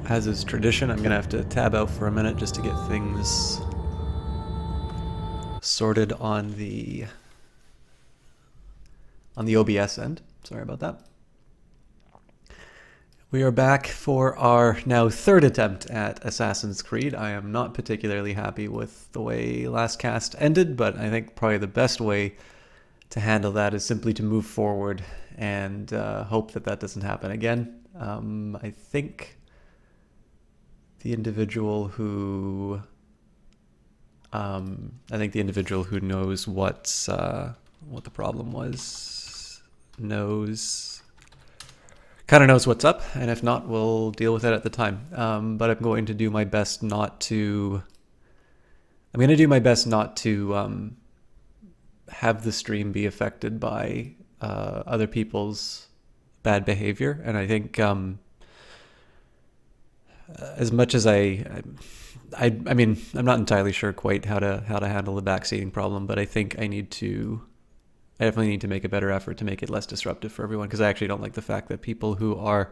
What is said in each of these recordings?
As is tradition, I'm gonna have to tab out for a minute just to get things sorted on the OBS end. Sorry about that. We are back for our now third attempt at Assassin's Creed. I am not particularly happy with the way last cast ended, but I think probably the best way to handle that is simply to move forward and hope that that doesn't happen again. I think the individual who knows what the problem was kind of knows what's up, and if not, we'll deal with it at the time. But I'm going to do my best not to have the stream be affected by other people's bad behavior. And I think as much as I mean, I'm not entirely sure quite how to handle the backseating problem, but I think I definitely need to make a better effort to make it less disruptive for everyone, because I actually don't like the fact that people who are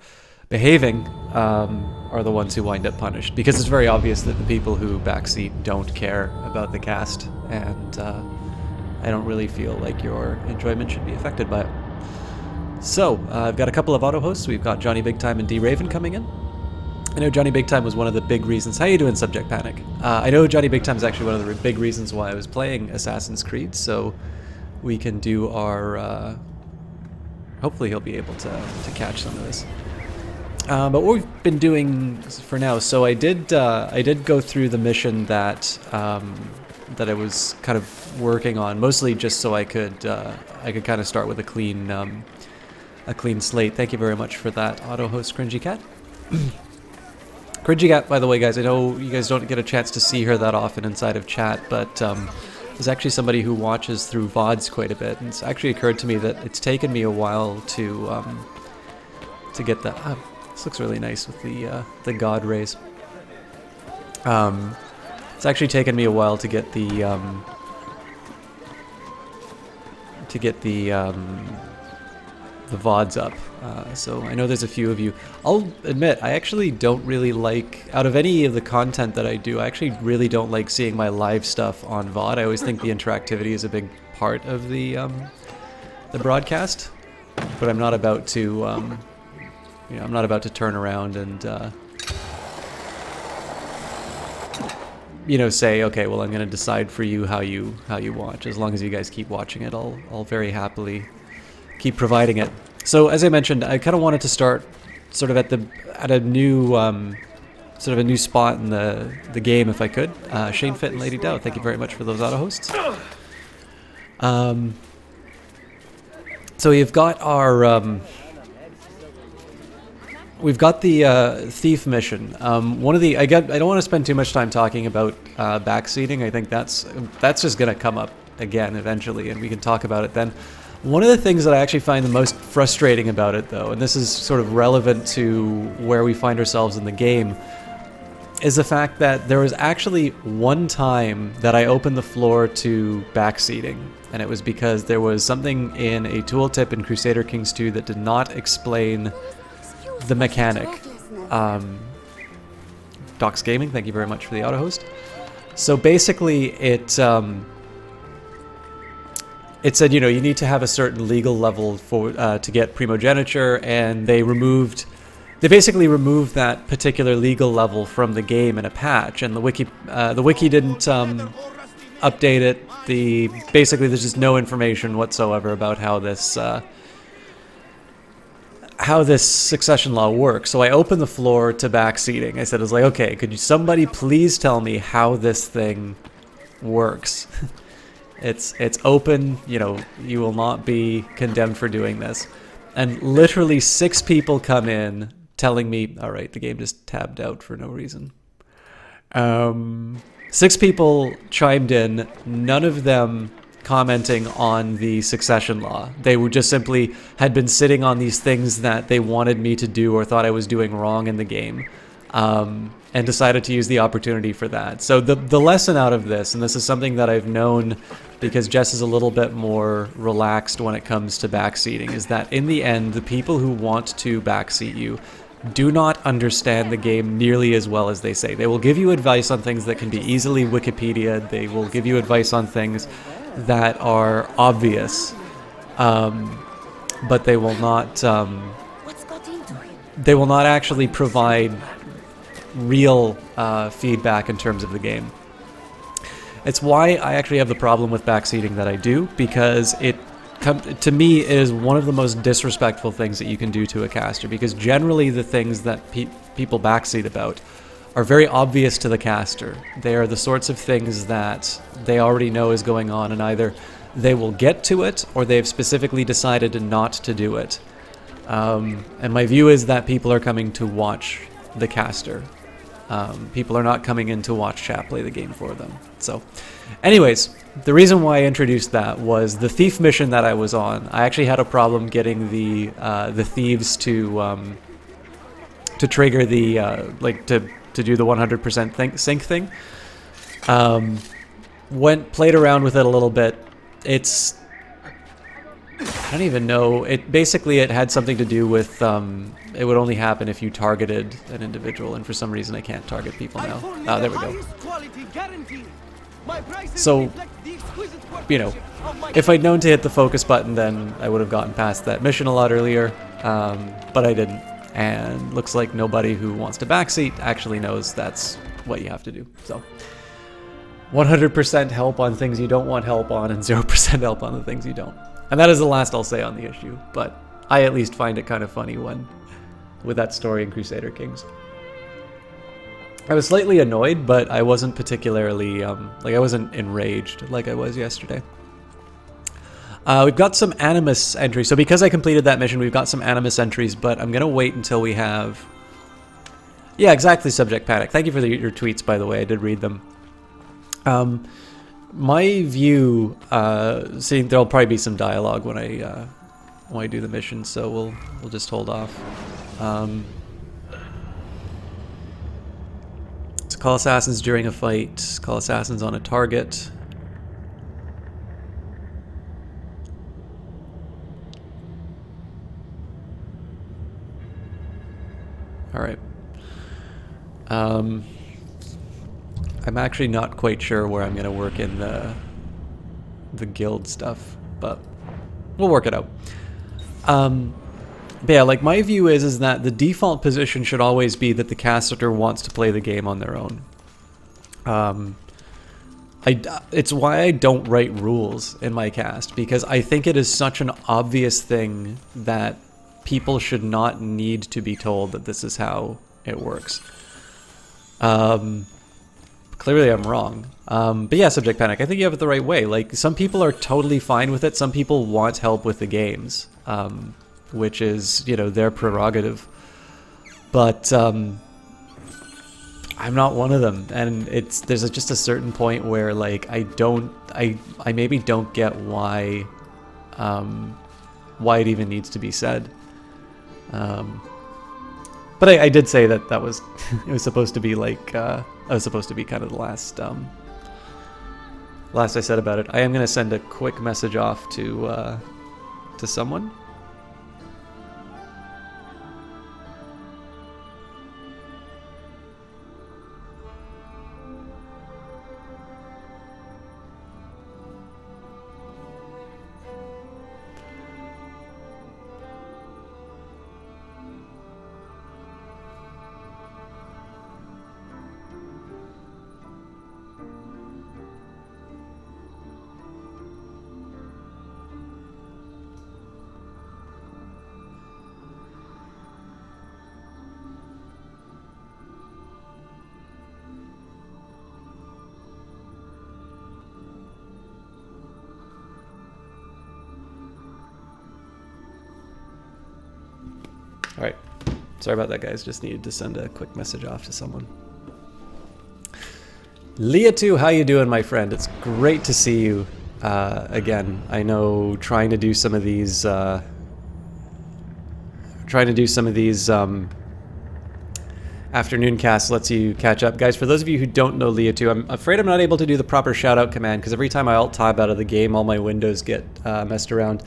behaving are the ones who wind up punished, because it's very obvious that the people who backseat don't care about the cast, and I don't really feel like your enjoyment should be affected by it. So, I've got a couple of auto hosts. We've got Johnny Big Time and D Raven coming in. I know Johnny Big Time was one of the big reasons. How you doing, Subject Panic? I know Johnny Big Time is actually one of the big reasons why I was playing Assassin's Creed, so we can do our... hopefully he'll be able to catch some of this. But what we've been doing for now, so I did go through the mission that I was kind of working on, mostly just so I could kind of start with a clean slate. Thank you very much for that, auto host Cringy Cat. Cringy Cat, by the way, guys, I know you guys don't get a chance to see her that often inside of chat, but there's actually somebody who watches through VODs quite a bit, and it's actually occurred to me that it's taken me a while to get that. This looks really nice with the God rays. It's actually taken me a while to get the VODs up. So I know there's a few of you. I'll admit, I actually don't really like, out of any of the content that I do, I actually really don't like seeing my live stuff on VOD. I always think the interactivity is a big part of the broadcast, but I'm not about to, I'm not about to turn around and, say, okay, well, I'm going to decide for you how you watch. As long as you guys keep watching it, I'll very happily keep providing it. So as I mentioned, I kind of wanted to start sort of at a new sort of a new spot in the game if I could. Shane Fit and Lady Dow, thank you very much for those auto hosts. So we've got our we've got the thief mission. One of the I don't want to spend too much time talking about backseating. I think that's just going to come up again eventually, and we can talk about it then. One of the things that I actually find the most frustrating about it, though, and this is sort of relevant to where we find ourselves in the game, is the fact that there was actually one time that I opened the floor to backseating, and it was because there was something in a tooltip in Crusader Kings 2 that did not explain the mechanic. Docs Gaming, thank you very much for the auto host. So basically, it said, you need to have a certain legal level for to get primogeniture, and they basically removed that particular legal level from the game in a patch, and the wiki didn't update it. Basically there's just no information whatsoever about how this succession law works. So I opened the floor to backseating. I said, okay, could somebody please tell me how this thing works? It's open, you will not be condemned for doing this. And literally 6 people come in telling me, all right, the game just tabbed out for no reason. 6 people chimed in, none of them commenting on the succession law. They were just simply had been sitting on these things that they wanted me to do or thought I was doing wrong in the game. And decided to use the opportunity for that. So the lesson out of this, and this is something that I've known because Jess is a little bit more relaxed when it comes to backseating, is that in the end, the people who want to backseat you do not understand the game nearly as well as they say. They will give you advice on things that can be easily Wikipedia. They will give you advice on things that are obvious, but they will not. They will not actually provide real feedback in terms of the game. It's why I actually have the problem with backseating that I do, because to me, it is one of the most disrespectful things that you can do to a caster, because generally the things that people backseat about are very obvious to the caster. They are the sorts of things that they already know is going on, and either they will get to it or they've specifically decided not to do it. And my view is that people are coming to watch the caster. People are not coming in to watch chat play the game for them. So, anyways, the reason why I introduced that was the thief mission that I was on. I actually had a problem getting the thieves to trigger the to do the 100% sync thing. Played around with it a little bit. I don't even know. It had something to do with it would only happen if you targeted an individual, and for some reason I can't target people now. Ah, there we go. So, you know, if I'd known to hit the focus button, then I would have gotten past that mission a lot earlier, but I didn't. And looks like nobody who wants to backseat actually knows that's what you have to do. So, 100% help on things you don't want help on, and 0% help on the things you don't. And that is the last I'll say on the issue, but I at least find it kind of funny with that story in Crusader Kings. I was slightly annoyed, but I wasn't particularly, I wasn't enraged like I was yesterday. We've got some Animus entries. So because I completed that mission, we've got some Animus entries, but I'm going to wait until we have... Yeah, exactly, Subject Panic. Thank you for your tweets, by the way. I did read them. My view, there'll probably be some dialogue when I do the mission, so we'll just hold off. So call assassins during a fight, call assassins on a target. All right. I'm actually not quite sure where I'm going to work in the guild stuff, but we'll work it out. But yeah, like my view is that the default position should always be that the caster wants to play the game on their own. It's why I don't write rules in my cast, because I think it is such an obvious thing that people should not need to be told that this is how it works. Clearly I'm wrong. But yeah, Subject Panic, I think you have it the right way. Like, some people are totally fine with it. Some people want help with the games, which is, you know, their prerogative. But I'm not one of them. And there's just a certain point where, like, I maybe don't get why it even needs to be said. But I did say that was it was supposed to be like I was supposed to be kind of the last I said about it. I am gonna send a quick message off to someone. Alright, sorry about that, guys. Just needed to send a quick message off to someone. Leah2, how you doing, my friend? It's great to see you again. I know trying to do some of these afternoon casts lets you catch up. Guys, for those of you who don't know Leah2, I'm afraid I'm not able to do the proper shout-out command, because every time I alt-tab out of the game, all my windows get messed around.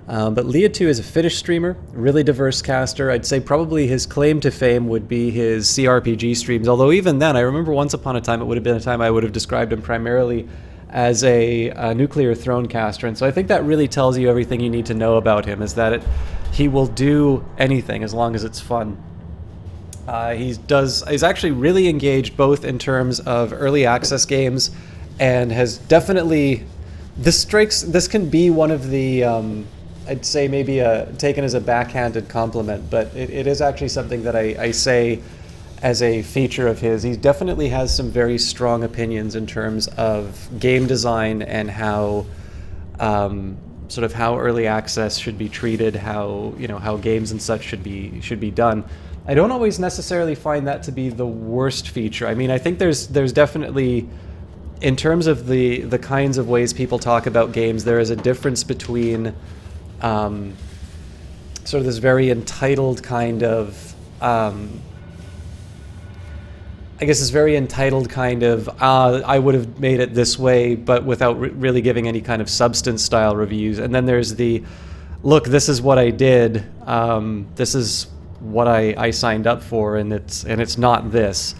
But Leah2 is a Finnish streamer, really diverse caster. I'd say probably his claim to fame would be his CRPG streams, although even then, I remember once upon a time, it would have been a time I would have described him primarily as a Nuclear Throne caster. And so I think that really tells you everything you need to know about him, is that he will do anything as long as it's fun. He's actually really engaged both in terms of early access games and has definitely... This can be one of the... I'd say maybe taken as a backhanded compliment, but it is actually something that I say as a feature of his. He definitely has some very strong opinions in terms of game design and how sort of how early access should be treated, how games and such should be done. I don't always necessarily find that to be the worst feature. I mean, I think there's definitely, in terms of the kinds of ways people talk about games, there is a difference between sort of this very entitled kind of, I guess this very entitled kind of, I would have made it this way, but without really giving any kind of substance style reviews. And then there's the, look, this is what I did, this is what I signed up for, and it's not this.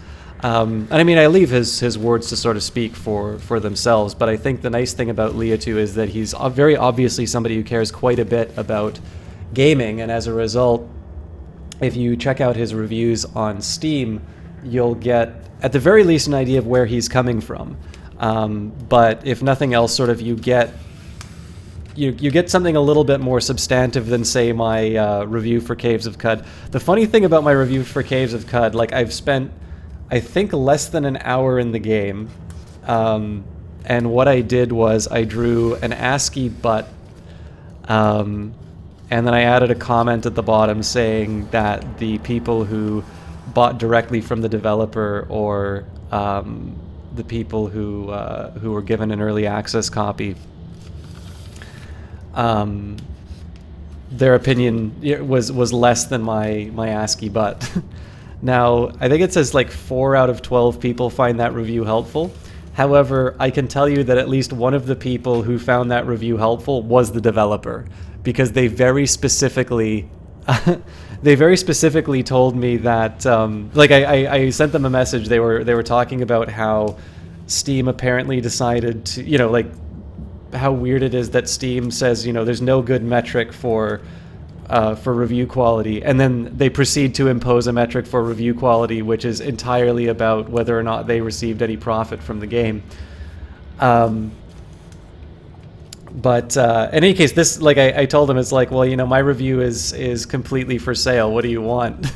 And I mean, I leave his words to sort of speak for themselves, but I think the nice thing about Leah2 is that he's very obviously somebody who cares quite a bit about gaming, and as a result, if you check out his reviews on Steam, you'll get, at the very least, an idea of where he's coming from. But if nothing else, sort of you get something a little bit more substantive than, say, my review for Caves of Cud. The funny thing about my review for Caves of Cud, like, I've spent, I think, less than an hour in the game, and what I did was I drew an ASCII butt, and then I added a comment at the bottom saying that the people who bought directly from the developer, or the people who were given an early access copy, their opinion was less than my ASCII butt. Now, I think it says like 4 out of 12 people find that review helpful. However, I can tell you that at least one of the people who found that review helpful was the developer, because they very specifically told me that, like, I sent them a message. They were talking about how Steam apparently decided to, like, how weird it is that Steam says, there's no good metric for review quality, and then they proceed to impose a metric for review quality which is entirely about whether or not they received any profit from the game. But in any case, this, like, I told him, it's like, well, my review is completely for sale. What do you want?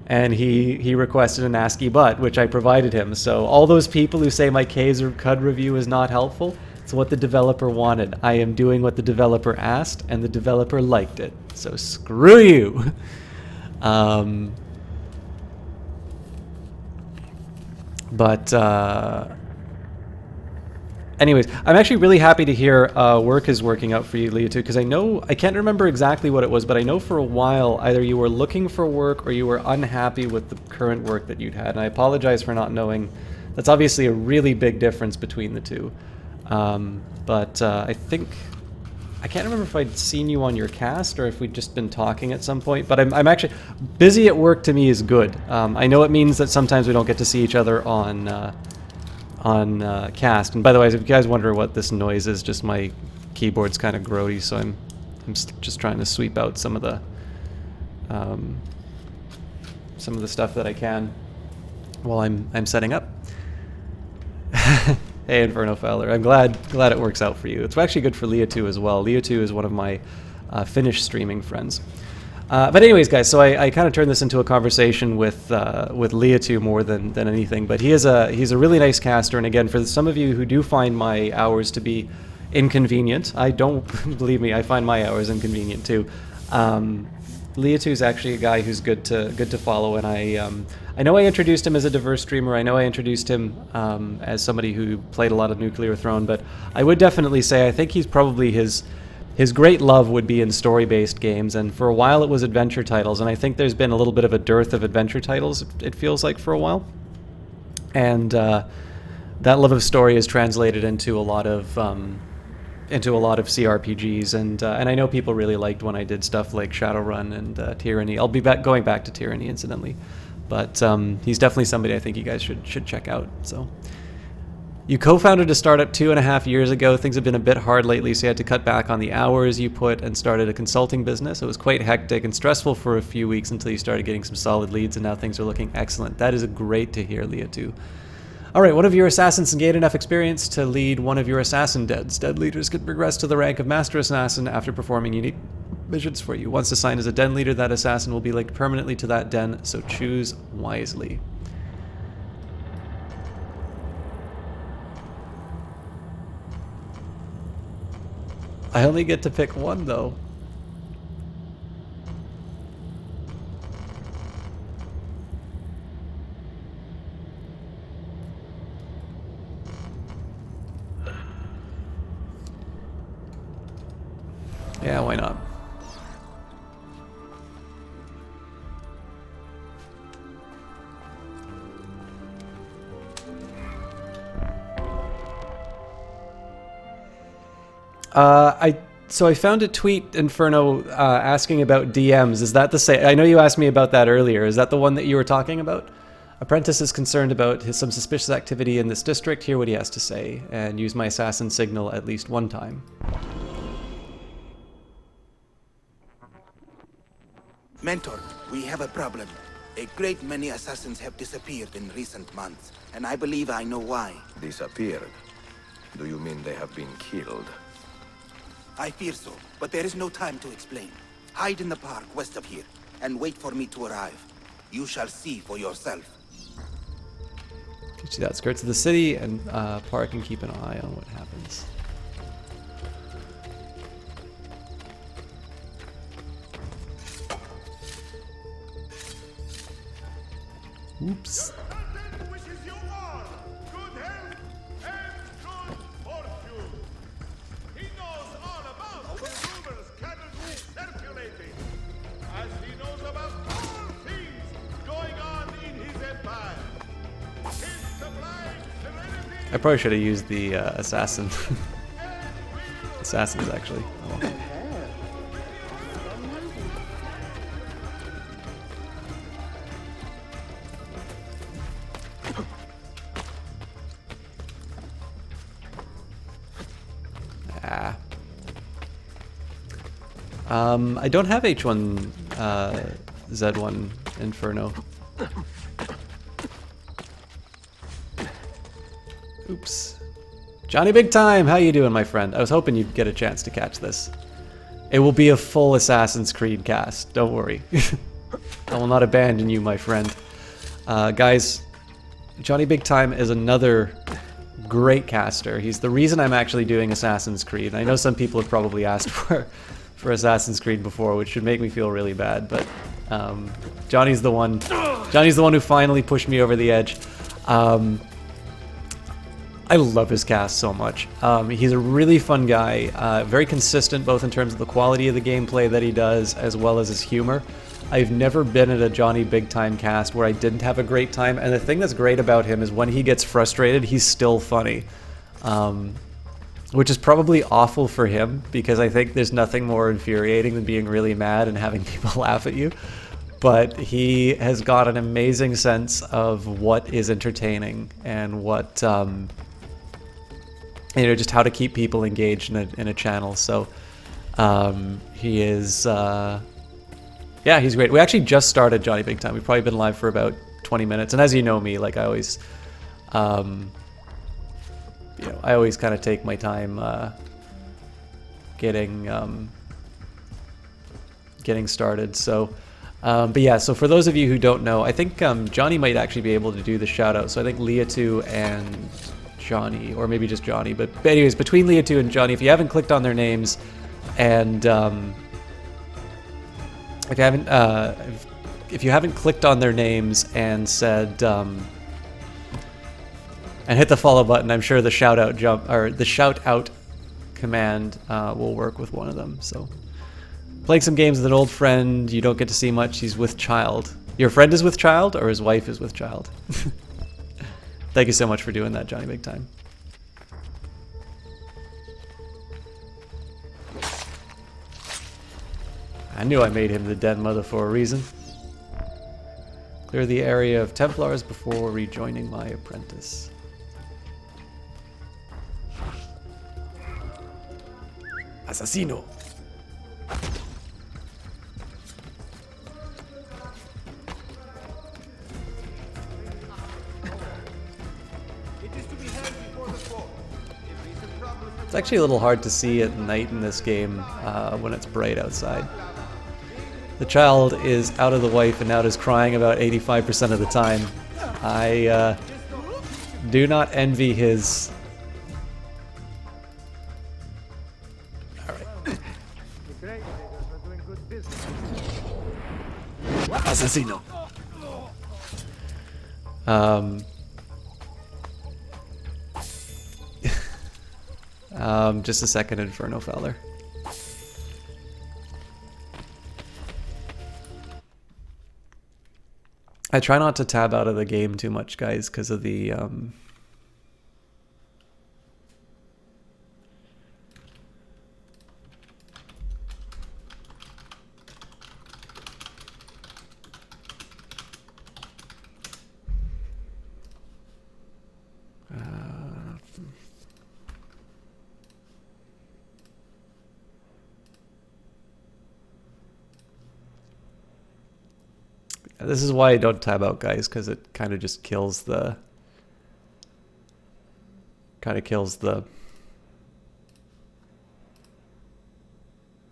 And he requested an ASCII butt, which I provided him. So all those people who say my Caves of Cud review is not helpful, it's what the developer wanted. I am doing what the developer asked, and the developer liked it. So screw you. Anyways, I'm actually really happy to hear work is working out for you, Leah, too, because I can't remember exactly what it was, but I know for a while either you were looking for work or you were unhappy with the current work that you'd had, and I apologize for not knowing. That's obviously a really big difference between the two. I think, I can't remember if I'd seen you on your cast or if we'd just been talking at some point, but I'm actually, busy at work to me is good. I know it means that sometimes we don't get to see each other on cast. And by the way, if you guys wonder what this noise is, just my keyboard's kind of grody, so I'm just trying to sweep out some of the stuff that I can while I'm setting up. Hey, Inferno Fowler. I'm glad it works out for you. It's actually good for Leah2 as well. Leah2 is one of my Finnish streaming friends. But anyways, guys, so I kind of turned this into a conversation with Leah2 more than anything. But he's a really nice caster, and again, for some of you who do find my hours to be inconvenient, I don't, believe me, I find my hours inconvenient too. Leah2 is actually a guy who's good to follow, and I know I introduced him as a diverse streamer. I know I introduced him as somebody who played a lot of Nuclear Throne, but I would definitely say I think he's probably his great love would be in story-based games, and for a while it was adventure titles, and I think there's been a little bit of a dearth of adventure titles, it feels like, for a while. And that love of story is translated into a lot of into a lot of CRPGs, and I know people really liked when I did stuff like Shadowrun and Tyranny. I'll be going back to Tyranny, incidentally, but he's definitely somebody I think you guys should check out. So, you co-founded a startup 2.5 years ago. Things have been a bit hard lately, so you had to cut back on the hours you put and started a consulting business. It was quite hectic and stressful for a few weeks until you started getting some solid leads, and now things are looking excellent. That is great to hear, Leah, too. All right, one of your assassins can gain enough experience to lead one of your assassin deads. Dead leaders can progress to the rank of master assassin after performing unique missions for you. Once assigned as a den leader, that assassin will be linked permanently to that den, so choose wisely. I only get to pick one, though. Yeah, why not? So I found a tweet, Inferno, asking about DMs. Is that the same? I know you asked me about that earlier. Is that the one that you were talking about? Apprentice is concerned about some suspicious activity in this district. Hear what he has to say, and use my assassin signal at least one time. Mentor, we have a problem. A great many assassins have disappeared in recent months, and I believe I know why. Disappeared? Do you mean they have been killed? I fear so, but there is no time to explain. Hide in the park west of here, and wait for me to arrive. You shall see for yourself. Get to the outskirts of the city and park and keep an eye on what happens. Oops. I probably should have used the assassin. Assassins, actually. Oh, well. I don't have H1 Z1 Inferno. Oops. Johnny Big Time, how you doing, my friend? I was hoping you'd get a chance to catch this. It will be a full Assassin's Creed cast, don't worry. I will not abandon you, my friend. Guys, Johnny Big Time is another great caster. He's the reason I'm actually doing Assassin's Creed. I know some people have probably asked for Assassin's Creed before, which should make me feel really bad, but Johnny's the one who finally pushed me over the edge. I love his cast so much. He's a really fun guy, very consistent both in terms of the quality of the gameplay that he does as well as his humor. I've never been at a Johnny Big Time cast where I didn't have a great time, and the thing that's great about him is when he gets frustrated, he's still funny. Which is probably awful for him, because I think there's nothing more infuriating than being really mad and having people laugh at you. But he has got an amazing sense of what is entertaining and what, just how to keep people engaged in a channel. So he is, yeah, he's great. We actually just started Johnny Big Time. We've probably been live for about 20 minutes. And as you know me, like I always, I always kind of take my time getting started. So, but yeah, so for those of you who don't know, I think Johnny might actually be able to do the shout out. So I think Leah2 and Johnny, or maybe just Johnny, but anyways, between Leah2 and Johnny, if you haven't clicked on their names and if you haven't clicked on their names and said and hit the follow button, I'm sure the shout out command will work with one of them. So playing some games with an old friend you don't get to see much. He's with child. Your friend is with child, or his wife is with child? Thank you so much for doing that, Johnny Big Time. I knew I made him the Den Mother for a reason. Clear the area of Templars before rejoining my apprentice. Assassino! It's actually a little hard to see at night in this game when it's bright outside. The child is out of the wife and out is crying about 85% of the time. I do not envy his... Alright. Assassino! Just a second, Inferno Fowler. I try not to tab out of the game too much, guys, because of the this is why I don't tab out, guys, because it kind of just kills the...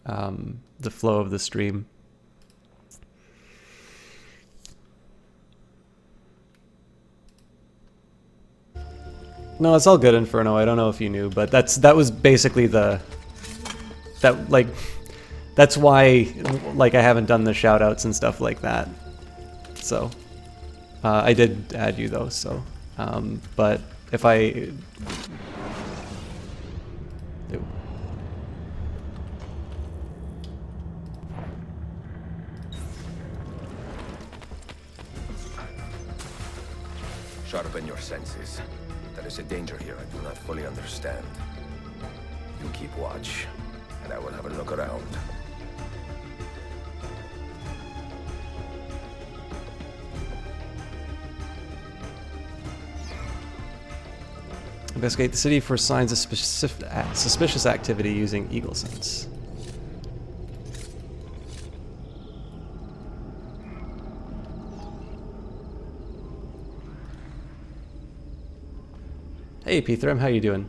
the flow of the stream. No, it's all good, Inferno. I don't know if you knew, but that was basically the... That's why, like, I haven't done the shoutouts and stuff like that. So, I did add you though, so, but if I... Ew. Sharpen your senses. There is a danger here I do not fully understand. You keep watch, and I will have a look around. Investigate the city for signs of suspicious activity using Eagle Sense. Hey, Pthrim, how you doing?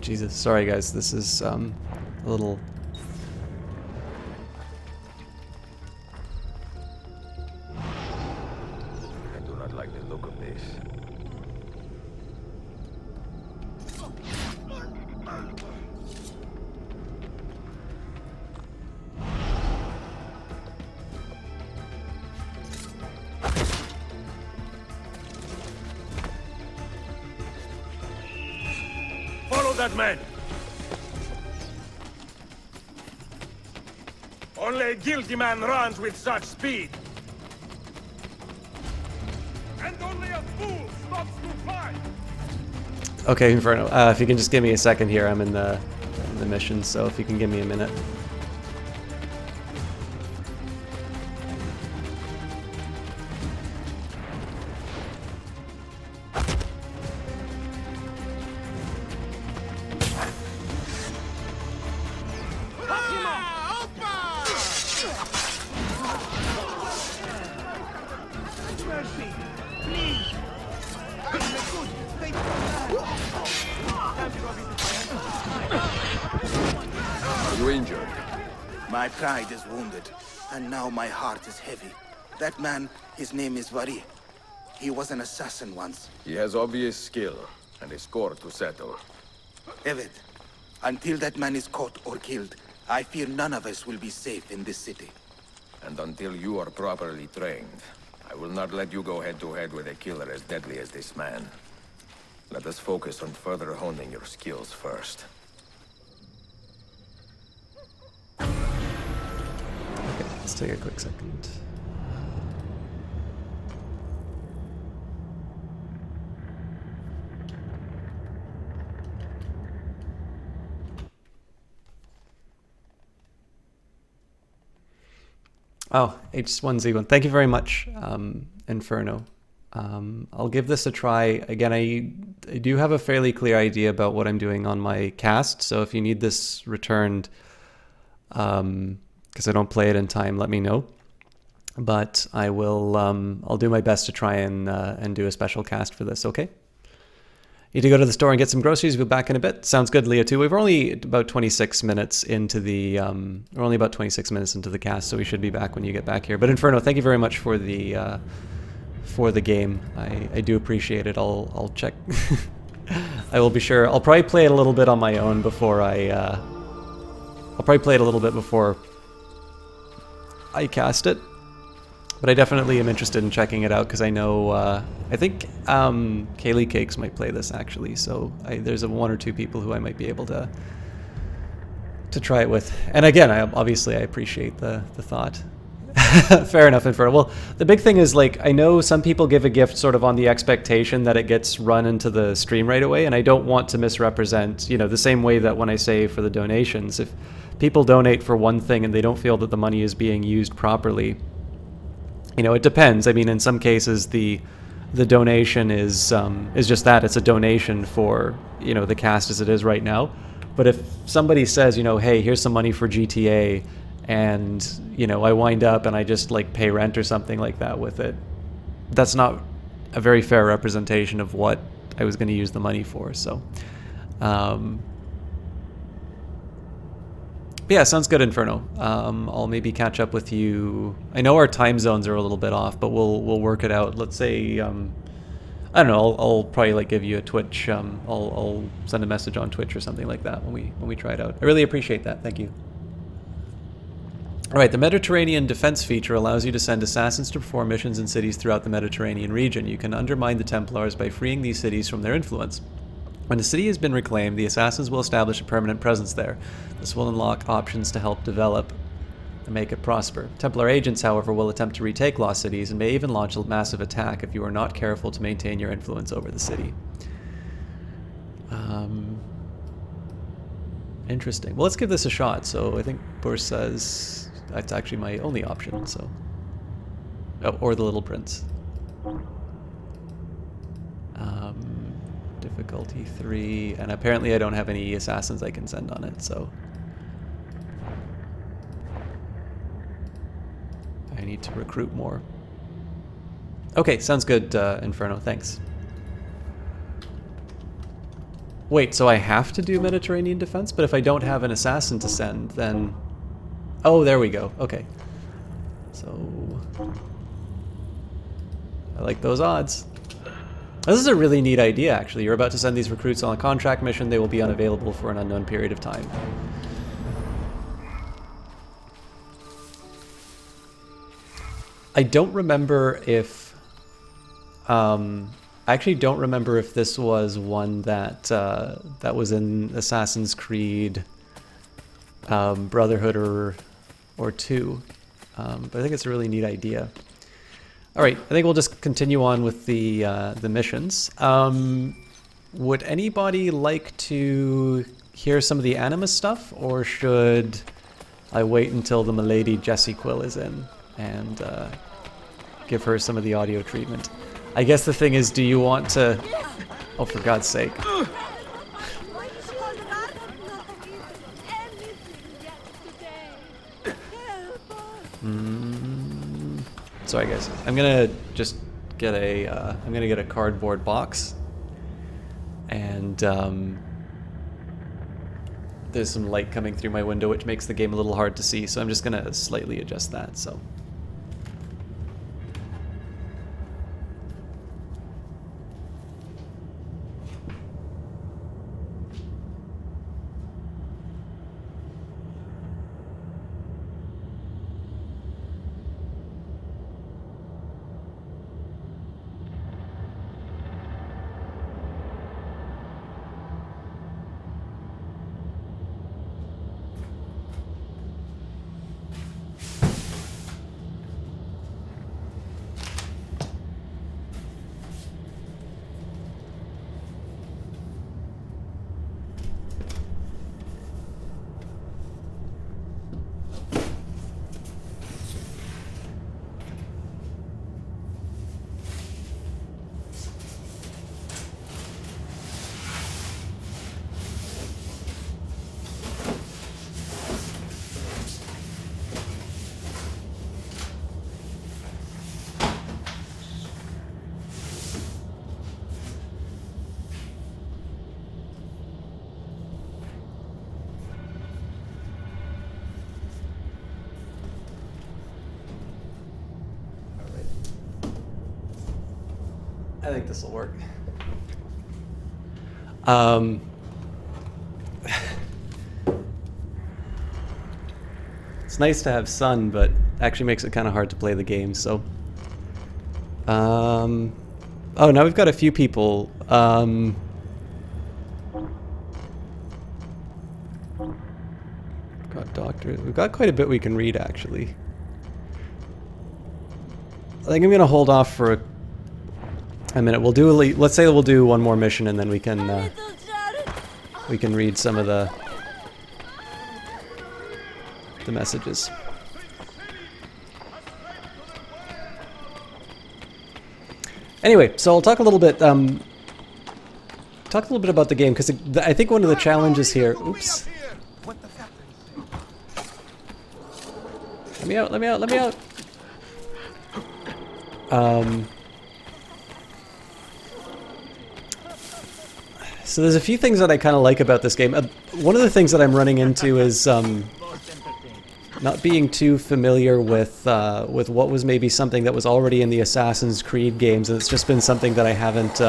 Jesus, sorry guys, this is a little... I do not like the look of this. Follow that man! Only a guilty man runs with such speed! And only a fool stops to fight! Okay, Inferno, if you can just give me a second here, I'm in the mission, so if you can give me a minute. Are you injured? My pride is wounded, and now my heart is heavy. That man, his name is Vari. He was an assassin once. He has obvious skill, and a score to settle. Evet, until that man is caught or killed, I fear none of us will be safe in this city. And until you are properly trained, I will not let you go head-to-head with a killer as deadly as this man. Let us focus on further honing your skills first. Let's take a quick second. Oh, H1Z1. Thank you very much, Inferno. I'll give this a try. Again, I do have a fairly clear idea about what I'm doing on my cast, so if you need this returned, because I don't play it in time, let me know. But I will. I'll do my best to try and do a special cast for this. Okay. Need to go to the store and get some groceries. We'll be back in a bit. Sounds good, Leo. Too. We're only about 26 minutes into the. We're only about 26 minutes into the cast, so we should be back when you get back here. But Inferno, thank you very much for the game. I do appreciate it. I'll check. I will be sure. I'll probably play it a little bit on my own before I. I'll probably play it a little bit before I cast it. But I definitely am interested in checking it out because I know, I think Kaylee Cakes might play this actually, so there's one or two people who I might be able to try it with. And again, I appreciate the thought. Fair enough, Inferno. Well, the big thing is, like, I know some people give a gift sort of on the expectation that it gets run into the stream right away, and I don't want to misrepresent, the same way that when I say for the donations, if people donate for one thing and they don't feel that the money is being used properly, it depends. I mean, in some cases, the donation is just that. It's a donation for, the cast as it is right now. But if somebody says, hey, here's some money for GTA, and, I wind up and I just, like, pay rent or something like that with it, that's not a very fair representation of what I was going to use the money for. So, but yeah, sounds good, Inferno. I'll maybe catch up with you. I know our time zones are a little bit off, but we'll work it out. Let's say, I don't know. I'll probably like give you a Twitch. I'll send a message on Twitch or something like that when we try it out. I really appreciate that. Thank you. All right, the Mediterranean defense feature allows you to send assassins to perform missions in cities throughout the Mediterranean region. You can undermine the Templars by freeing these cities from their influence. When the city has been reclaimed, the assassins will establish a permanent presence there. This will unlock options to help develop and make it prosper. Templar agents, however, will attempt to retake lost cities and may even launch a massive attack if you are not careful to maintain your influence over the city. Interesting. Well, let's give this a shot. So I think Burs says that's actually my only option. So, or the Little Prince. Difficulty 3, and apparently I don't have any assassins I can send on it, so I need to recruit more. Okay, sounds good, Inferno, thanks. Wait, so I have to do Mediterranean defense, but if I don't have an assassin to send, then... Oh, there we go, okay. So... I like those odds. This is a really neat idea, actually. You're about to send these recruits on a contract mission. They will be unavailable for an unknown period of time. I don't remember if... I actually don't remember if this was one that that was in Assassin's Creed Brotherhood or 2. But I think it's a really neat idea. All right, I think we'll just continue on with the missions. Would anybody like to hear some of the Animus stuff, or should I wait until the milady Jessie Quill is in and give her some of the audio treatment? I guess the thing is, do you want to... Oh, for God's sake. Sorry guys, I'm gonna just get a cardboard box, and there's some light coming through my window which makes the game a little hard to see, so I'm just gonna slightly adjust that, so. I think this will work. It's nice to have sun, but actually makes it kind of hard to play the game, so... Oh, now we've got a few people. Got doctors. We've got quite a bit we can read, actually. I think I'm gonna hold off for a minute. We'll do let's say we'll do one more mission, and then we can read some of the messages. Anyway, so I'll talk a little bit. Talk a little bit about the game, because I think one of the challenges here. Oops. Let me out! Let me out! Let me out! So there's a few things that I kind of like about this game. One of the things that I'm running into is not being too familiar with what was maybe something that was already in the Assassin's Creed games, and it's just been something that I haven't,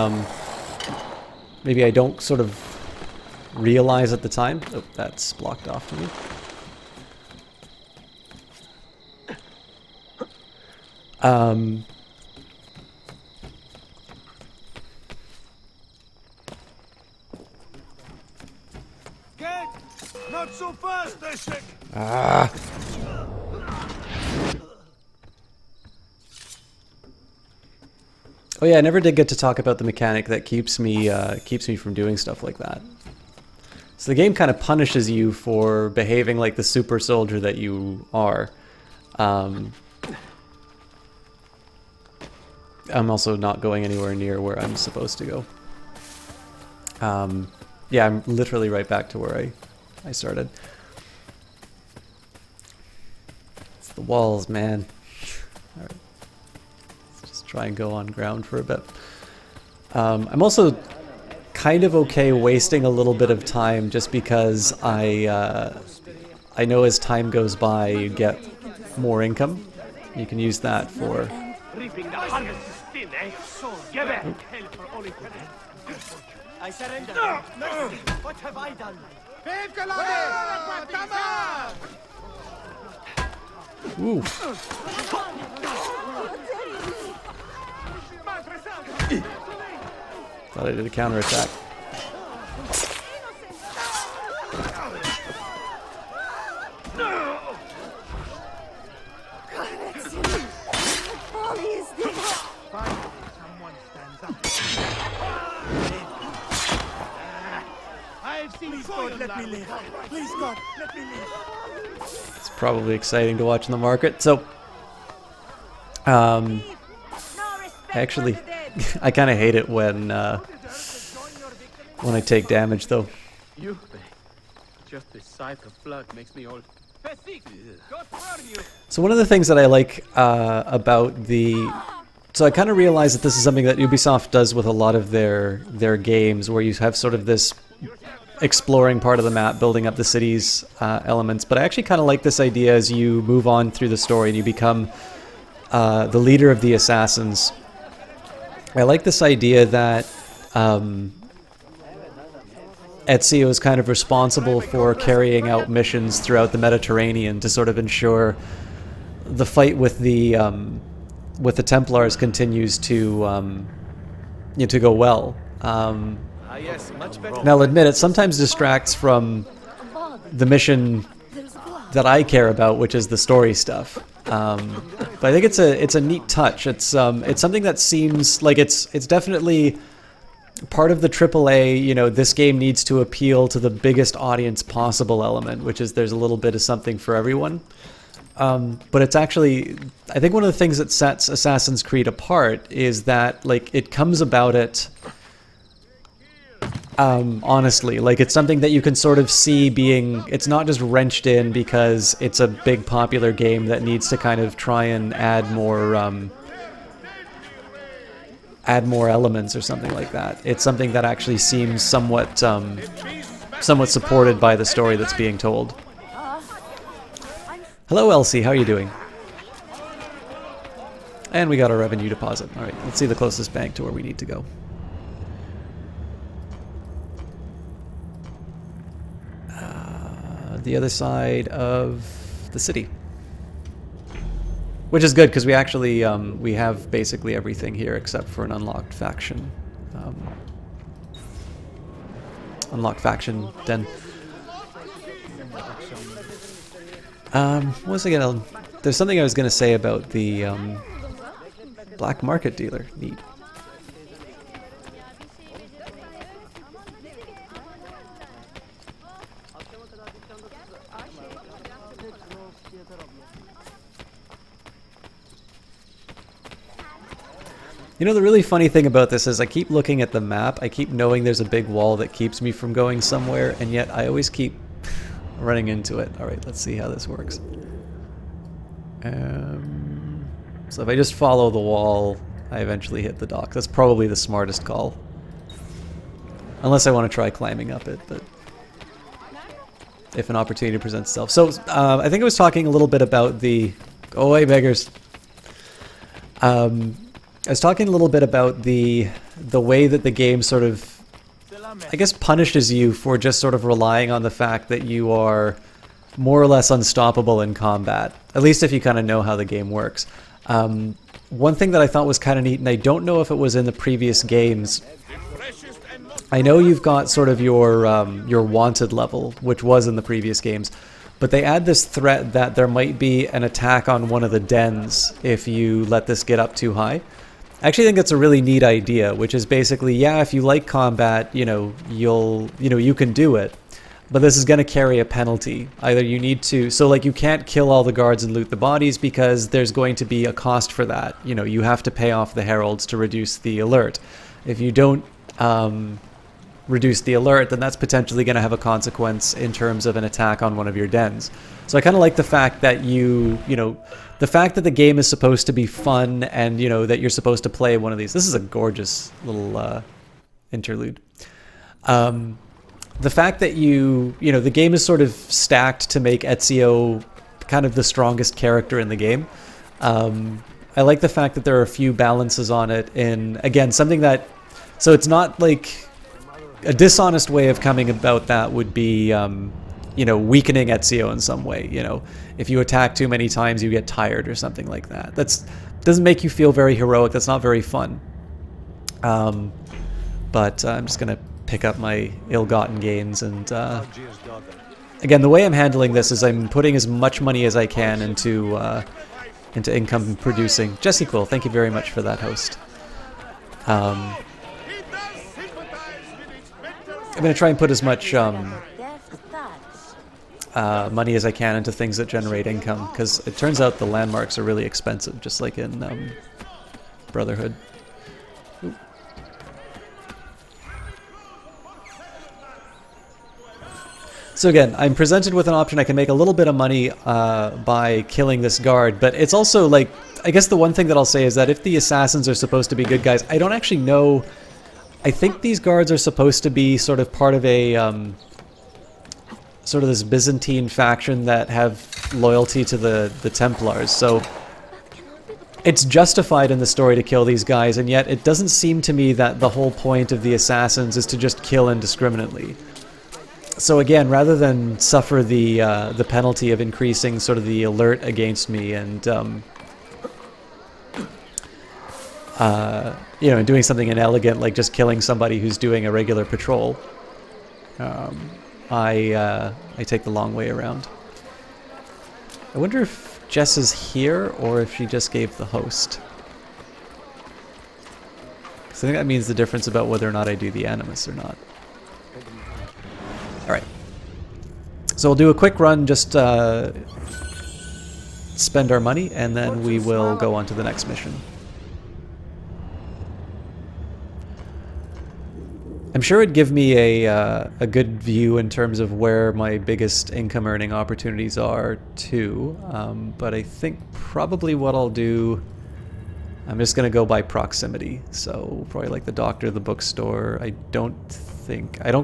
maybe I don't sort of realize at the time. Oh, that's blocked off for me. Not so fast, Ishik! Ah. Oh yeah, I never did get to talk about the mechanic that keeps me from doing stuff like that. So the game kind of punishes you for behaving like the super soldier that you are. I'm also not going anywhere near where I'm supposed to go. Yeah, I'm literally right back to where I started. It's the walls, man. Alright. Let's just try and go on ground for a bit. I'm also kind of okay wasting a little bit of time just because I know as time goes by you get more income. You can use that for... I surrender. What have I done? Ooh. Thought I did a counterattack. Please, God, let me live. Please, God, let me live. It's probably exciting to watch in the market. So, actually, I kind of hate it when I take damage, though. Just the sight of blood makes me all. So one of the things that I like about the... So I kind of realize that this is something that Ubisoft does with a lot of their games, where you have sort of this exploring part of the map, building up the city's elements. But I actually kind of like this idea as you move on through the story and you become the leader of the assassins. I like this idea that Ezio is kind of responsible for carrying out missions throughout the Mediterranean to sort of ensure the fight with the Templars continues to go well. Yes, much better. And I'll admit it sometimes distracts from the mission that I care about, which is the story stuff. But I think it's a neat touch. It's something that seems like it's definitely part of the AAA. This game needs to appeal to the biggest audience possible element, which is there's a little bit of something for everyone. But it's actually, I think one of the things that sets Assassin's Creed apart is that it comes about it. Honestly, it's something that you can sort of see being, it's not just wrenched in because it's a big popular game that needs to kind of try and add more elements or something like that. It's something that actually seems somewhat supported by the story that's being told. Hello Elsie, how are you doing? And we got our revenue deposit. All right, let's see the closest bank to where we need to go. The other side of the city. Which is good, because we actually, we have basically everything here except for an unlocked faction. Unlocked faction den. What was I gonna... There's something I was gonna say about the, black market dealer. Neat. You know, the really funny thing about this is I keep looking at the map, I keep knowing there's a big wall that keeps me from going somewhere, and yet I always keep running into it. Alright, let's see how this works. So if I just follow the wall, I eventually hit the dock. That's probably the smartest call. Unless I want to try climbing up it, but... if an opportunity presents itself. So, I think I was talking a little bit about the... Go away, beggars! I was talking a little bit about the way that the game sort of, I guess, punishes you for just sort of relying on the fact that you are more or less unstoppable in combat. At least if you kind of know how the game works. One thing that I thought was kind of neat, and I don't know if it was in the previous games. I know you've got sort of your wanted level, which was in the previous games, but they add this threat that there might be an attack on one of the dens if you let this get up too high. I actually think that's a really neat idea, which is basically, yeah, if you like combat, you know, you can do it, but this is going to carry a penalty. Either you need to, so like you can't kill all the guards and loot the bodies because there's going to be a cost for that. You know, you have to pay off the heralds to reduce the alert. If you don't reduce the alert, then that's potentially going to have a consequence in terms of an attack on one of your dens. So I kind of like the fact that the fact that the game is supposed to be fun and, you know, that you're supposed to play one of these. This is a gorgeous little interlude. The fact that the game is sort of stacked to make Ezio kind of the strongest character in the game. I like the fact that there are a few balances on it in, again, something that, so it's not like, a dishonest way of coming about that would be, weakening Ezio in some way. You know, if you attack too many times, you get tired or something like that. Doesn't make you feel very heroic. That's not very fun. But I'm just gonna pick up my ill-gotten gains, and again, the way I'm handling this is I'm putting as much money as I can into income producing. Jesse Quill, thank you very much for that, host. I'm going to try and put as much money as I can into things that generate income, because it turns out the landmarks are really expensive, just like in Brotherhood. Ooh. So again, I'm presented with an option. I can make a little bit of money by killing this guard, but it's also like, I guess the one thing that I'll say is that if the assassins are supposed to be good guys, I don't actually know. I think these guards are supposed to be sort of part of a, sort of this Byzantine faction that have loyalty to the Templars, so it's justified in the story to kill these guys, and yet it doesn't seem to me that the whole point of the assassins is to just kill indiscriminately. So again, rather than suffer the penalty of increasing sort of the alert against me and, doing something inelegant like just killing somebody who's doing a regular patrol, I take the long way around. I wonder if Jess is here or if she just gave the host. Because I think that means the difference about whether or not I do the Animus or not. Alright. So we'll do a quick run, just spend our money, and then we will go on to the next mission. I'm sure it'd give me a good view in terms of where my biggest income earning opportunities are too, but I think probably what I'll do, I'm just going to go by proximity. So probably like the doctor, the bookstore. I don't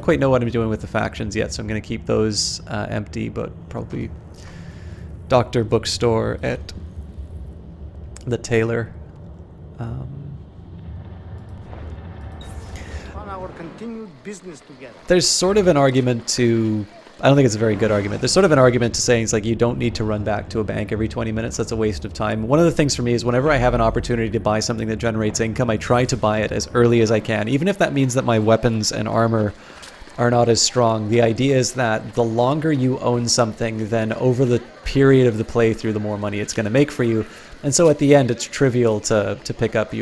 quite know what I'm doing with the factions yet, so I'm going to keep those empty, but probably doctor, bookstore, at the tailor. On our continued business together. There's sort of an argument to... I don't think it's a very good argument. There's sort of an argument to saying it's like you don't need to run back to a bank every 20 minutes. That's a waste of time. One of the things for me is whenever I have an opportunity to buy something that generates income, I try to buy it as early as I can, even if that means that my weapons and armor are not as strong. The idea is that the longer you own something, then over the period of the playthrough, the more money it's going to make for you. And so at the end, it's trivial to pick up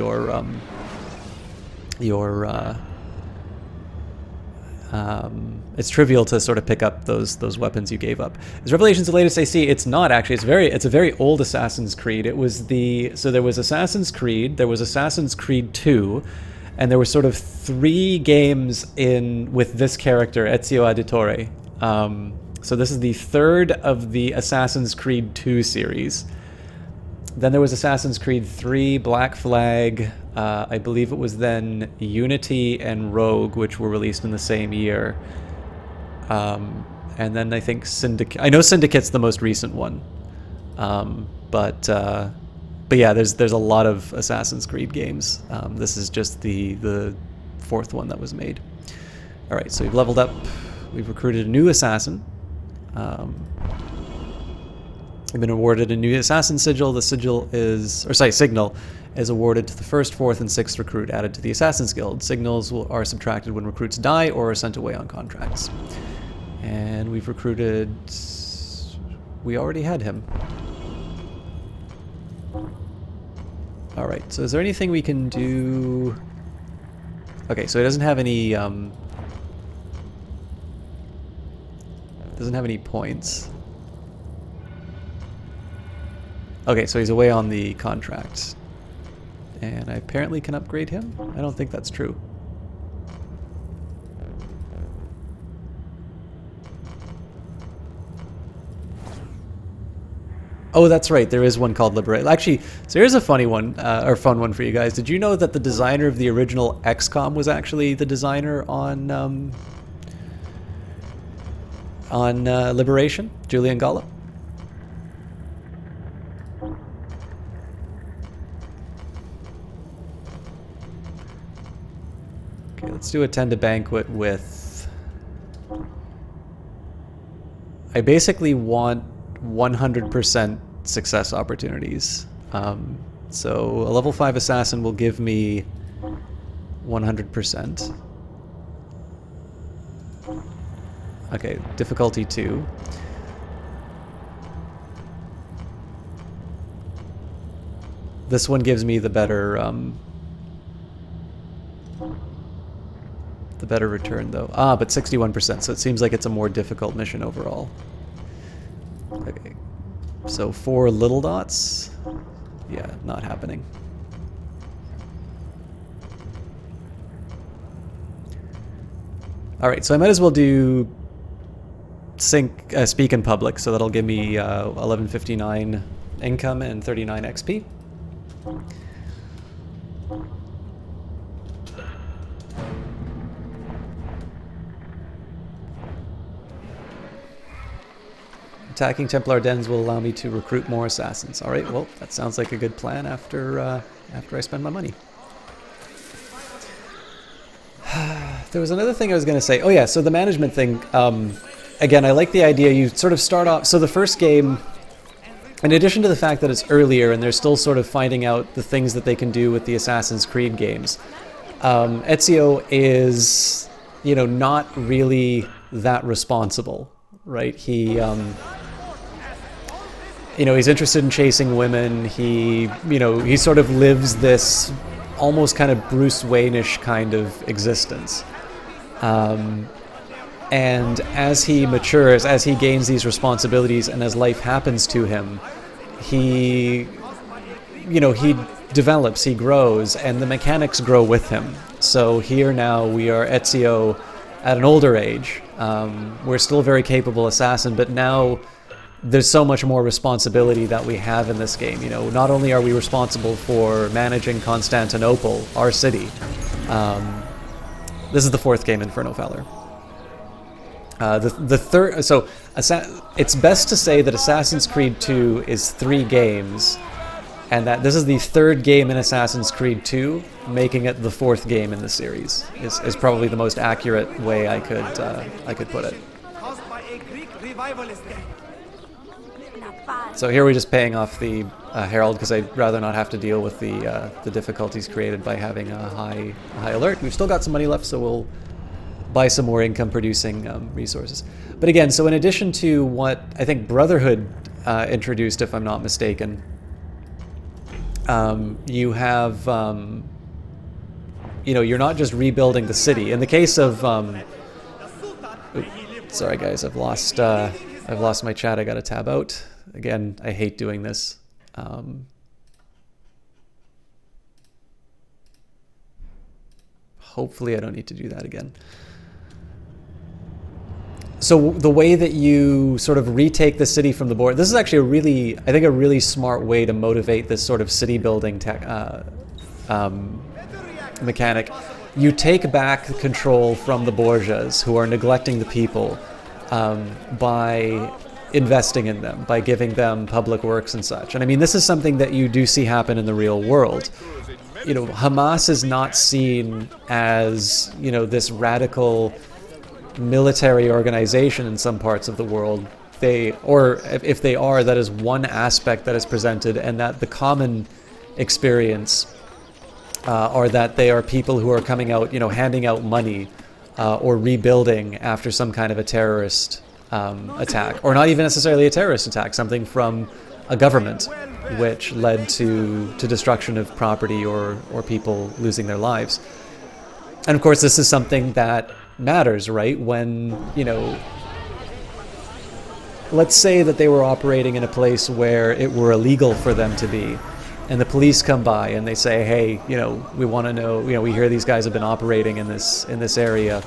it's trivial to sort of pick up those weapons you gave up. Is Revelations the latest I see? It's not actually. It's a very old Assassin's Creed. It was so there was Assassin's Creed, there was Assassin's Creed 2, and there were sort of 3 games with this character, Ezio Auditore. So this is the 3rd of the Assassin's Creed 2 series. Then there was Assassin's Creed 3, Black Flag, I believe it was then Unity and Rogue, which were released in the same year. And then I think Syndicate. I know Syndicate's the most recent one. But yeah, there's a lot of Assassin's Creed games. This is just the 4th one that was made. All right, so we've leveled up. We've recruited a new assassin. We've been awarded a new assassin sigil. The signal is awarded to the 1st, 4th, and 6th recruit added to the Assassin's Guild. Signals are subtracted when recruits die or are sent away on contracts. And we've recruited... We already had him. Alright, so is there anything we can do... Okay, so he doesn't have any... doesn't have any points. Okay, so he's away on the contract. And I apparently can upgrade him? I don't think that's true. Oh, that's right. There is one called Liberate. Actually, so here's a funny one, or fun one for you guys. Did you know that the designer of the original XCOM was actually the designer on Liberation? Julian Gollop? Okay, let's do attend a banquet with... I basically want 100% success opportunities. So a level 5 assassin will give me 100%. Okay, difficulty 2. This one gives me the better return though. Ah, but 61%, so it seems like it's a more difficult mission overall. Okay, so 4 little dots. Yeah, not happening. Alright, so I might as well do speak in public, so that'll give me 1159 income and 39 XP. Attacking Templar dens will allow me to recruit more assassins. All right, well, that sounds like a good plan after I spend my money. There was another thing I was going to say. Oh yeah, so the management thing. Again, I like the idea. You sort of start off. So the first game, in addition to the fact that it's earlier and they're still sort of finding out the things that they can do with the Assassin's Creed games, Ezio is, not really that responsible, right? He, he's interested in chasing women. He sort of lives this almost kind of Bruce Wayne-ish kind of existence. And as he matures, as he gains these responsibilities, and as life happens to him, he develops, he grows, and the mechanics grow with him. So here now we are Ezio at an older age. We're still a very capable assassin, but now there's so much more responsibility that we have in this game. Not only are we responsible for managing Constantinople, our city. This is the 4th game, Inferno Fowler. The third, so it's best to say that Assassin's Creed 2 is 3 games, and that this is the third game in Assassin's Creed 2, making it the fourth game in the series. Is probably the most accurate way I could put it. Caused by a Greek revivalist. So here we're just paying off the Herald because I'd rather not have to deal with the difficulties created by having a high alert. We've still got some money left, so we'll buy some more income-producing resources. But again, so in addition to what I think Brotherhood introduced, if I'm not mistaken, you have, you're not just rebuilding the city. In the case of, sorry guys, I've lost my chat. I got to tab out. Again, I hate doing this. Hopefully I don't need to do that again. So the way that you sort of retake the city from the board, this is actually I think a really smart way to motivate this sort of city building mechanic. You take back control from the Borgias, who are neglecting the people, by investing in them, by giving them public works and such. And I mean, this is something that you do see happen in the real world. Hamas is not seen as, this radical military organization in some parts of the world. Or if they are, that is one aspect that is presented, and that the common experience are that they are people who are coming out, handing out money or rebuilding after some kind of a terrorist attack, or not even necessarily a terrorist attack, something from a government which led to destruction of property or people losing their lives. And of course, this is something that matters, right? When, let's say that they were operating in a place where it were illegal for them to be, and the police come by and they say, hey, we want to know, we hear these guys have been operating in this area.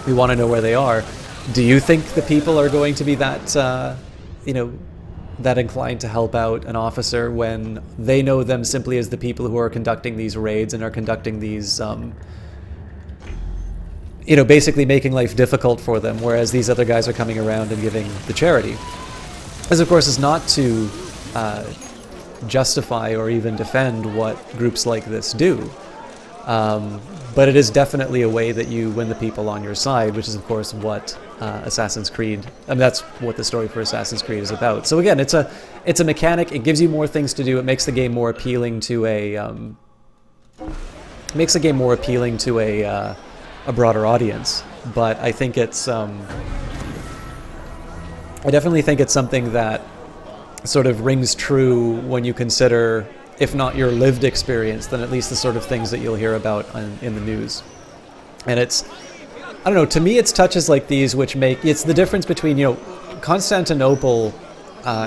We want to know where they are. Do you think the people are going to be that, that inclined to help out an officer when they know them simply as the people who are conducting these raids and are conducting these, basically making life difficult for them, whereas these other guys are coming around and giving the charity? This, of course, is not to justify or even defend what groups like this do. But it is definitely a way that you win the people on your side, which is, of course, what Assassin's Creed... that's what the story for Assassin's Creed is about. So again, it's a mechanic. It gives you more things to do. It makes the game more appealing to a... a broader audience. But I think it's... I definitely think it's something that sort of rings true when you consider, if not your lived experience, then at least the sort of things that you'll hear about in the news. And it's, I don't know, to me it's touches like these which make, it's the difference between, Constantinople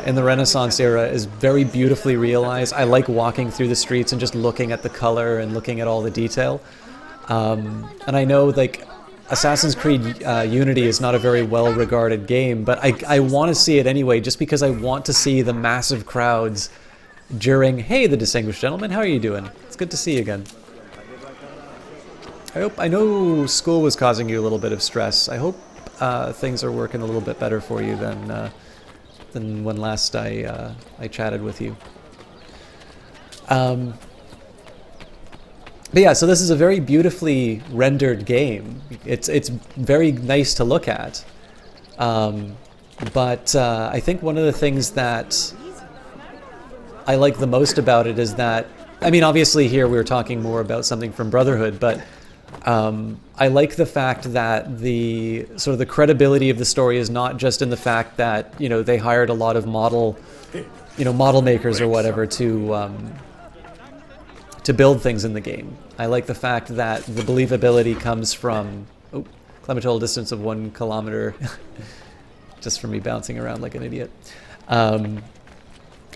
in the Renaissance era is very beautifully realized. I like walking through the streets and just looking at the color and looking at all the detail. And I know, Assassin's Creed Unity is not a very well-regarded game, but I want to see it anyway, just because I want to see the massive crowds during, hey, the distinguished gentleman, how are you doing? It's good to see you again. I know school was causing you a little bit of stress. I hope things are working a little bit better for you than when last I chatted with you. But yeah, so this is a very beautifully rendered game. It's very nice to look at. But I think one of the things that I like the most about it is that, I mean, obviously here we're talking more about something from Brotherhood, but I like the fact that the sort of the credibility of the story is not just in the fact that, they hired a lot of model makers or whatever to build things in the game. I like the fact that the believability comes from, climatorial distance of 1 kilometer, just for me bouncing around like an idiot.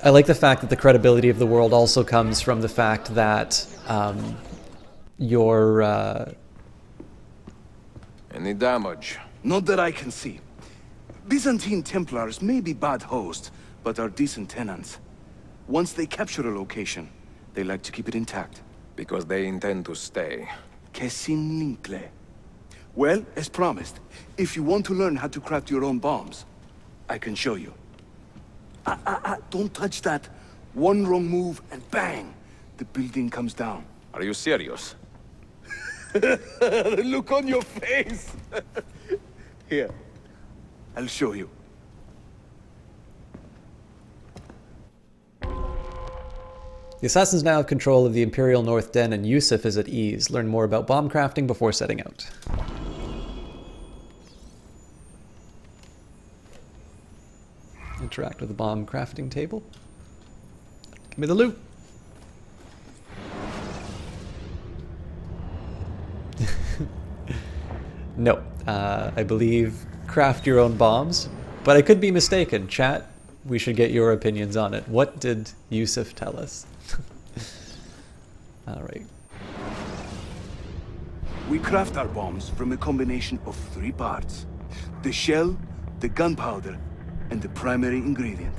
I like the fact that the credibility of the world also comes from the fact that Any damage? Not that I can see. Byzantine Templars may be bad hosts, but are decent tenants. Once they capture a location, they like to keep it intact. Because they intend to stay. Que sin lincle. Well, as promised, if you want to learn how to craft your own bombs, I can show you. Don't touch that. One wrong move and bang! The building comes down. Are you serious? The look on your face! Here, I'll show you. The assassins now have control of the Imperial North Den and Yusuf is at ease. Learn more about bomb crafting before setting out. Interact with the bomb crafting table. Give me the loot. No, I believe craft your own bombs, but I could be mistaken. Chat, we should get your opinions on it. What did Yusuf tell us? All right. We craft our bombs from a combination of 3 parts. The shell, the gunpowder, and the primary ingredient.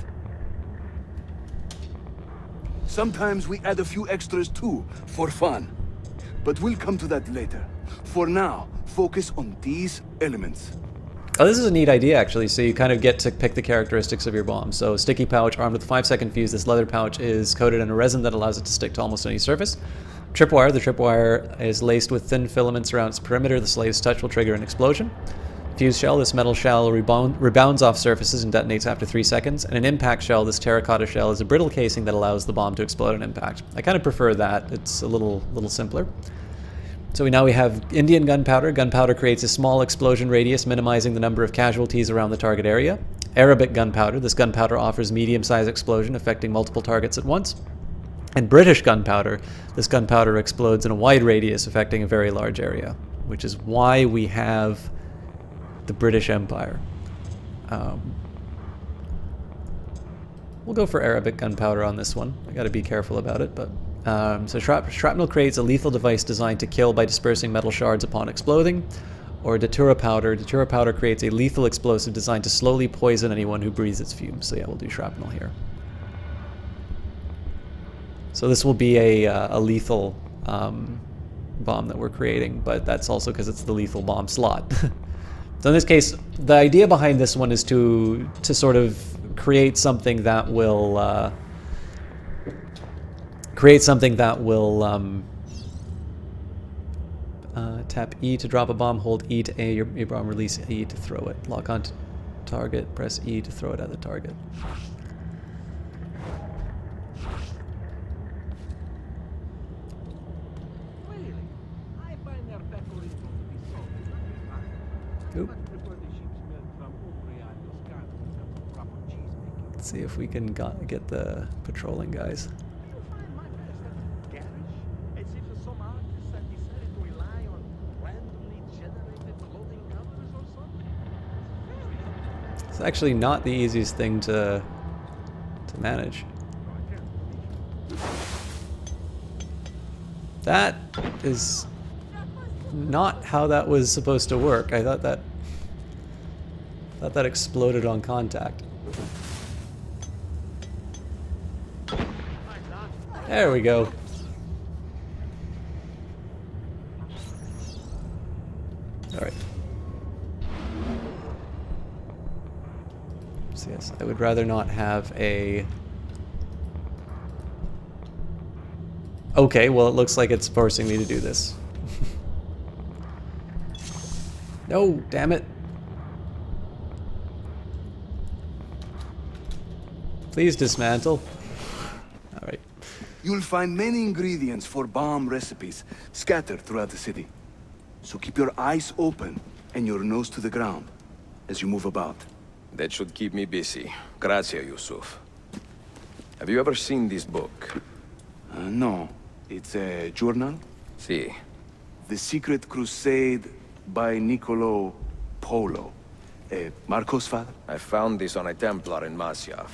Sometimes we add a few extras too, for fun. But we'll come to that later. For now, focus on these elements. Oh, this is a neat idea, actually. So you kind of get to pick the characteristics of your bomb. So sticky pouch, armed with a 5-second fuse. This leather pouch is coated in a resin that allows it to stick to almost any surface. Tripwire. The tripwire is laced with thin filaments around its perimeter. The slave's touch will trigger an explosion. Fuse shell. This metal shell rebounds off surfaces and detonates after 3 seconds. And an impact shell. This terracotta shell is a brittle casing that allows the bomb to explode on impact. I kind of prefer that. It's a little simpler. So now we have Indian gunpowder. Gunpowder creates a small explosion radius, minimizing the number of casualties around the target area. Arabic gunpowder. This gunpowder offers medium-sized explosion, affecting multiple targets at once. And British gunpowder. This gunpowder explodes in a wide radius, affecting a very large area, which is why we have the British Empire. We'll go for Arabic gunpowder on this one. I gotta be careful about it, but... so shrapnel creates a lethal device designed to kill by dispersing metal shards upon exploding. Or Datura powder. Datura powder creates a lethal explosive designed to slowly poison anyone who breathes its fumes. So yeah, we'll do shrapnel here. So this will be a lethal bomb that we're creating, but that's also because it's the lethal bomb slot. So in this case, the idea behind this one is to sort of create something that will tap E to drop a bomb, hold E to A your bomb, release E to throw it. Lock on to target, press E to throw it at the target. Oop. Let's see if we can get the patrolling guys. It's actually not the easiest thing to manage. That is not how that was supposed to work. I thought that exploded on contact. There we go. All right. So yes, I would rather not have a... Okay, well it looks like it's forcing me to do this. No, damn it. Please dismantle. All right. You'll find many ingredients for bomb recipes scattered throughout the city. So keep your eyes open and your nose to the ground as you move about. That should keep me busy. Grazie, Yusuf. Have you ever seen this book? No. It's a journal? Si. The Secret Crusade by Niccolo Polo. Marco's father? I found this on a Templar in Masyaf.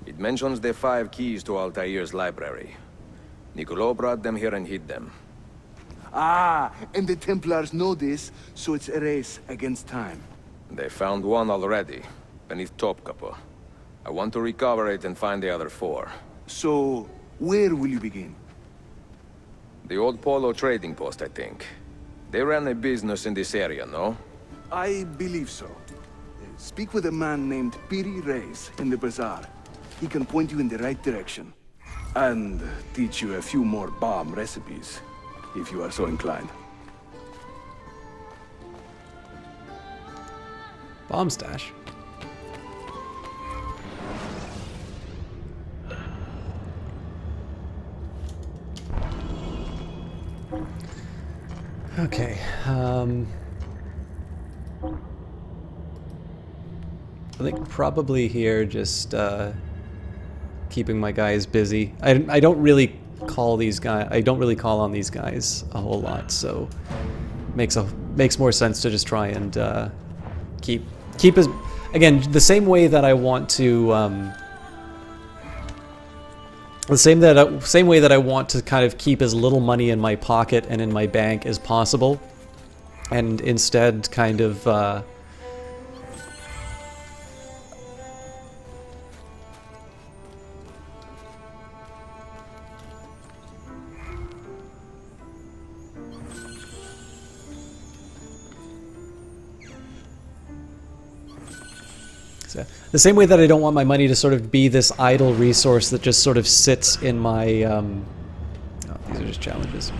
It mentions the 5 keys to Altair's library. Niccolo brought them here and hid them. Ah, and the Templars know this, so it's a race against time. They found one already, beneath Topkapi. I want to recover it and find the other 4. So, where will you begin? The old Polo trading post, I think. They ran a business in this area, no? I believe so. Speak with a man named Piri Reis in the bazaar. He can point you in the right direction. And teach you a few more bomb recipes, if you are so inclined. Bomb stash. Okay. I think probably here just keeping my guys busy. I don't really call these guys. I don't really call on these guys a whole lot, so makes more sense to just try and keep as, again, the same way that I want to the same way that I want to kind of keep as little money in my pocket and in my bank as possible, and instead kind of so, the same way that I don't want my money to sort of be this idle resource that just sort of sits in my oh, these are just challenges.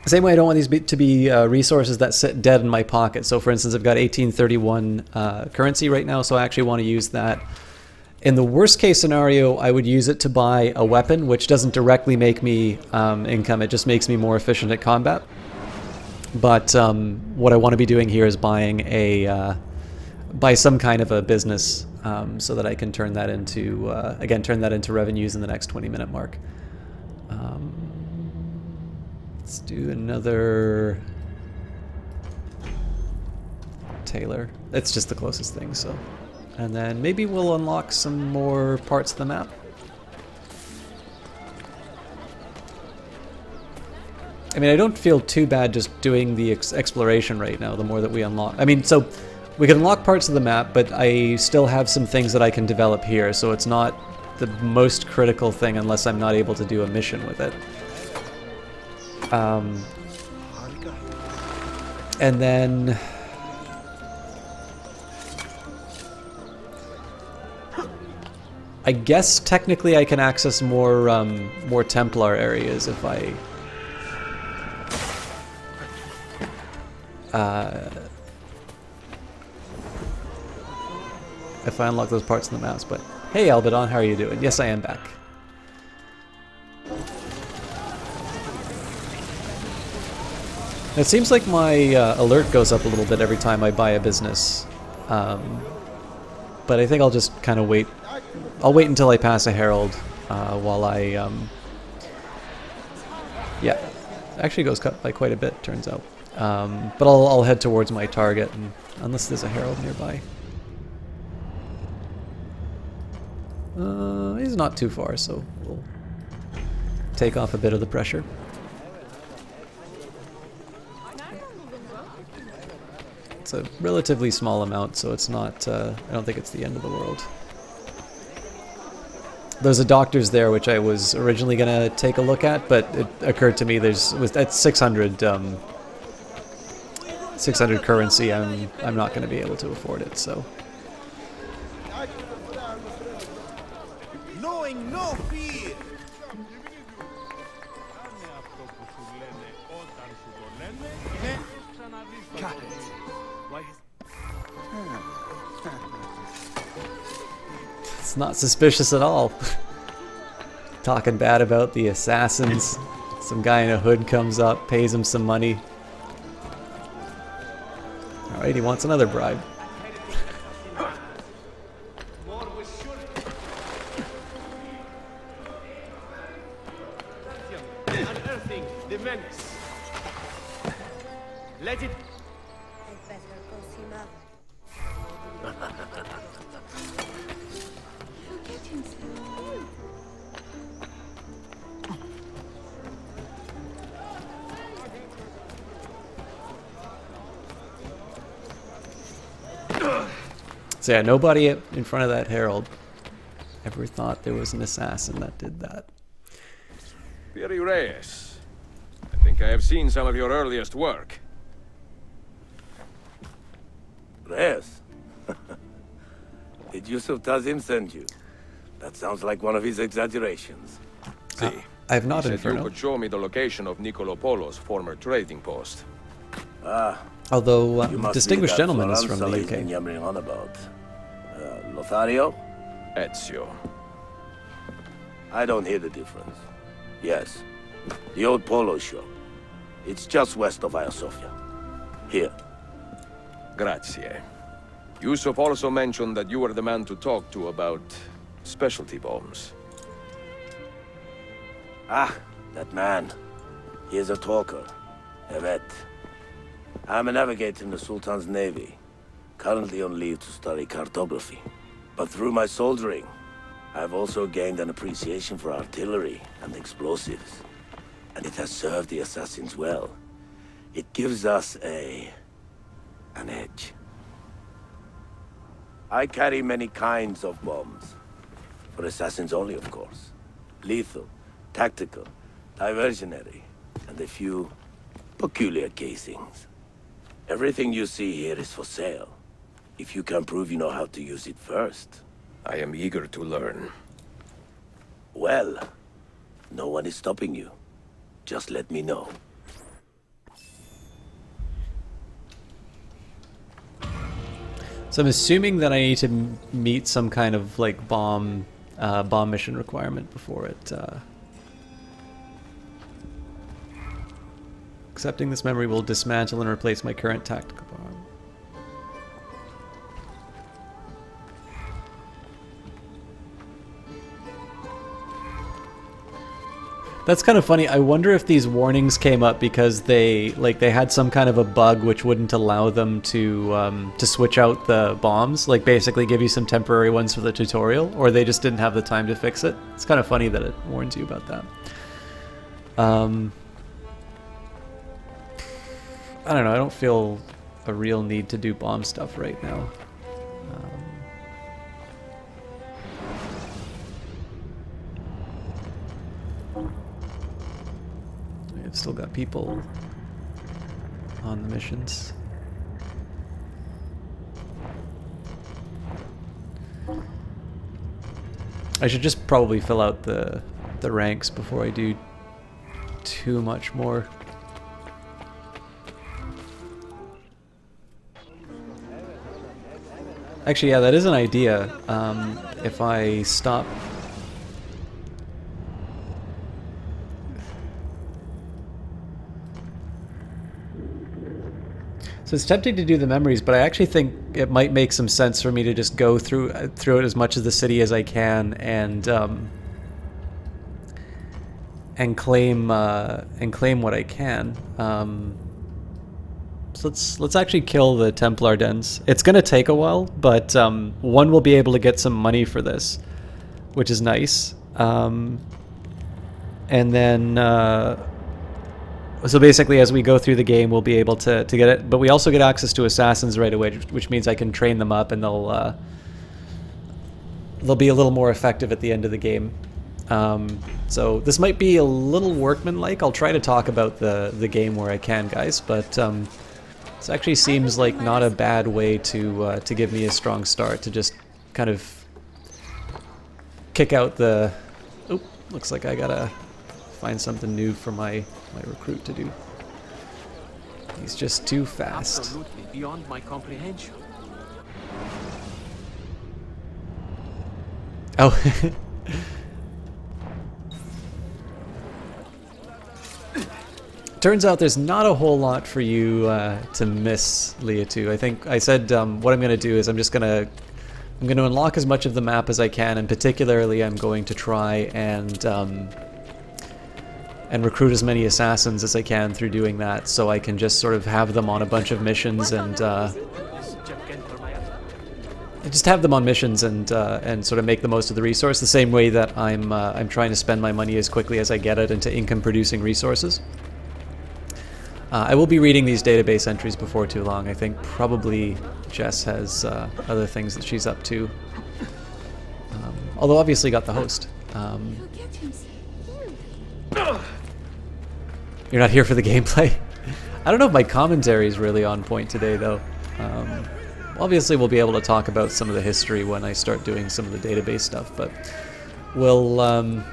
The same way I don't want these to be resources that sit dead in my pocket. So for instance, I've got 1831 currency right now, so I actually want to use that. In the worst case scenario, I would use it to buy a weapon, which doesn't directly make me income, it just makes me more efficient at combat. But what I want to be doing here is buying buy some kind of a business so that I can turn that into, again, turn that into revenues in the next 20-minute mark. Let's do another tailor. It's just the closest thing, so. And then maybe we'll unlock some more parts of the map. I mean, I don't feel too bad just doing the exploration right now, the more that we unlock. I mean, so we can unlock parts of the map, but I still have some things that I can develop here, so it's not the most critical thing unless I'm not able to do a mission with it. And then I guess technically I can access more Templar areas if I unlock those parts of the maps. But hey, Albedon, how are you doing? Yes, I am back. It seems like my alert goes up a little bit every time I buy a business, but I think I'll just kind of wait. I'll wait until I pass a herald while I yeah, actually goes cut by quite a bit, turns out. But I'll head towards my target, and, unless there's a herald nearby. He's not too far, so we'll take off a bit of the pressure. It's a relatively small amount, so it's not, I don't think it's the end of the world. There's a doctor's there, which I was originally going to take a look at, but it occurred to me at 600 currency, I'm not going to be able to afford it, so. Knowing no fear. Got it. It's not suspicious at all. Talking bad about the assassins. Some guy in a hood comes up, pays him some money. Alright, he wants another bribe. Unearthing the menace. Let it. I'd better go see Mother. So yeah, nobody in front of that herald ever thought there was an assassin that did that. Pierre Reyes. I think I have seen some of your earliest work. Reyes? Did Yusuf Tazim send you? That sounds like one of his exaggerations. See, I have not he said you Inferno. could show me the location of Niccolo Polo's former trading post. Although You must Distinguished be that Gentleman is from Floranza the he's been UK. yammering on about. Lothario? Ezio. I don't hear the difference. Yes, the old polo shop. It's just west of Hagia Sophia. Here. Grazie. Yusuf also mentioned that you were the man to talk to about specialty bombs. Ah, that man. He is a talker. Evet. I'm a navigator in the Sultan's navy. Currently on leave to study cartography. But through my soldiering, I've also gained an appreciation for artillery and explosives. And it has served the assassins well. It gives us an edge. I carry many kinds of bombs. For assassins only, of course. Lethal, tactical, diversionary, and a few peculiar casings. Everything you see here is for sale. If you can prove you know how to use it first. I am eager to learn. Well, no one is stopping you. Just let me know. So I'm assuming that I need to meet some kind of like bomb mission requirement before it. Accepting this memory will dismantle and replace my current tactical bomb. That's kind of funny. I wonder if these warnings came up because they had some kind of a bug which wouldn't allow them to switch out the bombs, like basically give you some temporary ones for the tutorial, or they just didn't have the time to fix it. It's kind of funny that it warns you about that. I don't know. I don't feel a real need to do bomb stuff right now. I've still got people on the missions. I should just probably fill out the ranks before I do too much more. Actually, yeah, that is an idea. If I stop... So it's tempting to do the memories, but I actually think it might make some sense for me to just go through it as much of the city as I can and claim what I can. So let's actually kill the Templar dens. It's gonna take a while, but one will be able to get some money for this, which is nice. And then so basically, as we go through the game, we'll be able to get it. But we also get access to assassins right away, which means I can train them up, and they'll be a little more effective at the end of the game. So this might be a little workmanlike. I'll try to talk about the game where I can, guys. But this actually seems like not a bad way to give me a strong start, to just kind of kick out the... Oh, looks like I gotta find something new for my recruit to do. He's just too fast. Absolutely beyond my comprehension. Oh. Turns out there's not a whole lot for you to miss, Leotu. I think I said what I'm going to do is I'm going to unlock as much of the map as I can, and particularly I'm going to try and recruit as many assassins as I can through doing that, so I can just sort of have them on a bunch of missions and just have them on missions and sort of make the most of the resource, the same way that I'm trying to spend my money as quickly as I get it into income-producing resources. I will be reading these database entries before too long. I think probably Jess has other things that she's up to. Although obviously got the host. You're not here for the gameplay? I don't know if my commentary is really on point today, though. Obviously, we'll be able to talk about some of the history when I start doing some of the database stuff, but we'll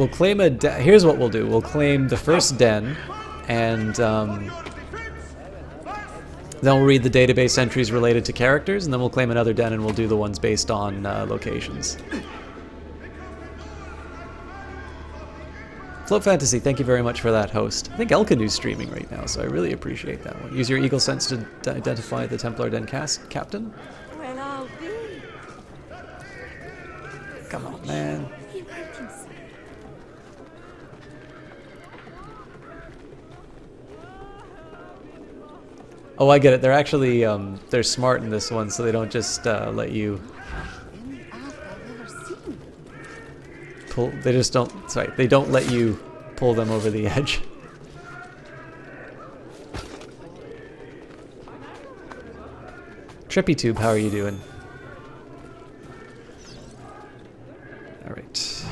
claim a den. Here's what we'll do. We'll claim the first den, and then we'll read the database entries related to characters, and then we'll claim another den, and we'll do the ones based on locations. Float Fantasy, thank you very much for that, host. I think Elkanu's streaming right now, so I really appreciate that one. Use your eagle sense to identify the Templar Den captain. Well, I'll be. Come on, man. He hurt himself. Oh, I get it. They're actually, they're smart in this one, so they don't just let you pull. They just don't, sorry, they don't let you pull them over the edge. Trippy Tube, how are you doing? All right.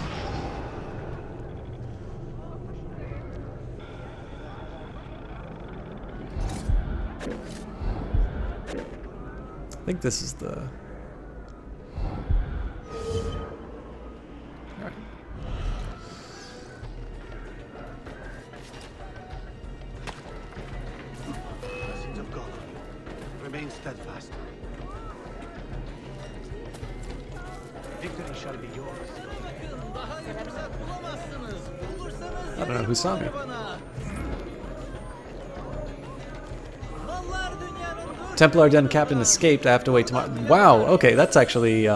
I think this is the... Alright. Blessings of God. Remain steadfast. Victory shall be yours. I don't know who saw me. Templar Den captain escaped. I have to wait tomorrow. Wow, okay, that's actually,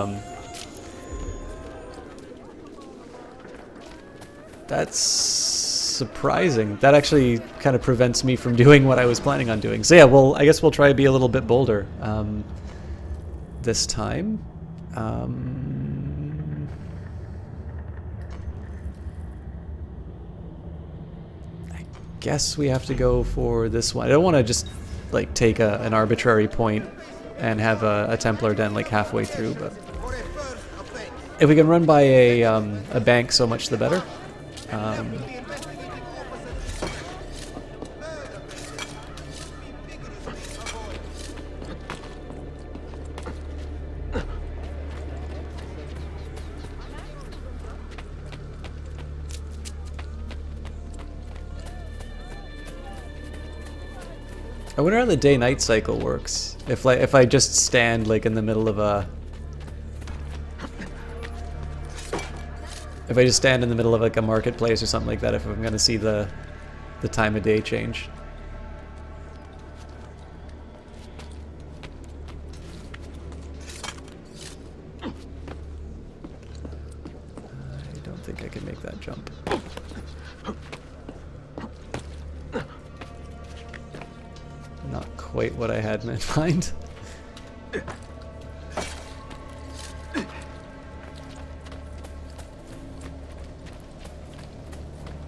that's surprising. That actually kind of prevents me from doing what I was planning on doing. So yeah, well, I guess we'll try to be a little bit bolder this time. I guess we have to go for this one. I don't want to just like take an arbitrary point and have a Templar Den like halfway through, but if we can run by a bank, so much the better. I wonder how the day-night cycle works. If I just stand like in the middle of a... If I just stand in the middle of like a marketplace or something like that, if I'm gonna see the time of day change. I don't think I can make that jump. Not quite what I had in mind.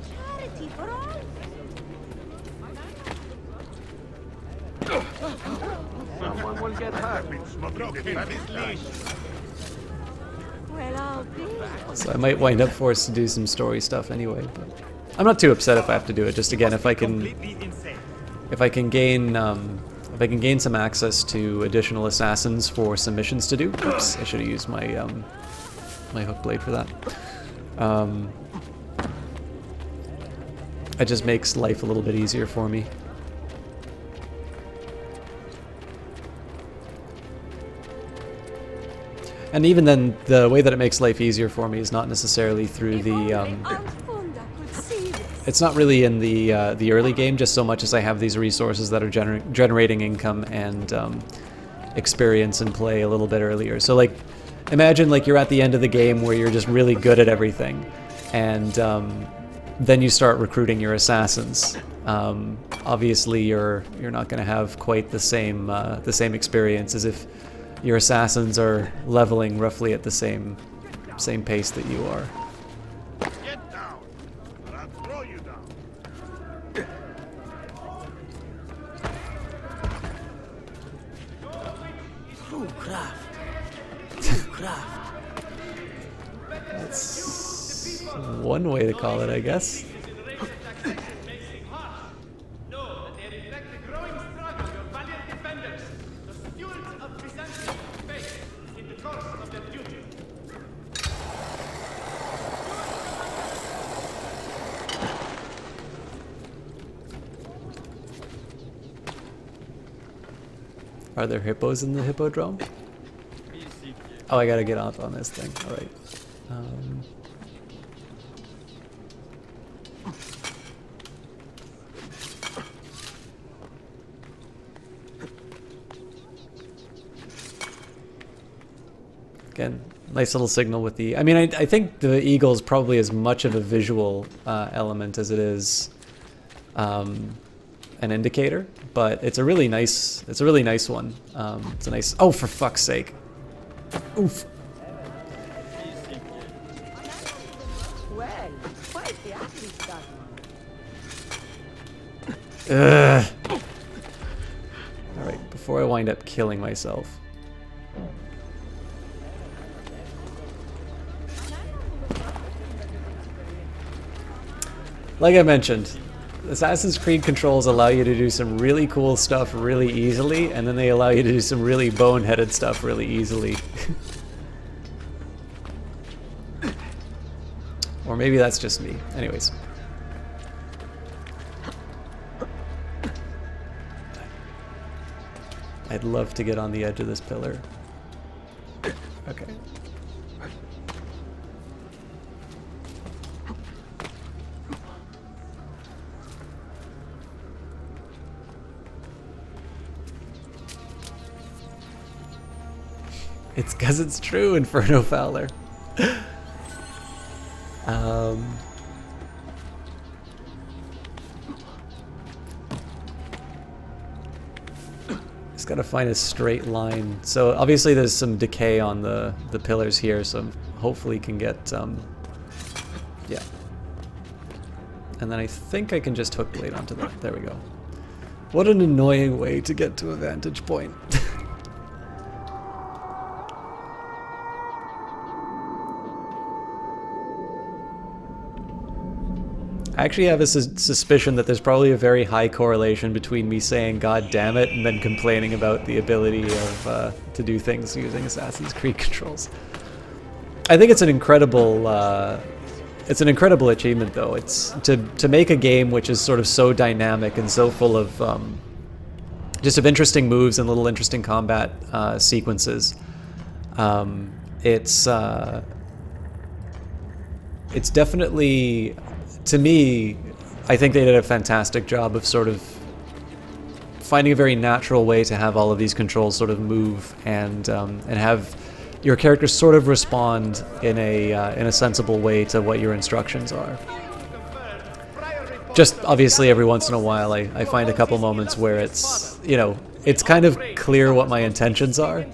Charity for all. Someone will get hurt. Well, I'll be. So I might wind up forced to do some story stuff anyway, but I'm not too upset if I have to do it. Just again, if I can gain some access to additional assassins for some missions to do. Oops, I should have used my my Hookblade for that. It just makes life a little bit easier for me. And even then, the way that it makes life easier for me is not necessarily through the it's not really in the early game, just so much as I have these resources that are generating income and experience and play a little bit earlier. So like, imagine like you're at the end of the game where you're just really good at everything, and then you start recruiting your assassins. Obviously, you're not going to have quite the same experience as if your assassins are leveling roughly at the same pace that you are. Get down, or I'll throw you down. True craft. True craft. That's one way to call it, I guess. Are there hippos in the hippodrome? Oh, I gotta get off on this thing. All right. Again, nice little signal with the... I mean, I think the eagle is probably as much of a visual element as it is an indicator, but it's a really nice one. It's a nice... Oh, for fuck's sake. Oof. Well, quite the athlete, that Ugh. All right, before I wind up killing myself. Like I mentioned, Assassin's Creed controls allow you to do some really cool stuff really easily, and then they allow you to do some really boneheaded stuff really easily. Or maybe that's just me. Anyways. I'd love to get on the edge of this pillar. Okay. It's because it's true, Inferno Fowler. Just gotta find a straight line. So obviously there's some decay on the pillars here, so hopefully can get yeah. And then I think I can just hook blade onto that. There we go. What an annoying way to get to a vantage point. I actually have a suspicion that there's probably a very high correlation between me saying "God damn it" and then complaining about the ability of to do things using Assassin's Creed controls. I think it's an incredible achievement, though. It's to make a game which is sort of so dynamic and so full of just of interesting moves and little interesting combat sequences. It's definitely. To me, I think they did a fantastic job of sort of finding a very natural way to have all of these controls sort of move and have your characters sort of respond in a sensible way to what your instructions are. Just obviously every once in a while I find a couple moments where it's, you know, it's kind of clear what my intentions are,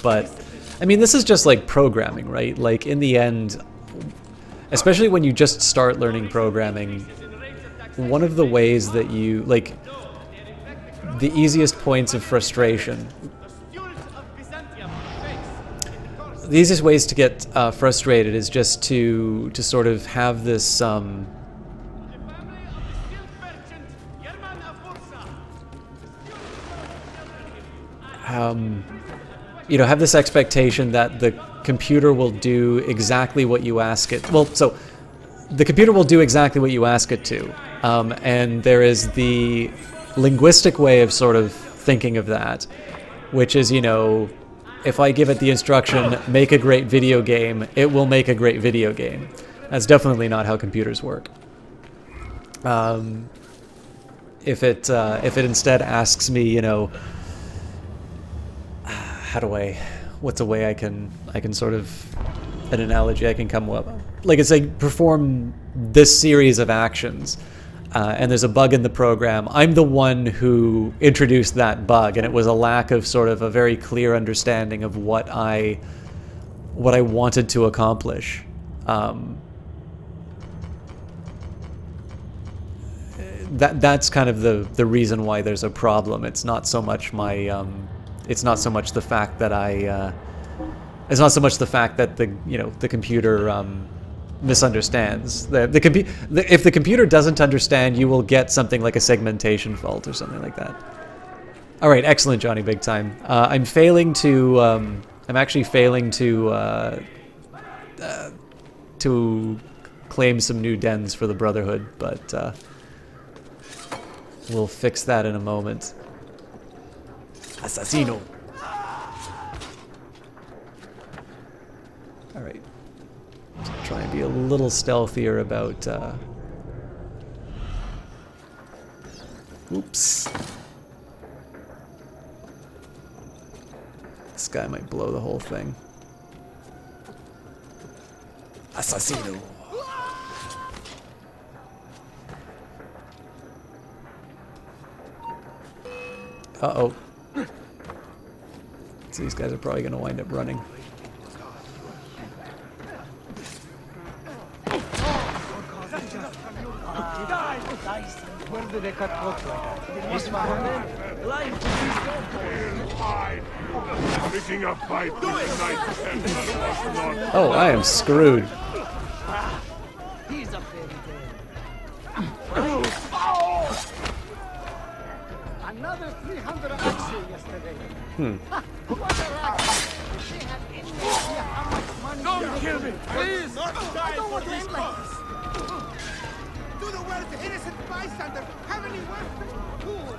but I mean, this is just like programming, right? Like in the end, especially when you just start learning programming, one of the ways that you, like, the easiest points of frustration, the easiest ways to get frustrated is just to sort of have this, you know, have this expectation that the computer will do exactly what you ask it. Well, so the computer will do exactly what you ask it to, and there is the linguistic way of sort of thinking of that, which is, you know, if I give it the instruction, make a great video game, it will make a great video game. That's definitely not how computers work. If it instead asks me, you know, what's a way I can sort of, an analogy I can come up, like it's like perform this series of actions, and there's a bug in the program. I'm the one who introduced that bug, and it was a lack of sort of a very clear understanding of what I wanted to accomplish. That's kind of the reason why there's a problem. It's not so much my it's not so much the fact that it's not so much the fact that the computer misunderstands. If the computer doesn't understand, you will get something like a segmentation fault or something like that. All right, excellent, Johnny Big Time. I'm actually failing to claim some new dens for the Brotherhood, but we'll fix that in a moment. Assassino. Alright. Try and be a little stealthier about... Oops. This guy might blow the whole thing. Assassino. Uh-oh. So these guys are probably going to wind up running. Where did they cut rope like that? Picking a fight with the Knights Templar was not... Oh, I am screwed. He's a fairy Another 300 axes yesterday. What a racket. They have any idea how much money... Don't kill me, please! I don't want to end like this. Do the words innocent bystander have any weapons? Cool.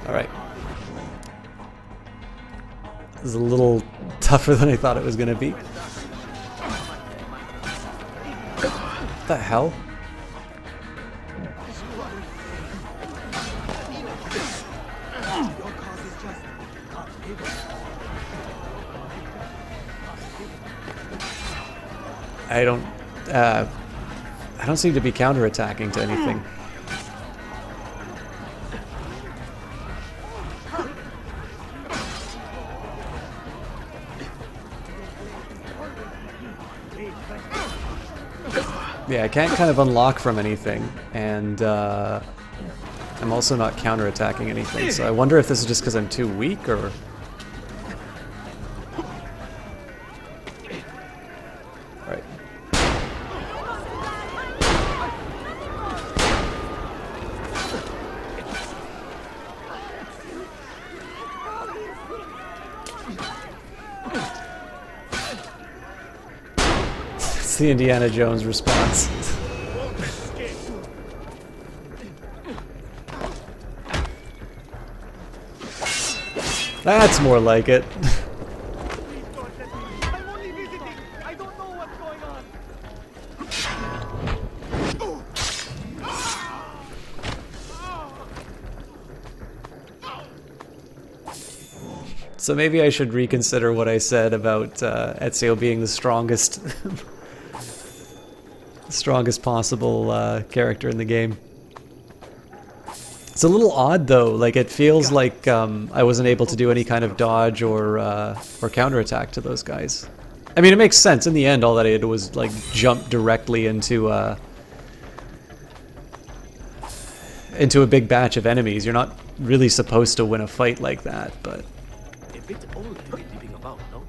Alright. This is a little tougher than I thought it was going to be. What the hell? I don't seem to be counterattacking to anything. Yeah, I can't kind of unlock from anything, and I'm also not counterattacking anything, so I wonder if this is just because I'm too weak, or... Right. It's the Indiana Jones response. That's more like it. I'm only visiting. I don't know what's going on. So maybe I should reconsider what I said about Ezio being the strongest, strongest possible character in the game. It's a little odd though. Like it feels like I wasn't able to do any kind of dodge or counterattack to those guys. I mean, it makes sense. In the end, all that I did was like jump directly into a big batch of enemies. You're not really supposed to win a fight like that, but. A bit old to be leaping about, no?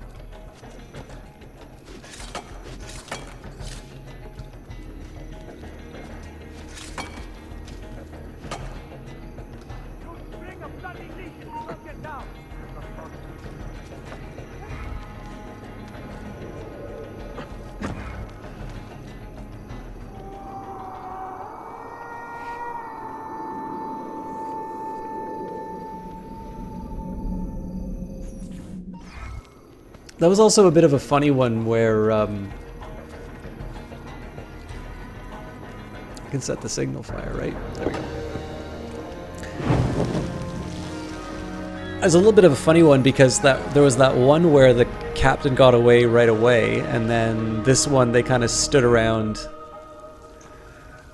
Bring a bloody legion. Let's get down. That was also a bit of a funny one where I can set the signal fire, right? There we go. It was a little bit of a funny one because there was that one where the captain got away right away, and then this one they kind of stood around.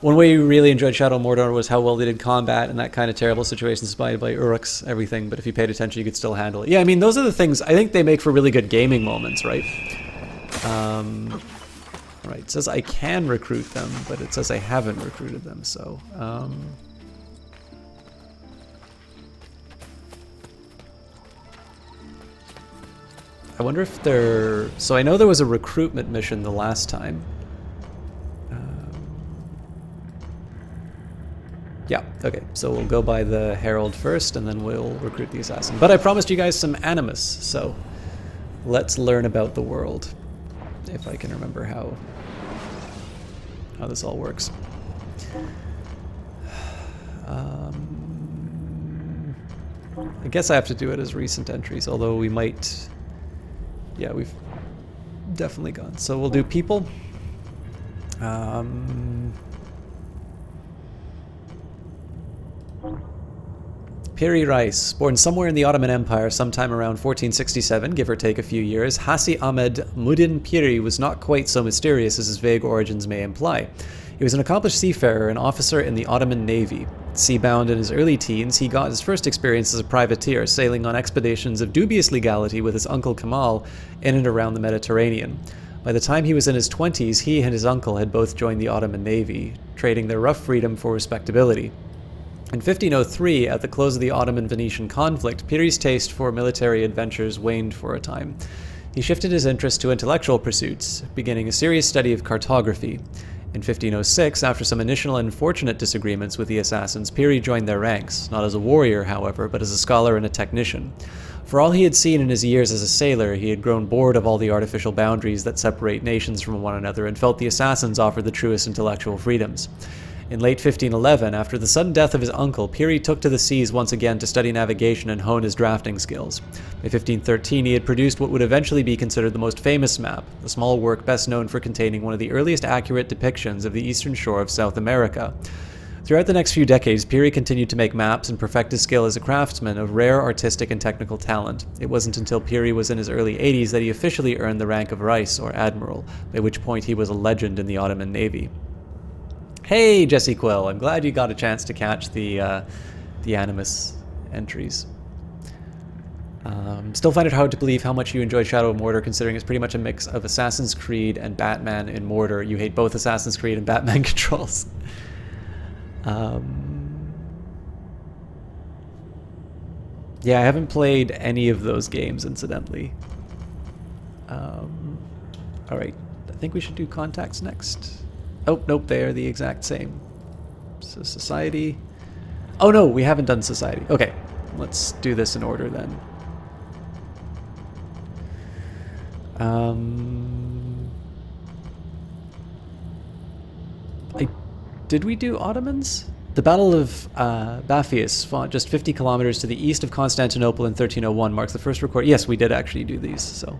One way you really enjoyed Shadow of Mordor was how well they did combat in that kind of terrible situation, spied by Uruks, everything, but if you paid attention you could still handle it. Yeah, I mean, those are the things I think they make for really good gaming moments, right? Right, it says I can recruit them, but it says I haven't recruited them, so... I wonder if they're... So I know there was a recruitment mission the last time. Yeah, okay. So we'll go by the Herald first, and then we'll recruit the assassin. But I promised you guys some animus, so let's learn about the world. If I can remember how this all works. I guess I have to do it as recent entries, although we might... Yeah, we've definitely gone. So we'll do people. Piri Rice, born somewhere in the Ottoman Empire sometime around 1467, give or take a few years, Hassi Ahmed Muddin Piri was not quite so mysterious as his vague origins may imply. He was an accomplished seafarer and officer in the Ottoman Navy. Seabound in his early teens, he got his first experience as a privateer, sailing on expeditions of dubious legality with his uncle Kamal in and around the Mediterranean. By the time he was in his 20s, he and his uncle had both joined the Ottoman Navy, trading their rough freedom for respectability. In 1503, at the close of the Ottoman-Venetian conflict, Piri's taste for military adventures waned for a time. He shifted his interest to intellectual pursuits, beginning a serious study of cartography. In 1506, after some initial and unfortunate disagreements with the assassins, Piri joined their ranks, not as a warrior, however, but as a scholar and a technician. For all he had seen in his years as a sailor, he had grown bored of all the artificial boundaries that separate nations from one another and felt the assassins offered the truest intellectual freedoms. In late 1511, after the sudden death of his uncle, Piri took to the seas once again to study navigation and hone his drafting skills. By 1513, he had produced what would eventually be considered the most famous map, a small work best known for containing one of the earliest accurate depictions of the eastern shore of South America. Throughout the next few decades, Piri continued to make maps and perfect his skill as a craftsman of rare artistic and technical talent. It wasn't until Piri was in his early 80s that he officially earned the rank of Rais, or Admiral, by which point he was a legend in the Ottoman Navy. Hey, Jesse Quill, I'm glad you got a chance to catch the Animus entries. Still find it hard to believe how much you enjoyed Shadow of Mordor, considering it's pretty much a mix of Assassin's Creed and Batman in Mordor. You hate both Assassin's Creed and Batman controls. Yeah, I haven't played any of those games, incidentally. Alright, I think we should do contacts next. Oh, nope, they are the exact same. So society. Oh no, we haven't done society. Okay, let's do this in order then. Did we do Ottomans? The Battle of Baphius, fought just 50 kilometers to the east of Constantinople in 1301, marks the first record. Yes, we did actually do these, so.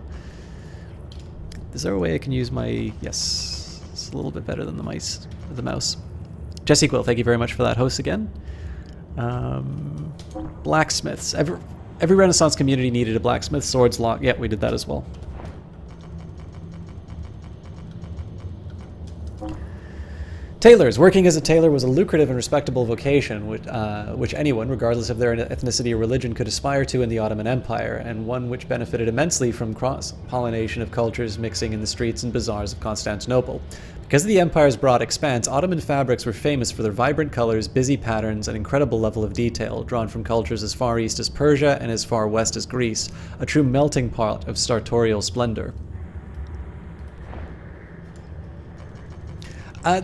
Is there a way I can use my... Yes. It's a little bit better than the mouse. Jesse Quill, thank you very much for that host again. Blacksmiths. Every Renaissance community needed a blacksmith, swords, lock. Yeah, we did that as well. Tailors. Working as a tailor was a lucrative and respectable vocation which anyone, regardless of their ethnicity or religion, could aspire to in the Ottoman Empire, and one which benefited immensely from cross-pollination of cultures mixing in the streets and bazaars of Constantinople. Because of the empire's broad expanse, Ottoman fabrics were famous for their vibrant colors, busy patterns, and incredible level of detail, drawn from cultures as far east as Persia and as far west as Greece, a true melting pot of sartorial splendor.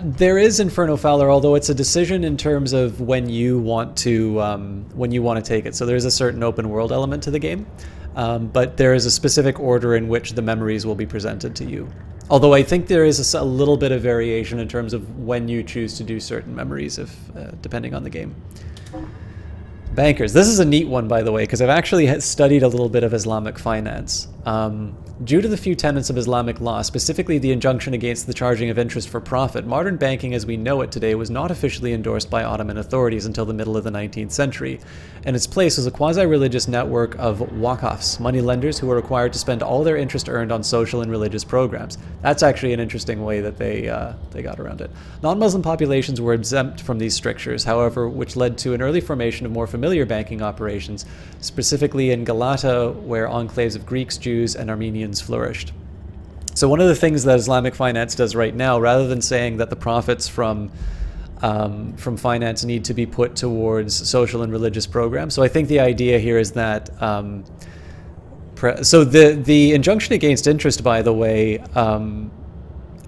There is Inferno Fowler, although it's a decision in terms of when you want to take it. So there's a certain open world element to the game, but there is a specific order in which the memories will be presented to you. Although I think there is a little bit of variation in terms of when you choose to do certain memories, depending on the game. Bankers. This is a neat one, by the way, because I've actually studied a little bit of Islamic finance. Due to the few tenets of Islamic law, specifically the injunction against the charging of interest for profit, modern banking as we know it today was not officially endorsed by Ottoman authorities until the middle of the 19th century. In its place was a quasi-religious network of waqafs, moneylenders who were required to spend all their interest earned on social and religious programs. That's actually an interesting way that they got around it. Non-Muslim populations were exempt from these strictures, however, which led to an early formation of more familiar banking operations, specifically in Galata, where enclaves of Greeks, Jews, and Armenians flourished. So one of the things that Islamic finance does right now, rather than saying that the profits from finance need to be put towards social and religious programs, so I think the idea here is that so the injunction against interest, by the way,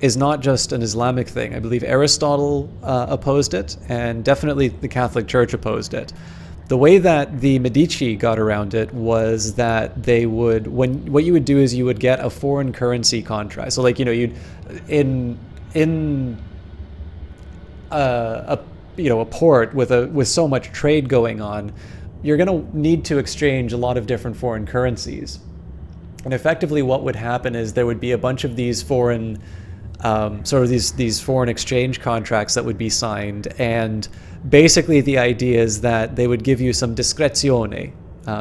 is not just an Islamic thing. I believe Aristotle opposed it, and definitely the Catholic Church opposed it. The way that the Medici got around it was that they would, what you would do is you would get a foreign currency contract. So, like, you know, you'd in a port with so much trade going on, you're going to need to exchange a lot of different foreign currencies. And effectively, what would happen is there would be a bunch of these foreign these foreign exchange contracts that would be signed, and basically the idea is that they would give you some discrezione,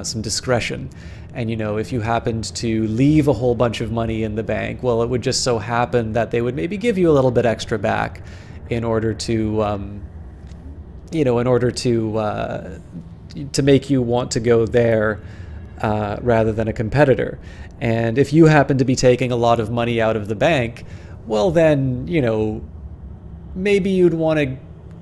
some discretion. And, you know, if you happened to leave a whole bunch of money in the bank, well, it would just so happen that they would maybe give you a little bit extra back in order to, to make you want to go there rather than a competitor. And if you happen to be taking a lot of money out of the bank, well, then, you know, maybe you'd want to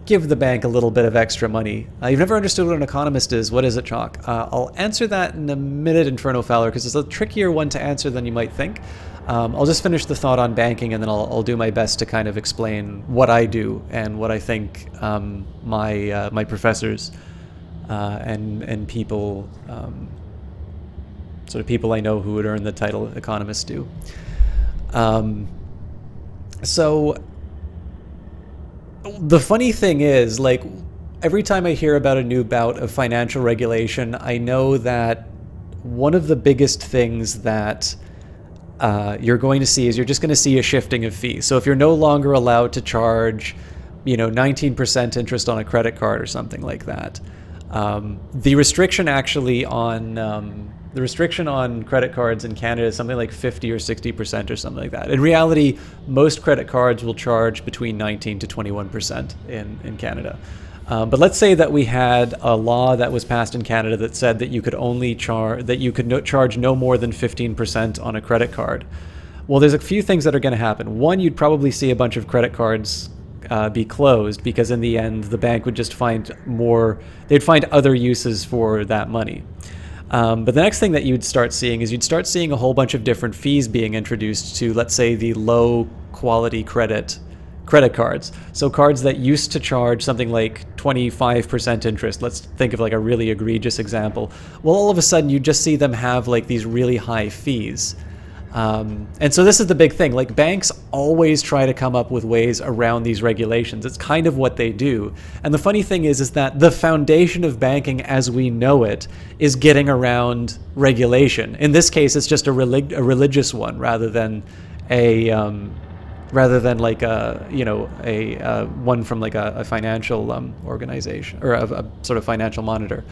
give the bank a little bit of extra money. You've never understood what an economist is. What is it, Chalk? I'll answer that in a minute, Inferno Fowler, because it's a trickier one to answer than you might think. I'll just finish the thought on banking, and then I'll do my best to kind of explain what I do and what I think my professors and people, sort of people I know who would earn the title economist do. So the funny thing is, like, every time I hear about a new bout of financial regulation, I know that one of the biggest things that you're going to see is you're just going to see a shifting of fees. So if you're no longer allowed to charge, 19% interest on a credit card or something like that, the restriction actually on the restriction on credit cards in Canada is something like 50 or 60% or something like that. In reality, most credit cards will charge between 19 to 21% in Canada. But let's say that we had a law that was passed in Canada that said that you could only charge no more than 15% on a credit card. Well, there's a few things that are going to happen. One, you'd probably see a bunch of credit cards be closed, because in the end, the bank would just they'd find other uses for that money. But the next thing that you'd start seeing is a whole bunch of different fees being introduced to, let's say, the low quality credit cards. So cards that used to charge something like 25% interest. Let's think of like a really egregious example. Well, all of a sudden you just see them have like these really high fees. And so this is the big thing. Like, banks always try to come up with ways around these regulations. It's kind of what they do. And the funny thing is that the foundation of banking as we know it is getting around regulation. In this case, it's just a religious one rather than like a one from like a financial organization or a sort of financial monitor.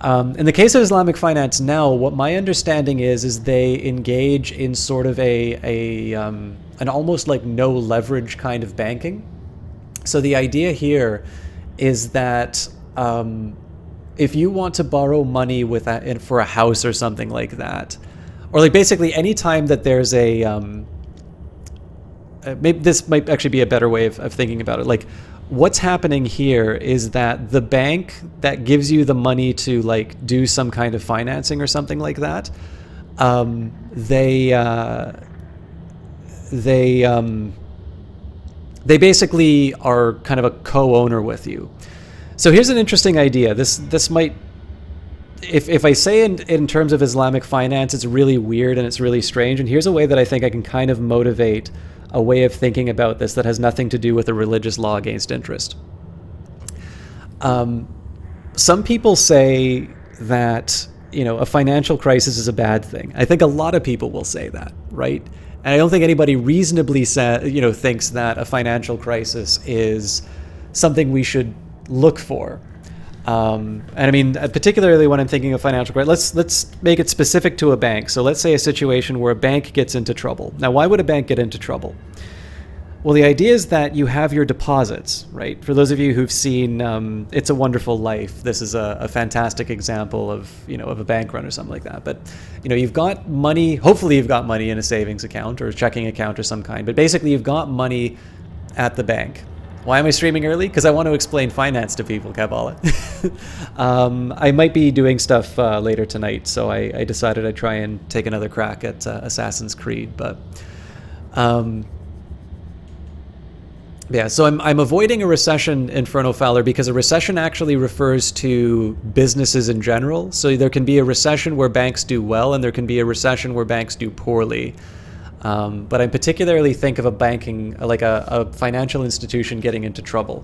In the case of Islamic finance now, what my understanding is they engage in sort of an almost like no leverage kind of banking. So the idea here is that if you want to borrow money for a house or something like that, or like basically any time that there's maybe this might actually be a better way of thinking about it. Like, what's happening here is that the bank that gives you the money to like do some kind of financing or something like that, they basically are kind of a co-owner with you. So here's an interesting idea. This might, if I say in terms of Islamic finance, it's really weird and it's really strange. And here's a way that I think I can kind of motivate a way of thinking about this that has nothing to do with a religious law against interest. Some people say that, a financial crisis is a bad thing. I think a lot of people will say that, right? And I don't think anybody reasonably thinks that a financial crisis is something we should look for. And I mean, particularly when I'm thinking of financial crisis, let's make it specific to a bank. So let's say a situation where a bank gets into trouble. Now, why would a bank get into trouble? Well, the idea is that you have your deposits, right? For those of you who've seen It's a Wonderful Life, this is a fantastic example of a bank run or something like that. But you've got money. Hopefully, you've got money in a savings account or a checking account or some kind. But basically, you've got money at the bank. Why am I streaming early? Because I want to explain finance to people, Kabbalah. I might be doing stuff later tonight, so I decided I'd try and take another crack at Assassin's Creed. But Yeah, so I'm avoiding a recession, Inferno Fowler, because a recession actually refers to businesses in general. So there can be a recession where banks do well, and there can be a recession where banks do poorly. But I particularly think of a banking, like a financial institution getting into trouble.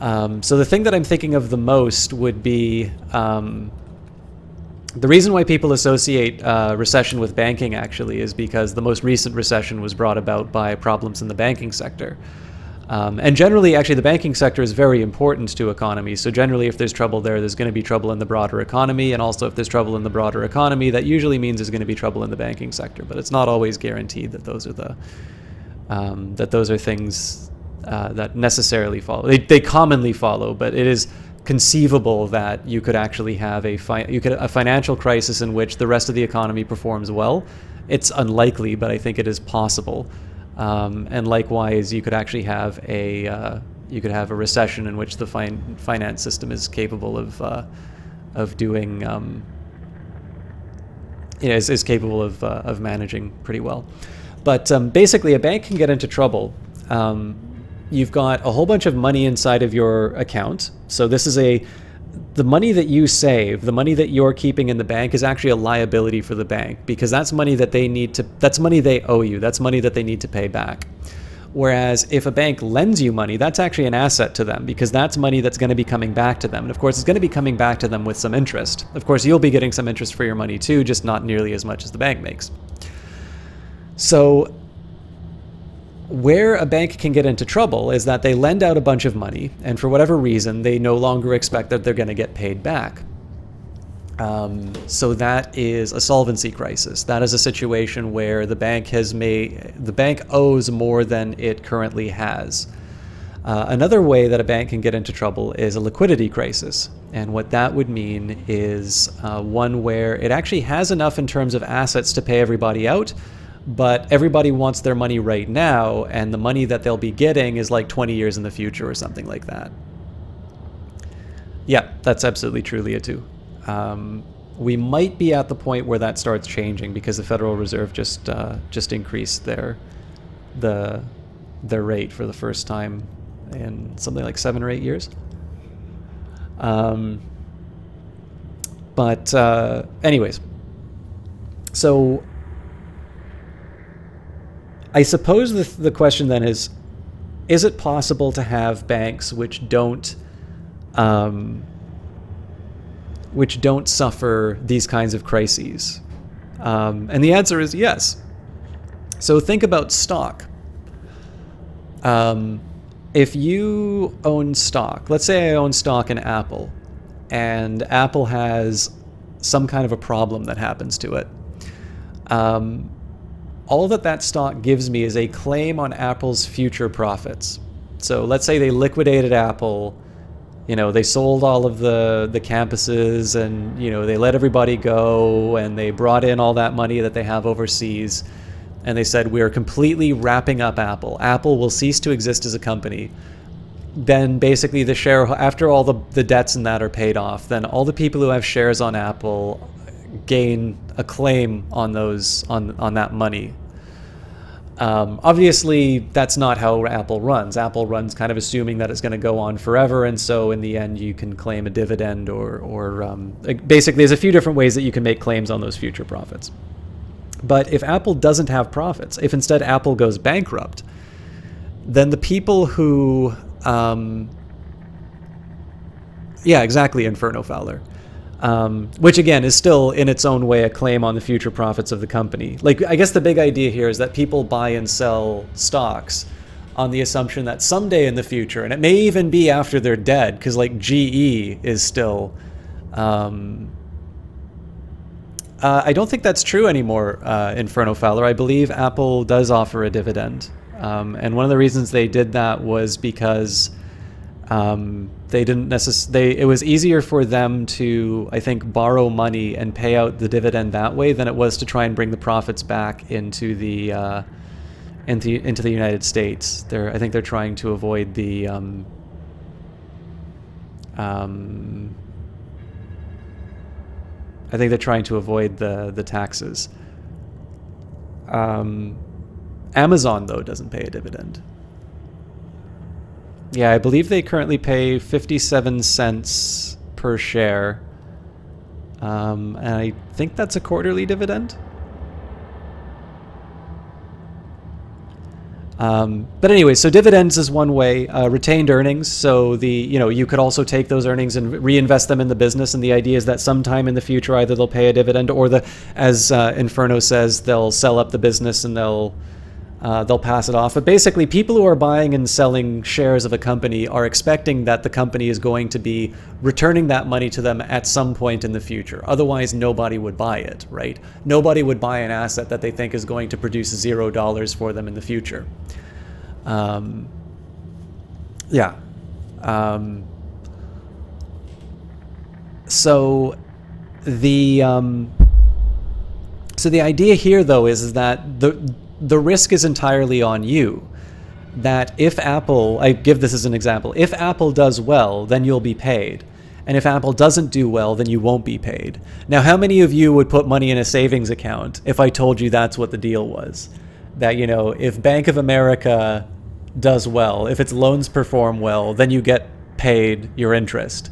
So the thing that I'm thinking of the most would be the reason why people associate recession with banking actually is because the most recent recession was brought about by problems in the banking sector. And generally, actually, the banking sector is very important to economies. So generally, if there's trouble there, there's going to be trouble in the broader economy. And also, if there's trouble in the broader economy, that usually means there's going to be trouble in the banking sector. But it's not always guaranteed that those are things that necessarily follow. They commonly follow, but it is conceivable that you could actually have a financial crisis in which the rest of the economy performs well. It's unlikely, but I think it is possible. And likewise, you could actually have a recession in which the finance system is capable of doing is capable of managing pretty well. But basically, a bank can get into trouble. You've got a whole bunch of money inside of your account. So this is the money that you save, the money that you're keeping in the bank is actually a liability for the bank, because that's money that that's money they owe you. That's money that they need to pay back. Whereas if a bank lends you money, that's actually an asset to them, because that's money that's going to be coming back to them. And of course, it's going to be coming back to them with some interest. Of course, you'll be getting some interest for your money too, just not nearly as much as the bank makes. So where a bank can get into trouble is that they lend out a bunch of money, and for whatever reason, they no longer expect that they're going to get paid back. So that is a solvency crisis. That is a situation where the bank owes more than it currently has. Another way that a bank can get into trouble is a liquidity crisis. And what that would mean is one where it actually has enough in terms of assets to pay everybody out, but everybody wants their money right now, and the money that they'll be getting is like 20 years in the future or something like that. Yeah, that's absolutely true, Leah, too. We might be at the point where that starts changing because the Federal Reserve just increased their rate for the first time in something like 7 or 8 years. Anyways, so I suppose the question then is it possible to have banks which don't suffer these kinds of crises? And the answer is yes. So think about stock. If you own stock, let's say I own stock in Apple, and Apple has some kind of a problem that happens to it. All that stock gives me is a claim on Apple's future profits. So let's say they liquidated Apple, they sold all of the campuses, and they let everybody go, and they brought in all that money that they have overseas, and they said, we are completely wrapping up Apple. Apple will cease to exist as a company. Then basically after all the debts and that are paid off, then all the people who have shares on Apple gain a claim on that money. Obviously, that's not how Apple runs. Apple runs kind of assuming that it's going to go on forever, and so in the end, you can claim a dividend or basically, there's a few different ways that you can make claims on those future profits. But if Apple doesn't have profits, if instead Apple goes bankrupt, then the people who, exactly, Inferno Fowler. Which again is still in its own way a claim on the future profits of the company. Like, I guess the big idea here is that people buy and sell stocks on the assumption that someday in the future, and it may even be after they're dead, because like GE is still, I don't think that's true anymore, Inferno Fowler. I believe Apple does offer a dividend. And one of the reasons they did that was because it was easier for them to, I think, borrow money and pay out the dividend that way than it was to try and bring the profits back into the United States. I think they're trying to avoid the taxes. Amazon, though, doesn't pay a dividend. Yeah, I believe they currently pay 57 cents per share. And I think that's a quarterly dividend. But anyway, so dividends is one way. Retained earnings, so you could also take those earnings and reinvest them in the business. And the idea is that sometime in the future, either they'll pay a dividend, or as Inferno says, they'll sell up the business and they'll pass it off. But basically, people who are buying and selling shares of a company are expecting that the company is going to be returning that money to them at some point in the future. Otherwise, nobody would buy it, right? Nobody would buy an asset that they think is going to produce $0 for them in the future. So the idea here, though, is that the risk is entirely on you. That if Apple, I give this as an example, if Apple does well, then you'll be paid. And if Apple doesn't do well, then you won't be paid. Now, how many of you would put money in a savings account if I told you that's what the deal was? That, if Bank of America does well, if its loans perform well, then you get paid your interest.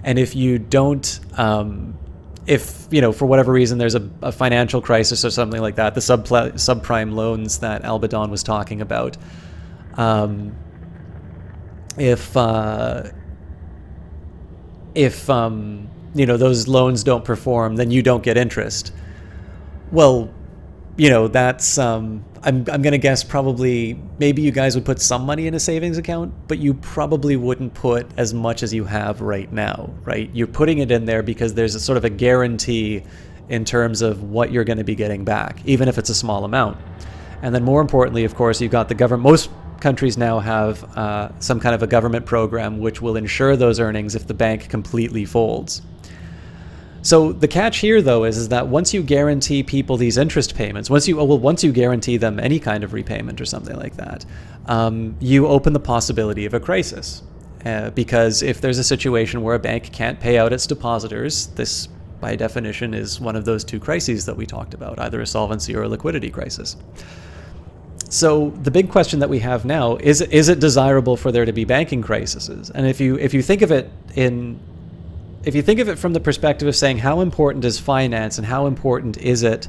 And if you don't, if, for whatever reason, there's a financial crisis or something like that, the subprime loans that Albadon was talking about, if those loans don't perform, then you don't get interest. Well, that's, I'm going to guess probably maybe you guys would put some money in a savings account, but you probably wouldn't put as much as you have right now, right? You're putting it in there because there's a sort of a guarantee in terms of what you're going to be getting back, even if it's a small amount. And then more importantly, of course, you've got the government. Most countries now have some kind of a government program which will ensure those earnings if the bank completely folds. So the catch here, though, is that once you guarantee people these interest payments, once you guarantee them any kind of repayment or something like that, you open the possibility of a crisis. Because if there's a situation where a bank can't pay out its depositors, this, by definition, is one of those two crises that we talked about, either a solvency or a liquidity crisis. So the big question that we have now is it desirable for there to be banking crises? And if you think of it from the perspective of saying how important is finance and how important is it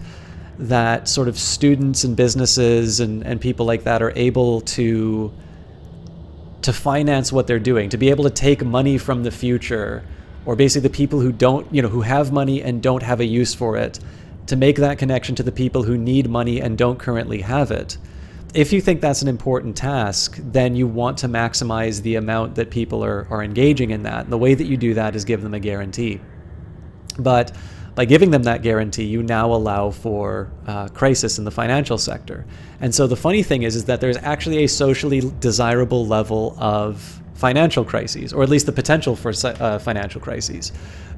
that sort of students and businesses and people like that are able to finance what they're doing, to be able to take money from the future, or basically the people who don't, who have money and don't have a use for it, to make that connection to the people who need money and don't currently have it. If you think that's an important task, then you want to maximize the amount that people are engaging in that. And the way that you do that is give them a guarantee. But by giving them that guarantee, you now allow for crisis in the financial sector. And so the funny thing is that there's actually a socially desirable level of financial crises, or at least the potential for financial crises.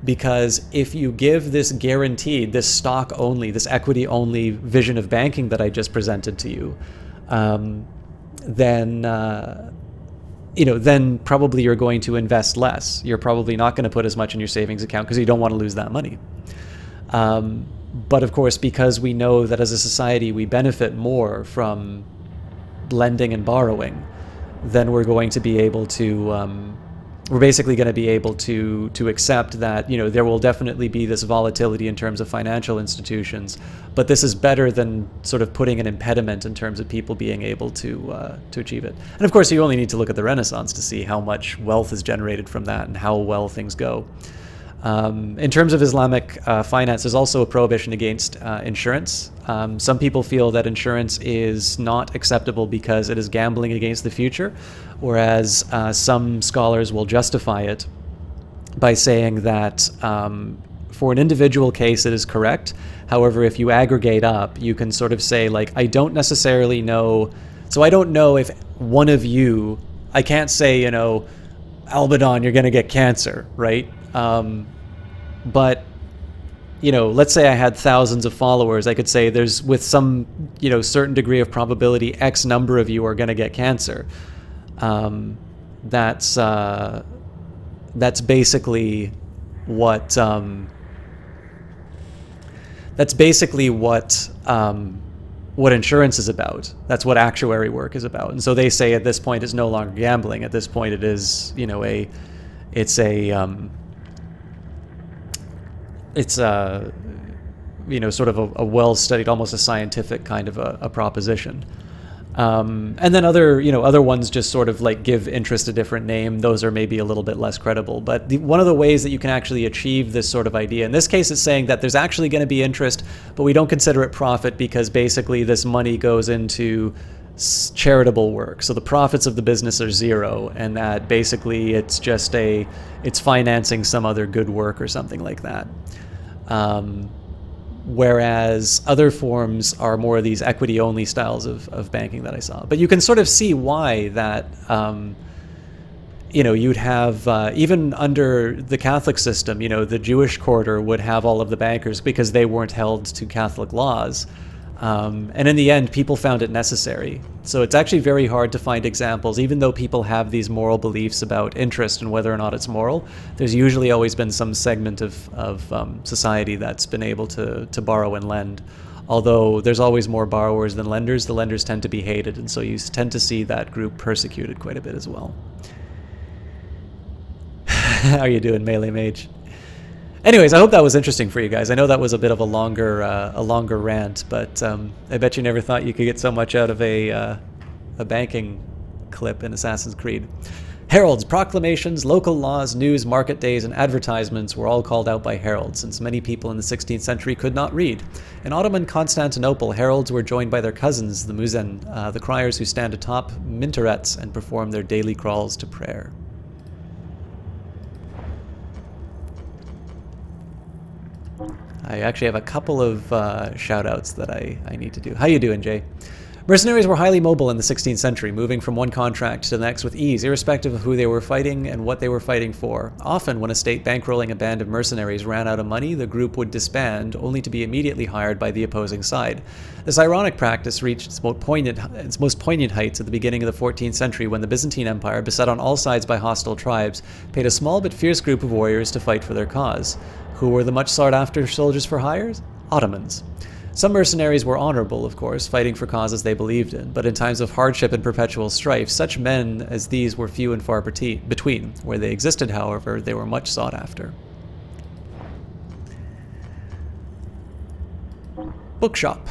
Because if you give this guaranteed, this stock only, this equity only vision of banking that I just presented to you, then probably you're going to invest less. You're probably not going to put as much in your savings account because you don't want to lose that money. But of course, because we know that as a society we benefit more from lending and borrowing, then we're going to be able to we're basically going to be able to accept that there will definitely be this volatility in terms of financial institutions, but this is better than sort of putting an impediment in terms of people being able to achieve it. And of course, you only need to look at the Renaissance to see how much wealth is generated from that and how well things go. In terms of Islamic finance, there's also a prohibition against insurance. Some people feel that insurance is not acceptable because it is gambling against the future, whereas some scholars will justify it by saying that for an individual case it is correct. However, if you aggregate up, you can sort of say, like, I don't necessarily know, so I don't know if one of you, I can't say, Albadon, you're going to get cancer, right? But let's say I had thousands of followers, I could say there's, with some certain degree of probability, X number of you are going to get cancer. That's basically what what insurance is about. That's what actuary work is about. And so they say at this point it's no longer gambling. At this point it is, it's sort of a well-studied, almost a scientific kind of a proposition. And then other ones just sort of like give interest a different name. Those are maybe a little bit less credible. But one of the ways that you can actually achieve this sort of idea, in this case it's saying that there's actually going to be interest, but we don't consider it profit because basically this money goes into charitable work. So the profits of the business are zero, and that basically it's financing some other good work or something like that. Whereas other forms are more of these equity-only styles of banking that I saw. But you can sort of see why that, you'd have, even under the Catholic system, the Jewish quarter would have all of the bankers because they weren't held to Catholic laws. And in the end, people found it necessary. So it's actually very hard to find examples, even though people have these moral beliefs about interest and whether or not it's moral. There's usually always been some segment of society that's been able to borrow and lend. Although there's always more borrowers than lenders, the lenders tend to be hated, and so you tend to see that group persecuted quite a bit as well. How are you doing, Melee Mage? Anyways, I hope that was interesting for you guys. I know that was a bit of a longer rant, but I bet you never thought you could get so much out of a banking clip in Assassin's Creed. Heralds, proclamations, local laws, news, market days, and advertisements were all called out by heralds, since many people in the 16th century could not read. In Ottoman Constantinople, heralds were joined by their cousins, the muezzin, the criers who stand atop minarets and perform their daily crawls to prayer. I actually have a couple of shout-outs that I need to do. How you doing, Jay? Mercenaries were highly mobile in the 16th century, moving from one contract to the next with ease, irrespective of who they were fighting and what they were fighting for. Often, when a state bankrolling a band of mercenaries ran out of money, the group would disband, only to be immediately hired by the opposing side. This ironic practice reached its most poignant heights at the beginning of the 14th century, when the Byzantine Empire, beset on all sides by hostile tribes, paid a small but fierce group of warriors to fight for their cause. Who were the much sought-after soldiers for hire? Ottomans. Some mercenaries were honorable, of course, fighting for causes they believed in, but in times of hardship and perpetual strife, such men as these were few and far between. Where they existed, however, they were much sought after. Bookshop.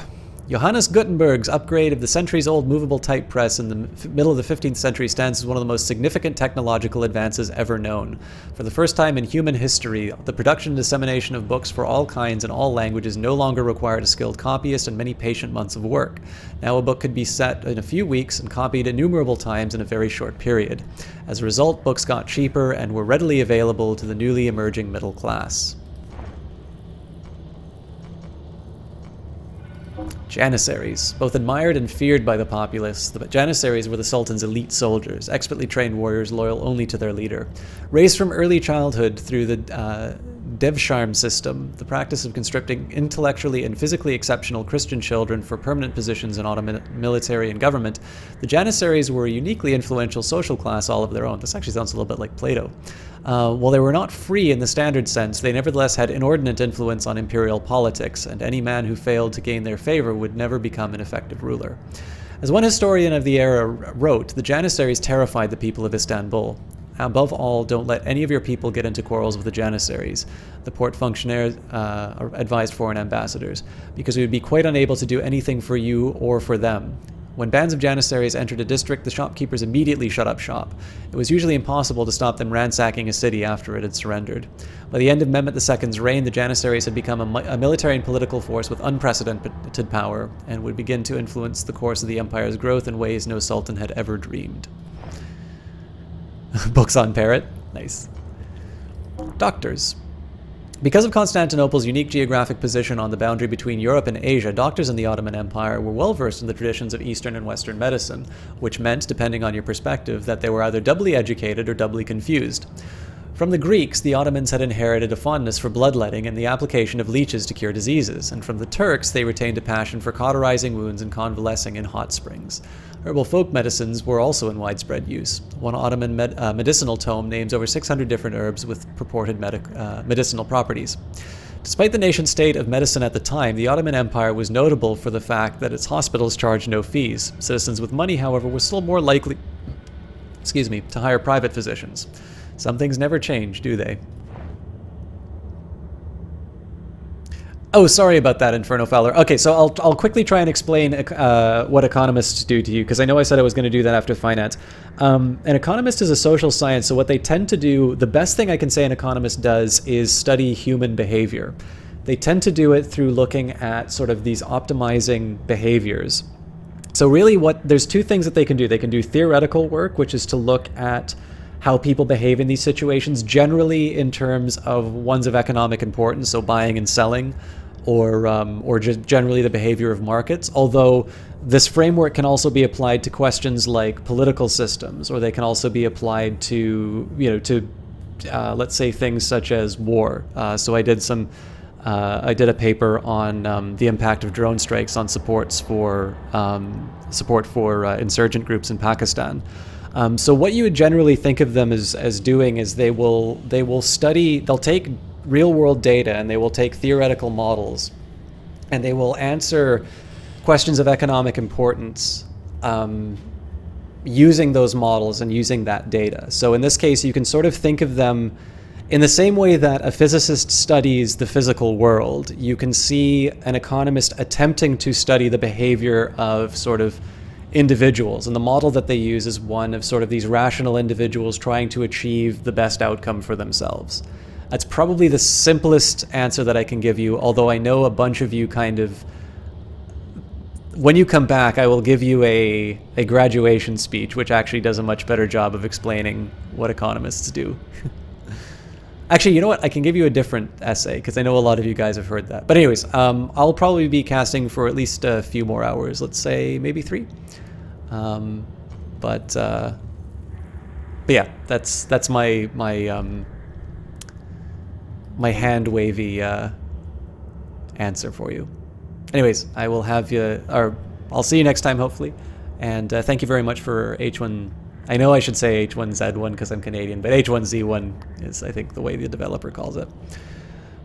Johannes Gutenberg's upgrade of the centuries-old movable type press in the middle of the 15th century stands as one of the most significant technological advances ever known. For the first time in human history, the production and dissemination of books for all kinds and all languages no longer required a skilled copyist and many patient months of work. Now a book could be set in a few weeks and copied innumerable times in a very short period. As a result, books got cheaper and were readily available to the newly emerging middle class. Janissaries. Both admired and feared by the populace, the Janissaries were the Sultan's elite soldiers, expertly trained warriors loyal only to their leader. Raised from early childhood through the Devsharm system, the practice of conscripting intellectually and physically exceptional Christian children for permanent positions in Ottoman military and government, the Janissaries were a uniquely influential social class all of their own. This actually sounds a little bit like Plato. While they were not free in the standard sense, they nevertheless had inordinate influence on imperial politics, and any man who failed to gain their favor would never become an effective ruler. As one historian of the era wrote, the Janissaries terrified the people of Istanbul. Above all, don't let any of your people get into quarrels with the Janissaries, the port functionaries advised foreign ambassadors, because we would be quite unable to do anything for you or for them. When bands of Janissaries entered a district, the shopkeepers immediately shut up shop. It was usually impossible to stop them ransacking a city after it had surrendered. By the end of Mehmet II's reign, the Janissaries had become a military and political force with unprecedented power, and would begin to influence the course of the empire's growth in ways no sultan had ever dreamed. Books on Parrot. Nice. Doctors. Because of Constantinople's unique geographic position on the boundary between Europe and Asia, doctors in the Ottoman Empire were well versed in the traditions of Eastern and Western medicine, which meant, depending on your perspective, that they were either doubly educated or doubly confused. From the Greeks, the Ottomans had inherited a fondness for bloodletting and the application of leeches to cure diseases, and from the Turks, they retained a passion for cauterizing wounds and convalescing in hot springs. Herbal folk medicines were also in widespread use. One Ottoman medicinal tome names over 600 different herbs with purported medicinal properties. Despite the nation state of medicine at the time, the Ottoman Empire was notable for the fact that its hospitals charged no fees. Citizens with money, however, were still more likely, to hire private physicians. Some things never change, do they? Oh, sorry about that, Inferno Fowler. Okay, so I'll quickly try and explain what economists do to you, because I know I said I was going to do that after finance. An economist is a social science, so what they tend to do, the best thing I can say an economist does is study human behavior. They tend to do it through looking at sort of these optimizing behaviors. So really there's two things that they can do. They can do theoretical work, which is to look at how people behave in these situations, generally in terms of ones of economic importance, so buying and selling, or just generally the behavior of markets. Although this framework can also be applied to questions like political systems, or they can also be applied to, let's say things such as war. So I did a paper on the impact of drone strikes on support for insurgent groups in Pakistan. So what you would generally think of them as doing is they'll take real world data and they will take theoretical models and they will answer questions of economic importance using those models and using that data. So in this case, you can sort of think of them in the same way that a physicist studies the physical world. You can see an economist attempting to study the behavior of sort of individuals, and the model that they use is one of sort of these rational individuals trying to achieve the best outcome for themselves. That's probably the simplest answer that I can give you, although I know a bunch of you kind of, when you come back, I will give you a graduation speech, which actually does a much better job of explaining what economists do. Actually, you know what? I can give you a different essay, because I know a lot of you guys have heard that. But anyways, I'll probably be casting for at least a few more hours. Let's say maybe 3. But yeah, that's my hand wavy answer for you. Anyways, I will have you, or I'll see you next time, hopefully. And thank you very much for H1. I know I should say H1Z1 because I'm Canadian, but H1Z1 is, I think, the way the developer calls it.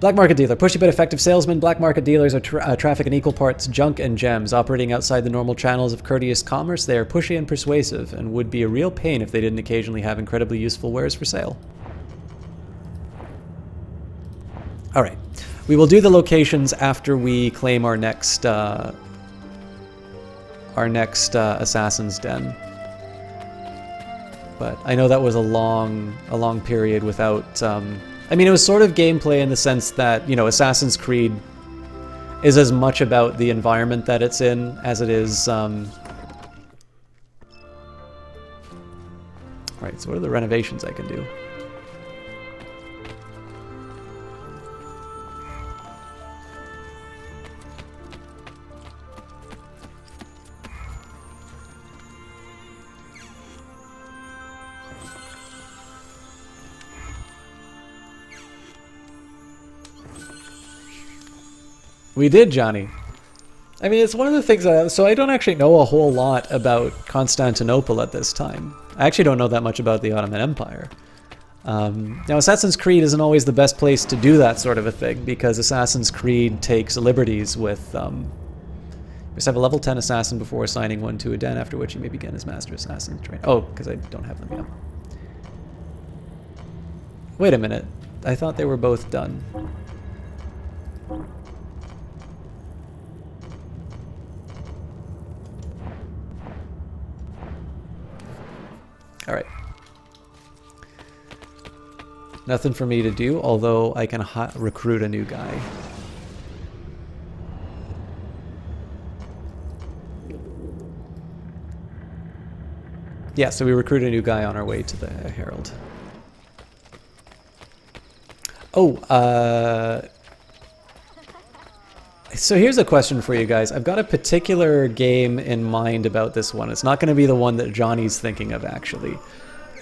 Black market dealer. Pushy but effective salesman. Black market dealers are traffic in equal parts junk and gems. Operating outside the normal channels of courteous commerce, they are pushy and persuasive, and would be a real pain if they didn't occasionally have incredibly useful wares for sale. Alright. We will do the locations after we claim our next Assassin's Den. But I know that was a long period without... I mean, it was sort of gameplay in the sense that, Assassin's Creed is as much about the environment that it's in as it is... Right, so what are the renovations I can do? We did, Johnny. I mean, it's one of the things so I don't actually know a whole lot about Constantinople at this time. I actually don't know that much about the Ottoman Empire. Now, Assassin's Creed isn't always the best place to do that sort of a thing, because Assassin's Creed takes liberties with... you must have a level 10 assassin before assigning one to a den, after which you may begin as master assassin train. Oh, because I don't have them yet. Wait a minute. I thought they were both done. All right. Nothing for me to do, although I can recruit a new guy. Yeah, so we recruit a new guy on our way to the Herald. Oh, so here's a question for you guys. I've got a particular game in mind about this one. It's not going to be the one that Johnny's thinking of, actually.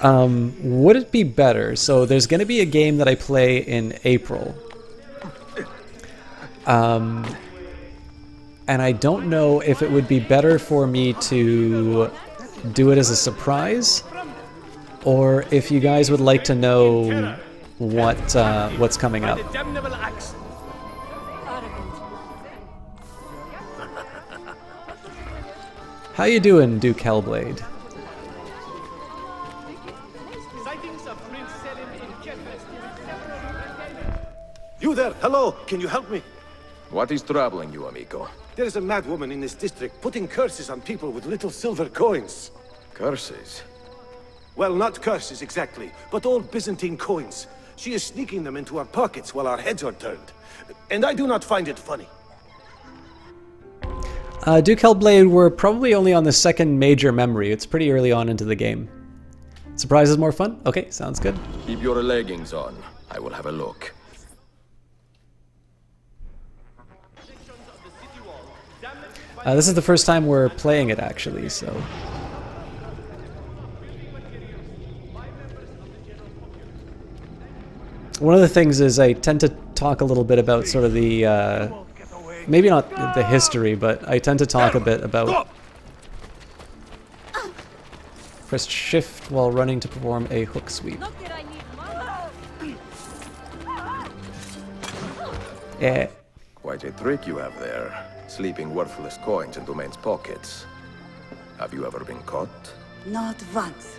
Would it be better? So there's going to be a game that I play in April. And I don't know if it would be better for me to do it as a surprise, or if you guys would like to know what's coming up. How you doing, Duke Hellblade? Sightings of Prince Selim in Kefes during February. You there, hello, can you help me? What is troubling you, amigo? There is a mad woman in this district putting curses on people with little silver coins. Curses? Well, not curses exactly, but old Byzantine coins. She is sneaking them into our pockets while our heads are turned. And I do not find it funny. Duke Hellblade, we're probably only on the second major memory. It's pretty early on into the game. Surprise is more fun? Okay, sounds good. Keep your leggings on. I will have a look. This is the first time we're playing it, actually, so... One of the things is I tend to talk a little bit about sort of the... maybe not the history, but I tend to talk a bit about... Press shift while running to perform a hook sweep. Yeah. Quite a trick you have there. Sleeping worthless coins into men's pockets. Have you ever been caught? Not once.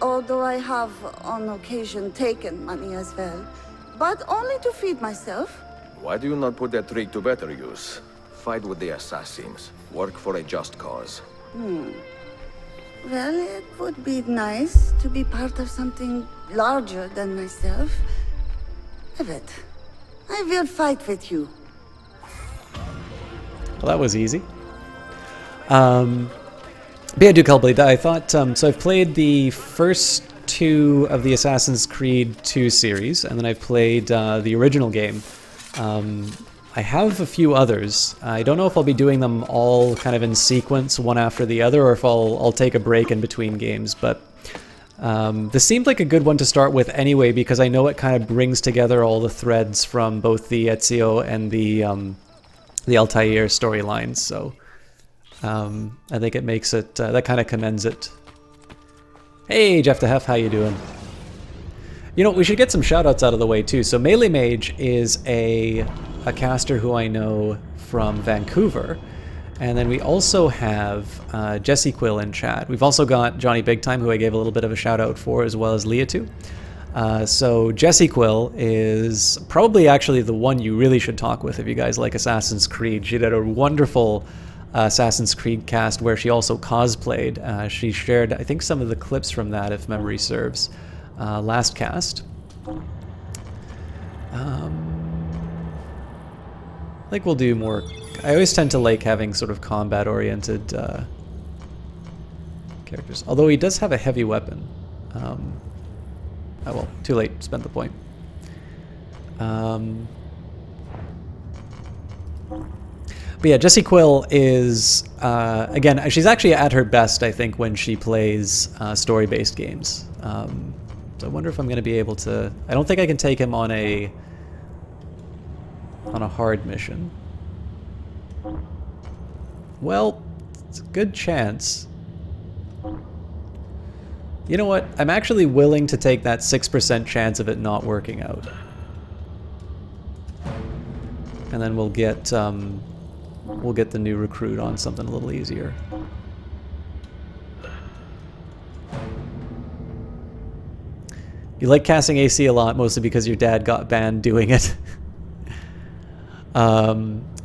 Although I have, on occasion, taken money as well. But only to feed myself. Why do you not put that trick to better use? Fight with the assassins. Work for a just cause. Well, it would be nice to be part of something larger than myself. Evet, I will fight with you. Well, that was easy. But yeah, Duke Hellblade, I thought, so I've played the first two of the Assassin's Creed 2 series, and then I've played the original game. I have a few others. I don't know if I'll be doing them all kind of in sequence, one after the other, or if I'll take a break in between games, but this seemed like a good one to start with anyway, because I know it kind of brings together all the threads from both the Ezio and the Altair storylines, so I think it makes it, that kind of commends it. Hey, Jeff the Hef, how you doing? You know, we should get some shoutouts out of the way too. So Melee Mage is a caster who I know from Vancouver, and then we also have Jesse Quill in chat. We've also got Johnny Big Time, who I gave a little bit of a shout out for, as well as Leatu. So Jessie Quill is probably actually the one you really should talk with if you guys like Assassin's Creed. She did a wonderful Assassin's Creed cast where she also cosplayed. She shared, I think, some of the clips from that, if memory serves, last cast. I think we'll do more... I always tend to like having sort of combat-oriented characters. Although he does have a heavy weapon. Oh well, too late. Spent the point. But yeah, Jessie Quill is, again, she's actually at her best, I think, when she plays story-based games. So I wonder if I'm going to be able to... I don't think I can take him on a hard mission. Well, it's a good chance. You know what? I'm actually willing to take that 6% chance of it not working out. And then we'll get the new recruit on something a little easier. You like casting AC a lot, mostly because your dad got banned doing it.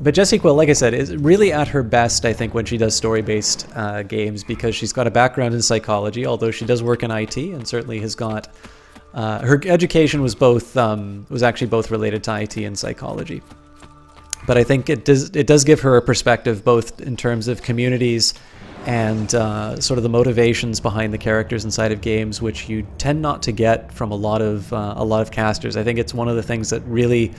But Jessie Quill, like I said, is really at her best, I think, when she does story-based games, because she's got a background in psychology, although she does work in IT, and certainly has got... her education was both was actually both related to IT and psychology. But I think it does give her a perspective, both in terms of communities and sort of the motivations behind the characters inside of games, which you tend not to get from a lot of casters. I think it's one of the things that really...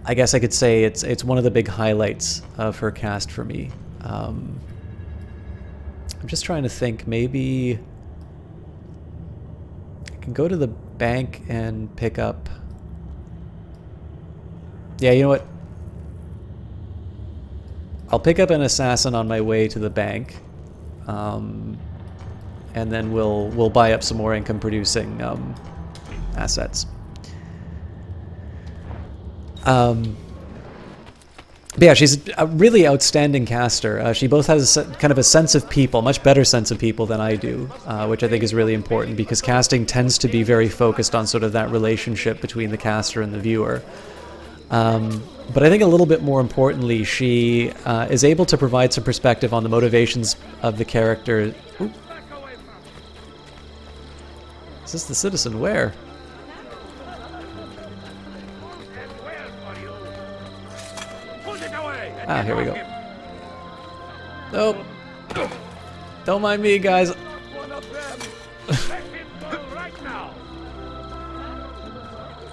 I guess I could say it's one of the big highlights of her cast for me. I'm just trying to think, maybe I can go to the bank and pick up... Yeah, you know what? I'll pick up an assassin on my way to the bank, and then we'll buy up some more income-producing assets. But yeah, she's a really outstanding caster. She both has kind of a sense of people, much better sense of people than I do, which I think is really important because casting tends to be very focused on sort of that relationship between the caster and the viewer. But I think a little bit more importantly, she is able to provide some perspective on the motivations of the character. Ooh. Is this the citizen? Where? Ah, here we go. Nope. Don't mind me, guys.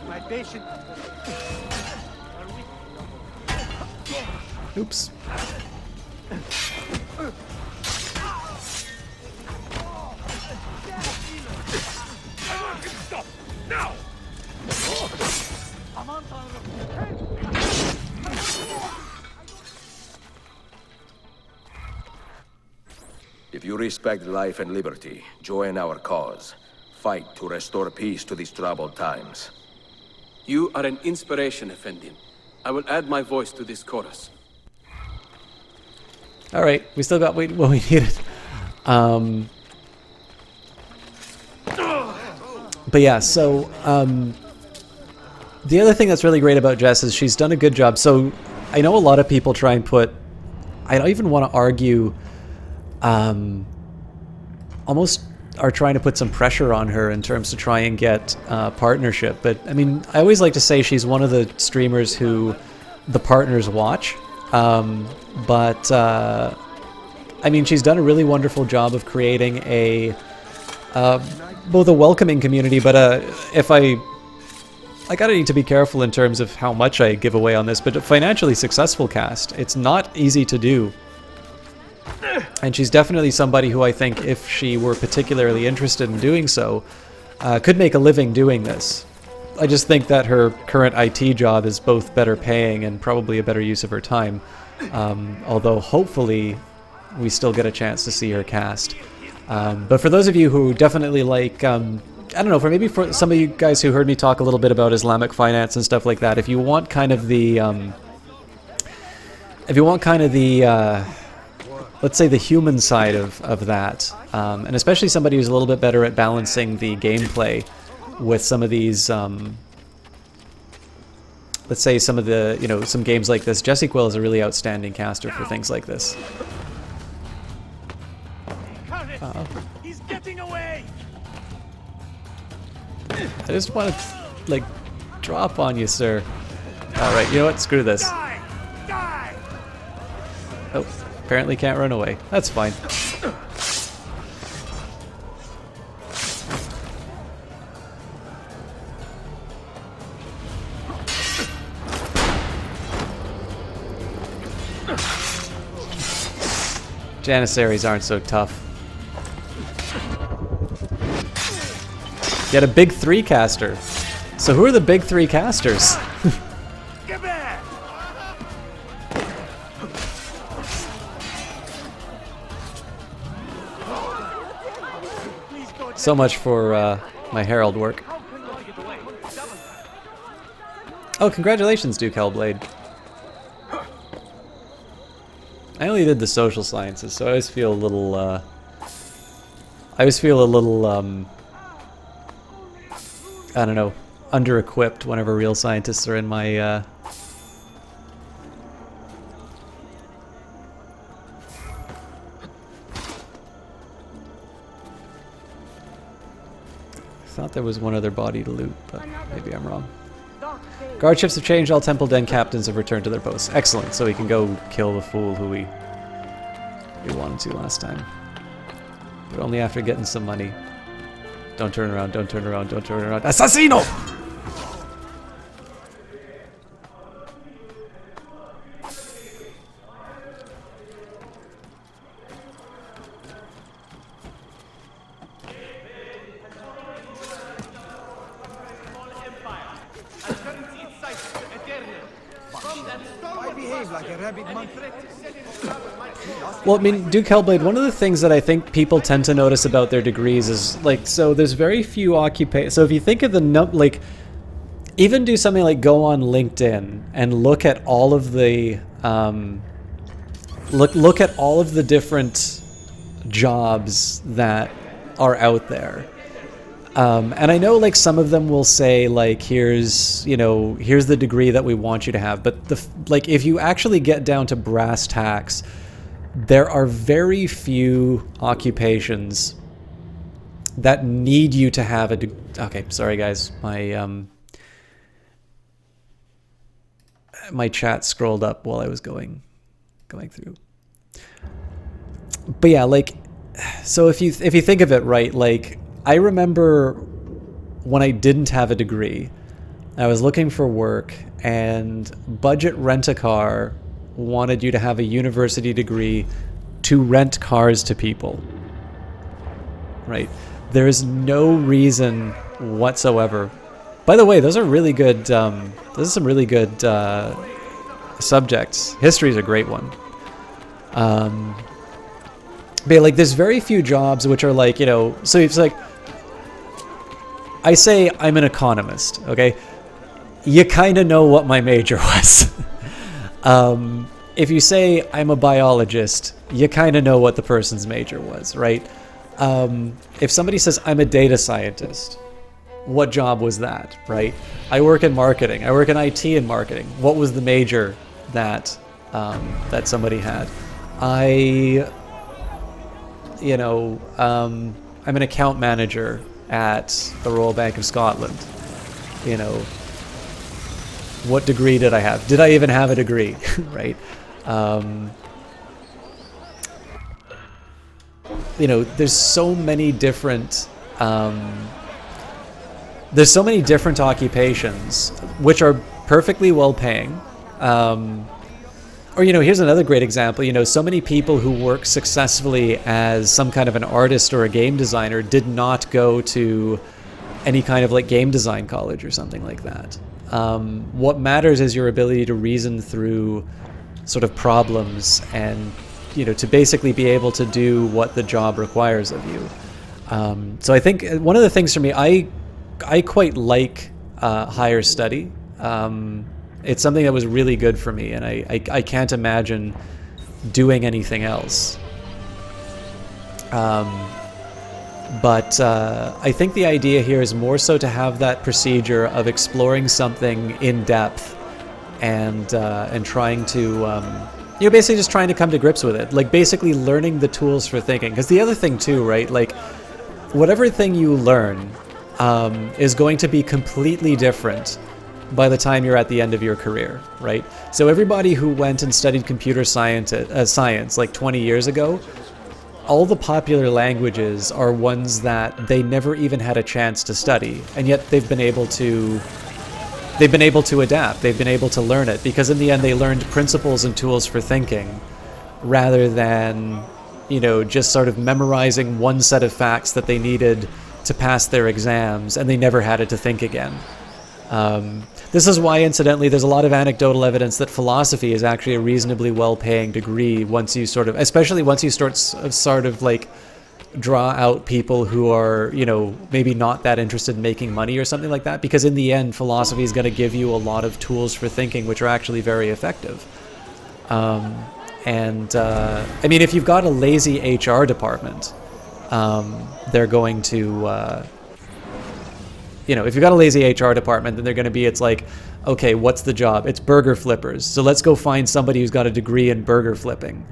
My patient. Oops. Now! If you respect life and liberty, join our cause. Fight to restore peace to these troubled times. You are an inspiration, Effendi. I will add my voice to this chorus. All right, we still got what we needed. But yeah, so the other thing that's really great about Jess is she's done a good job. So I know a lot of people try and put, I don't even want to argue, almost are trying to put some pressure on her in terms to try and get partnership. But I mean, I always like to say she's one of the streamers who the partners watch. But I mean, she's done a really wonderful job of creating a both a welcoming community, but if I gotta need to be careful in terms of how much I give away on this, but a financially successful cast. It's not easy to do. And she's definitely somebody who I think, if she were particularly interested in doing so, could make a living doing this. I just think that her current IT job is both better paying and probably a better use of her time. Although hopefully we still get a chance to see her cast. But for those of you who definitely like, I don't know, for some of you guys who heard me talk a little bit about Islamic finance and stuff like that, if you want kind of the, let's say the human side of that, and especially somebody who's a little bit better at balancing the gameplay with some of these, let's say some of the, some games like this, Jesse Quill is a really outstanding caster for things like this. He's getting away. I just want to, like, drop on you, sir. Alright, you know what? Screw this. Die! Oh, apparently can't run away. That's fine. Janissaries aren't so tough. Get a big 3 caster. So who are the big 3 casters? Get back! So much for my Herald work. Oh, congratulations, Duke Hellblade. I only did the social sciences, so I always feel a little, I don't know, under-equipped whenever real scientists are in my, I thought there was one other body to loot, but maybe I'm wrong. Guard ships have changed, all Temple Den captains have returned to their posts. Excellent, so we can go kill the fool who we wanted to last time. But only after getting some money. Don't turn around, don't turn around, don't turn around. Assassino! Well, I mean, Duke Hellblade, one of the things that I think people tend to notice about their degrees is, like, so there's very few occupations. So if you think of the, even do something like go on LinkedIn and look at all of the look at all of the different jobs that are out there. And I know like some of them will say like here's the degree that we want you to have, but like if you actually get down to brass tacks, there are very few occupations that need you to have a okay, sorry guys, my chat scrolled up while I was going through. But yeah, like, so if you think of it right, like I remember when I didn't have a degree, I was looking for work, and Budget Rent-A-Car wanted you to have a university degree to rent cars to people. Right? There is no reason whatsoever. By the way, those are really good. Those are some really good subjects. History is a great one. But like, there's very few jobs which are like, so it's like, I say I'm an economist, okay? You kind of know what my major was. If you say I'm a biologist, you kind of know what the person's major was, right? If somebody says I'm a data scientist, what job was that, right? I work in marketing. I work in IT and marketing. What was the major that that somebody had? I'm an account manager at the Royal Bank of Scotland. What degree did I have? Did I even have a degree, right? There's so many different occupations which are perfectly well paying. Or here's another great example. So many people who work successfully as some kind of an artist or a game designer did not go to any kind of like game design college or something like that. What matters is your ability to reason through sort of problems and to basically be able to do what the job requires of you. So I think one of the things for me, I quite like higher study. It's something that was really good for me, and I can't imagine doing anything else. But I think the idea here is more so to have that procedure of exploring something in depth and trying to basically just trying to come to grips with it, like basically learning the tools for thinking. Because the other thing too, right, like whatever thing you learn is going to be completely different by the time you're at the end of your career, right? So everybody who went and studied computer science like 20 years ago, all the popular languages are ones that they never even had a chance to study, and yet they've been able to adapt, they've been able to learn it, because in the end they learned principles and tools for thinking rather than just sort of memorizing one set of facts that they needed to pass their exams, and they never had it to think again. This is why, incidentally, there's a lot of anecdotal evidence that philosophy is actually a reasonably well-paying degree once you especially once you start sort of like draw out people who are, maybe not that interested in making money or something like that, because in the end, philosophy is going to give you a lot of tools for thinking which are actually very effective. I mean, if you've got a lazy HR department, they're going to... if you've got a lazy HR department, then they're going to be, it's like, okay, what's the job? It's burger flippers. So let's go find somebody who's got a degree in burger flipping.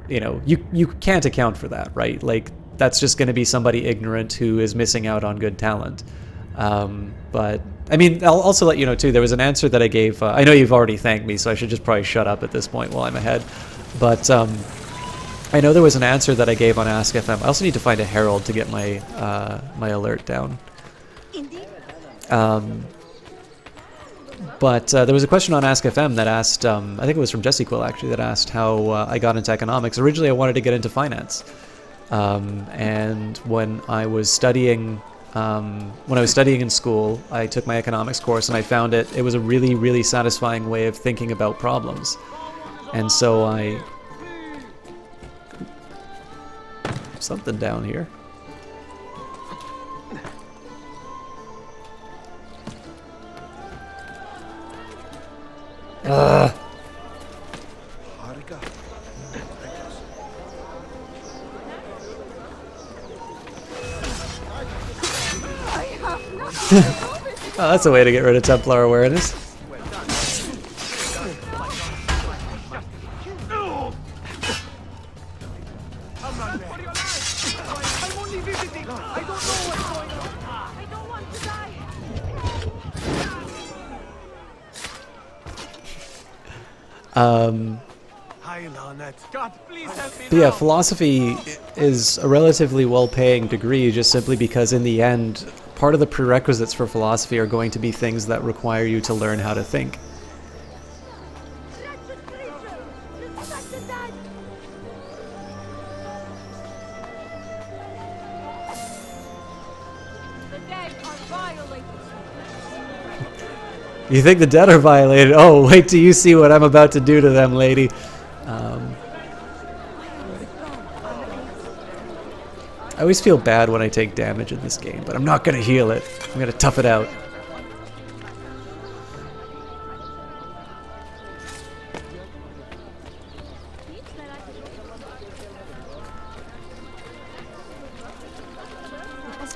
You can't account for that, right? Like, that's just going to be somebody ignorant who is missing out on good talent. But, I mean, I'll also let you know, too, there was an answer that I gave. I know you've already thanked me, so I should just probably shut up at this point while I'm ahead. But I know there was an answer that I gave on Ask FM. I also need to find a herald to get my my alert down. But there was a question on Ask FM that asked, I think it was from Jesse Quill actually, that asked how I got into economics. Originally I wanted to get into finance. And when I was studying in school, I took my economics course, and I found it was a really, really satisfying way of thinking about problems. And so something down here. Oh, that's a way to get rid of Templar awareness. But yeah, philosophy is a relatively well-paying degree just simply because in the end, part of the prerequisites for philosophy are going to be things that require you to learn how to think. You think the dead are violated? Oh, wait till you see what I'm about to do to them, lady. I always feel bad when I take damage in this game, but I'm not going to heal it. I'm going to tough it out.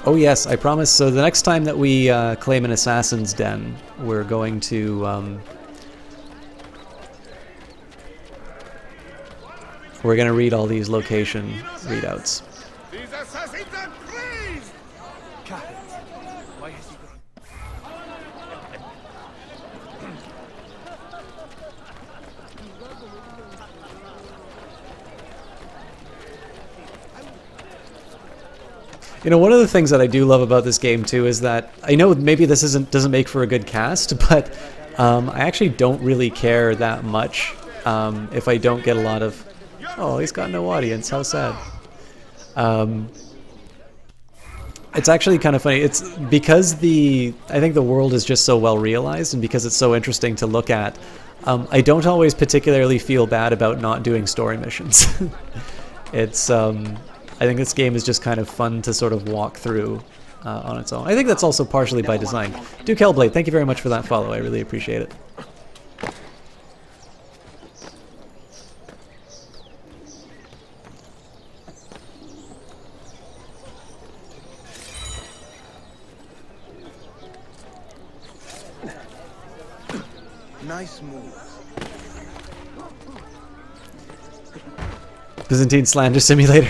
Oh yes, I promise. So the next time that we claim an assassin's den, we're going to read all these location readouts. These assassins are crazed! Why has he gone? You know, one of the things that I do love about this game too is that I know maybe this doesn't make for a good cast, but I actually don't really care that much if I don't get a lot of. Oh, he's got no audience. How sad. It's actually kind of funny. It's because I think the world is just so well realized, and because it's so interesting to look at. I don't always particularly feel bad about not doing story missions. It's I think this game is just kind of fun to sort of walk through on its own. I think that's also partially by design. Duke Hellblade, thank you very much for that follow. I really appreciate it. Nice move. Byzantine Slander Simulator.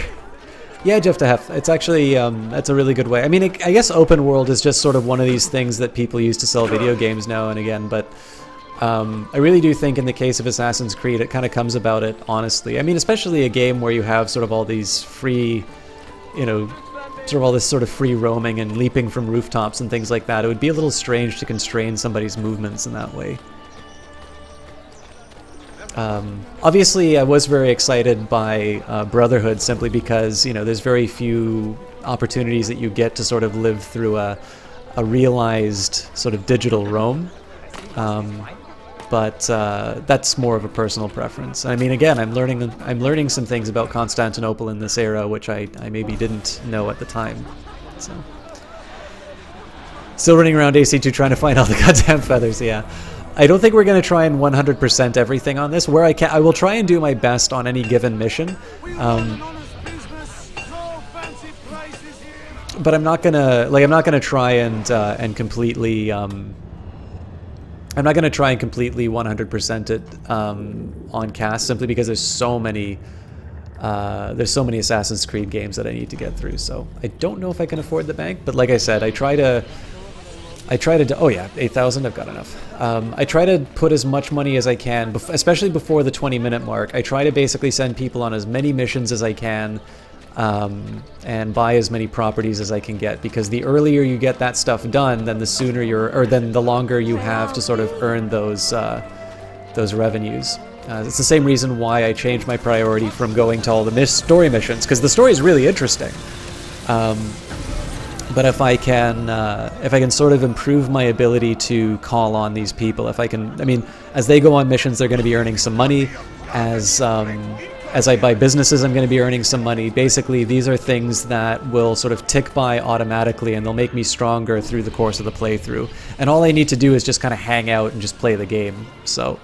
Yeah, Jeff DeHef. It's actually, that's a really good way. I mean, I guess open world is just sort of one of these things that people use to sell video games now and again, but I really do think in the case of Assassin's Creed, it kind of comes about it honestly. I mean, especially a game where you have sort of all these free, you know, sort of all this sort of free roaming and leaping from rooftops and things like that. It would be a little strange to constrain somebody's movements in that way. Obviously, I was very excited by Brotherhood simply because, you know, there's very few opportunities that you get to sort of live through a realized sort of digital Rome. But that's more of a personal preference. I mean, again, I'm learning some things about Constantinople in this era, which I maybe didn't know at the time. So, still running around AC2 trying to find all the goddamn feathers. Yeah. I don't think we're going to try and 100% everything on this. Where I can, I will try and do my best on any given mission. But I'm not gonna try and completely I'm not gonna try and completely 100% it on cast simply because there's so many Assassin's Creed games that I need to get through. So I don't know if I can afford the bank, but like I said, I try to oh yeah, 8,000, I've got enough. I try to put as much money as I can, especially before the 20-minute mark. I try to basically send people on as many missions as I can, and buy as many properties as I can get, because the earlier you get that stuff done, then the sooner then the longer you have to sort of earn those revenues. It's the same reason why I changed my priority from going to all the story missions, because the story is really interesting. But if I can sort of improve my ability to call on these people, I mean, as they go on missions, they're going to be earning some money. As I buy businesses, I'm going to be earning some money. Basically, these are things that will sort of tick by automatically, and they'll make me stronger through the course of the playthrough. And all I need to do is just kind of hang out and just play the game. So,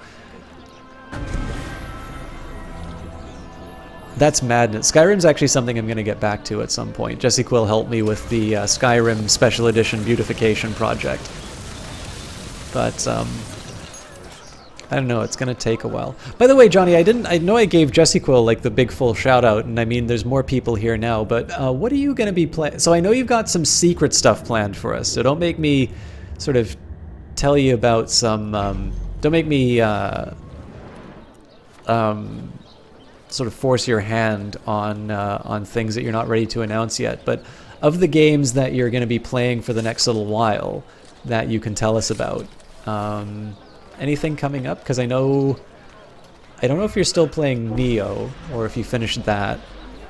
That's madness. Skyrim's actually something I'm going to get back to at some point. Jesse Quill helped me with the Skyrim Special Edition Beautification project. But, I don't know, it's going to take a while. By the way, Johnny, I know I gave Jesse Quill, like, the big full shout-out, and I mean, there's more people here now, but what are you going to be playing? So I know you've got some secret stuff planned for us, so don't make me sort of tell you about some, don't make me, sort of force your hand on things that you're not ready to announce yet. But of the games that you're going to be playing for the next little while that you can tell us about, anything coming up? Because I don't know if you're still playing Neo or if you finished that.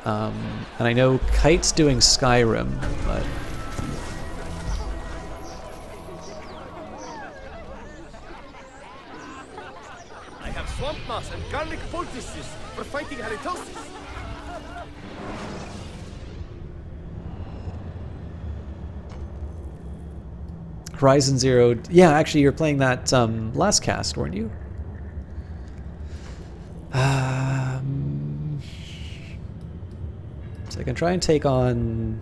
And I know Kite's doing Skyrim, but I have swamp moss and garlic poultices for fighting halitosis. Horizon Zero. Yeah, actually, you're playing that last cast, weren't you? So I can try and take on.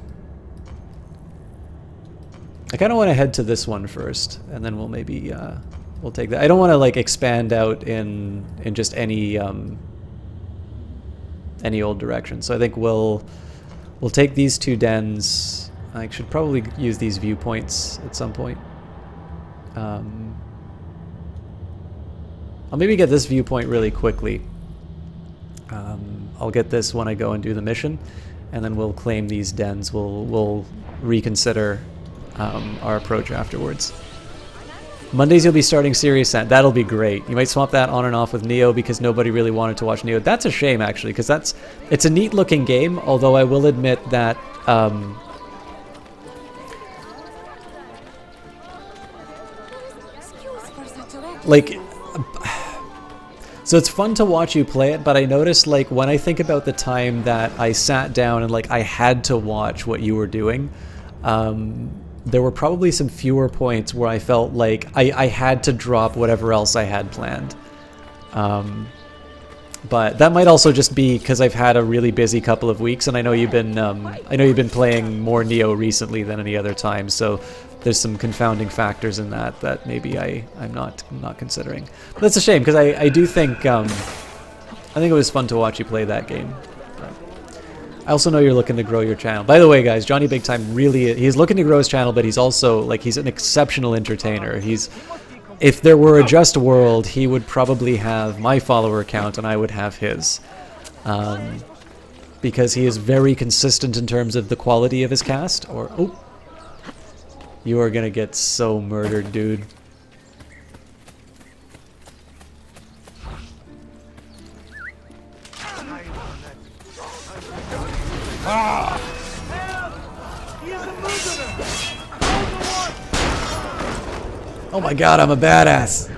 I kind of want to head to this one first, and then we'll maybe we'll take that. I don't want to like expand out in just any old direction. So I think we'll take these two dens. I should probably use these viewpoints at some point. I'll maybe get this viewpoint really quickly. I'll get this when I go and do the mission, and then we'll claim these dens. We'll reconsider our approach afterwards. Mondays you'll be starting Serious Sam. That'll be great. You might swap that on and off with Neo because nobody really wanted to watch Neo. That's a shame actually, because it's a neat looking game, although I will admit that like, so it's fun to watch you play it, but I noticed like when I think about the time that I sat down and like I had to watch what you were doing, there were probably some fewer points where I felt like I had to drop whatever else I had planned. But that might also just be because I've had a really busy couple of weeks, and I know you've been playing more Neo recently than any other time, so there's some confounding factors in that maybe I'm not considering. But that's a shame because I do think I think it was fun to watch you play that game. I also know you're looking to grow your channel. By the way, guys, Johnny Big Time he's looking to grow his channel, but he's also like he's an exceptional entertainer. If there were a just world, he would probably have my follower count and I would have his. Because he is very consistent in terms of the quality of his cast. Oh, you are gonna get so murdered, dude. Oh my god, I'm a badass.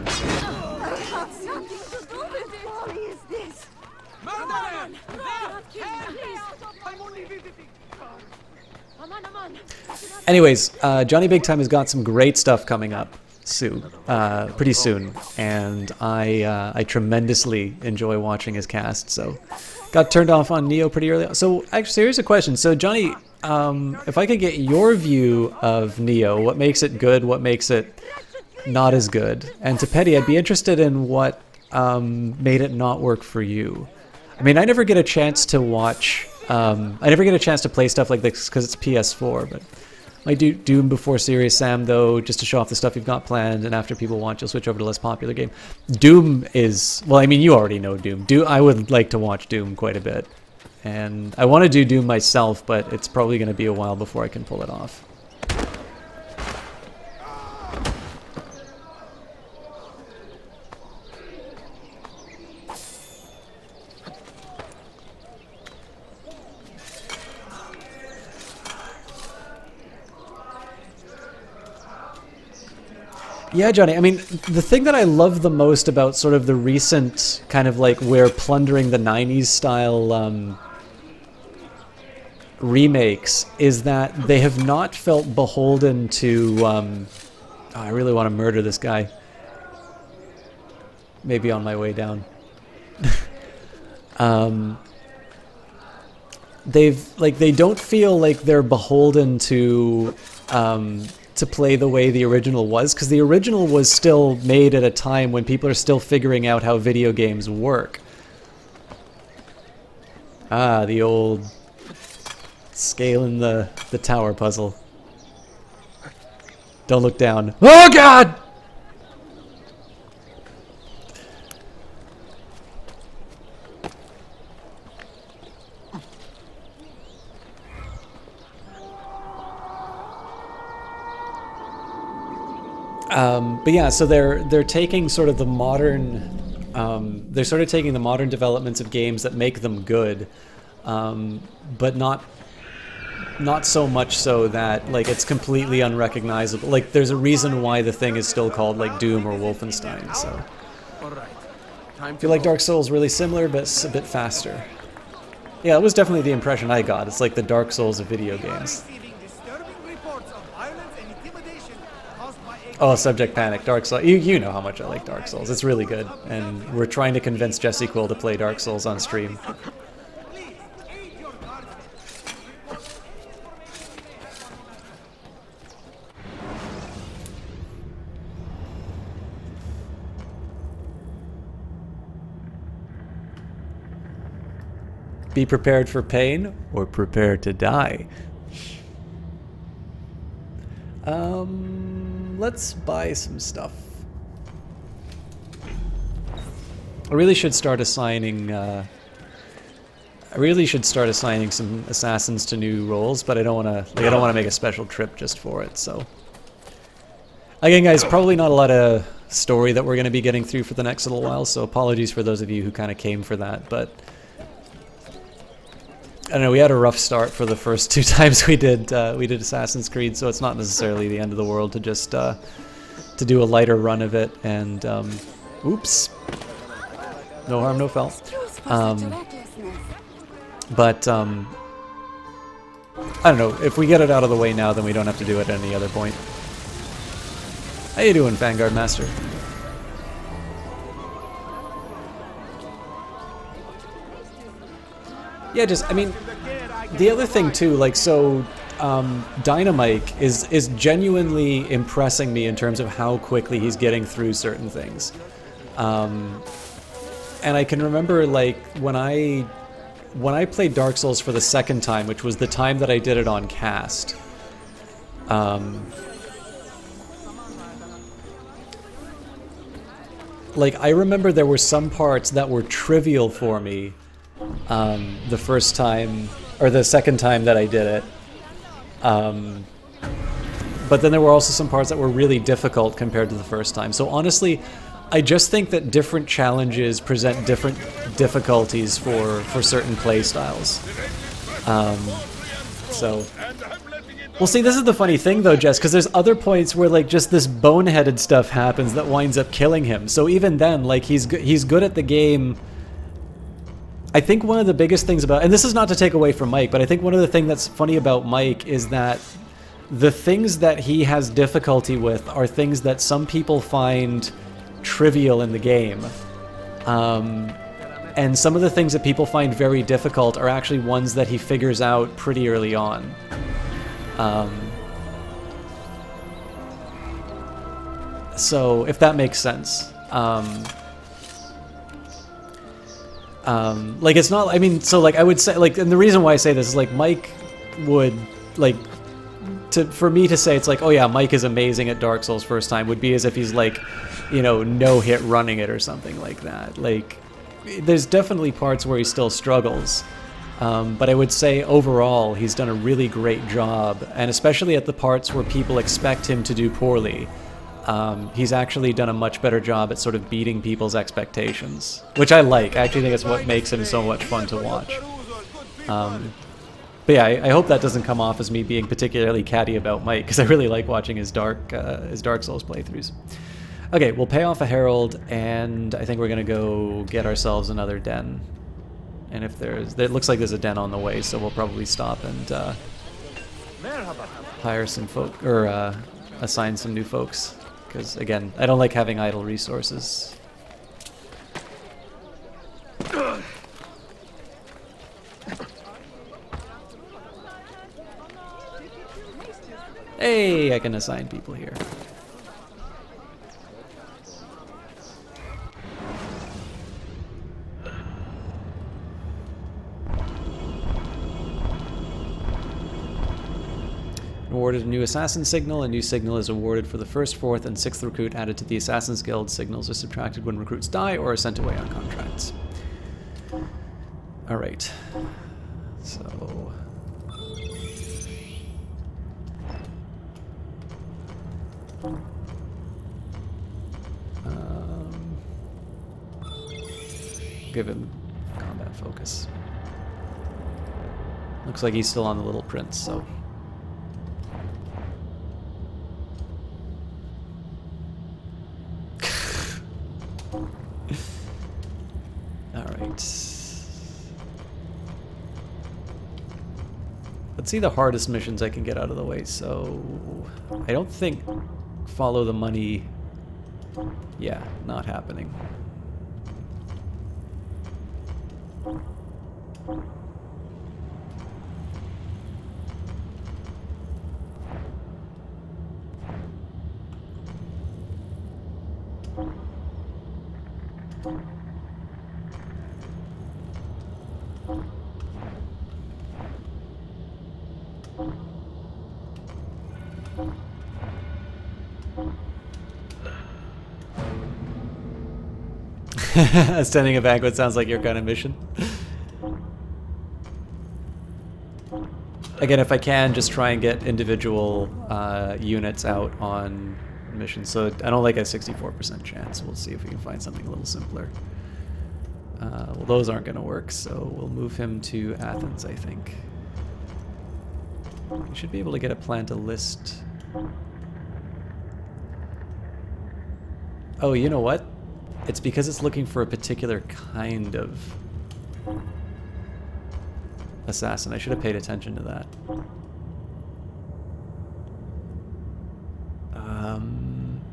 Anyways, Johnny Big Time has got some great stuff coming up soon, pretty soon, and I tremendously enjoy watching his cast. So, got turned off on Neo pretty early. So, actually, here's a question. So, Johnny, if I could get your view of Neo, what makes it good, what makes it not as good, and to Petty, I'd be interested in what made it not work for you. I mean, I never get a chance to watch. I never get a chance to play stuff like this because it's PS4, but I do Doom before Serious Sam, though, just to show off the stuff you've got planned, and after people want, you'll switch over to a less popular game. Doom is, well, I mean, you already know Doom. I would like to watch Doom quite a bit, and I want to do Doom myself, but it's probably going to be a while before I can pull it off. Yeah, Johnny, I mean, the thing that I love the most about sort of the recent kind of like we're plundering the 90s style remakes is that they have not felt beholden to, oh, I really want to murder this guy. Maybe on my way down. they don't feel like they're beholden to play the way the original was, because the original was still made at a time when people are still figuring out how video games work. Ah, the old scaling the tower puzzle. Don't look down. Oh God! But yeah, so they're taking sort of the modern, they're sort of taking the modern developments of games that make them good, but not so much so that like it's completely unrecognizable. Like there's a reason why the thing is still called like Doom or Wolfenstein. So I feel like Dark Souls really similar, but it's a bit faster. Yeah, it was definitely the impression I got. It's like the Dark Souls of video games. Oh, Subject Panic, Dark Souls. You know how much I like Dark Souls. It's really good. And we're trying to convince Jesse Quill to play Dark Souls on stream. Be prepared for pain or prepare to die. Let's buy some stuff. I really should start assigning some assassins to new roles, but I don't want to make a special trip just for it. So again, guys, probably not a lot of story that we're going to be getting through for the next little while. So apologies for those of you who kind of came for that, but I don't know, we had a rough start for the first 2 times we did Assassin's Creed, so it's not necessarily the end of the world to just to do a lighter run of it. And oops, no harm, no foul. But I don't know, if we get it out of the way now, then we don't have to do it at any other point. How you doing, Vanguard Master? Yeah, just, I mean, the other thing too, like, so Dynamite is genuinely impressing me in terms of how quickly he's getting through certain things. And I can remember, like, when I played Dark Souls for the second time, which was the time that I did it on cast, like, I remember there were some parts that were trivial for me the first time, or the second time that I did it. But then there were also some parts that were really difficult compared to the first time. So honestly, I just think that different challenges present different difficulties for certain play styles. So well, see, this is the funny thing though, Jess, because there's other points where like just this boneheaded stuff happens that winds up killing him. So even then, like, he's good at the game. I think one of the biggest things about, and this is not to take away from Mike, but I think one of the things that's funny about Mike is that the things that he has difficulty with are things that some people find trivial in the game. And some of the things that people find very difficult are actually ones that he figures out pretty early on. So, if that makes sense. Like, it's not, I mean, so, like, I would say, like, and the reason why I say this is, like, Mike would, like, for me to say it's like, oh yeah, Mike is amazing at Dark Souls first time would be as if he's, like, you know, no-hit running it or something like that. Like, there's definitely parts where he still struggles, but I would say overall he's done a really great job, and especially at the parts where people expect him to do poorly. He's actually done a much better job at sort of beating people's expectations, which I like. I actually think it's what makes him so much fun to watch. But yeah, I hope that doesn't come off as me being particularly catty about Mike, because I really like watching his Dark Souls playthroughs. Okay, we'll pay off a Herald, and I think we're gonna go get ourselves another den. And if it looks like there's a den on the way, so we'll probably stop and hire some folk, or assign some new folks. Because, again, I don't like having idle resources. Hey, I can assign people here. Awarded a new assassin signal. A new signal is awarded for the first, fourth, and sixth recruit added to the Assassin's Guild. Signals are subtracted when recruits die or are sent away on contracts. Alright. So... give him combat focus. Looks like he's still on the Little Prince, so... Alright. Let's see the hardest missions I can get out of the way. So, I don't think follow the money... Yeah, not happening. Attending a banquet sounds like your kind of mission. Again, if I can, just try and get individual units out on missions. So I don't like a 64% chance. We'll see if we can find something a little simpler. Well, those aren't going to work, so we'll move him to Athens, I think. We should be able to get a plan to list. Oh, you know what? It's because it's looking for a particular kind of assassin. I should have paid attention to that.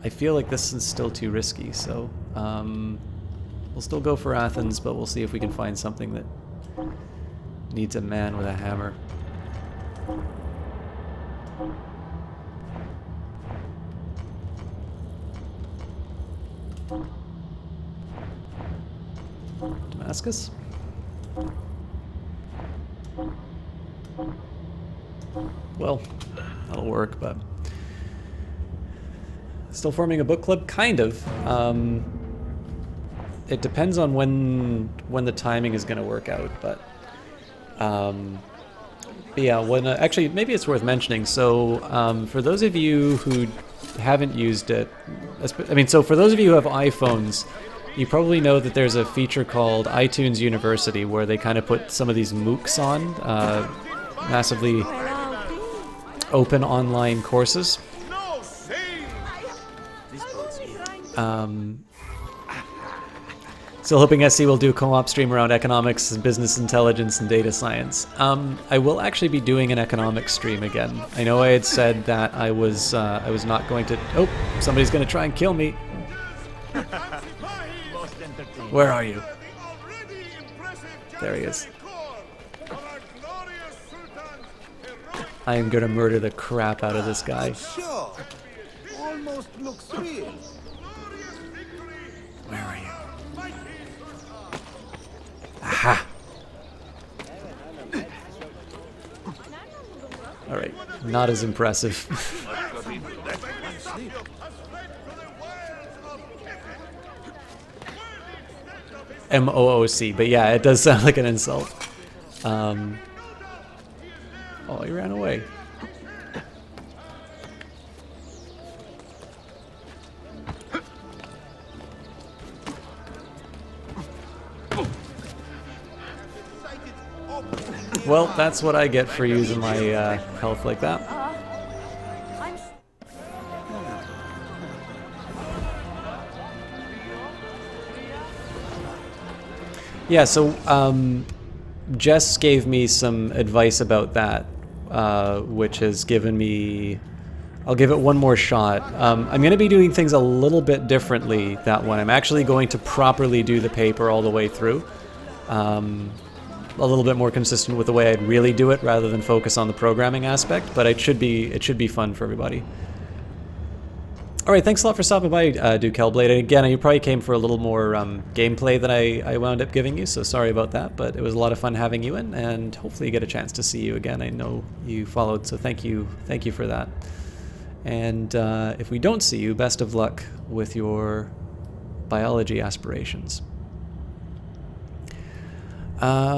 I feel like this is still too risky, so we'll still go for Athens, but we'll see if we can find something that needs a man with a hammer. Damascus? Well, that'll work, but... Still forming a book club? Kind of. It depends on when the timing is going to work out, but yeah, when actually, maybe it's worth mentioning. So for those of you who haven't used it, I mean, so for those of you who have iPhones, you probably know that there's a feature called iTunes University where they kind of put some of these MOOCs on, massively open online courses. Still hoping SC will do a co-op stream around economics, business intelligence, and data science. I will actually be doing an economics stream again. I know I had said that I was not going to... Oh, somebody's going to try and kill me. Where are you? There he is. I am going to murder the crap out of this guy. Sure. Almost looks real. Where are you? Aha! Alright, not as impressive. MOOC, but yeah, it does sound like an insult. Oh, he ran away. Well, that's what I get for using my health like that. Yeah, so Jess gave me some advice about that, which has given me... I'll give it one more shot. I'm going to be doing things a little bit differently that one. I'm actually going to properly do the paper all the way through. a little bit more consistent with the way I'd really do it, rather than focus on the programming aspect. But it should be fun for everybody. All right, thanks a lot for stopping by, Duke Hellblade. And again, you probably came for a little more gameplay than I wound up giving you, so sorry about that. But it was a lot of fun having you in, and hopefully you get a chance to see you again. I know you followed, so thank you for that. And if we don't see you, best of luck with your biology aspirations. I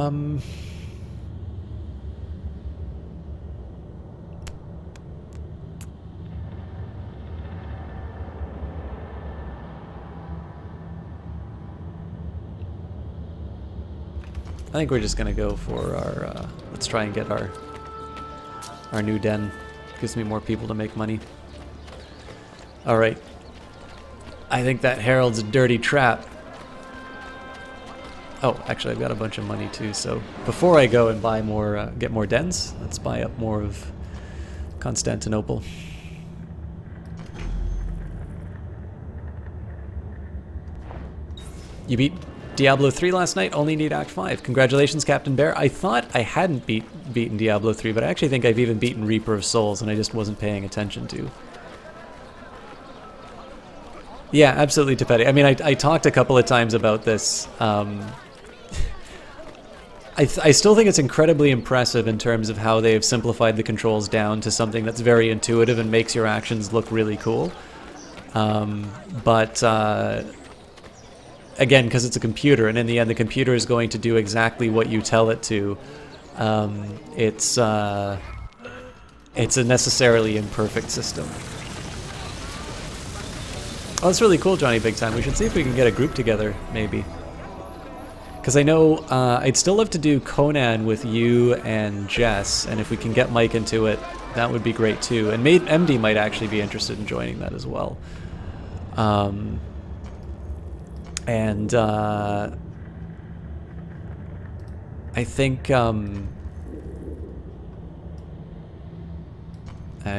think we're just gonna go for our, let's try and get our new den. Gives me more people to make money. Alright. I think that Herald's a dirty trap. Oh, actually I've got a bunch of money too, so before I go and buy more, get more dens, let's buy up more of Constantinople. You beat Diablo 3 last night, only need Act 5. Congratulations, Captain Bear. I thought I hadn't beaten Diablo 3, but I actually think I've even beaten Reaper of Souls, and I just wasn't paying attention to. Yeah, absolutely, Tapetti. I mean, I talked a couple of times about this. I still think it's incredibly impressive in terms of how they've simplified the controls down to something that's very intuitive and makes your actions look really cool. Again, because it's a computer, and in the end the computer is going to do exactly what you tell it to, it's a necessarily imperfect system. Oh, that's really cool, Johnny Big Time. We should see if we can get a group together, maybe. Because I know I'd still love to do Conan with you and Jess, and if we can get Mike into it, that would be great too. And MD might actually be interested in joining that as well. I think, I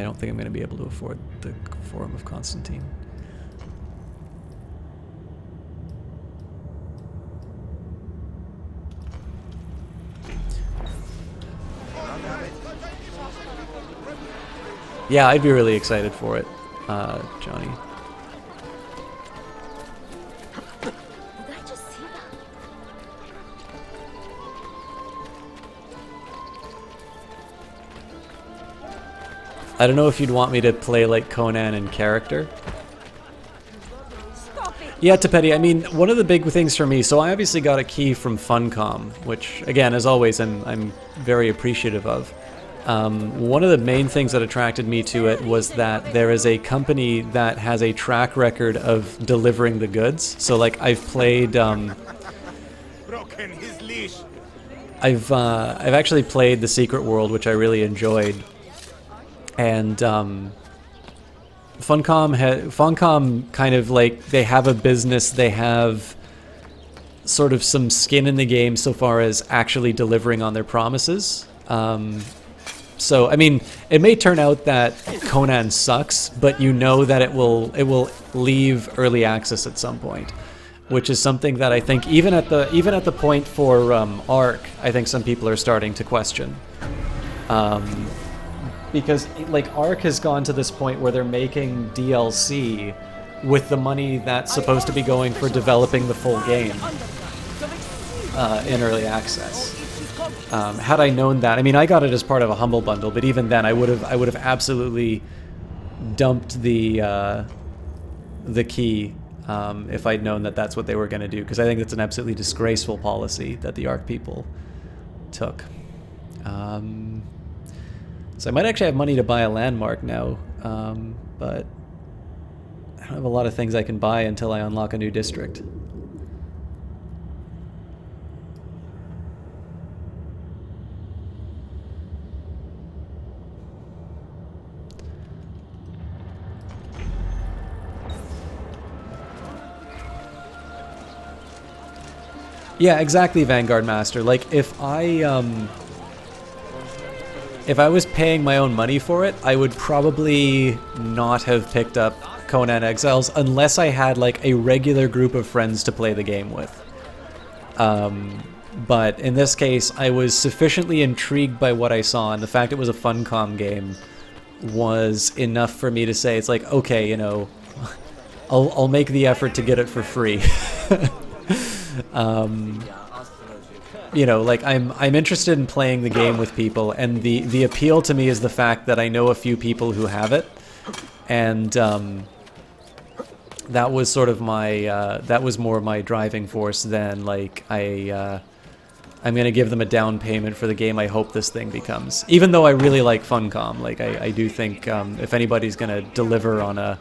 don't think I'm going to be able to afford the Forum of Constantine. Yeah, I'd be really excited for it, Johnny. I don't know if you'd want me to play like Conan in character. Yeah, Tapetti, I mean, one of the big things for me, so I obviously got a key from Funcom, which, again, as always, I'm very appreciative of. One of the main things that attracted me to it was that there is a company that has a track record of delivering the goods. So, like, I've played, Broken his leash. I've actually played The Secret World, which I really enjoyed. And Funcom kind of like, they have a business, they have sort of some skin in the game so far as actually delivering on their promises. So, I mean, it may turn out that Conan sucks, but you know that it will leave early access at some point, which is something that I think even at the point for Ark, I think some people are starting to question. Because, like, Ark has gone to this point where they're making DLC with the money that's supposed to be going for developing the full game in early access. Had I known that, I mean, I got it as part of a Humble Bundle, but even then, I would have absolutely dumped the key if I'd known that that's what they were going to do, because I think it's an absolutely disgraceful policy that the Ark people took. So I might actually have money to buy a landmark now, but I don't have a lot of things I can buy until I unlock a new district. Yeah, exactly, Vanguard Master. Like, if I was paying my own money for it, I would probably not have picked up Conan Exiles unless I had like a regular group of friends to play the game with. But in this case, I was sufficiently intrigued by what I saw, and the fact it was a Funcom game was enough for me to say, it's like, okay, you know, I'll make the effort to get it for free. You know, like I'm interested in playing the game with people, and the appeal to me is the fact that I know a few people who have it, and that was sort of my that was more my driving force than like I'm gonna give them a down payment for the game I hope this thing becomes. Even though I really like Funcom, like I do think if anybody's gonna deliver on a...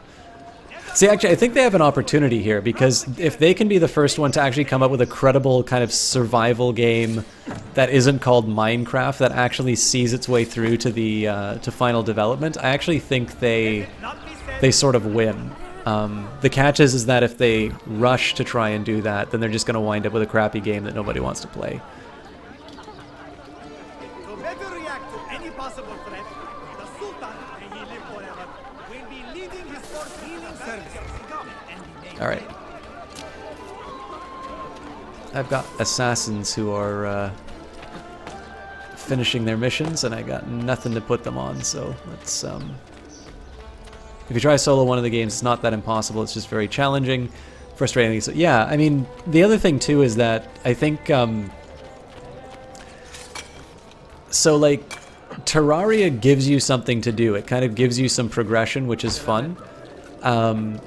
See, actually, I think they have an opportunity here, because if they can be the first one to actually come up with a credible kind of survival game that isn't called Minecraft, that actually sees its way through to the to final development, I actually think they sort of win. The catch is that if they rush to try and do that, then they're just going to wind up with a crappy game that nobody wants to play. To better react to any possible threat, the Sultan, may he live forever, will be leading his force healing services. Alright. I've got assassins who are finishing their missions, and I got nothing to put them on, so let's... If you try solo one of the games, it's not that impossible, it's just very challenging, frustrating. So yeah, I mean, the other thing too is that I think... so like, Terraria gives you something to do. It kind of gives you some progression, which is fun. And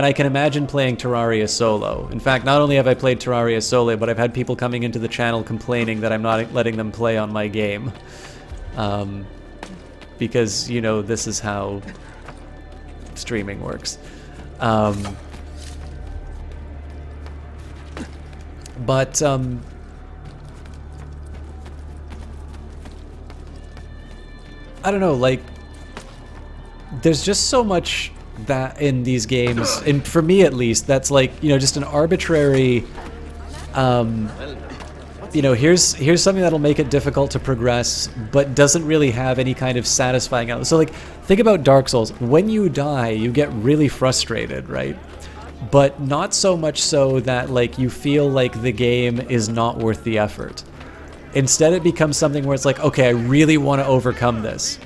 I can imagine playing Terraria solo. In fact, not only have I played Terraria solo, but I've had people coming into the channel complaining that I'm not letting them play on my game. Because, you know, this is how streaming works. But I don't know, like, there's just so much that in these games, and for me at least, that's like, you know, just an arbitrary, you know, here's something that'll make it difficult to progress, but doesn't really have any kind of satisfying outlet. So like, think about Dark Souls. When you die, you get really frustrated, right? But not so much so that like you feel like the game is not worth the effort. Instead, it becomes something where it's like, okay, I really want to overcome this.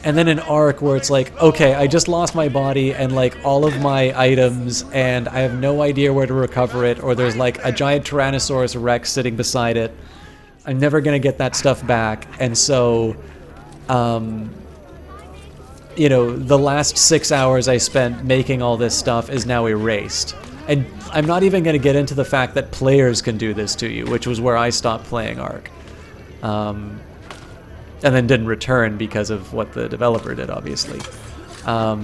And then an arc where it's like, okay, I just lost my body and like all of my items, and I have no idea where to recover it, or there's like a giant Tyrannosaurus Rex sitting beside it. I'm never gonna get that stuff back, and so, you know, the last 6 hours I spent making all this stuff is now erased. And I'm not even gonna get into the fact that players can do this to you, which was where I stopped playing Ark. And then didn't return because of what the developer did, obviously. But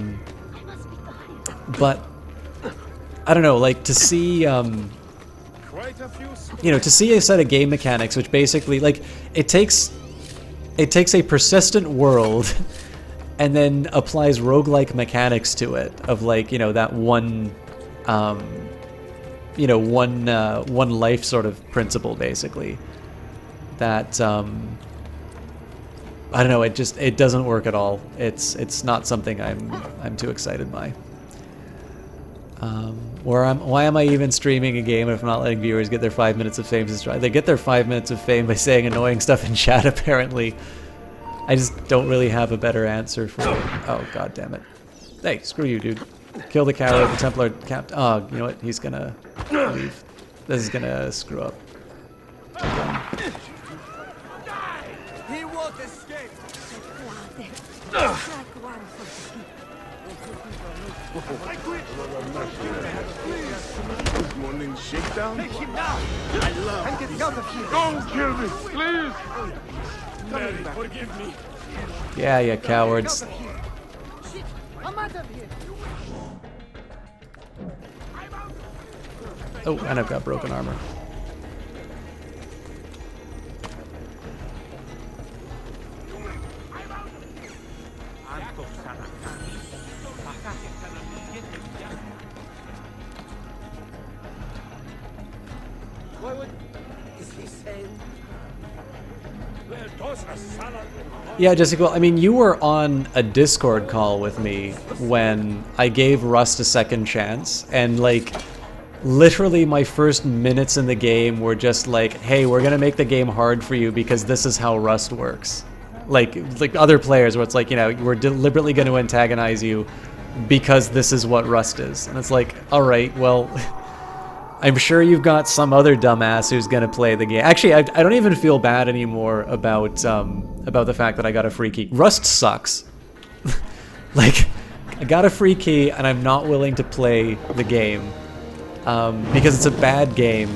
I don't know, like to see, you know, to see a set of game mechanics, which basically, like, it takes a persistent world and then applies roguelike mechanics to it, of like, you know, that one, you know, one life sort of principle, basically. That, I don't know, it doesn't work at all. It's not something I'm too excited by. Why am I even streaming a game if I'm not letting viewers get their 5 minutes of fame? They get their 5 minutes of fame by saying annoying stuff in chat, apparently. I just don't really have a better answer for it. Oh, god damn it. Hey, screw you, dude. Kill the coward, the Templar capped. Oh, you know what? He's gonna leave. This is gonna screw up. He won't escape. I quit. This morning's shakedown. Take him now. I love. I'm getting out of here. Don't kill me, please. Mary, forgive me. Yeah, you cowards. I'm out of here. Oh, and I've got broken armor. Yeah, Jessica, well, I mean, you were on a Discord call with me when I gave Rust a second chance, and like literally my first minutes in the game were just like, hey, we're gonna make the game hard for you because this is how Rust works. Like other players where it's like, you know, we're deliberately going to antagonize you because this is what Rust is. And it's like, all right, well, I'm sure you've got some other dumbass who's going to play the game. Actually, I don't even feel bad anymore about the fact that I got a free key. Rust sucks. Like, I got a free key and I'm not willing to play the game because it's a bad game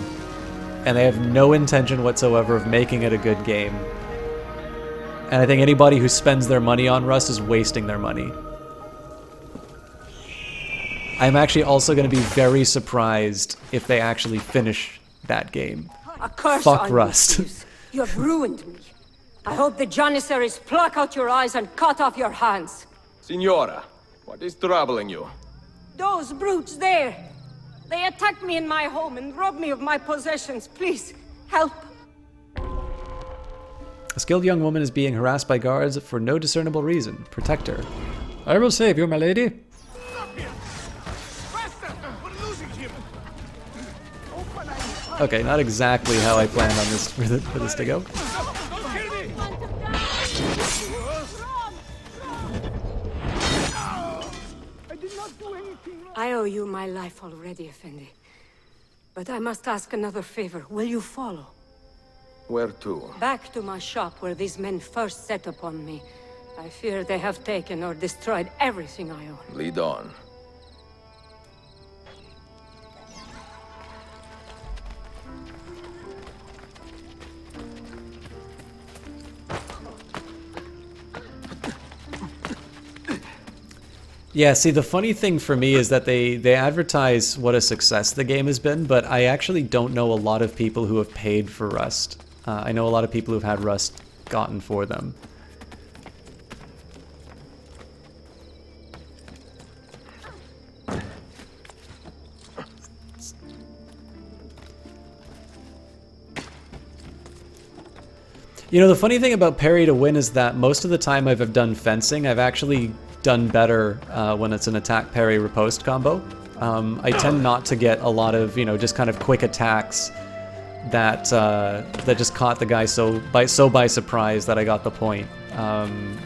and they have no intention whatsoever of making it a good game. And I think anybody who spends their money on Rust is wasting their money. I'm actually also going to be very surprised if they actually finish that game. A curse Fuck on Rust. You, Thieves. You have ruined me. I hope the Janissaries pluck out your eyes and cut off your hands. Signora, what is troubling you? Those brutes there. They attacked me in my home and robbed me of my possessions. Please, help. A skilled young woman is being harassed by guards for no discernible reason. Protect her. I will save you, my lady. Okay, not exactly how I planned on this for this to go. I owe you my life already, Effendi. But I must ask another favor. Will you follow? Where to? Back to my shop where these men first set upon me. I fear they have taken or destroyed everything I own. Lead on. Yeah, see, the funny thing for me is that they advertise what a success the game has been, but I actually don't know a lot of people who have paid for Rust. I know a lot of people who've had Rust gotten for them. You know, the funny thing about parry to win is that most of the time I've done fencing, I've actually done better when it's an attack parry riposte combo. I tend not to get a lot of, you know, just kind of quick attacks that that just caught the guy so by surprise that I got the point.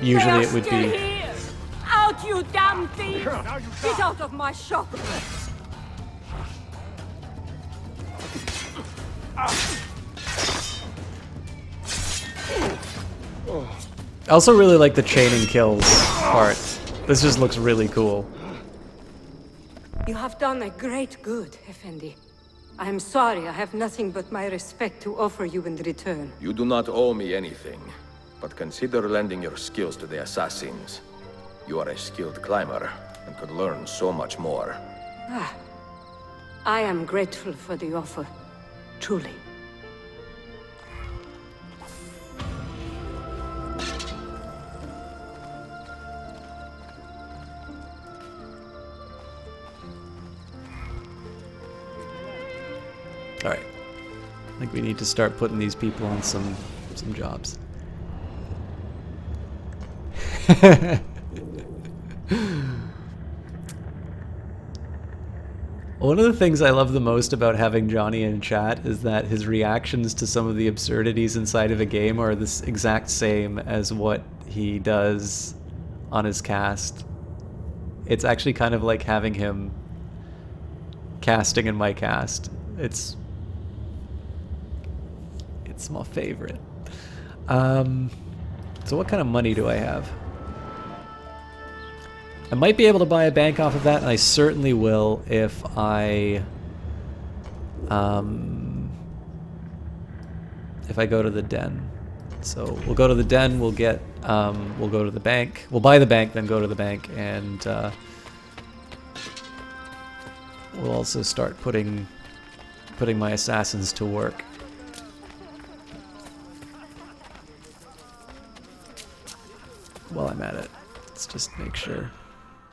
Usually it would be Here. Out, you damn thief! Get out of my shop! I also really like the chaining kills part. This just looks really cool. You have done a great good, Effendi. I am sorry I have nothing but my respect to offer you in return. You do not owe me anything, but consider lending your skills to the assassins. You are a skilled climber and could learn so much more. I am grateful for the offer, truly. Alright. I think we need to start putting these people on some jobs. One of the things I love the most about having Johnny in chat is that his reactions to some of the absurdities inside of a game are the exact same as what he does on his cast. It's actually kind of like having him casting in my cast. It's my favorite. So what kind of money do I have? I might be able to buy a bank off of that, and I certainly will if I go to the den. So we'll go to the den, we'll get we'll go to the bank, we'll buy the bank, then go to the bank, and we'll also start putting my assassins to work. While I'm at it, let's just make sure.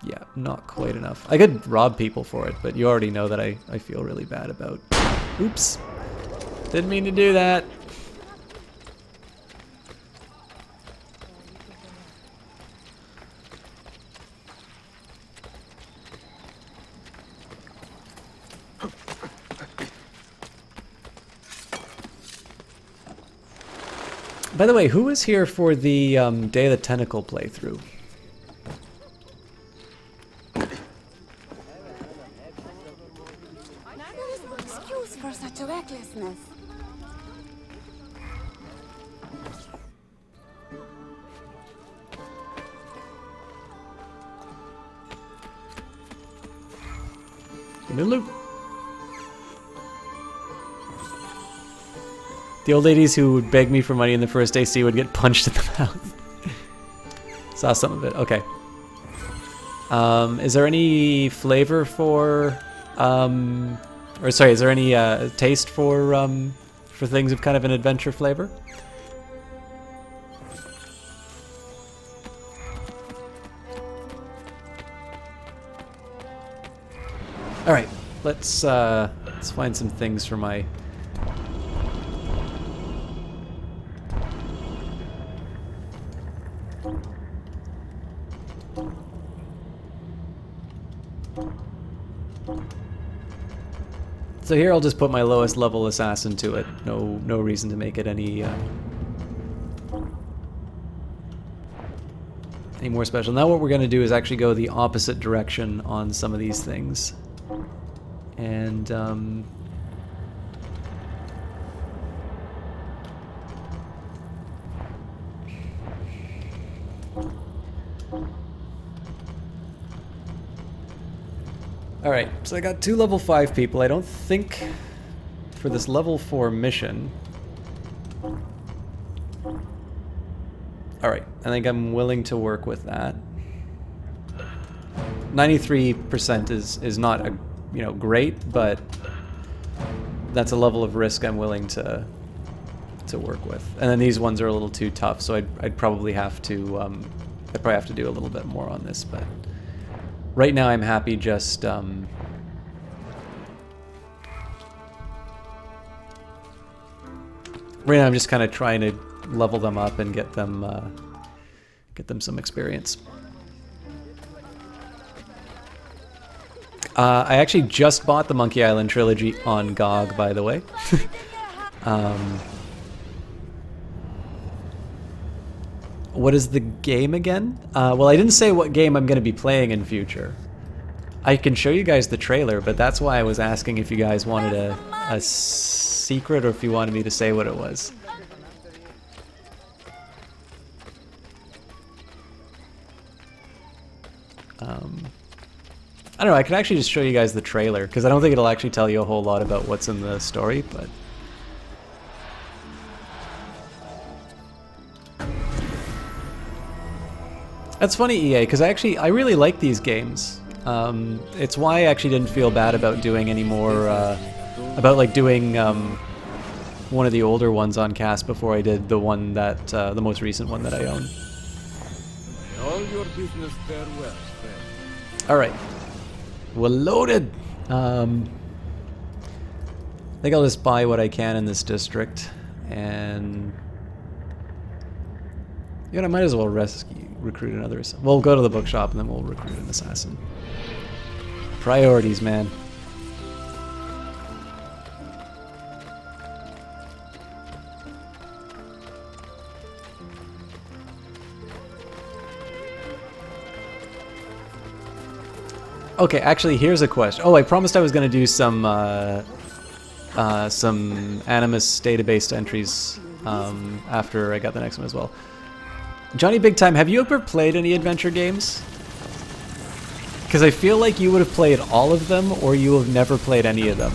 Yeah, not quite enough. I could rob people for it, but you already know that I feel really bad about. Oops. Didn't mean to do that. By the way, who was here for the Day of the Tentacle playthrough? There is no excuse for such recklessness. Give me loot. The old ladies who would beg me for money in the first AC would get punched in the mouth. Saw some of it. Okay. Is there any flavor for, or sorry, is there any taste for things of kind of an adventure flavor? All right, let's find some things for my. So here I'll just put my lowest level assassin to it. No reason to make it any more special. Now what we're going to do is actually go the opposite direction on some of these things. And alright, so I got 2 level 5 people. I don't think for this level 4 mission. Alright, I think I'm willing to work with that. 93% is not a, you know, great, but that's a level of risk I'm willing to work with. And then these ones are a little too tough, so I'd probably have to do a little bit more on this, but right now I'm happy just right now I'm just kind of trying to level them up and get them some experience. I actually just bought the Monkey Island trilogy on GOG, by the way. What is the game again? Well, I didn't say what game I'm going to be playing in future. I can show you guys the trailer, but that's why I was asking if you guys wanted a secret or if you wanted me to say what it was. I don't know, I can actually just show you guys the trailer, because I don't think it'll actually tell you a whole lot about what's in the story, but... That's funny, EA, because I really like these games. It's why I actually didn't feel bad about doing any more, doing one of the older ones on cast before I did the one that, the most recent one that I own. All your business fare well, friend. Alright. We're loaded! I think I'll just buy what I can in this district, and... You know, I might as well recruit another assassin. We'll go to the bookshop and then we'll recruit an assassin. Priorities, man. Okay, actually, here's a question. Oh, I promised I was going to do some Animus database entries after I got the next one as well. Johnny Big Time, have you ever played any adventure games? Because I feel like you would have played all of them, or you have never played any of them.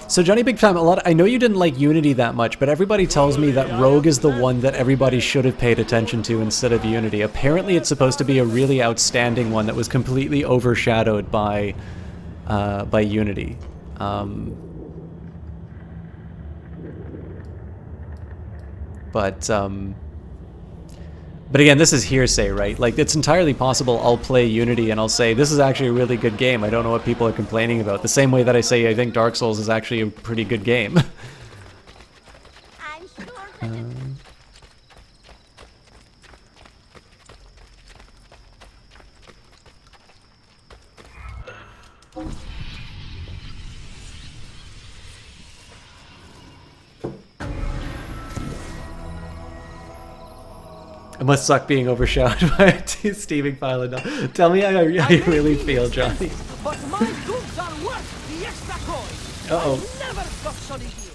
So Johnny Big Time, I know you didn't like Unity that much, but everybody tells me that Rogue is the one that everybody should have paid attention to instead of Unity. Apparently it's supposed to be a really outstanding one that was completely overshadowed by Unity. But again, this is hearsay, right? Like, it's entirely possible I'll play Unity and I'll say, this is actually a really good game. I don't know what people are complaining about. The same way that I say I think Dark Souls is actually a pretty good game. I'm sure that It must suck being overshadowed by a steaming pile of dung. Tell me how you really feel, Johnny. But my goods are worth the extra coin. Uh-oh. I never stop selling here.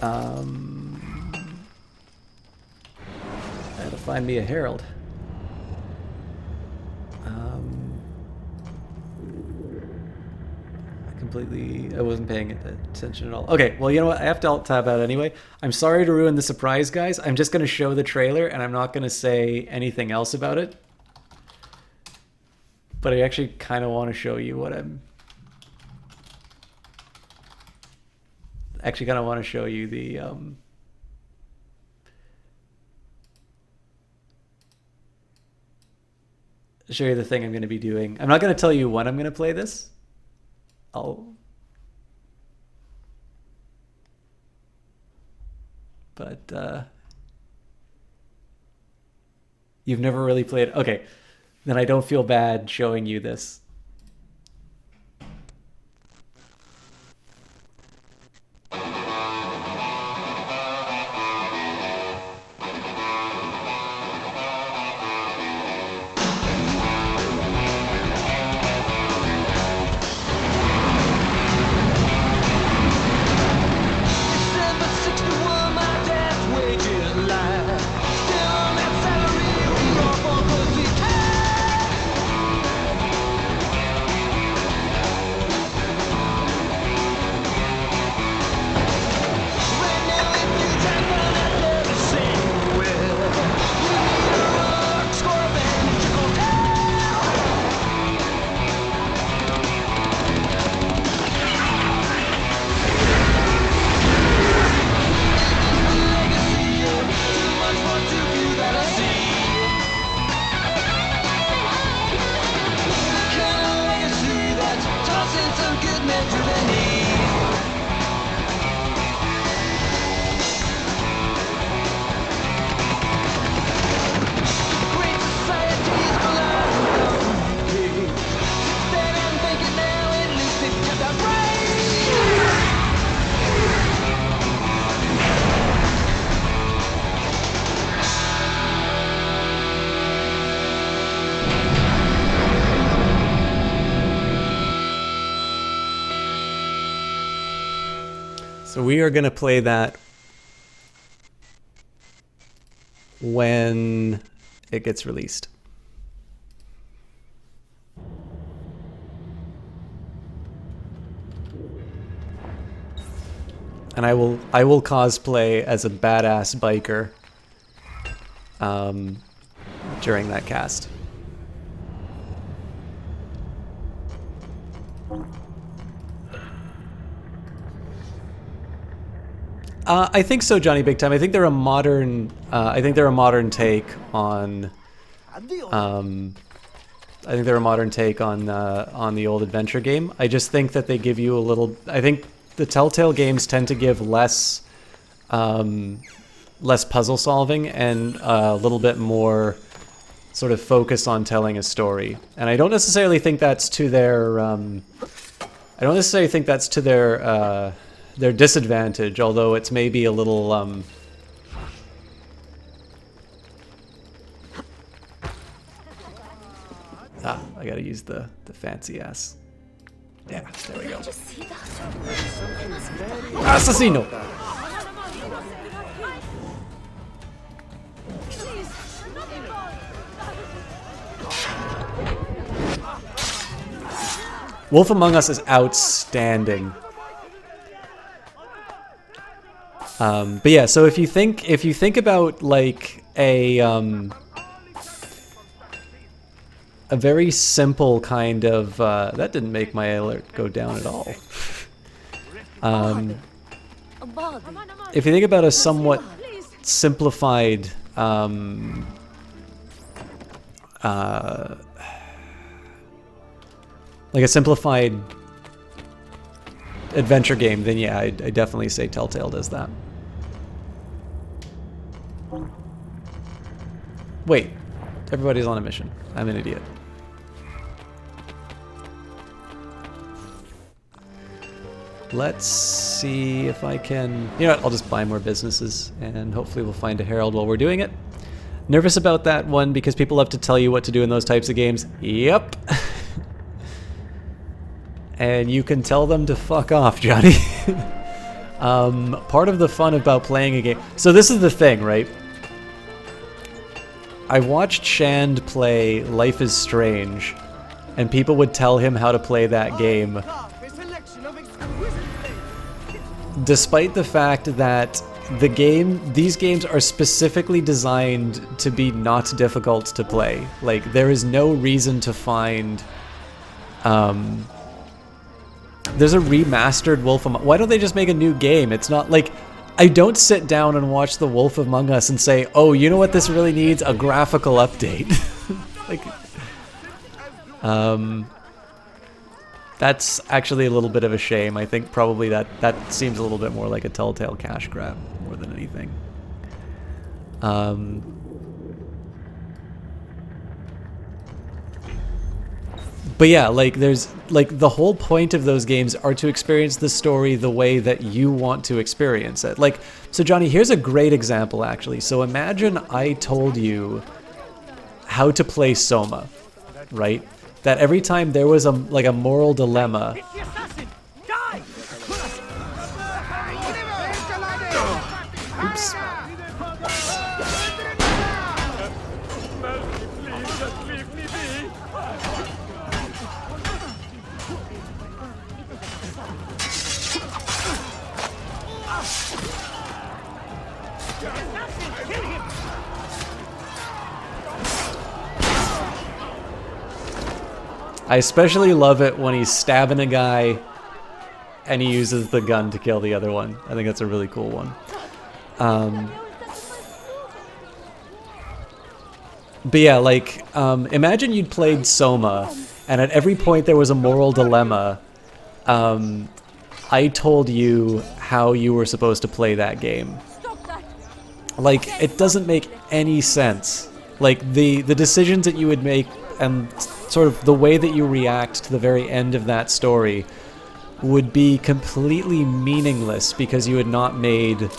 I gotta find me a herald. I wasn't paying attention at all. Okay, well, you know what? I have to alt tab out anyway. I'm sorry to ruin the surprise, guys. I'm just going to show the trailer, and I'm not going to say anything else about it. But I actually kind of want to show you what I'm... Actually kind of want to show you the... Show you the thing I'm going to be doing. I'm not going to tell you when I'm going to play this. But you've never really played. Okay, then I don't feel bad showing you this. So we are going to play that when it gets released. And I will cosplay as a badass biker during that cast. I think so, Johnny Big Time. I think they're a modern. I think they're a modern take on. I think they're a modern take on the old adventure game. I just think that they give you a little. I think the Telltale games tend to give less puzzle solving and a little bit more sort of focus on telling a story. And I don't necessarily think that's to their. I don't necessarily think that's to their disadvantage, although it's maybe a little I gotta use the fancy ass. Yeah, there we go. Assassino! Wolf Among Us is outstanding. But yeah, so if you think about like a very simple kind of that didn't make my alert go down at all. If you think about a somewhat simplified like a simplified adventure game, then yeah, I definitely say Telltale does that. Wait, everybody's on a mission. I'm an idiot. Let's see if I can... You know what, I'll just buy more businesses and hopefully we'll find a herald while we're doing it. Nervous about that one because people love to tell you what to do in those types of games. Yep. And you can tell them to fuck off, Johnny. Part of the fun about playing a game... So this is the thing, right? I watched Shand play Life is Strange, and people would tell him how to play that game. Despite the fact that these games are specifically designed to be not difficult to play. Like, there is no reason to find... There's a remastered Wolf Among Us. Why don't they just make a new game? It's not like... I don't sit down and watch The Wolf Among Us and say, oh, you know what this really needs? A graphical update. Like... That's actually a little bit of a shame. I think probably that seems a little bit more like a Telltale cash grab more than anything. But yeah, like there's like the whole point of those games are to experience the story the way that you want to experience it. Like, so Johnny, here's a great example actually. So imagine I told you how to play Soma, right? That every time there was a moral dilemma. Oops. I especially love it when he's stabbing a guy and he uses the gun to kill the other one. I think that's a really cool one. But yeah, like, imagine you'd played Soma and at every point there was a moral dilemma. I told you how you were supposed to play that game. Like, it doesn't make any sense. Like, the decisions that you would make and sort of the way that you react to the very end of that story would be completely meaningless because you had not made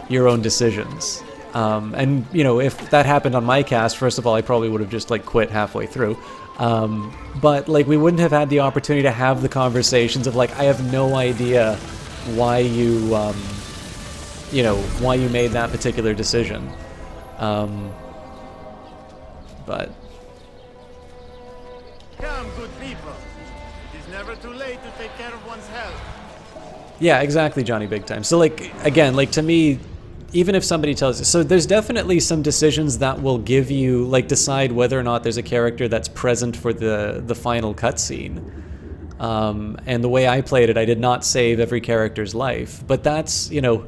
your own decisions. And, you know, if that happened on my cast, first of all, I probably would have just, like, quit halfway through. But, like, we wouldn't have had the opportunity to have the conversations of, like, I have no idea why you, you know, why you made that particular decision. But... Come, good people. It is never too late to take care of one's health. Yeah, exactly, Johnny Big Time. So, like, again, like, to me, even if somebody tells you... So there's definitely some decisions that will give you, like, decide whether or not there's a character that's present for the final cutscene. And the way I played it, I did not save every character's life. But that's, you know...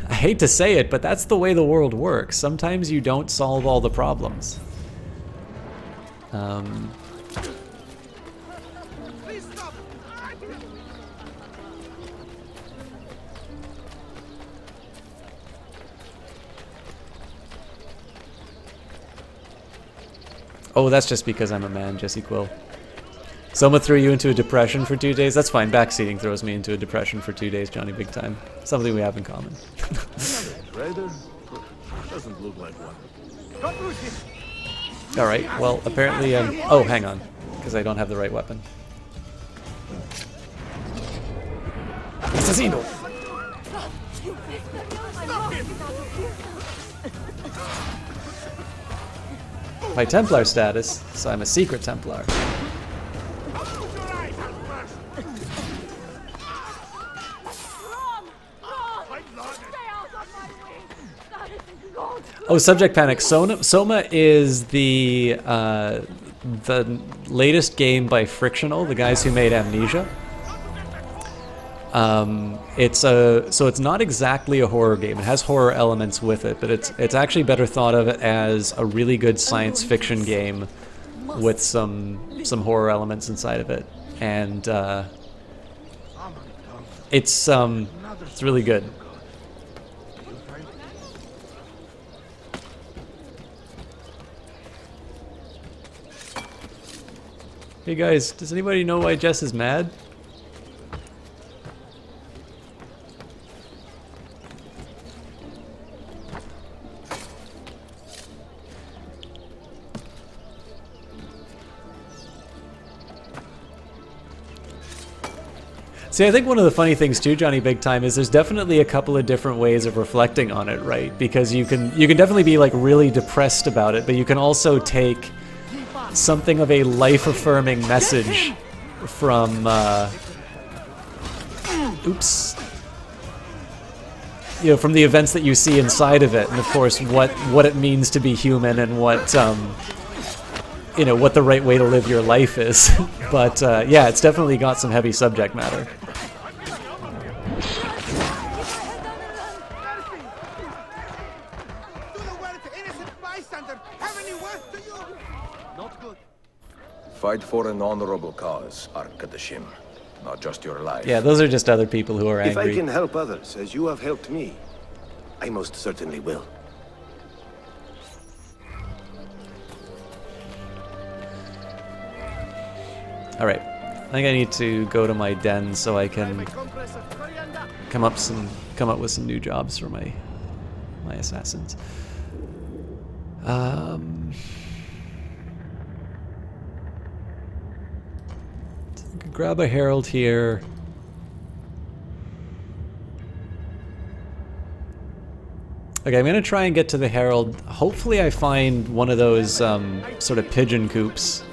I hate to say it, but that's the way the world works. Sometimes you don't solve all the problems. Oh, that's just because I'm a man, Jesse Quill. Soma threw you into a depression for 2 days? That's fine. Backseating throws me into a depression for 2 days, Johnny Big Time. Something we have in common. Doesn't look like one. Alright, well, apparently, oh, hang on. Because I don't have the right weapon. Assassino! My Templar status, so I'm a secret Templar. Oh, Subject Panic. Soma is the latest game by Frictional, the guys who made Amnesia. So it's not exactly a horror game. It has horror elements with it, but it's actually better thought of as a really good science fiction game with some horror elements inside of it, and it's really good. Hey guys, does anybody know why Jess is mad? See, I think one of the funny things too, Johnny Big Time, is there's definitely a couple of different ways of reflecting on it, right? Because you can definitely be like really depressed about it, but you can also take something of a life-affirming message from from the events that you see inside of it, and of course what it means to be human and what what the right way to live your life is. But yeah, it's definitely got some heavy subject matter. Fight for an honorable cause, Arkadashim. Not just your life. Yeah, those are just other people who are If angry. I can help others as you have helped me, I most certainly will. All right, I think I need to go to my den so I can come up with some new jobs for my assassins. Grab a herald here. Okay, I'm gonna try and get to the herald. Hopefully I find one of those sort of pigeon coops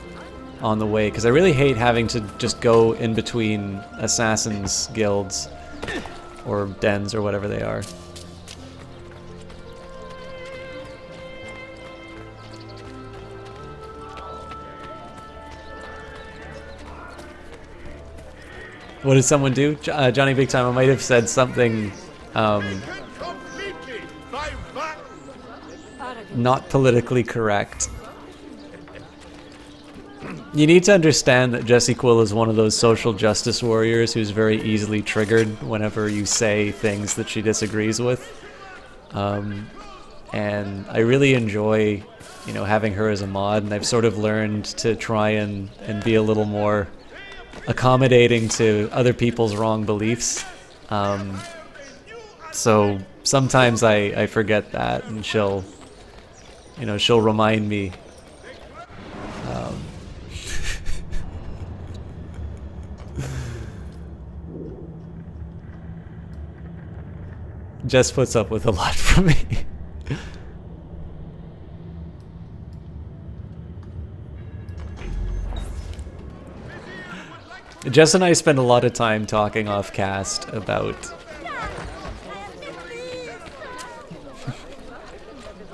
on the way, because I really hate having to just go in between assassins guilds or dens or whatever they are. What did someone do? Johnny Big Time, I might have said something not politically correct. You need to understand that Jessie Quill is one of those social justice warriors who's very easily triggered whenever you say things that she disagrees with. And I really enjoy, having her as a mod, and I've sort of learned to try and be a little more accommodating to other people's wrong beliefs. So sometimes I forget that, and she'll remind me. Jess puts up with a lot from me. Jess and I spend a lot of time talking off cast about...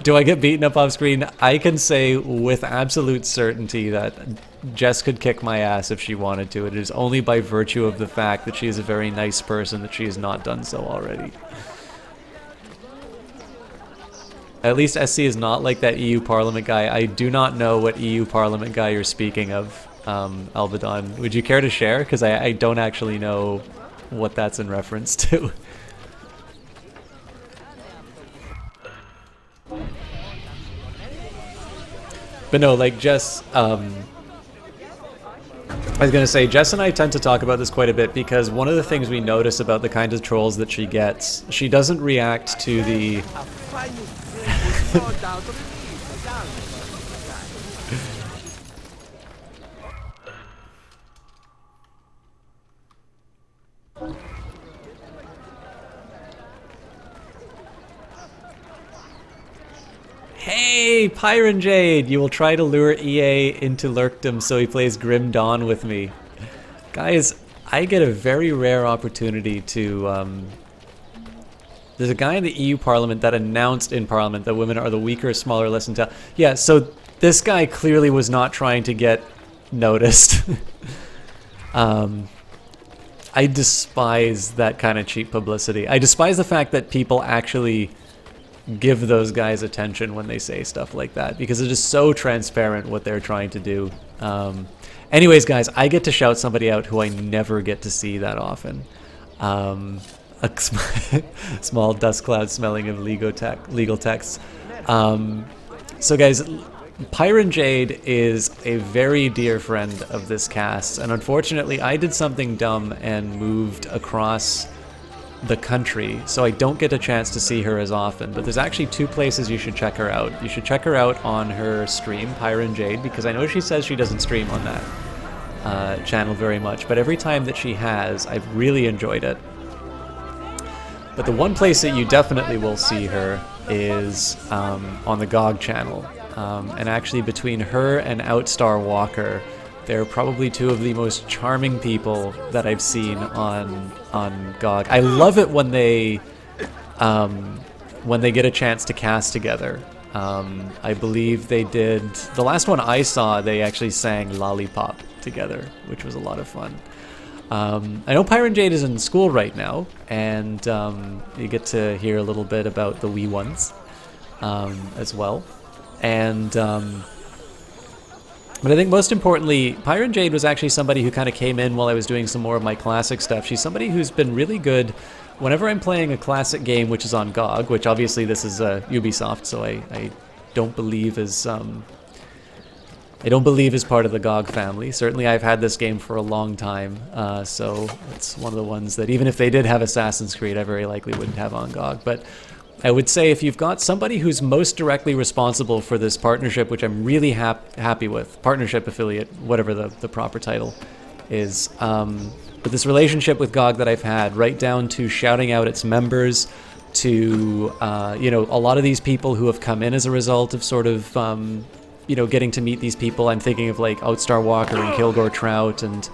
Do I get beaten up off screen? I can say with absolute certainty that Jess could kick my ass if she wanted to. It is only by virtue of the fact that she is a very nice person that she has not done so already. At least SC is not like that EU Parliament guy. I do not know what EU Parliament guy you're speaking of, Albadon. Would you care to share? Because I don't actually know what that's in reference to. But no, like Jess, I was going to say, Jess and I tend to talk about this quite a bit because one of the things we notice about the kind of trolls that she gets, she doesn't react to the... Hey, Pyron Jade! You will try to lure EA into lurkdom so he plays Grim Dawn with me. Guys, I get a very rare opportunity to... There's a guy in the EU Parliament that announced in Parliament that women are the weaker, smaller, less intelligent. Yeah, so this guy clearly was not trying to get noticed. I despise that kind of cheap publicity. I despise the fact that people actually give those guys attention when they say stuff like that, because it is so transparent what they're trying to do. Anyways, guys, I get to shout somebody out who I never get to see that often. A small dust cloud smelling of legal texts. So guys, Pyron Jade is a very dear friend of this cast, and unfortunately I did something dumb and moved across the country, so I don't get a chance to see her as often. But there's actually two places you should check her out. You should check her out on her stream, Pyron Jade, because I know she says she doesn't stream on that. channel very much, but every time that she has, I've really enjoyed it. But the one place that you definitely will see her is on the GOG channel. And actually between her and Outstar Walker, they're probably two of the most charming people that I've seen on GOG. I love it when they get a chance to cast together. I believe they did, the last one I saw, they actually sang Lollipop together, which was a lot of fun. I know Pyron Jade is in school right now, and you get to hear a little bit about the wee ones as well. And but I think most importantly, Pyron Jade was actually somebody who kind of came in while I was doing some more of my classic stuff. She's somebody who's been really good whenever I'm playing a classic game which is on GOG, which obviously this is Ubisoft, so I don't believe is part of the GOG family. Certainly I've had this game for a long time, so it's one of the ones that even if they did have Assassin's Creed, I very likely wouldn't have on GOG. But I would say if you've got somebody who's most directly responsible for this partnership, which I'm really happy with, partnership affiliate, whatever the proper title is, but this relationship with GOG that I've had, right down to shouting out its members, to you know, a lot of these people who have come in as a result of sort of you know, getting to meet these people. I'm thinking of like Outstar Walker and Kilgore Trout and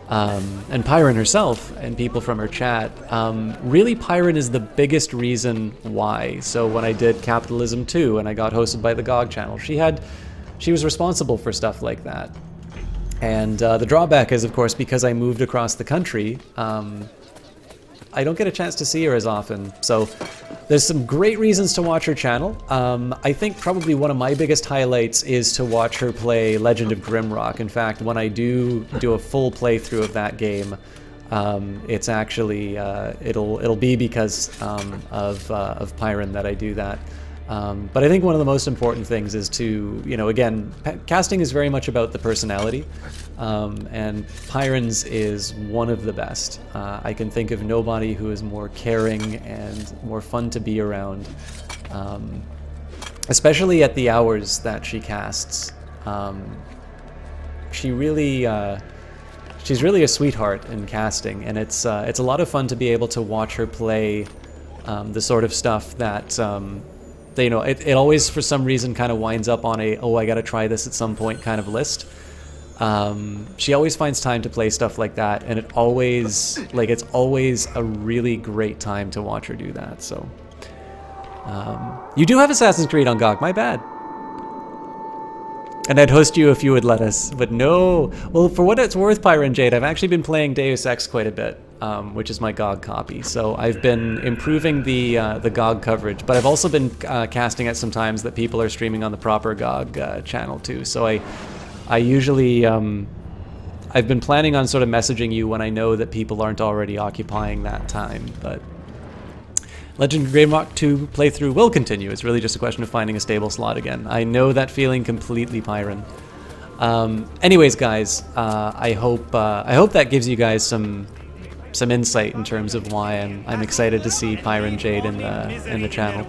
Pyron herself and people from her chat. Really, Pyron is the biggest reason why. So when I did Capitalism 2 and I got hosted by the GOG channel, she was responsible for stuff like that. And the drawback is, of course, because I moved across the country, I don't get a chance to see her as often. So there's some great reasons to watch her channel. I think probably one of my biggest highlights is to watch her play Legend of Grimrock. In fact, when I do a full playthrough of that game, it's actually it'll be because of Pyron that I do that. But I think one of the most important things is to, you know, again, casting is very much about the personality, and Pyron's is one of the best. I can think of nobody who is more caring and more fun to be around, especially at the hours that she casts. She's really a sweetheart in casting, and it's a lot of fun to be able to watch her play the sort of stuff that. You know, it always for some reason kind of winds up on a, oh, I gotta try this at some point kind of list. She always finds time to play stuff like that, and it's always a really great time to watch her do that. So you do have Assassin's Creed on GOG, my bad. And I'd host you if you would let us, but no. Well, for what it's worth, Pyron Jade, I've actually been playing Deus Ex quite a bit, which is my GOG copy. So I've been improving the GOG coverage, but I've also been casting at some times that people are streaming on the proper GOG channel too. So I usually, I've been planning on sort of messaging you when I know that people aren't already occupying that time, but Legend of Grimrock 2 playthrough will continue. It's really just a question of finding a stable slot again. I know that feeling completely, Pyron. Anyways, guys, I hope that gives you guys some insight in terms of why I'm excited to see Pyron Jade in the channel.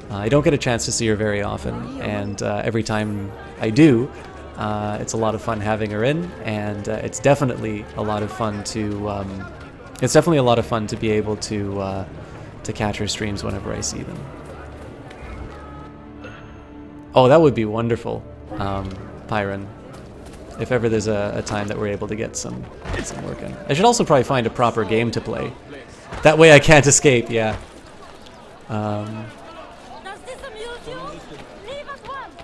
I don't get a chance to see her very often, and every time I do, it's a lot of fun having her in, and it's definitely a lot of fun to be able to catch her streams whenever I see them. Oh, that would be wonderful, Pyron. If ever there's a time that we're able to get some work in. I should also probably find a proper game to play. That way I can't escape, yeah. Does this amuse you? Leave at once!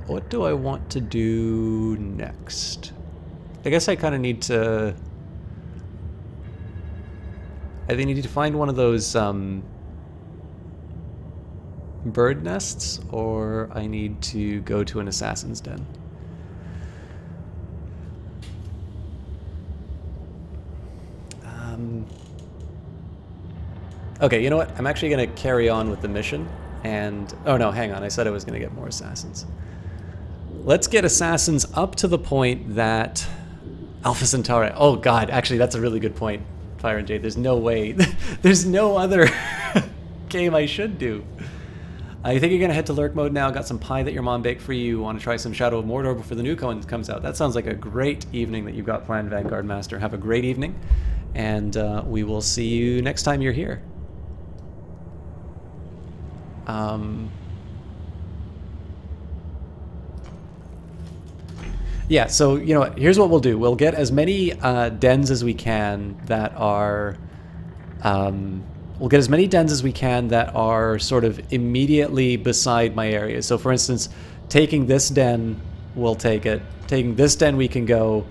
What do I want to do next? I guess I kind of need to... I think I need to find one of those bird nests, or I need to go to an assassin's den. Okay, you know what? I'm actually going to carry on with the mission, and... Oh no, hang on. I said I was going to get more assassins. Let's get assassins up to the point that Alpha Centauri... Oh god, actually that's a really good point, Pyron Jade. There's no way. There's no other... game I should do. I think you're going to head to lurk mode now. Got some pie that your mom baked for you. Want to try some Shadow of Mordor before the new one comes out. That sounds like a great evening that you've got planned, Vanguard Master. Have a great evening, and we will see you next time you're here. Yeah, so, you know what, here's what we'll do. We'll get as many dens as we can that are... we'll get as many dens as we can that are sort of immediately beside my area. So for instance, taking this den, we'll take it. Taking this den, we can go...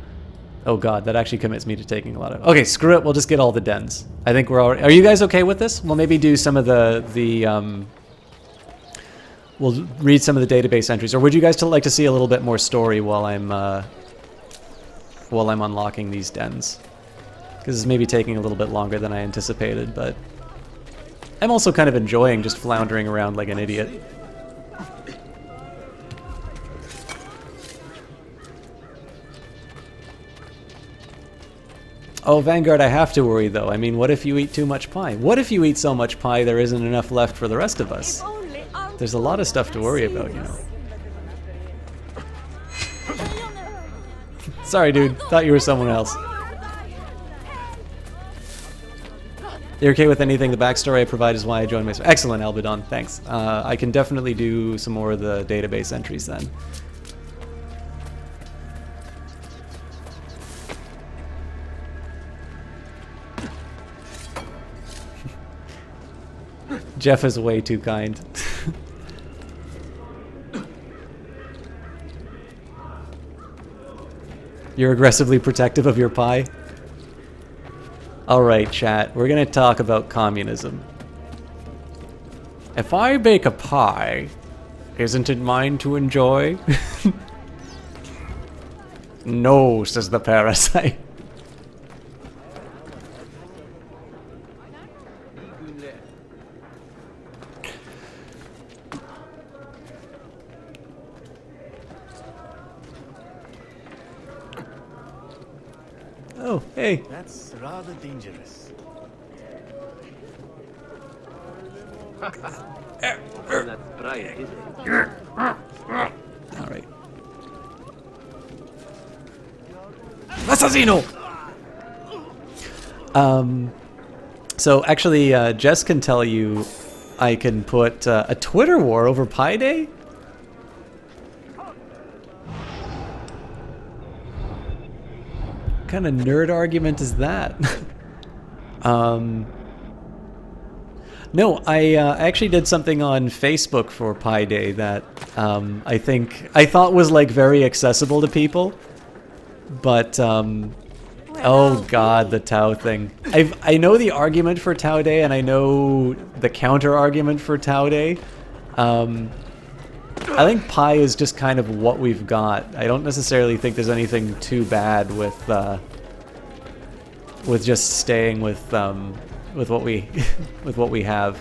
Oh god, that actually commits me to taking a lot of... Okay, screw it, we'll just get all the dens. I think we're already... Are you guys okay with this? We'll maybe do some of we'll read some of the database entries. Or would you guys like to see a little bit more story while I'm unlocking these dens? Because it's maybe taking a little bit longer than I anticipated, but... I'm also kind of enjoying just floundering around like an idiot. Oh, Vanguard, I have to worry, though. I mean, what if you eat too much pie? What if you eat so much pie there isn't enough left for the rest of us? There's a lot of stuff to worry about, you know. Sorry, dude. Thought you were someone else. You're okay with anything? The backstory I provide is why I joined my... Excellent, Albidon. Thanks. I can definitely do some more of the database entries then. Jeff is way too kind. You're aggressively protective of your pie? Alright, chat. We're gonna talk about communism. If I bake a pie, isn't it mine to enjoy? No, says the parasite. Oh, hey. That's rather dangerous. Alright. Assassino! So actually, Jess can tell you I can put a Twitter war over Pi Day? What kind of nerd argument is that? No, I actually did something on Facebook for Pi Day that I thought was like very accessible to people, but oh god, the Tau thing. I know the argument for Tau Day and I know the counter argument for Tau Day. I think Pi is just kind of what we've got. I don't necessarily think there's anything too bad with just staying with what we with what we have.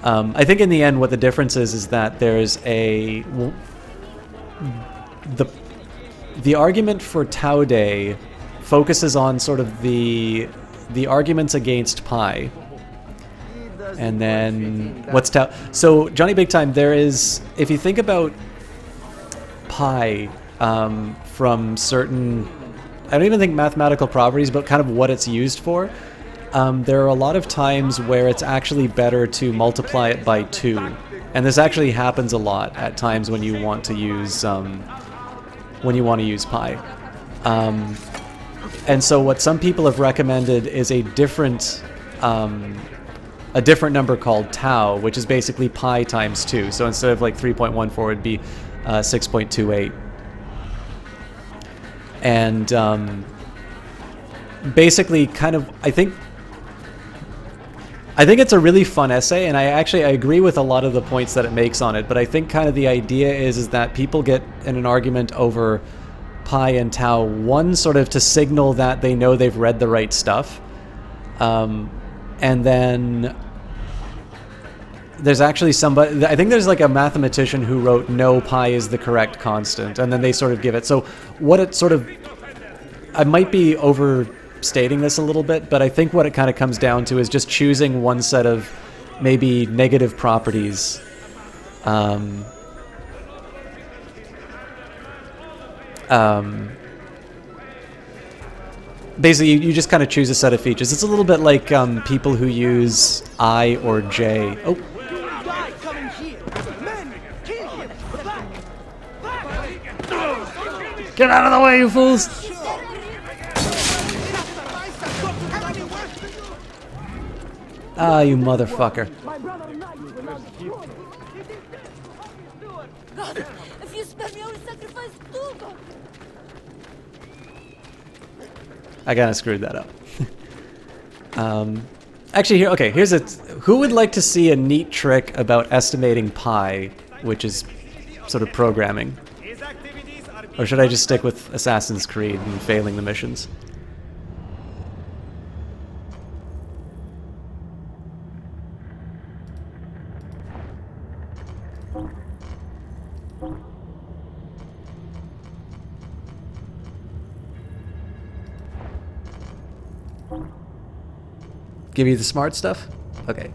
I think in the end, what the difference is that there's the argument for Tau Day focuses on sort of the arguments against Pi. And then what's Tau? So Johnny Big Time, there is, if you think about Pi from certain, I don't even think mathematical properties, but kind of what it's used for, there are a lot of times where it's actually better to multiply it by 2. And this actually happens a lot at times when you want to use Pi. And so what some people have recommended is a different number called Tau, which is basically Pi times 2. So instead of like 3.14, it'd be 6.28. And basically kind of, I think it's a really fun essay, and I agree with a lot of the points that it makes on it, but I think kind of the idea is that people get in an argument over Pi and Tau, one sort of to signal that they know they've read the right stuff, and then there's actually somebody, I think there's like a mathematician who wrote no, Pi is the correct constant, and then they sort of give it, so what it sort of, I might be overstating this a little bit, but I think what it kind of comes down to is just choosing one set of maybe negative properties. Basically, you just kind of choose a set of features. It's a little bit like people who use I or J. Oh. Guy coming here. Men, kill him. Back. Get out of the way, you fools! Ah, you motherfucker. God, if you spare me, I will sacrifice too. I kind of screwed that up. Actually, here's a... Who would like to see a neat trick about estimating pi, which is sort of programming? Or should I just stick with Assassin's Creed and failing the missions? Give you the smart stuff? Okay.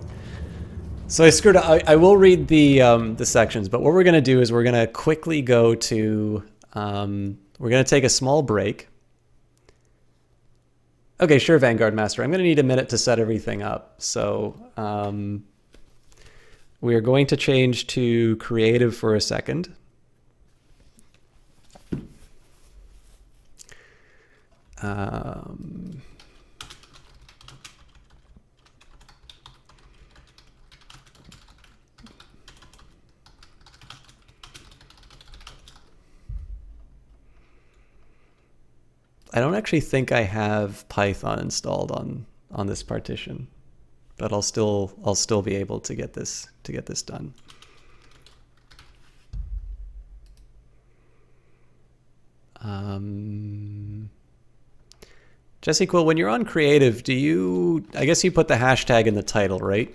So I screwed up. I will read the sections, but what we're going to do is we're going to quickly go to... we're going to take a small break. Okay, sure, Vanguard Master. I'm going to need a minute to set everything up. So we are going to change to creative for a second. I don't actually think I have Python installed on this partition, but I'll still be able to get this done. Jesse Quill, when you're on creative, I guess you put the hashtag in the title, right?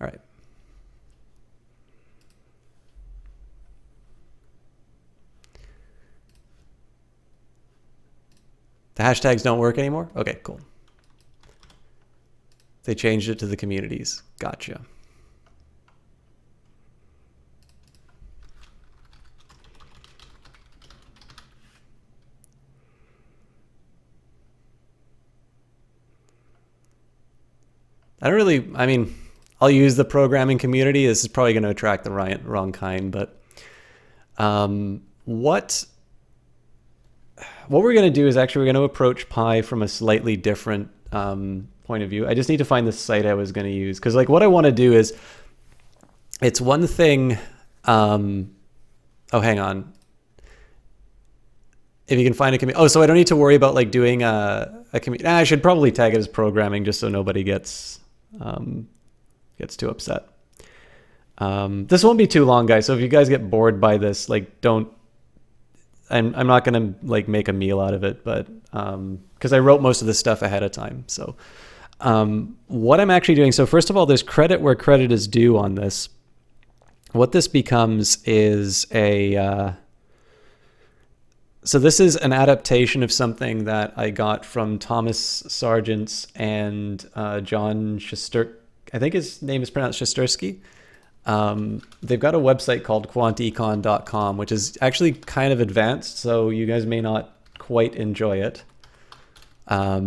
All right. The hashtags don't work anymore? Okay, cool. They changed it to the communities. Gotcha. I mean, I'll use the programming community. This is probably going to attract the wrong kind, but what we're going to do is actually we're going to approach Pi from a slightly different point of view. I just need to find the site I was going to use, because like what I want to do is, it's one thing. Oh, hang on. If you can find a community. Oh, so I don't need to worry about like doing a community. I should probably tag it as programming just so nobody gets too upset. This won't be too long, guys. So if you guys get bored by this, like don't. I'm not gonna like make a meal out of it, but because I wrote most of this stuff ahead of time. So what I'm actually doing. So first of all, there's credit where credit is due on this. What this becomes is a. So this is an adaptation of something that I got from Thomas Sargent's and John Shuster. I think his name is pronounced Shustersky. They've got a website called quantecon.com, which is actually kind of advanced, so you guys may not quite enjoy it. Let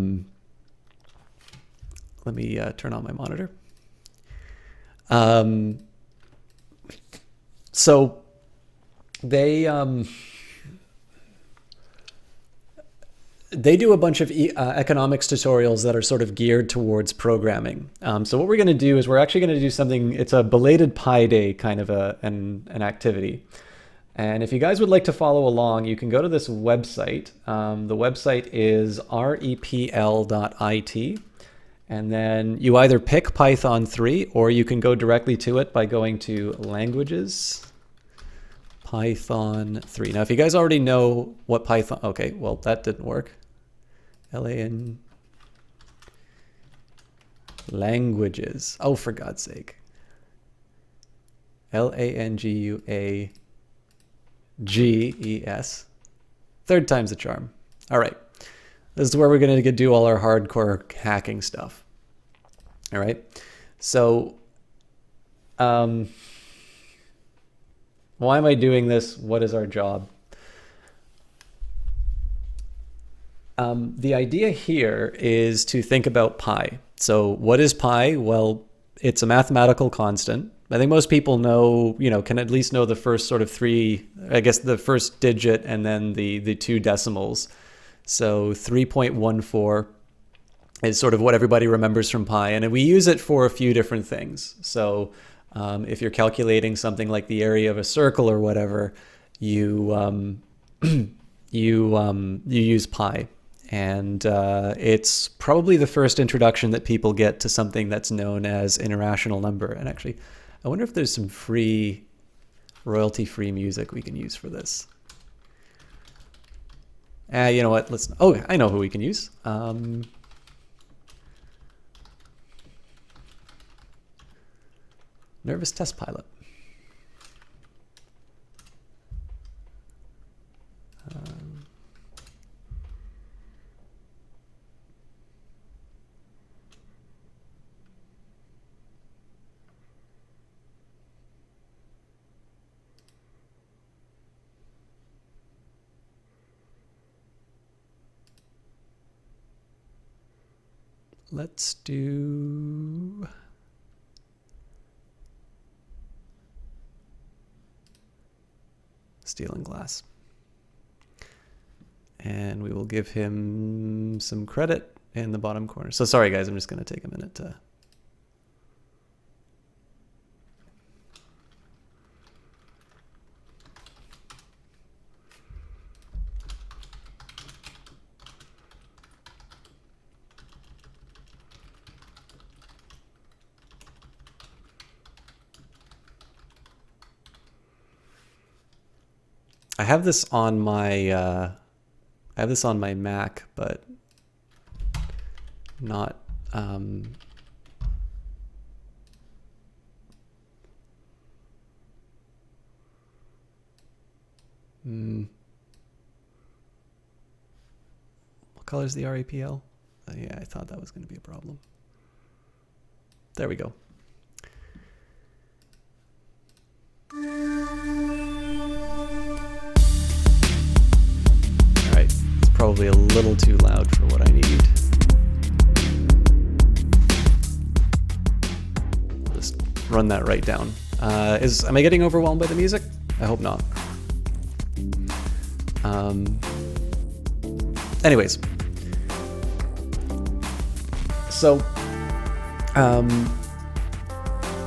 me turn on my monitor. So they do a bunch of economics tutorials that are sort of geared towards programming. So what we're going to do is we're actually going to do something. It's a belated Pi Day kind of an activity. And if you guys would like to follow along, you can go to this website. The website is repl.it. And then you either pick Python 3 or you can go directly to it by going to Languages. Python 3. Now, if you guys already know what Python... Okay, well, that didn't work. LAN... Languages. Oh, for God's sake. LANGUAGES Third time's a charm. All right. This is where we're going to do all our hardcore hacking stuff. All right. So, why am I doing this? What is our job? The idea here is to think about pi. So what is pi? Well, it's a mathematical constant. I think most people know, can at least know the first sort of three, I guess the first digit and then the two decimals. So 3.14 is sort of what everybody remembers from pi. And we use it for a few different things. So if you're calculating something like the area of a circle or whatever, you you use pi. And it's probably the first introduction that people get to something that's known as an irrational number. And actually, I wonder if there's some free, royalty-free music we can use for this. You know what? Oh, I know who we can use. Nervous Test Pilot. Let's do Steel and Glass. And we will give him some credit in the bottom corner. So sorry guys, I'm just going to take a minute to I have this on my Mac, but not what color is the RAPL? Yeah, I thought that was going to be a problem. There we go. Probably a little too loud for what I need. I'll just run that right down. Am I getting overwhelmed by the music? I hope not. Anyways. So,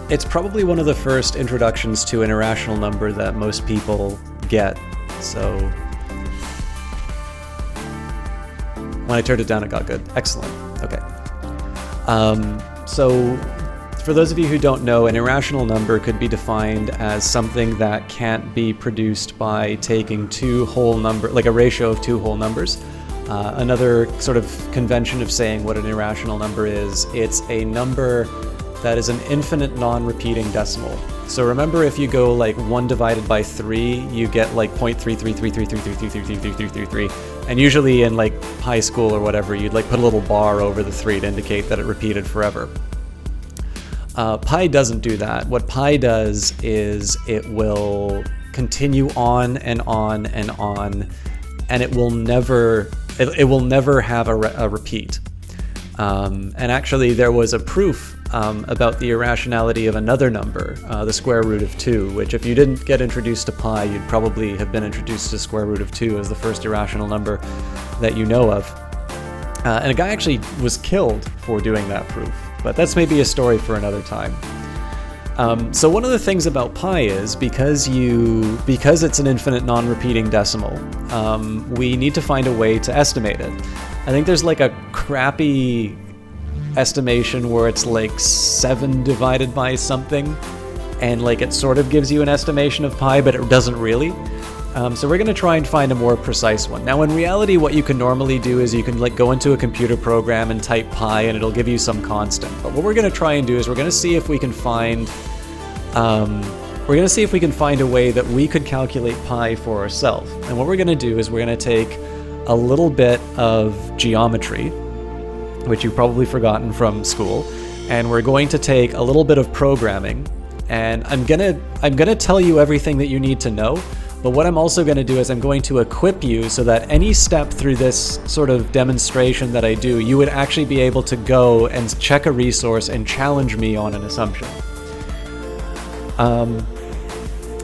it's probably one of the first introductions to an irrational number that most people get. So, when I turned it down, it got good. Excellent. Okay. So for those of you who don't know, an irrational number could be defined as something that can't be produced by taking two whole number, like a ratio of two whole numbers. Another sort of convention of saying what an irrational number is, it's a number that is an infinite non-repeating decimal. So remember, if you go like 1 divided by 3, you get like 0.333333333333, and usually in like high school or whatever, you'd like put a little bar over the 3 to indicate that it repeated forever. Pi doesn't do that. What pi does is it will continue on and on and on, and it will never have a repeat. And actually, there was a proof about the irrationality of another number, the square root of 2, which if you didn't get introduced to pi, you'd probably have been introduced to square root of 2 as the first irrational number that you know of. And a guy actually was killed for doing that proof, but that's maybe a story for another time. So one of the things about pi is, because it's an infinite non-repeating decimal, we need to find a way to estimate it. I think there's like a crappy estimation where it's like 7 divided by something, and like it sort of gives you an estimation of pi, but it doesn't really. So we're going to try and find a more precise one. Now, in reality, what you can normally do is you can like go into a computer program and type pi, and it'll give you some constant. But what we're going to try and do is we're going to see if we can find we're going to see if we can find a way that we could calculate pi for ourselves. And what we're going to do is we're going to take a little bit of geometry, which you've probably forgotten from school, and we're going to take a little bit of programming, and I'm gonna tell you everything that you need to know, but what I'm also going to do is I'm going to equip you so that any step through this sort of demonstration that I do, you would actually be able to go and check a resource and challenge me on an assumption.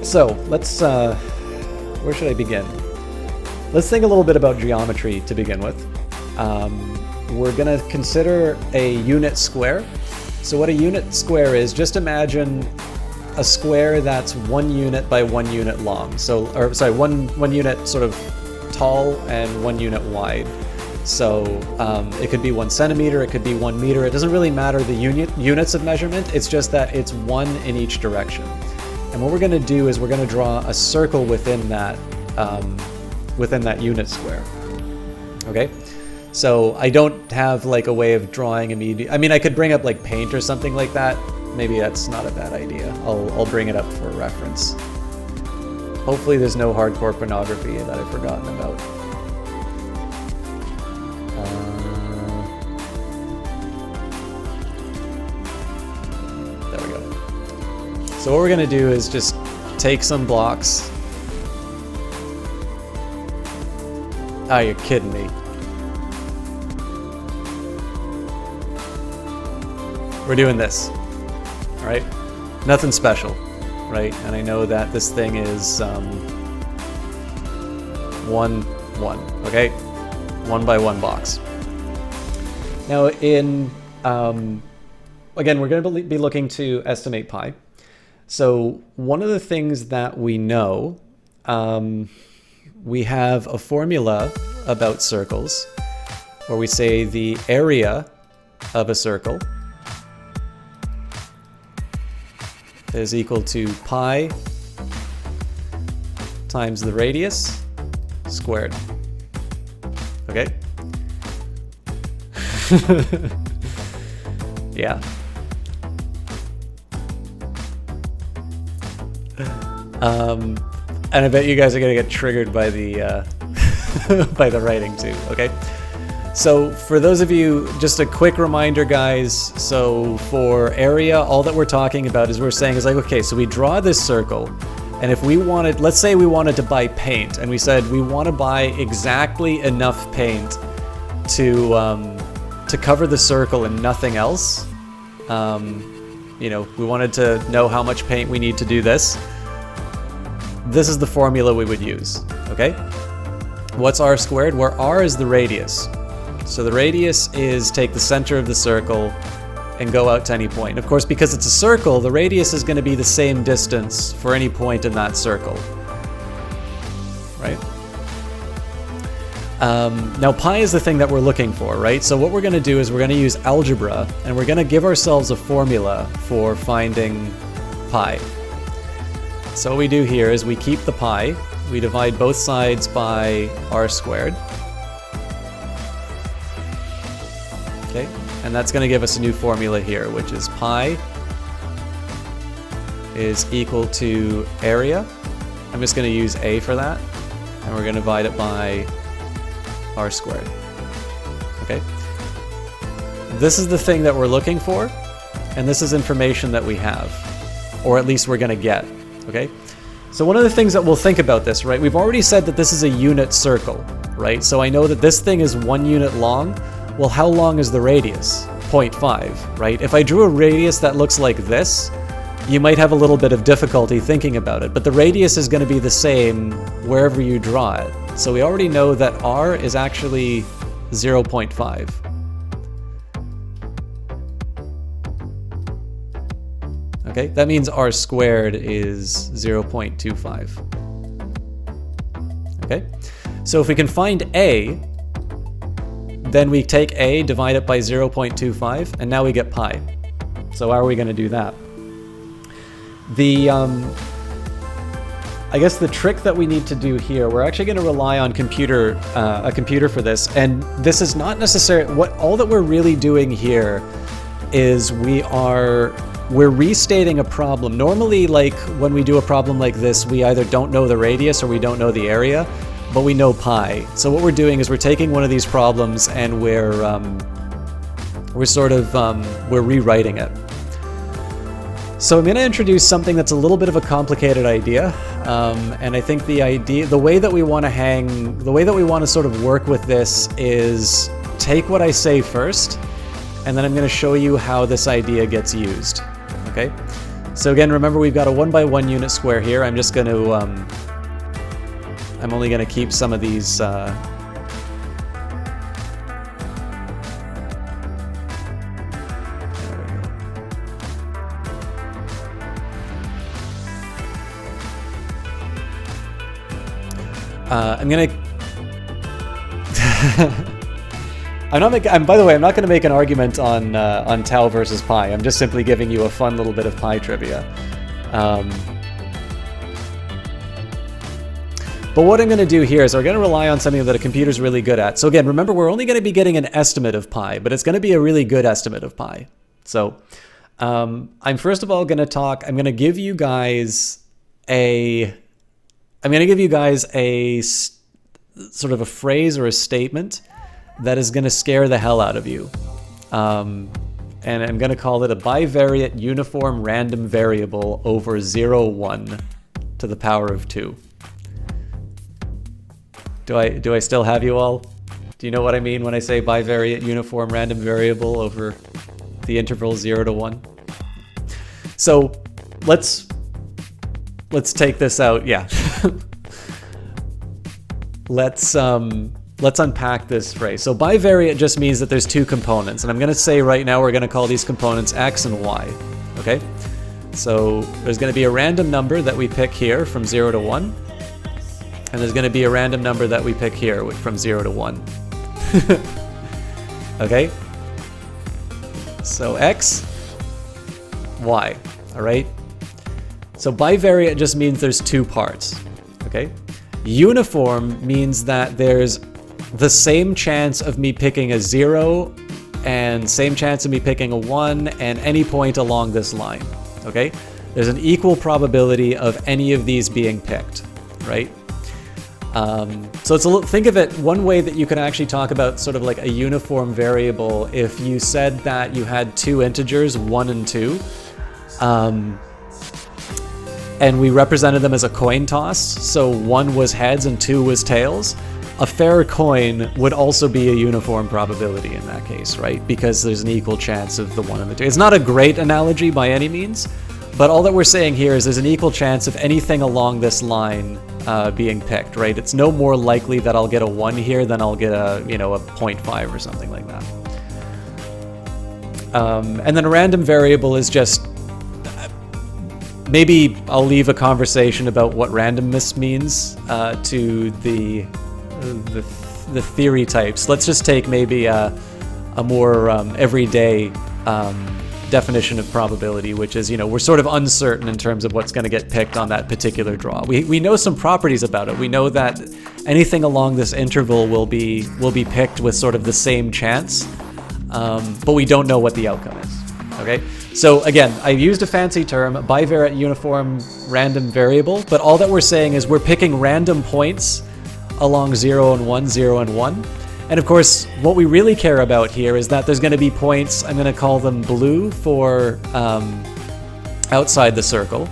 So let's, where should I begin? Let's think a little bit about geometry to begin with. We're going to consider a unit square. So what a unit square is, just imagine a square that's 1 unit by 1 unit long. So, or sorry, one unit sort of tall and 1 unit wide. So it could be 1 centimeter, it could be 1 meter. It doesn't really matter the units of measurement. It's just that it's 1 in each direction. And what we're going to do is we're going to draw a circle within that unit square. Okay. So I don't have like a way of drawing immediate. I mean, I could bring up like paint or something like that. Maybe that's not a bad idea. I'll bring it up for reference. Hopefully there's no hardcore pornography that I've forgotten about. There we go. So what we're gonna do is just take some blocks. Oh, you're kidding me. We're doing this, all right? Nothing special, right? And I know that this thing is 1, 1, okay? 1 by 1 box. Now in, again, we're gonna be looking to estimate pi. So one of the things that we know, we have a formula about circles where we say the area of a circle is equal to pi times the radius squared. Okay? Yeah. And I bet you guys are gonna get triggered by the by the writing too, okay? So for those of you, just a quick reminder, guys. So for area, all that we're talking about is we're saying is like, okay, so we draw this circle, and if we wanted, let's say we wanted to buy paint, and we said we want to buy exactly enough paint to cover the circle and nothing else. You know, we wanted to know how much paint we need to do this. This is the formula we would use, okay? What's r squared? Where r is the radius. So the radius is take the center of the circle and go out to any point. Of course, because it's a circle, the radius is going to be the same distance for any point in that circle, right? Now pi is the thing that we're looking for, right? So what we're going to do is we're going to use algebra, and we're going to give ourselves a formula for finding pi. So what we do here is we keep the pi, we divide both sides by r squared. Okay, and that's going to give us a new formula here, which is pi is equal to area. I'm just going to use a for that, and we're going to divide it by r squared. Okay, this is the thing that we're looking for, and this is information that we have, or at least we're going to get. Okay, so one of the things that we'll think about this, right? We've already said that this is a unit circle, right? So I know that this thing is 1 unit long. Well, how long is the radius? 0.5, right? If I drew a radius that looks like this, you might have a little bit of difficulty thinking about it, but the radius is going to be the same wherever you draw it. So we already know that r is actually 0.5. Okay, that means r squared is 0.25. Okay, so if we can find a, then we take a, divide it by 0.25, and now we get pi. So how are we going to do that? I guess the trick that we need to do here, we're actually going to rely on a computer for this, and this is not necessary. All that we're really doing here is we are we're restating a problem. Normally, like when we do a problem like this, we either don't know the radius or we don't know the area, but we know pi. So what we're doing is we're taking one of these problems and we're rewriting it. So I'm going to introduce something that's a little bit of a complicated idea, and I think the way that we want to sort of work with this is take what I say first, and then I'm going to show you how this idea gets used. Okay? So again, remember we've got a 1x1 unit square here. I'm just going to, I'm only going to keep some of these. I'm gonna. By the way, I'm not going to make an argument on tau versus pi. I'm just simply giving you a fun little bit of pi trivia. But what I'm going to do here is we're going to rely on something that a computer's really good at. So again, remember, we're only going to be getting an estimate of pi, but it's going to be a really good estimate of pi. So I'm first of all going to talk. I'm going to give you guys a sort of a phrase or a statement that is going to scare the hell out of you. And I'm going to call it a bivariate uniform random variable over 0, 1 to the power of 2. Do I still have you all? Do you know what I mean when I say bivariate uniform random variable over the interval 0 to 1? So let's take this out. Yeah. Let's unpack this phrase. So bivariate just means that there's two components, and I'm going to say right now we're going to call these components x and y. Okay? So there's going to be a random number that we pick here from 0 to 1, and there's going to be a random number that we pick here from 0 to 1. Okay? So x, y. All right? So bivariate just means there's two parts. Okay? Uniform means that there's the same chance of me picking a 0 and same chance of me picking a 1 and any point along this line. Okay? There's an equal probability of any of these being picked, right? So it's think of it one way that you can actually talk about sort of like a uniform variable. If you said that you had two integers, 1 and 2, and we represented them as a coin toss, so 1 was heads and 2 was tails, a fair coin would also be a uniform probability in that case, right? Because there's an equal chance of the 1 and the 2. It's not a great analogy by any means, but all that we're saying here is there's an equal chance of anything along this line being picked, right? It's no more likely that I'll get a 1 here than I'll get a 0.5 or something like that. And then a random variable is just, maybe I'll leave a conversation about what randomness means to the theory types. Let's just take maybe a more everyday definition of probability, which is, we're sort of uncertain in terms of what's going to get picked on that particular draw. We know some properties about it. We know that anything along this interval will be picked with sort of the same chance, but we don't know what the outcome is. Okay? So again, I've used a fancy term, bivariate uniform random variable, but all that we're saying is we're picking random points along 0 and 1, 0 and 1. And of course, what we really care about here is that there's going to be points, I'm going to call them blue for outside the circle.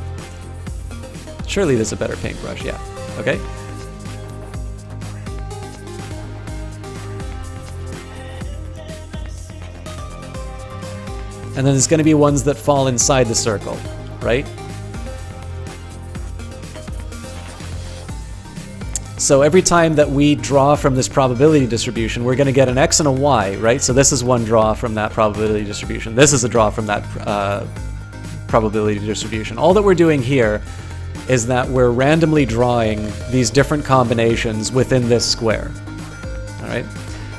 Surely there's a better paintbrush, yeah. Okay. And then there's going to be ones that fall inside the circle, right? So every time that we draw from this probability distribution, we're going to get an x and a y, right? So this is one draw from that probability distribution. This is a draw from that probability distribution. All that we're doing here is that we're randomly drawing these different combinations within this square. All right?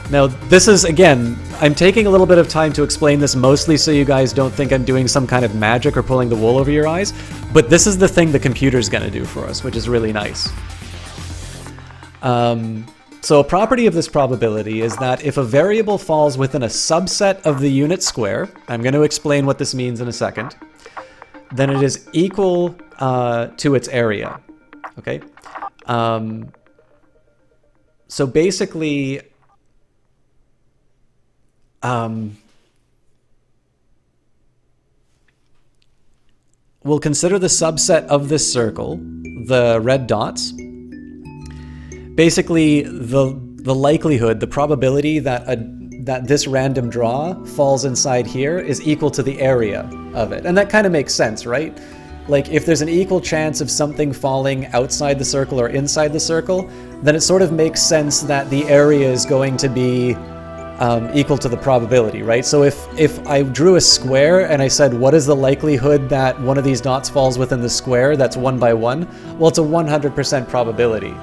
Now, this is, again, I'm taking a little bit of time to explain this mostly so you guys don't think I'm doing some kind of magic or pulling the wool over your eyes, but this is the thing the computer's going to do for us, which is really nice. So a property of this probability is that if a variable falls within a subset of the unit square, I'm going to explain what this means in a second, then it is equal to its area. Okay? So basically, we'll consider the subset of this circle, the red dots. Basically, the likelihood, the probability that that this random draw falls inside here is equal to the area of it. And that kind of makes sense, right? Like, if there's an equal chance of something falling outside the circle or inside the circle, then it sort of makes sense that the area is going to be equal to the probability, right? So if I drew a square and I said, what is the likelihood that one of these dots falls within the square that's 1 by 1? Well, it's a 100% probability.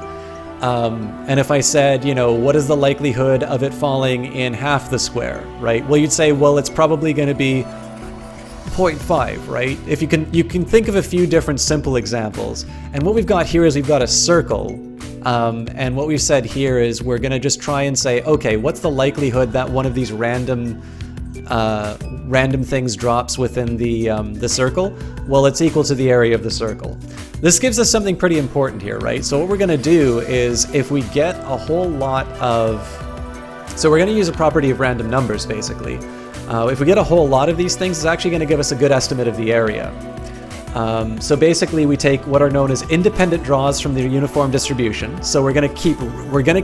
And if I said, you know, what is the likelihood of it falling in half the square, right? Well, you'd say, well, it's probably going to be 0.5, right? If you can think of a few different simple examples. And what we've got here is we've got a circle. And what we've said here is we're going to just try and say, okay, what's the likelihood that one of these random things drops within the circle? Well, it's equal to the area of the circle. This gives us something pretty important here, right? So what we're going to do is if we get a whole lot of... So we're going to use a property of random numbers, basically. If we get a whole lot of these things, it's actually going to give us a good estimate of the area. So basically, we take what are known as independent draws from the uniform distribution. So we're going to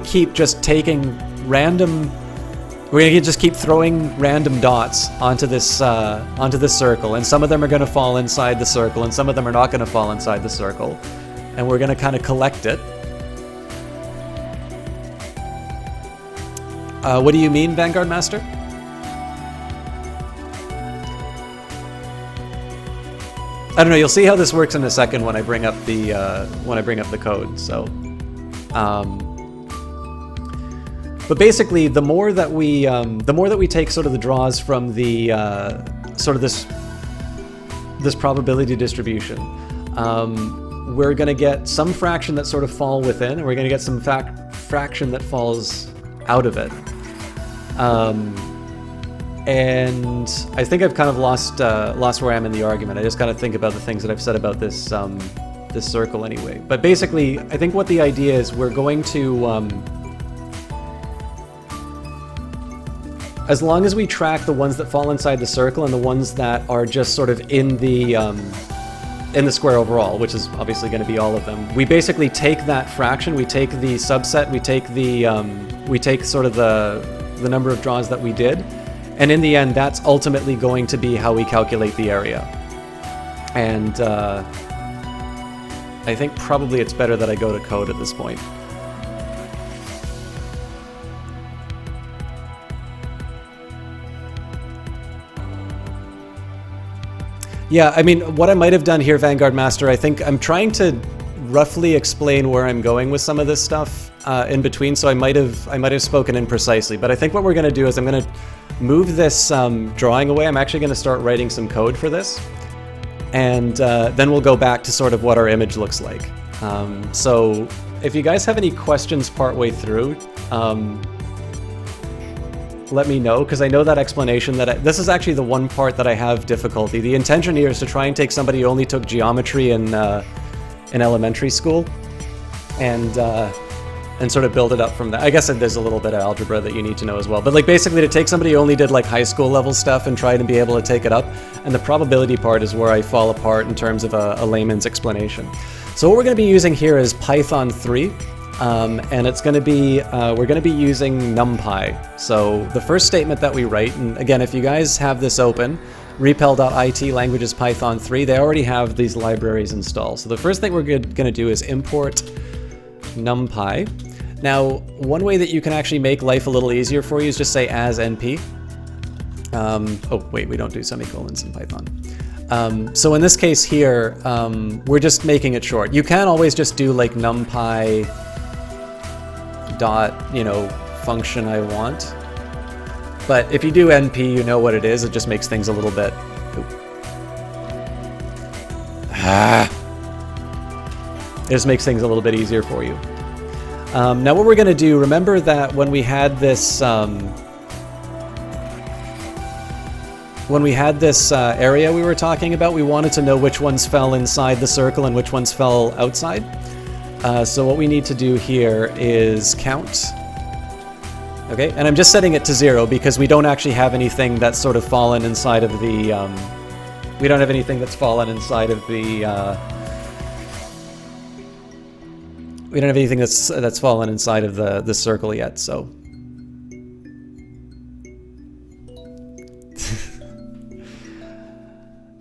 keep just taking random. We're going to just keep throwing random dots onto this circle, and some of them are going to fall inside the circle, and some of them are not going to fall inside the circle, and we're going to kind of collect it. What do you mean, Vanguard Master? I don't know. You'll see how this works in a second when I bring up the code. So, but basically, the more that we take sort of the draws from the sort of this probability distribution, we're going to get some fraction that sort of fall within, and we're going to get some fraction that falls out of it. And I think I've kind of lost where I am in the argument. I just got to think about the things that I've said about this this circle anyway. But basically, I think what the idea is, we're going to, as long as we track the ones that fall inside the circle and the ones that are just sort of in the square overall, which is obviously going to be all of them, we basically take that fraction, we take the subset, we take sort of the number of draws that we did. And in the end, that's ultimately going to be how we calculate the area. And I think probably it's better that I go to code at this point. Yeah, I mean, what I might have done here, Vanguard Master, I think I'm trying to roughly explain where I'm going with some of this stuff in between, so I might have spoken imprecisely. But I think what we're going to do is I'm going to move this drawing away. I'm actually going to start writing some code for this, and then we'll go back to sort of what our image looks like. So if you guys have any questions partway through, let me know, because I know that explanation this is actually the one part that I have difficulty. The intention here is to try and take somebody who only took geometry in elementary school and sort of build it up from that. I guess there's a little bit of algebra that you need to know as well. But like basically to take somebody who only did like high school level stuff and try to be able to take it up. And the probability part is where I fall apart in terms of a layman's explanation. So what we're going to be using here is Python 3. And it's going to be, we're going to be using NumPy. So the first statement that we write, and again, if you guys have this open, repel.it languages Python 3, they already have these libraries installed. So the first thing we're going to do is import NumPy. Now, one way that you can actually make life a little easier for you is just say as np. Oh, wait, we don't do semicolons in Python. So in this case here, we're just making it short. You can always just do like NumPy dot, function I want. But if you do np, you know what it is. It just makes things a little bit... It just makes things a little bit easier for you. Now what we're going to do, remember that when we had this when we had this area we were talking about, we wanted to know which ones fell inside the circle and which ones fell outside. So what we need to do here is count. Okay, and I'm just setting it to 0 because we don't actually have anything that's sort of fallen inside of the... we don't have anything that's fallen inside of the... we don't have anything that's fallen inside of the circle yet, so...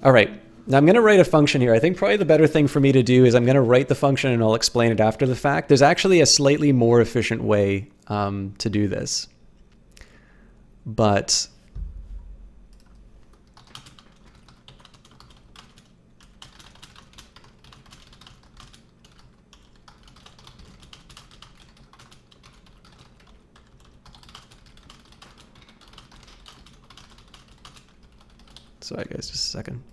Alright, now I'm going to write a function here. I think probably the better thing for me to do is I'm going to write the function and I'll explain it after the fact. There's actually a slightly more efficient way to do this. But... Sorry guys, just a second.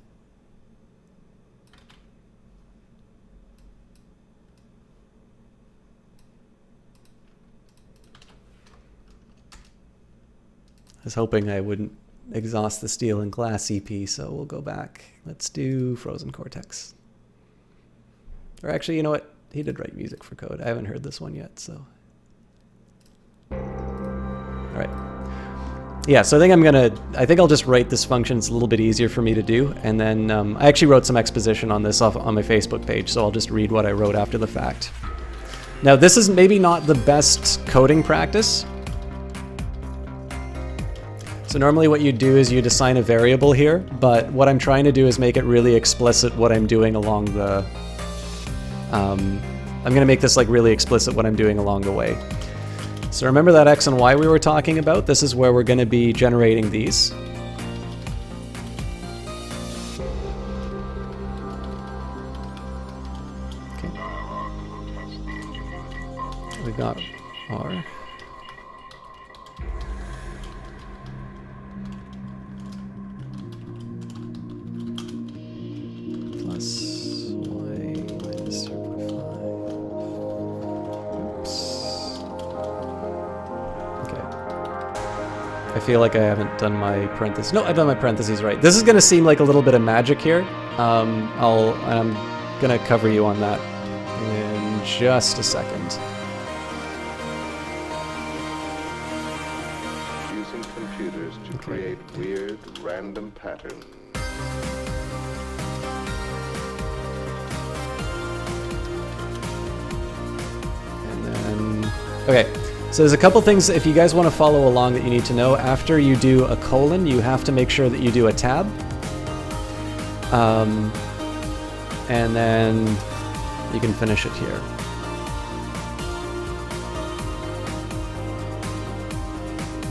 I was hoping I wouldn't exhaust the steel and glass CP, so we'll go back. Let's do Frozen Cortex. Or actually, you know what? He did write music for code. I haven't heard this one yet, so... Alright. Yeah, so I think I'll just write this function. It's a little bit easier for me to do. And then I actually wrote some exposition on this on my Facebook page, so I'll just read what I wrote after the fact. Now, this is maybe not the best coding practice. So normally what you do is you'd assign a variable here, but what I'm trying to do is make it really explicit what I'm doing along the... I'm going to make this like really explicit what I'm doing along the way. So remember that X and Y we were talking about? This is where we're going to be generating these. Okay. We've got R. Plus Y minus 0.5. Oops. I feel like I haven't done my parentheses. No, I've done my parentheses right. This is going to seem like a little bit of magic here. I'm going to cover you on that in just a second. Using computers to create weird, random patterns. And then, okay. So there's a couple things, if you guys want to follow along, that you need to know. After you do a colon, you have to make sure that you do a tab. And then you can finish it here.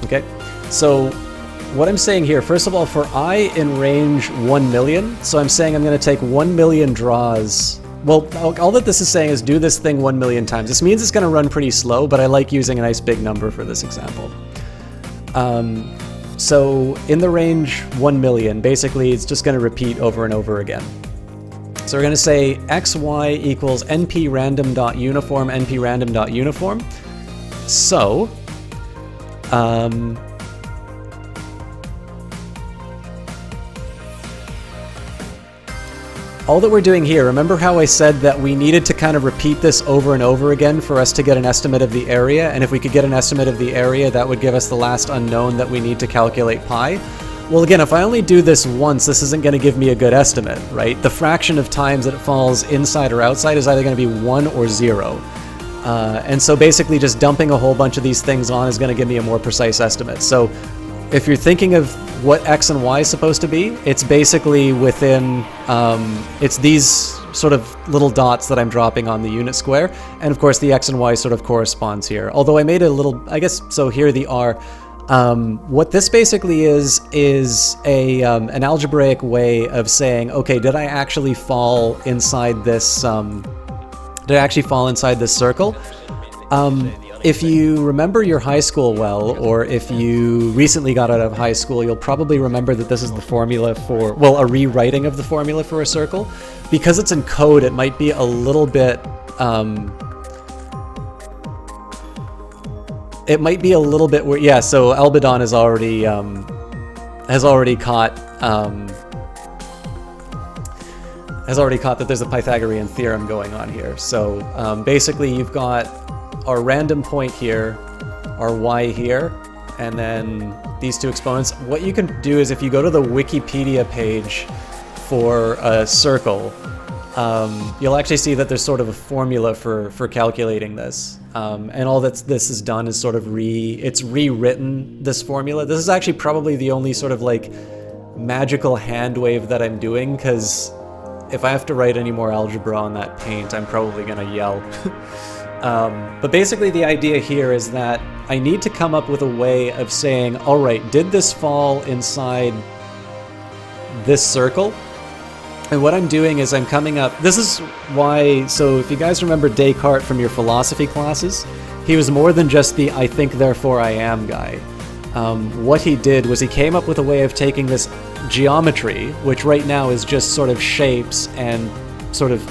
Okay, so what I'm saying here, first of all, for I in range 1 million, so I'm saying I'm going to take 1 million draws. Well, all that this is saying is do this thing 1 million times. This means it's going to run pretty slow, but I like using a nice big number for this example. So in the range 1 million, basically it's just going to repeat over and over again. So we're going to say xy equals np_random.uniform, np_random.uniform. So, all that we're doing here, remember how I said that we needed to kind of repeat this over and over again for us to get an estimate of the area, and if we could get an estimate of the area, that would give us the last unknown that we need to calculate pi. Well, again, if I only do this once, this isn't going to give me a good estimate, right? The fraction of times that it falls inside or outside is either going to be 1 or 0. And so basically just dumping a whole bunch of these things on is going to give me a more precise estimate. So if you're thinking of what X and Y is supposed to be, it's basically within, it's these sort of little dots that I'm dropping on the unit square. And of course the X and Y sort of corresponds here. Although I made a little, I guess, so here the R. What this basically is an algebraic way of saying, okay, did I actually fall inside this, circle? If you remember your high school well, or if you recently got out of high school, you'll probably remember that this is the formula for, well, a rewriting of the formula for a circle. Because it's in code, it might be a little bit, yeah, so Albedon is already has already caught that there's a Pythagorean theorem going on here. So basically you've got our random point here, our y here, and then these two exponents. What you can do is if you go to the Wikipedia page for a circle, you'll actually see that there's sort of a formula for calculating this. And all that this has done is sort of it's rewritten this formula. This is actually probably the only sort of like magical hand wave that I'm doing, because if I have to write any more algebra on that paint, I'm probably gonna yell. But basically the idea here is that I need to come up with a way of saying, all right, did this fall inside this circle? And what I'm doing is I'm coming up, this is why, so if you guys remember Descartes from your philosophy classes, he was more than just the I think therefore I am guy. What he did was he came up with a way of taking this geometry, which right now is just sort of shapes and sort of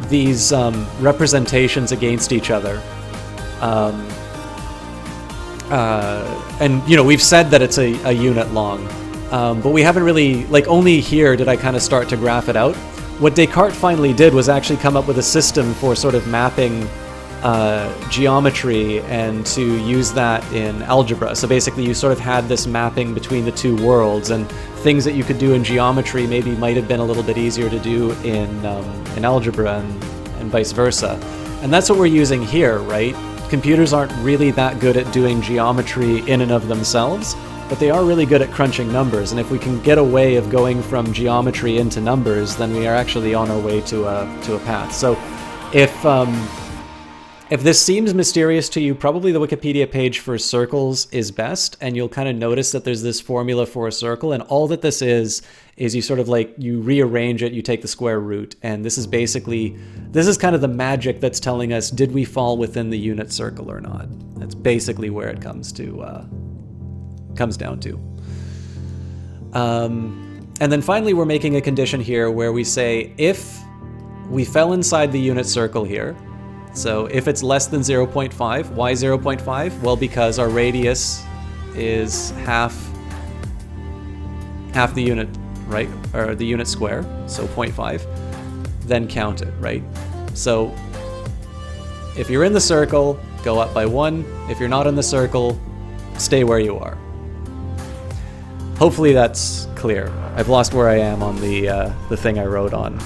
these representations against each other. And, you know, we've said that it's a unit long. But we haven't really, like, only here did I kind of start to graph it out. What Descartes finally did was actually come up with a system for sort of mapping geometry and to use that in algebra. So basically you sort of had this mapping between the two worlds, and things that you could do in geometry maybe might have been a little bit easier to do in algebra and vice versa. And that's what we're using here, right? Computers aren't really that good at doing geometry in and of themselves, but they are really good at crunching numbers, and if we can get a way of going from geometry into numbers, then we are actually on our way to a path. So if this seems mysterious to you, probably the Wikipedia page for circles is best, and you'll kind of notice that there's this formula for a circle, and all that this is you sort of like, you rearrange it, you take the square root, and this is kind of the magic that's telling us, did we fall within the unit circle or not? That's basically where it comes down to. And then finally we're making a condition here where we say if we fell inside the unit circle here, so if it's less than 0.5, why 0.5? Well, because our radius is half the unit, right? Or the unit square, so 0.5, then count it, right? So if you're in the circle, go up by 1. If you're not in the circle, stay where you are. Hopefully that's clear. I've lost where I am on the thing I wrote on.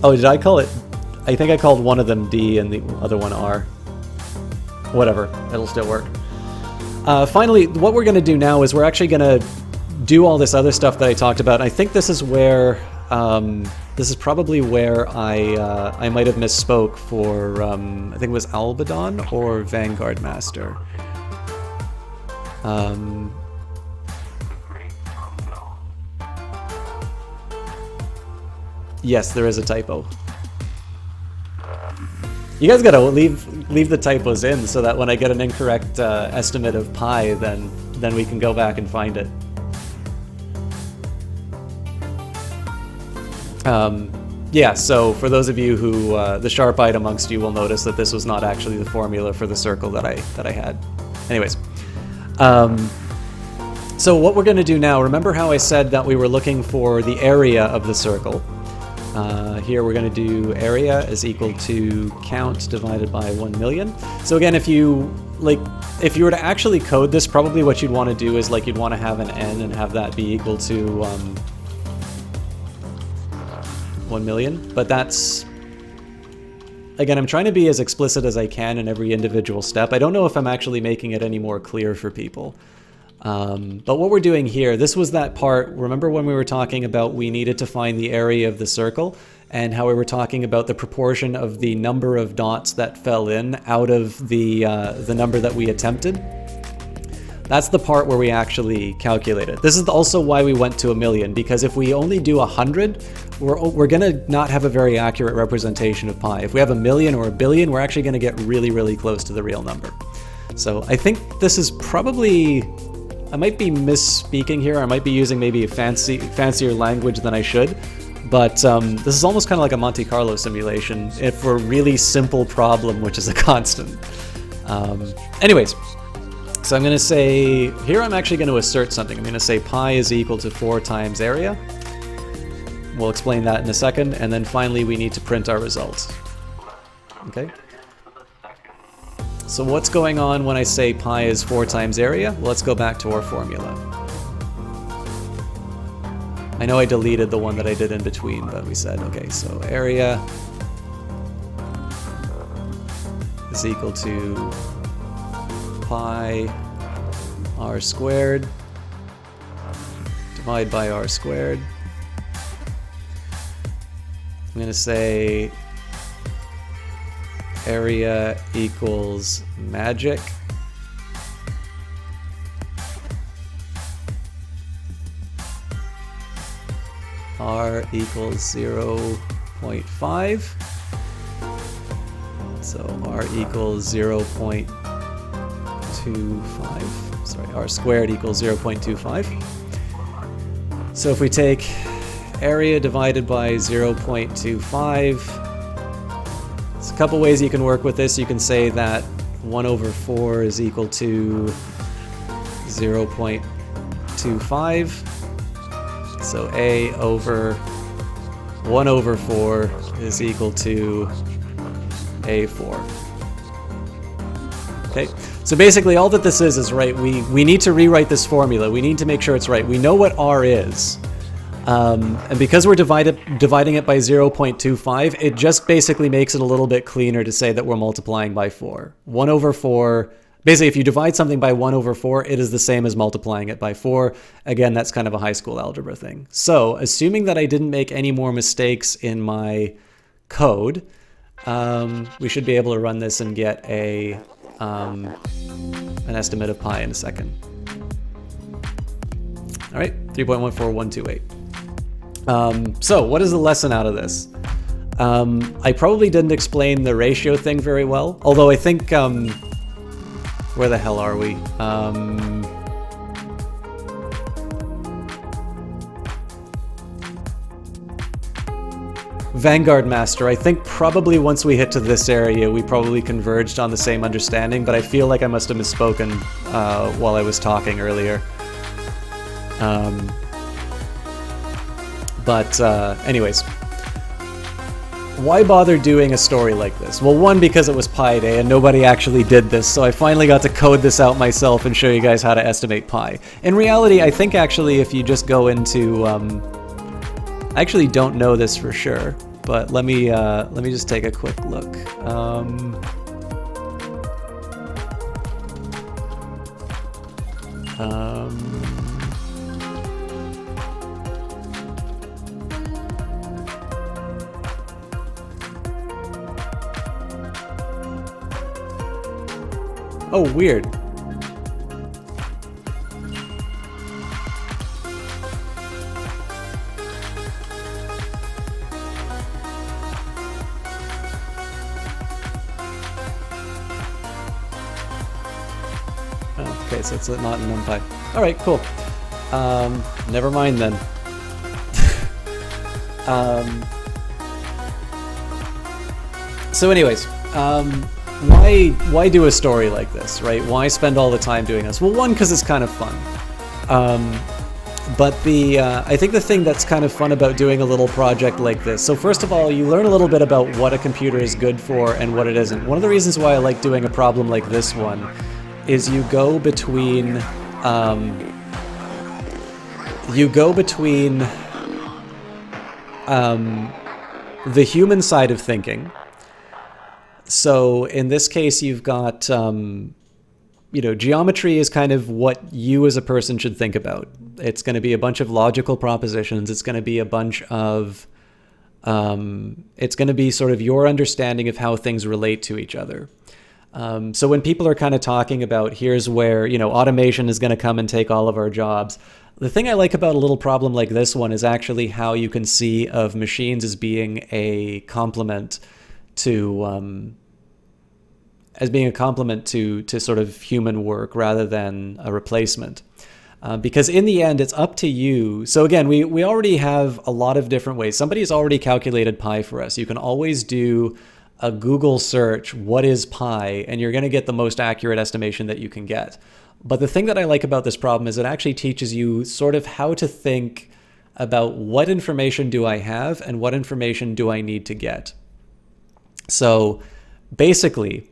Oh, did I call it? I think I called one of them D and the other one R. Whatever, it'll still work. Finally, what we're going to do now is we're actually going to do all this other stuff that I talked about. I think this is where, this is probably where I might have misspoke for, I think it was Albadon or Vanguard Master. Yes, there is a typo. You guys gotta leave the typos in so that when I get an incorrect estimate of pi, then we can go back and find it. Yeah, so for those of you who, the sharp-eyed amongst you will notice that this was not actually the formula for the circle that I had. Anyways. So what we're gonna do now, remember how I said that we were looking for the area of the circle? Here we're going to do area is equal to count divided by 1 million. So again, if you were to actually code this, probably what you'd want to do is you'd want to have an n and have that be equal to 1 million. But that's, again, I'm trying to be as explicit as I can in every individual step. I don't know if I'm actually making it any more clear for people. But what we're doing here, this was that part, remember when we were talking about we needed to find the area of the circle, and how we were talking about the proportion of the number of dots that fell in out of the number that we attempted? That's the part where we actually calculated. This is also why we went to 1 million, because if we only do 100, we're gonna not have a very accurate representation of pi. If we have 1 million or 1 billion, we're actually gonna get really, really close to the real number. So I think this is probably, I might be misspeaking here, I might be using maybe a fancier language than I should, But this is almost kind of like a Monte Carlo simulation for a really simple problem, which is a constant. Anyways, so I'm going to say, here I'm actually going to assert something. I'm going to say pi is equal to 4 times area. We'll explain that in a second. And then finally, we need to print our results. Okay. So what's going on when I say pi is 4 times area? Well, let's go back to our formula. I know I deleted the one that I did in between, but we said, okay, so area is equal to pi r squared divided by r squared. I'm going to say area equals magic r equals 0.5. So r equals 0.25. Sorry, r squared equals 0.25. So if we take area divided by 0.25, there's a couple ways you can work with this. You can say that 1 over 4 is equal to 0.25. So a over 1 over 4 is equal to a4. Okay, so basically all that this is right, we need to rewrite this formula. We need to make sure it's right. We know what r is. And because we're dividing it by 0.25, it just basically makes it a little bit cleaner to say that we're multiplying by 4. 1 over 4, basically if you divide something by 1 over 4, it is the same as multiplying it by 4. Again, that's kind of a high school algebra thing. So assuming that I didn't make any more mistakes in my code, we should be able to run this and get an estimate of pi in a second. All right, 3.14128. So what is the lesson out of this? I probably didn't explain the ratio thing very well, although I think, where the hell are we? Vanguard Master, I think probably once we hit to this area, we probably converged on the same understanding, but I feel like I must have misspoken while I was talking earlier. Anyways, why bother doing a story like this? Well, one, because it was Pi Day and nobody actually did this, so I finally got to code this out myself and show you guys how to estimate pi. In reality, I think actually if you just go into, I actually don't know this for sure, but let me just take a quick look. Oh, weird. Oh, okay, so it's not in NumPy. All right, cool. Never mind then. So anyways, why do a story like this, right? Why spend all the time doing this? Well, one, because it's kind of fun. But I think the thing that's kind of fun about doing a little project like this, so first of all, you learn a little bit about what a computer is good for and what it isn't. One of the reasons why I like doing a problem like this one is you go between the human side of thinking. So in this case, you've got, geometry is kind of what you as a person should think about. It's going to be a bunch of logical propositions. It's going to be a bunch of, it's going to be sort of your understanding of how things relate to each other. So when people are kind of talking about here's where, automation is going to come and take all of our jobs, the thing I like about a little problem like this one is actually how you can see of machines as being a complement to sort of human work rather than a replacement. Because in the end, it's up to you. So again, we already have a lot of different ways. Somebody's already calculated pi for us. You can always do a Google search, what is pi, and you're going to get the most accurate estimation that you can get. But the thing that I like about this problem is it actually teaches you sort of how to think about what information do I have and what information do I need to get. So basically,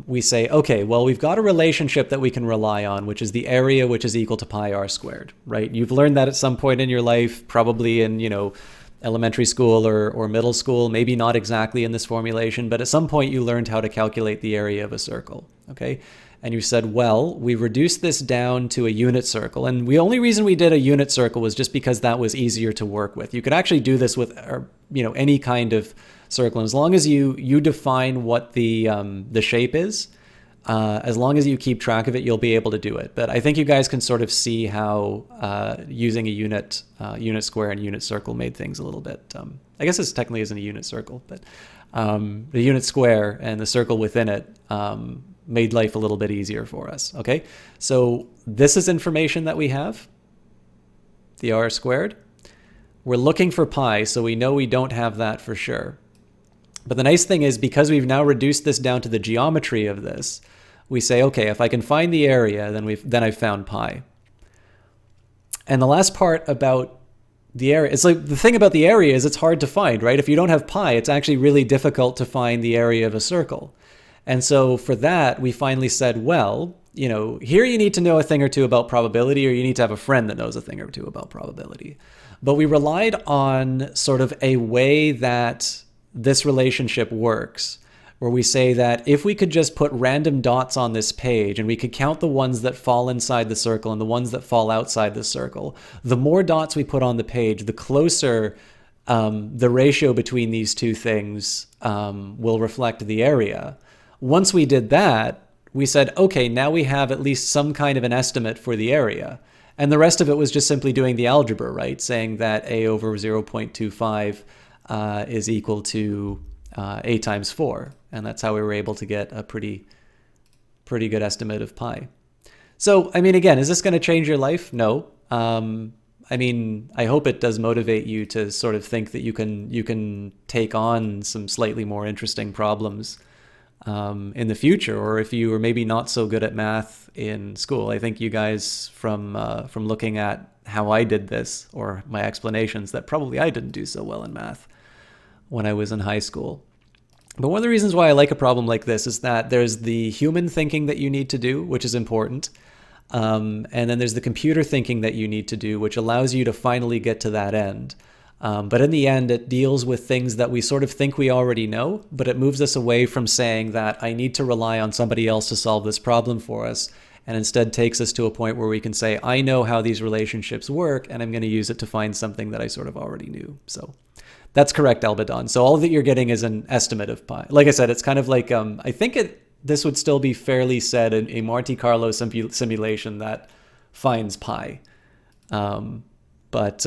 we say, okay, well, we've got a relationship that we can rely on, which is the area which is equal to pi r squared, right? You've learned that at some point in your life, probably in, elementary school or middle school, maybe not exactly in this formulation, but at some point you learned how to calculate the area of a circle, okay? And you said, well, we reduced this down to a unit circle. And the only reason we did a unit circle was just because that was easier to work with. You could actually do this with, any kind of circle. And as long as you define what the shape is, as long as you keep track of it, you'll be able to do it. But I think you guys can sort of see how using a unit square and unit circle made things a little bit, I guess this technically isn't a unit circle, but the unit square and the circle within it made life a little bit easier for us, okay? So this is information that we have, the r squared. We're looking for pi, so we know we don't have that for sure. But the nice thing is, because we've now reduced this down to the geometry of this, we say, okay, if I can find the area, then I've found pi. And the last part about the area, it's like the thing about the area is it's hard to find, right? If you don't have pi, it's actually really difficult to find the area of a circle. And so for that, we finally said, well, here you need to know a thing or two about probability, or you need to have a friend that knows a thing or two about probability. But we relied on sort of a way that this relationship works, where we say that if we could just put random dots on this page and we could count the ones that fall inside the circle and the ones that fall outside the circle, the more dots we put on the page, the closer the ratio between these two things will reflect the area. Once we did that, we said, okay, now we have at least some kind of an estimate for the area. And the rest of it was just simply doing the algebra, right? Saying that a over 0.25 is equal to a times 4. And that's how we were able to get a pretty good estimate of pi. So, I mean, again, is this going to change your life? No. I mean, I hope it does motivate you to sort of think that you can take on some slightly more interesting problems in the future, or if you were maybe not so good at math in school. I think you guys, from looking at how I did this, or my explanations, that probably I didn't do so well in math when I was in high school. But one of the reasons why I like a problem like this is that there's the human thinking that you need to do, which is important. And then there's the computer thinking that you need to do, which allows you to finally get to that end. But in the end, it deals with things that we sort of think we already know, but it moves us away from saying that I need to rely on somebody else to solve this problem for us, and instead takes us to a point where we can say, I know how these relationships work, and I'm going to use it to find something that I sort of already knew. So that's correct, Albadon. So all that you're getting is an estimate of pi. Like I said, it's kind of like, I think this would still be fairly said in a Monte Carlo simulation that finds pi. But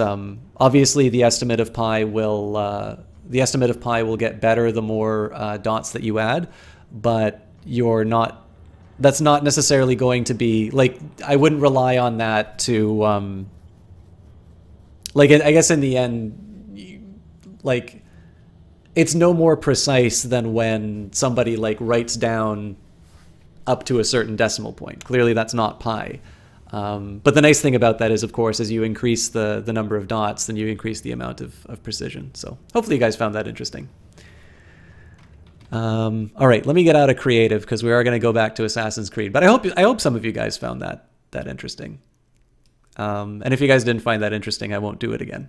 obviously the estimate of pi will get better the more dots that you add, but that's not necessarily going to be, like, I wouldn't rely on that to, I guess in the end, like, it's no more precise than when somebody writes down up to a certain decimal point. Clearly that's not pi. But the nice thing about that is, of course, as you increase the number of dots, then you increase the amount of precision. So hopefully you guys found that interesting. All right, let me get out of creative because we are going to go back to Assassin's Creed. But I hope some of you guys found that interesting. And if you guys didn't find that interesting, I won't do it again.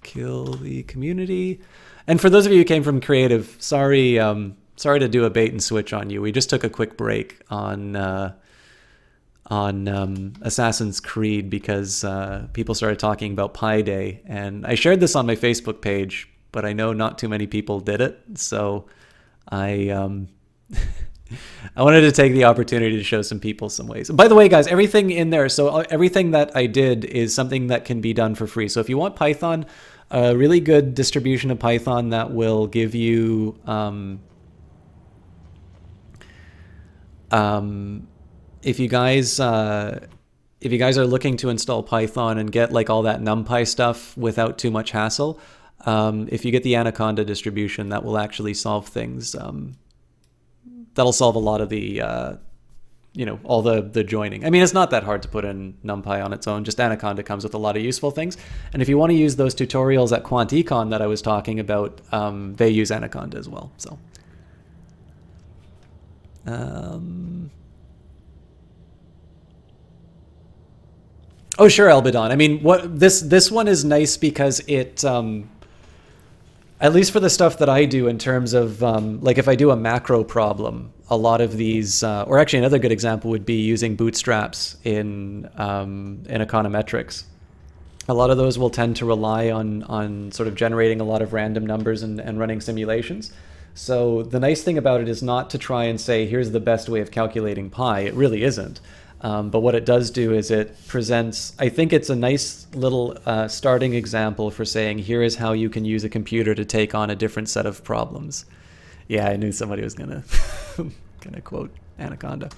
Kill the community. And for those of you who came from creative, sorry to do a bait and switch on you. We just took a quick break on Assassin's Creed because people started talking about Pi Day, and I shared this on my Facebook page, but I know not too many people did it, so I I wanted to take the opportunity to show some people some ways. By the way, guys, everything in there, so everything that I did is something that can be done for free. So if you want Python, a really good distribution of Python that will give you if you guys are looking to install Python and get like all that NumPy stuff without too much hassle, if you get the Anaconda distribution, that will actually solve things. That'll solve a lot of the, all the joining. I mean, it's not that hard to put in NumPy on its own. Just Anaconda comes with a lot of useful things. And if you want to use those tutorials at QuantEcon that I was talking about, they use Anaconda as well. So, oh, sure, Albidon. I mean, this one is nice because it, at least for the stuff that I do in terms of, like if I do a macro problem, a lot of these, or actually another good example would be using bootstraps in econometrics. A lot of those will tend to rely on sort of generating a lot of random numbers and running simulations. So the nice thing about it is not to try and say, here's the best way of calculating pi. It really isn't. But what it does do is it presents, I think it's a nice little starting example for saying, here is how you can use a computer to take on a different set of problems. Yeah, I knew somebody was gonna quote Anaconda.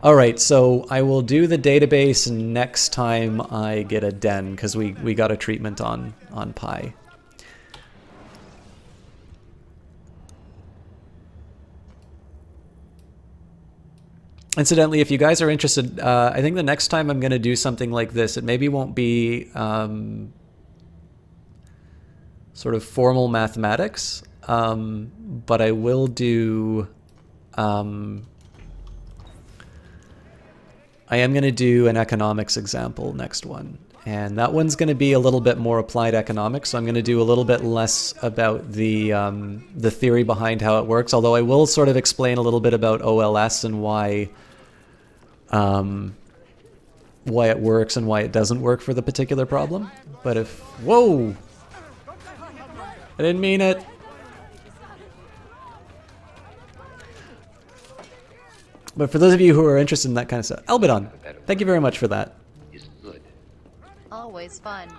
All right, so I will do the database next time I get a den, because we got a treatment on pi. Incidentally, if you guys are interested, I think the next time I'm going to do something like this, it maybe won't be sort of formal mathematics, but I will do... I am going to do an economics example next one. And that one's going to be a little bit more applied economics, so I'm going to do a little bit less about the theory behind how it works, although I will sort of explain a little bit about OLS and why it works and why it doesn't work for the particular problem. But if... Whoa! I didn't mean it! But for those of you who are interested in that kind of stuff, Albidon, thank you very much for that. Always fun.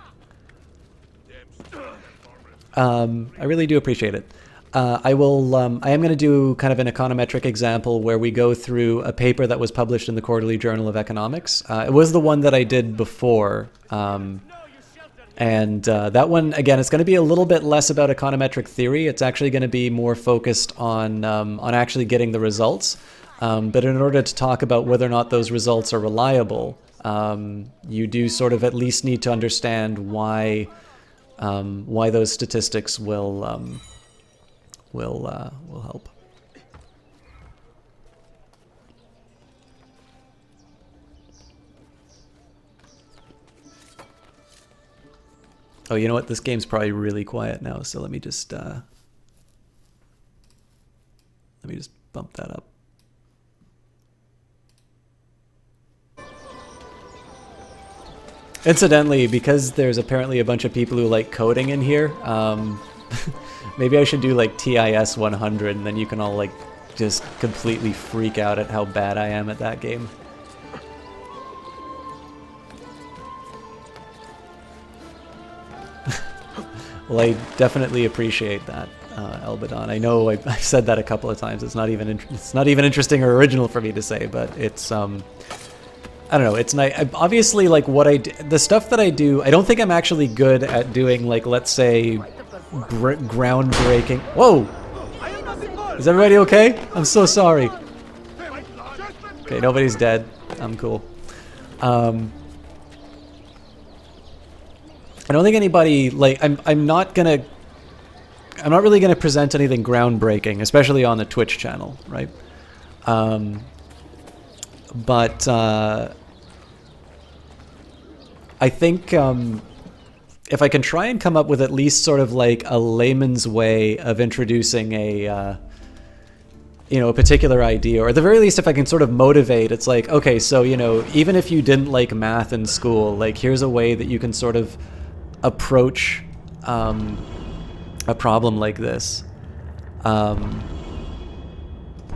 I really do appreciate it. I am going to do kind of an econometric example where we go through a paper that was published in the Quarterly Journal of Economics. It was the one that I did before. And that one, again, it's going to be a little bit less about econometric theory. It's actually going to be more focused on actually getting the results. But in order to talk about whether or not those results are reliable, you do sort of at least need to understand why those statistics will help. Oh, you know what? This game's probably really quiet now, so let me just bump that up. Incidentally, because there's apparently a bunch of people who like coding in here, maybe I should do like TIS 100, and then you can all like just completely freak out at how bad I am at that game. Well, I definitely appreciate that, Albidon. I know I've said that a couple of times. It's not even interesting or original for me to say, but it's I don't know. It's nice. Obviously, like the stuff that I do, I don't think I'm actually good at doing, like, let's say, groundbreaking. Whoa! Is everybody okay? I'm so sorry. Okay, nobody's dead. I'm cool. I don't think anybody, like, I'm not really gonna present anything groundbreaking, especially on the Twitch channel, right? But I think if I can try and come up with at least sort of like a layman's way of introducing a particular idea, or at the very least if I can sort of motivate, it's like, okay, so, even if you didn't like math in school, like, here's a way that you can sort of approach a problem like this.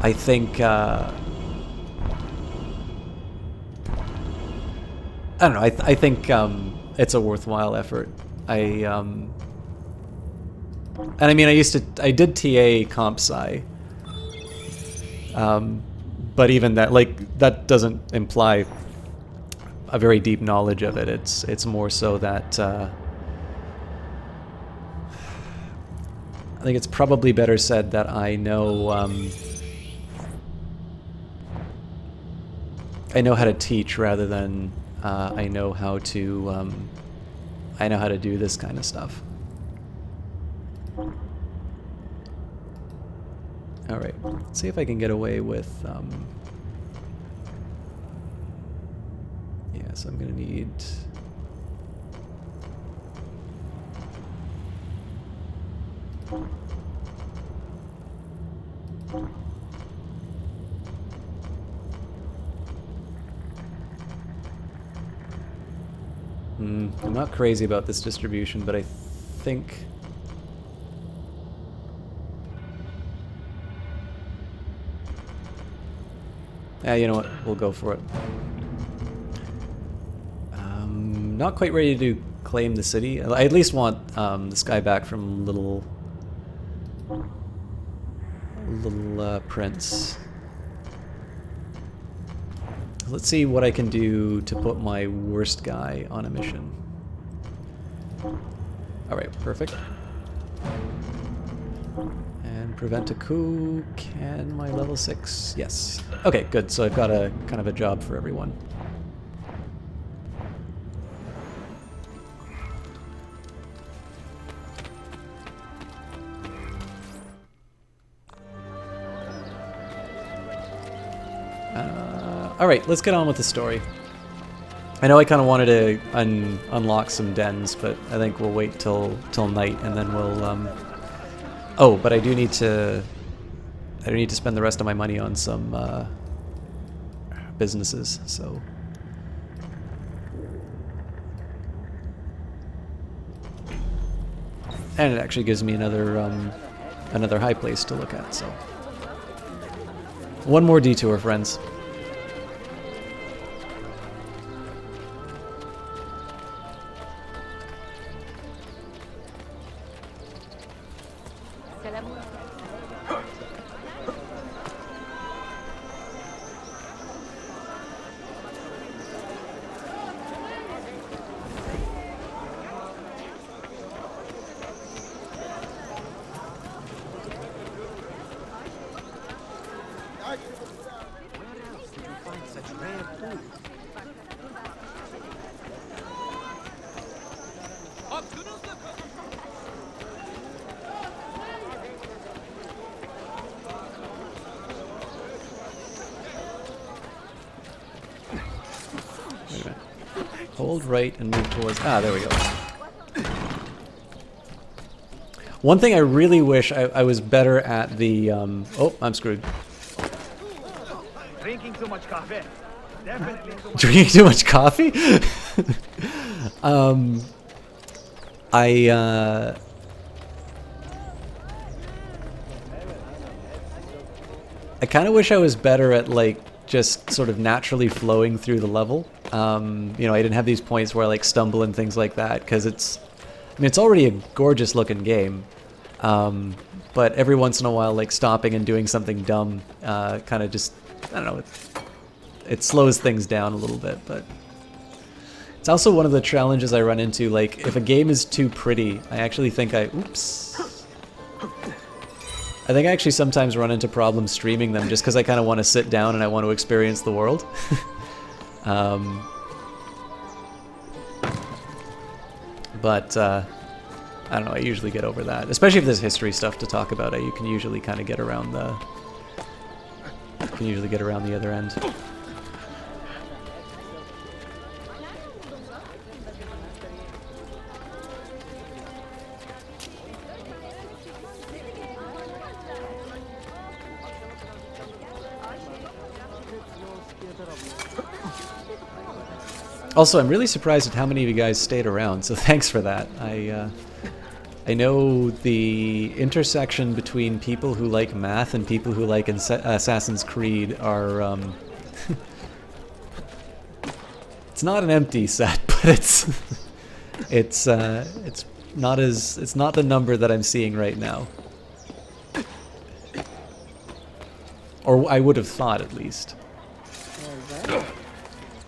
I think I don't know. I think it's a worthwhile effort. And I mean, I did TA comp sci, but even that, like, that doesn't imply a very deep knowledge of it. It's more so that I think it's probably better said that I know how to teach rather than I know how to do this kind of stuff. All right, let's see if I can get away with. Yeah, so I'm gonna need. I'm not crazy about this distribution, but I think... Yeah, you know what? We'll go for it. Not quite ready to claim the city. I at least want this guy back from Little Prince. Let's see what I can do to put my worst guy on a mission. Alright, perfect. And prevent a coup. Can my level 6? Yes. Okay, good. So I've got a kind of a job for everyone. Alright, let's get on with the story. I know I kind of wanted to unlock some dens, but I think we'll wait till night and then we'll... Oh, but I do need to spend the rest of my money on some businesses, so... And it actually gives me another high place to look at, so... One more detour, friends. Hold right and move towards... Ah, there we go. One thing I really wish I was better at the... Oh, I'm screwed. Drinking too much coffee. Definitely too much. Drinking too much coffee? I kind of wish I was better at, like, just sort of naturally flowing through the level. You know, I didn't have these points where I, like, stumble and things like that, because it's... I mean, it's already a gorgeous looking game. But every once in a while, like, stopping and doing something dumb kind of just... I don't know, it slows things down a little bit, but... It's also one of the challenges I run into, like, if a game is too pretty, I actually think Oops. I think I actually sometimes run into problems streaming them just because I kind of want to sit down and I want to experience the world. But I don't know, I usually get over that. Especially if there's history stuff to talk about, you can usually kind of get around the... other end. Also, I'm really surprised at how many of you guys stayed around, so thanks for that. I know the intersection between people who like math and people who like Assassin's Creed are it's not an empty set, but it's not the number that I'm seeing right now. Or I would have thought, at least.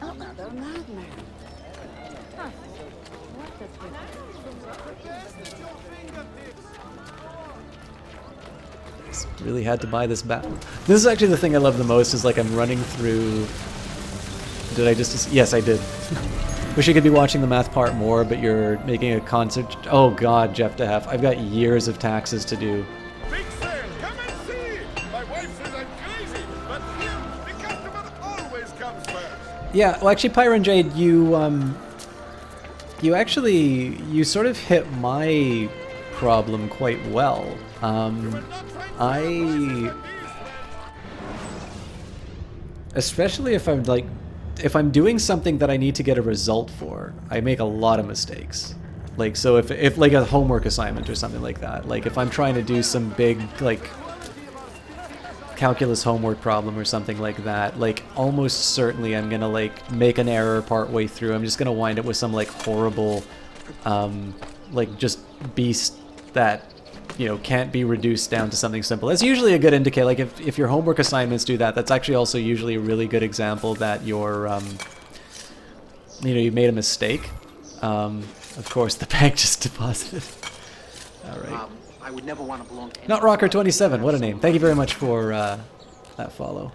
Another madman. Really had to buy this back. This is actually the thing I love the most, is like I'm running through... Did I just... Yes, I did. Wish you could be watching the math part more, but you're making a concert... Oh god, Jeff DeHeff. I've got years of taxes to do. Big sale! Come and see! My wife says I'm crazy, but here, the customer always comes first. Yeah, well actually, Pyron Jade, you sort of hit my problem quite well. Especially if I'm doing something that I need to get a result for, I make a lot of mistakes. Like, so if like a homework assignment or something like that, like if I'm trying to do some big, like, calculus homework problem or something like that, like, almost certainly I'm gonna, like, make an error partway through. I'm just gonna wind up with some, like, horrible, like, just beast that, you know, can't be reduced down to something simple. That's usually a good indicator. Like, if your homework assignments do that, that's actually also usually a really good example that you're, you know, you've made a mistake. Of course, the bank just deposited. All right. I would never want to belong to Not Rocker 27. What a name. Thank you very much for that follow.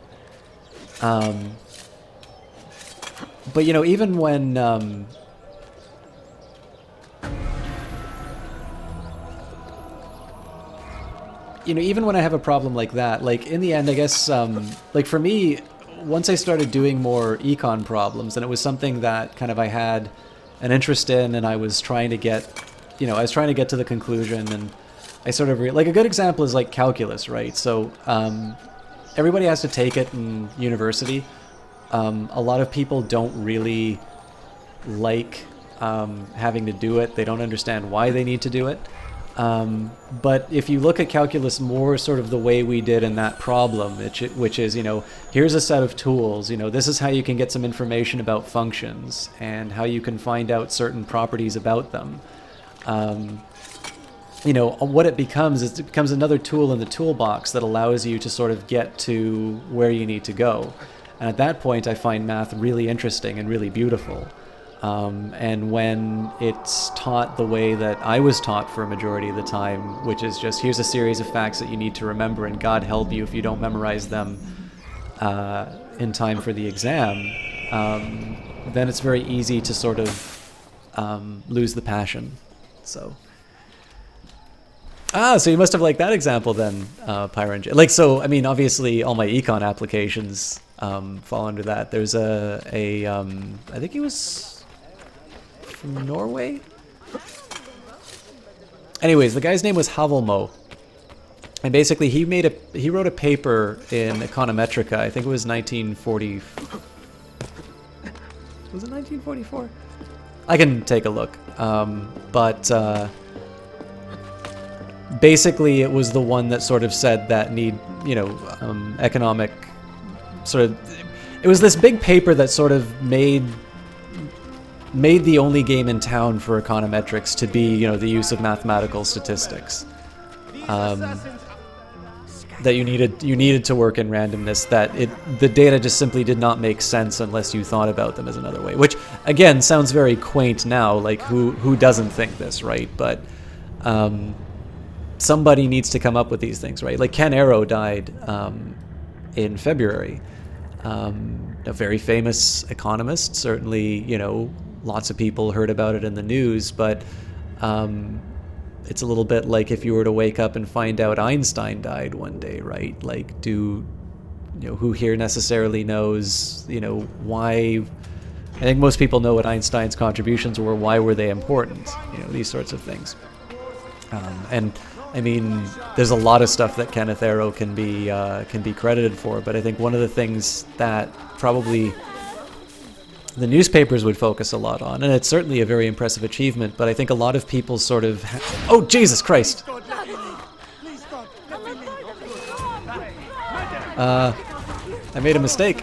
But you know, even when even when I have a problem like that, like in the end, I guess, like for me, once I started doing more econ problems, and it was something that kind of I had an interest in, and I was trying to get, you know, I was trying to get to the conclusion, and I sort of, like a good example is like calculus, right? So everybody has to take it in university. A lot of people don't really like having to do it. They don't understand why they need to do it. But if you look at calculus more sort of the way we did in that problem, which is, you know, here's a set of tools, you know, this is how you can get some information about functions and how you can find out certain properties about them. You know, what it becomes is it becomes another tool in the toolbox that allows you to sort of get to where you need to go. And at that point, I find math really interesting and really beautiful. And when it's taught the way that I was taught for a majority of the time, which is just, here's a series of facts that you need to remember, and God help you if you don't memorize them in time for the exam, then it's very easy to sort of lose the passion. So you must have liked that example then, Pyron. Like, so, I mean, obviously all my econ applications fall under that. There's I think he was from Norway? Anyways, the guy's name was Havelmo. And basically he wrote a paper in Econometrica, I think it was 1940. Was it 1944? I can take a look. But basically it was the one that sort of said that economic sort of, it was this big paper that sort of made the only game in town for econometrics to be, you know, the use of mathematical statistics. That you needed to work in randomness, that the data just simply did not make sense unless you thought about them as another way, which again sounds very quaint now, like who doesn't think this, right? But somebody needs to come up with these things, right? Like Ken Arrow died in February, a very famous economist, certainly, you know, lots of people heard about it in the news, but it's a little bit like if you were to wake up and find out Einstein died one day, right? Like, who here necessarily knows, you know, why? I think most people know what Einstein's contributions were. Why were they important? You know, these sorts of things. And I mean, there's a lot of stuff that Kenneth Arrow can be credited for, but I think one of the things that probably the newspapers would focus a lot on, and it's certainly a very impressive achievement, but I think a lot of people sort of oh, Jesus Christ! I made a mistake.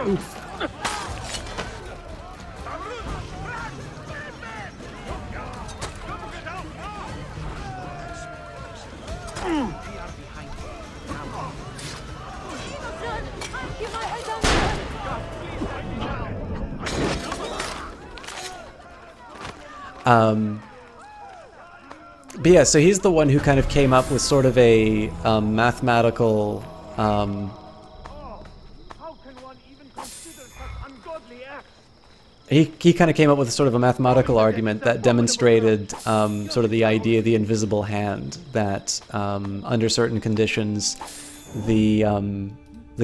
Oof. But yeah, so he's the one who kind of came up with sort of a mathematical he kind of came up with sort of a mathematical argument that demonstrated sort of the idea of the invisible hand, that under certain conditions the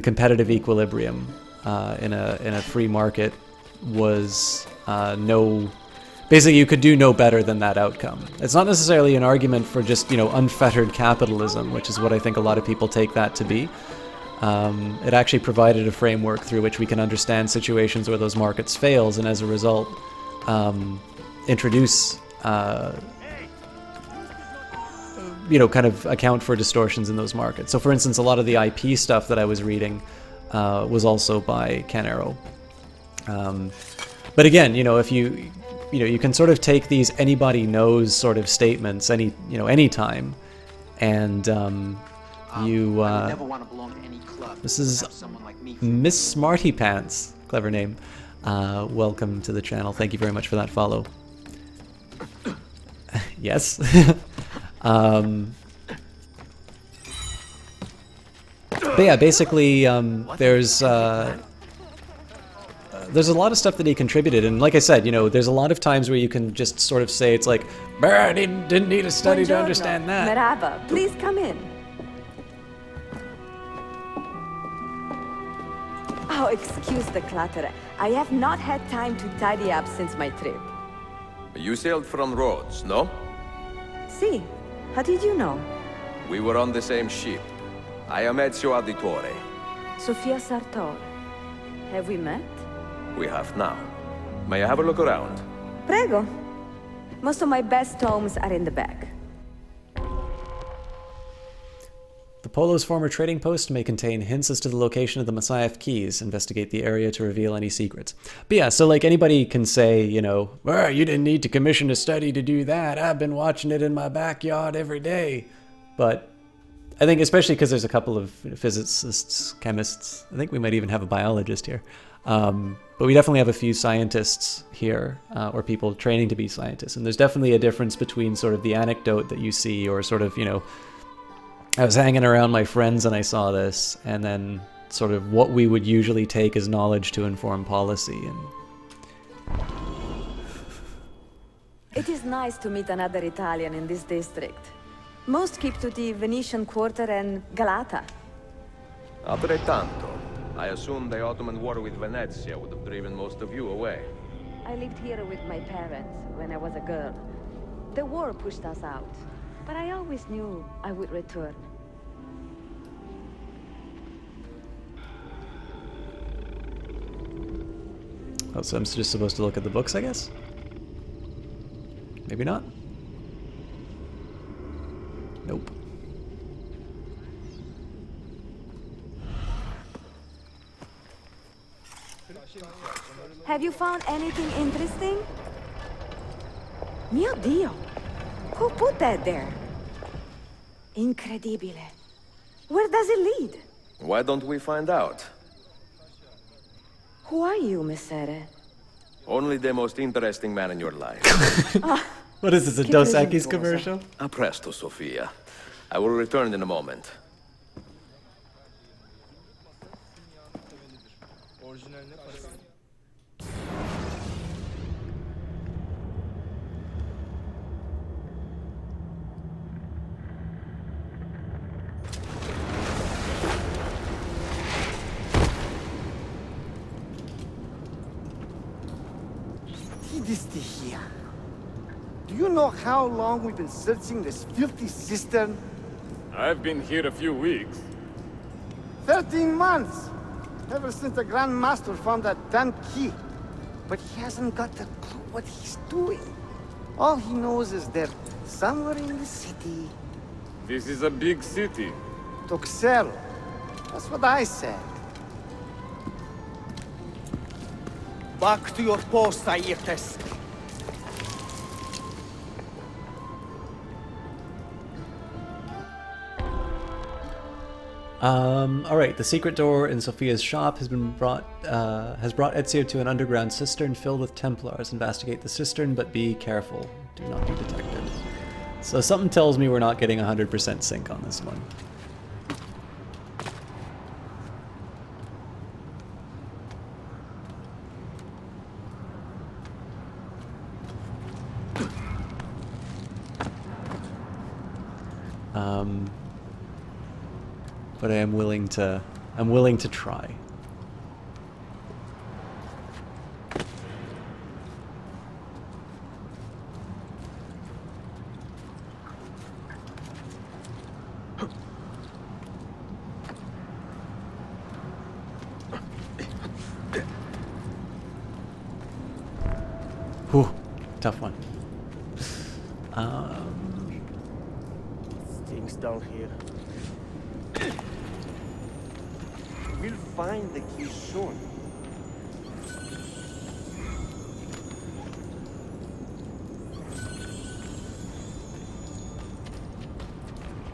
competitive equilibrium in a free market was basically you could do no better than that outcome. It's not necessarily an argument for just, you know, unfettered capitalism, which is what I think a lot of people take that to be. It actually provided a framework through which we can understand situations where those markets fails, and as a result, introduce, you know, kind of account for distortions in those markets. So, for instance, a lot of the IP stuff that I was reading was also by Canero. But again, you know, if you can sort of take these anybody knows sort of statements anytime, and you. I would never want to belong to any club. This is Someone like me. Miss Smarty Pants. Clever name. Welcome to the channel. Thank you very much for that follow. Yes. But yeah, basically, there's a lot of stuff that he contributed, and like I said, you know, there's a lot of times where you can just sort of say it's like, I didn't need a study to understand that. Merhaba, please come in. Oh, excuse the clutter. I have not had time to tidy up since my trip. You sailed from Rhodes, no? See, how did you know? We were on the same ship. I am Ezio Auditore. Sofia Sartor. Have we met? We have now. May I have a look around? Prego. Most of my best tomes are in the back. The Polo's former trading post may contain hints as to the location of the Messiah keys. Investigate the area to reveal any secrets. But yeah, so like anybody can say, you know, you didn't need to commission a study to do that. I've been watching it in my backyard every day. But I think especially because there's a couple of physicists, chemists, I think we might even have a biologist here. But we definitely have a few scientists here, or people training to be scientists. And there's definitely a difference between sort of the anecdote that you see, or sort of, you know, I was hanging around my friends and I saw this, and then sort of what we would usually take as knowledge to inform policy. And it is nice to meet another Italian in this district. Most keep to the Venetian Quarter and Galata. Altrettanto. I assume the Ottoman war with Venezia would have driven most of you away. I lived here with my parents when I was a girl. The war pushed us out, but I always knew I would return. Oh, so I'm just supposed to look at the books, I guess? Maybe not? Nope. Have you found anything interesting? Mio Dio! Who put that there? Incredibile. Where does it lead? Why don't we find out? Who are you, Messere? Only the most interesting man in your life. What is this, a Dos Equis commercial? A presto, Sofia. I will return in a moment. nasty here. Do you know how long we've been searching this filthy cistern? I've been here a few weeks. 13 months! Ever since the Grand Master found that damn key. But he hasn't got a clue what he's doing. All he knows is they're somewhere in the city. This is a big city. Tuxero. That's what I said. Back to your post, Ayrtes. All right. The secret door in Sophia's shop has brought Ezio to an underground cistern filled with Templars. Investigate the cistern, but be careful. Do not be detected. So something tells me we're not getting 100% sync on this one. But I'm willing to try. Whew, tough one. Stinks down here. We'll find the key soon.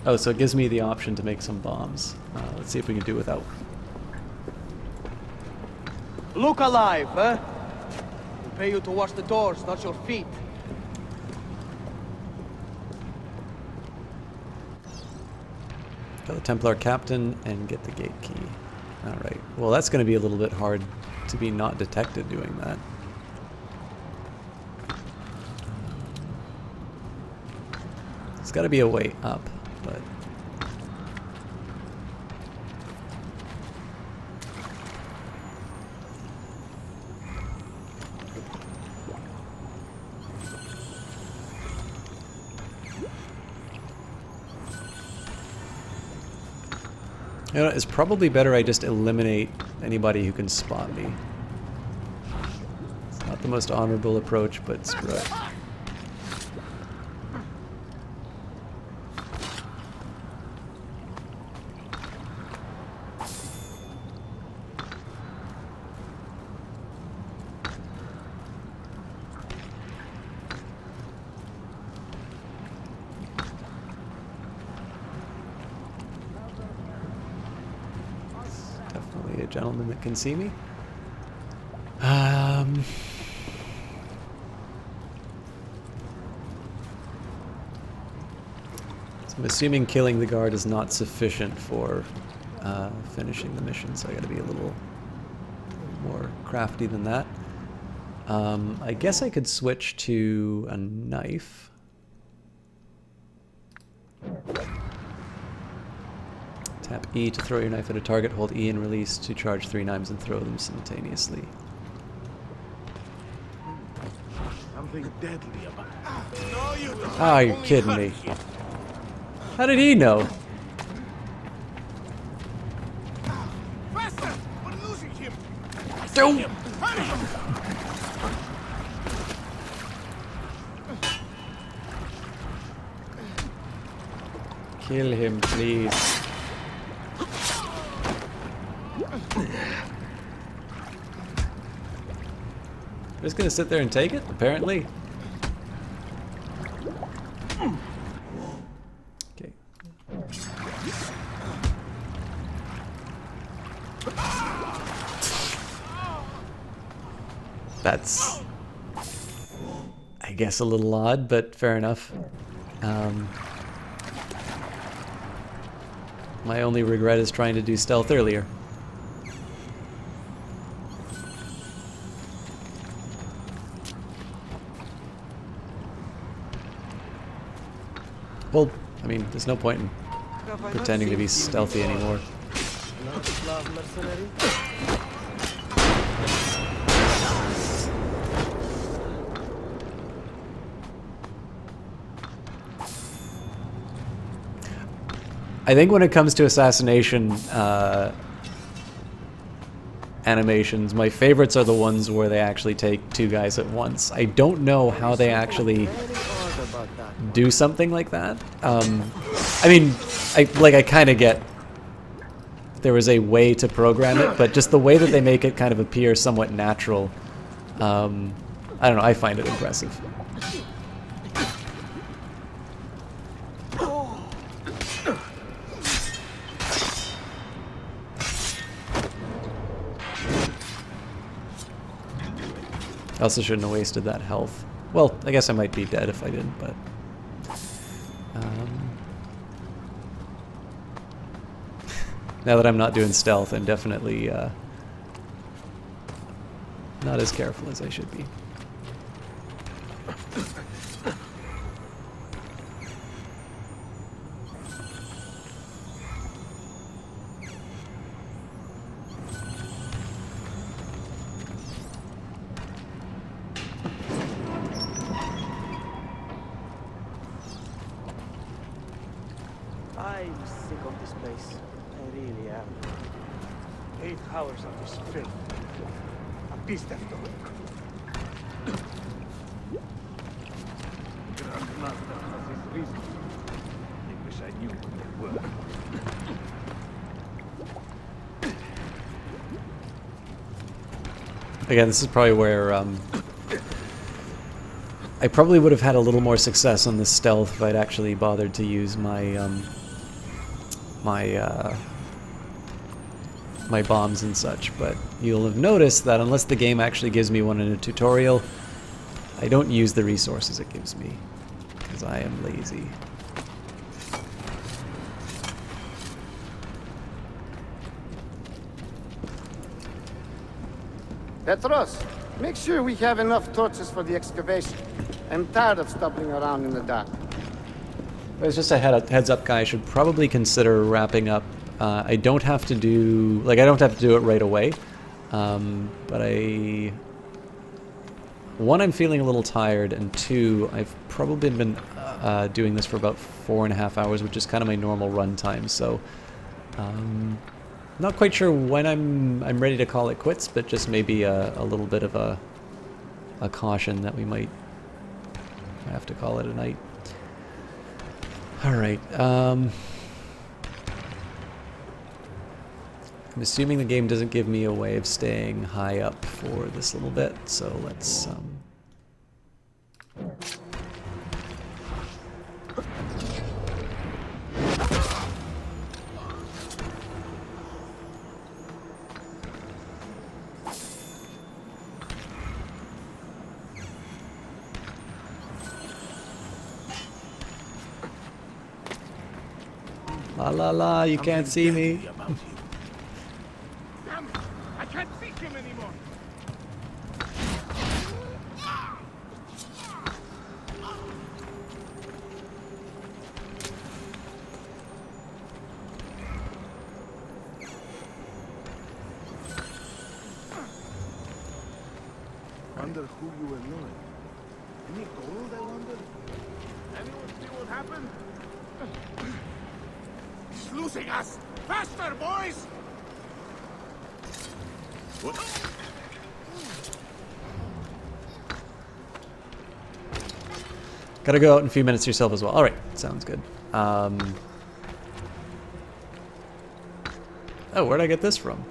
Oh, so it gives me the option to make some bombs. Let's see if we can do without. Look alive, huh? We'll pay you to watch the doors, not your feet. Got the Templar captain and get the gate key. Alright, well that's going to be a little bit hard to be not detected doing that. There's got to be a way up, but... You know, it's probably better I just eliminate anybody who can spot me. It's not the most honorable approach, but screw it. Definitely a gentleman that can see me. So I'm assuming killing the guard is not sufficient for finishing the mission, so I gotta be a little more crafty than that. I guess I could switch to a knife. Tap E to throw your knife at a target, hold E and release to charge 3 knives and throw them simultaneously. Something deadly about Ah, you're kidding me. How did he know? Faster! We're losing him! Don't! Kill him, please. Just gonna sit there and take it, apparently. Okay. That's, I guess, a little odd, but fair enough. My only regret is trying to do stealth earlier. Well, I mean, there's no point in pretending to be stealthy anymore. I think when it comes to assassination animations, my favorites are the ones where they actually take two guys at once. I don't know how they actually do something like that. I mean, I kind of get there was a way to program it, but just the way that they make it kind of appear somewhat natural, I don't know, I find it impressive. I also shouldn't have wasted that health. Well, I guess I might be dead if I didn't, but... now that I'm not doing stealth, I'm definitely not as careful as I should be. I'm sick of this place. I really am. 8 hours of this filth. A piece of the work. Grandmaster has his reason. I wish I knew what they were. Again, this is probably where I probably would have had a little more success on the stealth if I'd actually bothered to use my my bombs and such, but you'll have noticed that unless the game actually gives me one in a tutorial, I don't use the resources it gives me, because I am lazy. Petros, make sure we have enough torches for the excavation. I'm tired of stumbling around in the dark. It's just a heads up, guy. I should probably consider wrapping up. I don't have to do I don't have to do it right away, but one, I'm feeling a little tired, and two, I've probably been doing this for about 4.5 hours, which is kind of my normal run time. So, not quite sure when I'm ready to call it quits, but just maybe a little bit of a caution that we might have to call it a night. All right. I'm assuming the game doesn't give me a way of staying high up for this little bit, so let's la la la, you can't see me. Damn it! I can't see him anymore! Wonder who you were knowing. Any gold, I wonder? Anyone see what happened? He's losing us! Faster, boys! What? Gotta go out in a few minutes yourself as well. All right, sounds good. Oh, where'd I get this from?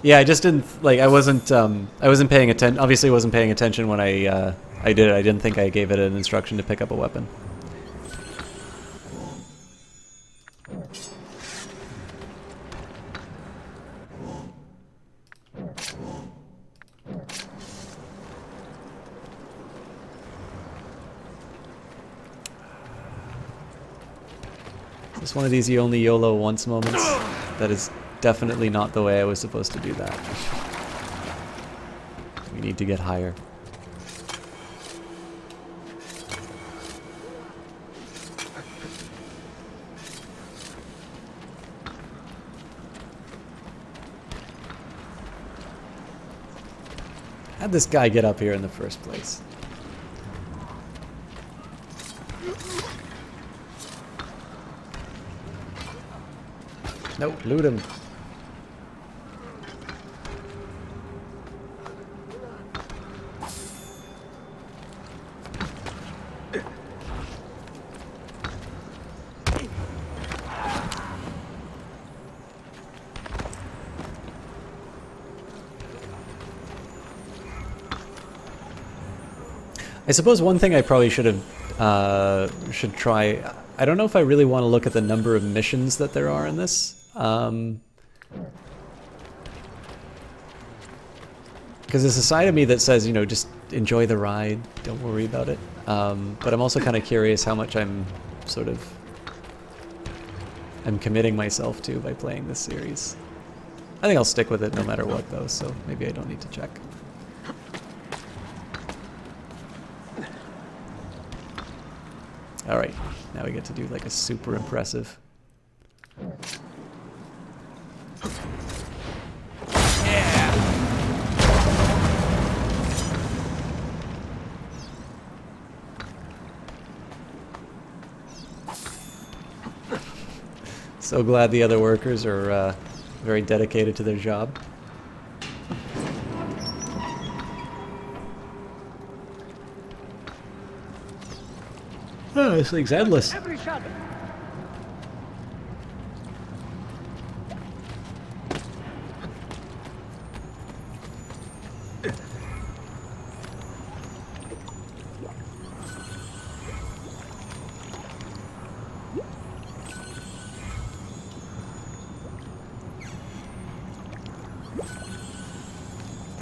Yeah, I just didn't I wasn't paying attention. Obviously, wasn't paying attention when I did it. I didn't think I gave it an instruction to pick up a weapon. Just one of these you only YOLO once moments. That is definitely not the way I was supposed to do that. We need to get higher. How'd this guy get up here in the first place? Nope, loot him. I suppose one thing I probably should try. I don't know if I really want to look at the number of missions that there are in this. Because there's a side of me that says, you know, just enjoy the ride, don't worry about it. But I'm also kind of curious how much I'm committing myself to by playing this series. I think I'll stick with it no matter what, though, so maybe I don't need to check. Alright, now we get to do like a super impressive. Yeah! So glad the other workers are very dedicated to their job. Oh, this thing's endless. Every shot.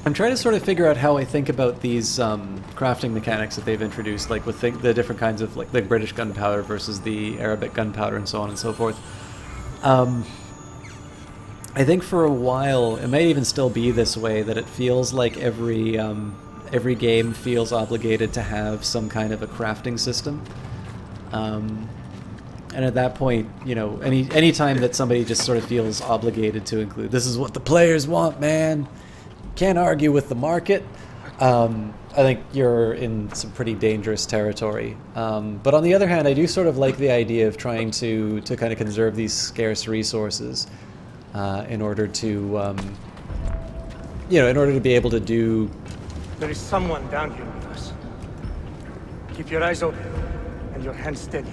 I'm trying to sort of figure out how I think about these crafting mechanics that they've introduced, like with the different kinds of, like the British gunpowder versus the Arabic gunpowder and so on and so forth. I think for a while, it may even still be this way, that it feels like every game feels obligated to have some kind of a crafting system. And at that point, you know, any time that somebody just sort of feels obligated to include, this is what the players want, man. Can't argue with the market. I think you're in some pretty dangerous territory. But on the other hand, I do sort of like the idea of trying to kind of conserve these scarce resources in order to, you know, in order to be able to do. There is someone down here with us. Keep your eyes open and your hands steady.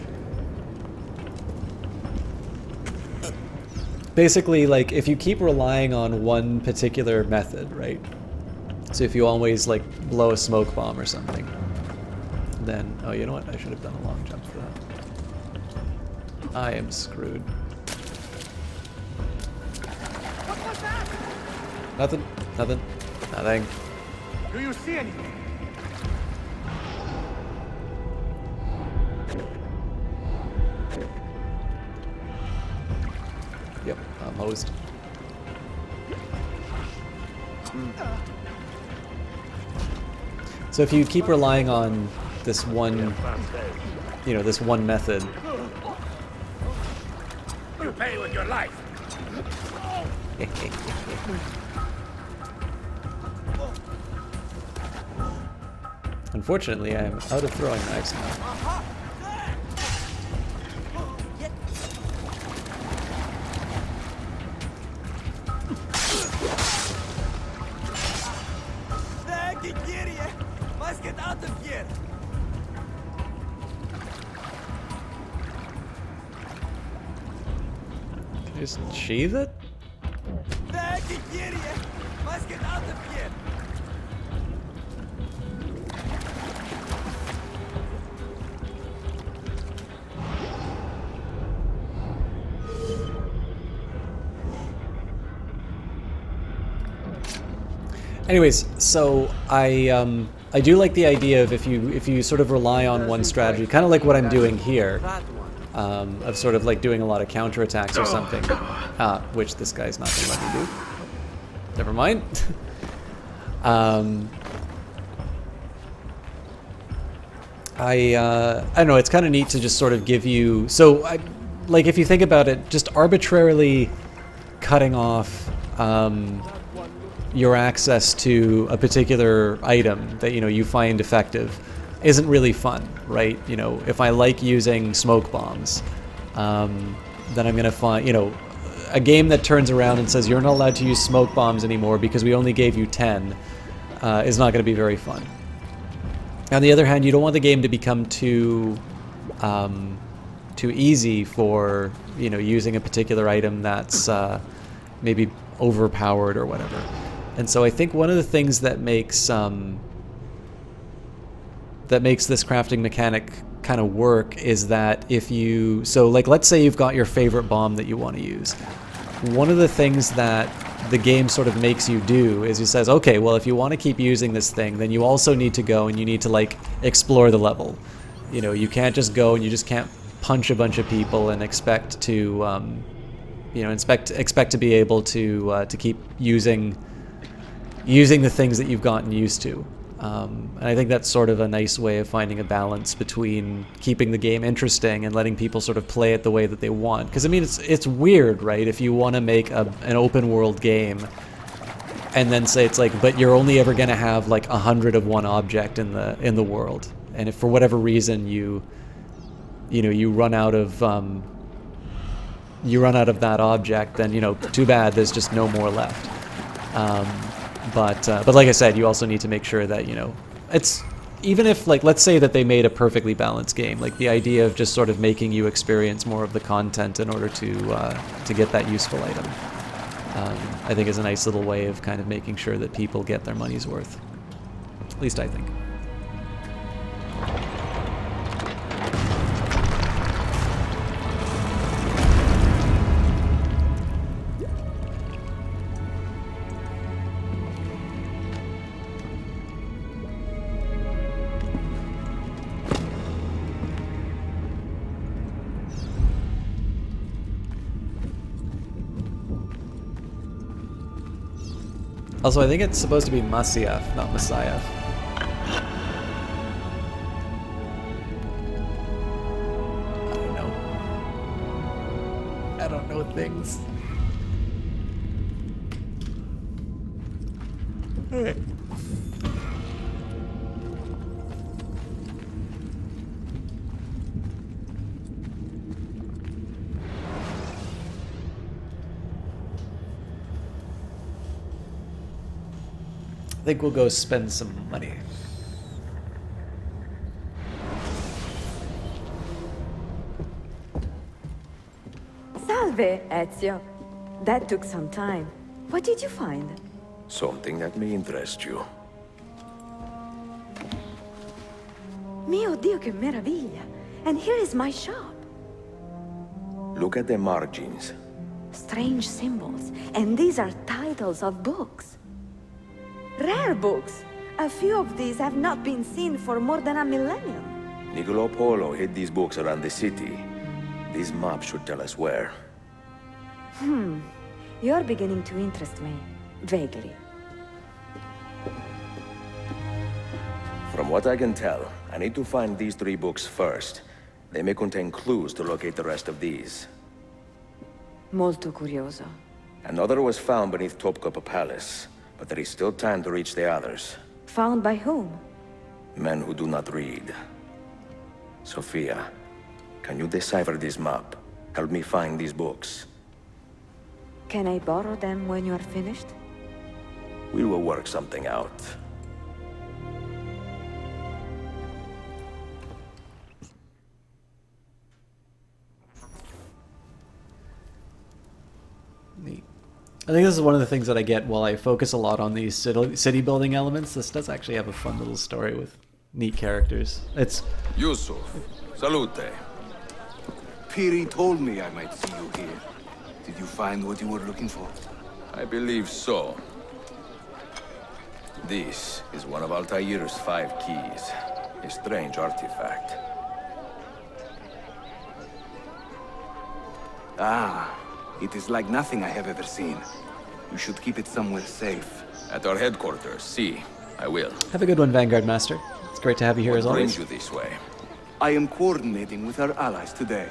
Basically, like, if you keep relying on one particular method, right? So if you always, like, blow a smoke bomb or something, then... Oh, you know what? I should have done a long jump for that. I am screwed. What was that? Nothing. Nothing. Nothing. Do you see anything? Yep, I'm hosed. So if you keep relying on this one, you know, this one method. You pay with your life. Unfortunately, I am out of throwing knives now. Get out of here! Can you just sheath it? Let's get out of here! Anyways, so I do like the idea of if you sort of rely on one strategy, kind of like what I'm doing here, of sort of like doing a lot of counterattacks or something, which this guy's not going to let me do. Never mind. I don't know, it's kind of neat to just sort of give you, so like if you think about it, just arbitrarily cutting off your access to a particular item that you find effective isn't really fun, right? If I like using smoke bombs, then I'm gonna find a game that turns around and says you're not allowed to use smoke bombs anymore because we only gave you 10 is not going to be very fun. On the other hand, you don't want the game to become too easy for using a particular item that's maybe overpowered or whatever. And so I think one of the things that makes this crafting mechanic kind of work is that like let's say you've got your favorite bomb that you want to use. One of the things that the game sort of makes you do is it says, okay, well, if you want to keep using this thing, then you also need to go and you need to like explore the level. You can't just go and you just can't punch a bunch of people and expect to expect to be able to keep using the things that you've gotten used to. And I think that's sort of a nice way of finding a balance between keeping the game interesting and letting people sort of play it the way that they want. Because I mean, it's weird, right? If you want to make an open world game and then say it's like, but you're only ever going to have like 100 of one object in the world, and if for whatever reason you run out of that object, then too bad. There's just no more left. But like I said, you also need to make sure that it's, even if like let's say that they made a perfectly balanced game, like the idea of just sort of making you experience more of the content in order to get that useful item, I think is a nice little way of kind of making sure that people get their money's worth. At least I think. Also, I think it's supposed to be Masyaf, not Masyaf. I don't know things. Okay. I think we'll go spend some money. Salve, Ezio. That took some time. What did you find? Something that may interest you. Mio Dio, che meraviglia! And here is my shop. Look at the margins. Strange symbols. And these are titles of books. Rare books. A few of these have not been seen for more than a millennium. Niccolo Polo hid these books around the city. This map should tell us where. You're beginning to interest me. Vaguely. From what I can tell, I need to find these 3 books first. They may contain clues to locate the rest of these. Molto curioso. Another was found beneath Topkapi Palace, but there is still time to reach the others. Found by whom? Men who do not read. Sophia, can you decipher this map? Help me find these books. Can I borrow them when you are finished? We will work something out. Neat. I think this is one of the things that I get while I focus a lot on these city building elements. This does actually have a fun little story with neat characters. It's Yusuf, salute. Piri told me I might see you here. Did you find what you were looking for? I believe so. This is one of Altair's 5 keys. A strange artifact. Ah, it is like nothing I have ever seen. You should keep it somewhere safe. At our headquarters, see. I will. Have a good one, Vanguard Master. It's great to have you here as What always. brings you this way? I am coordinating with our allies today.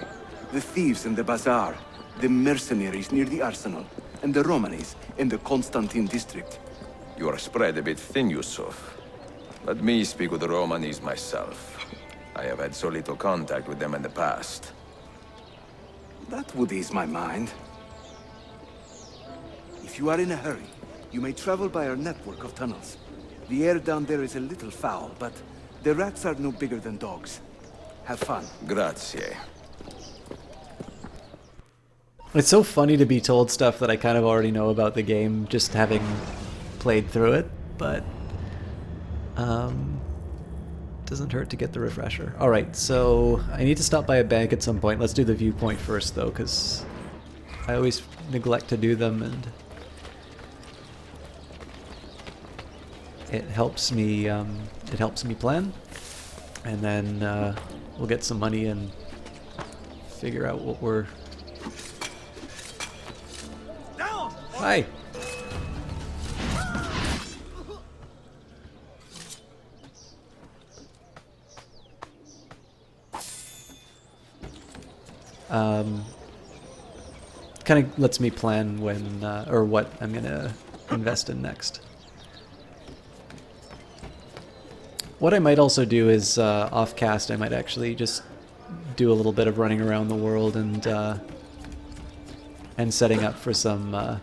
The thieves in the bazaar, the mercenaries near the arsenal, and the Romanis in the Constantine district. You are spread a bit thin, Yusuf. Let me speak with the Romanis myself. I have had so little contact with them in the past. That would ease my mind. If you are in a hurry, you may travel by our network of tunnels. The air down there is a little foul, but the rats are no bigger than dogs. Have fun. Grazie. It's so funny to be told stuff that I kind of already know about the game, just having played through it, but doesn't hurt to get the refresher. Alright, so I need to stop by a bank at some point. Let's do the viewpoint first, though, because I always neglect to do them, and it helps me plan, and then we'll get some money and figure out what we're... Hi! Kind of lets me plan when, or what I'm gonna invest in next. What I might also do is, off-cast, I might actually just do a little bit of running around the world and setting up for some,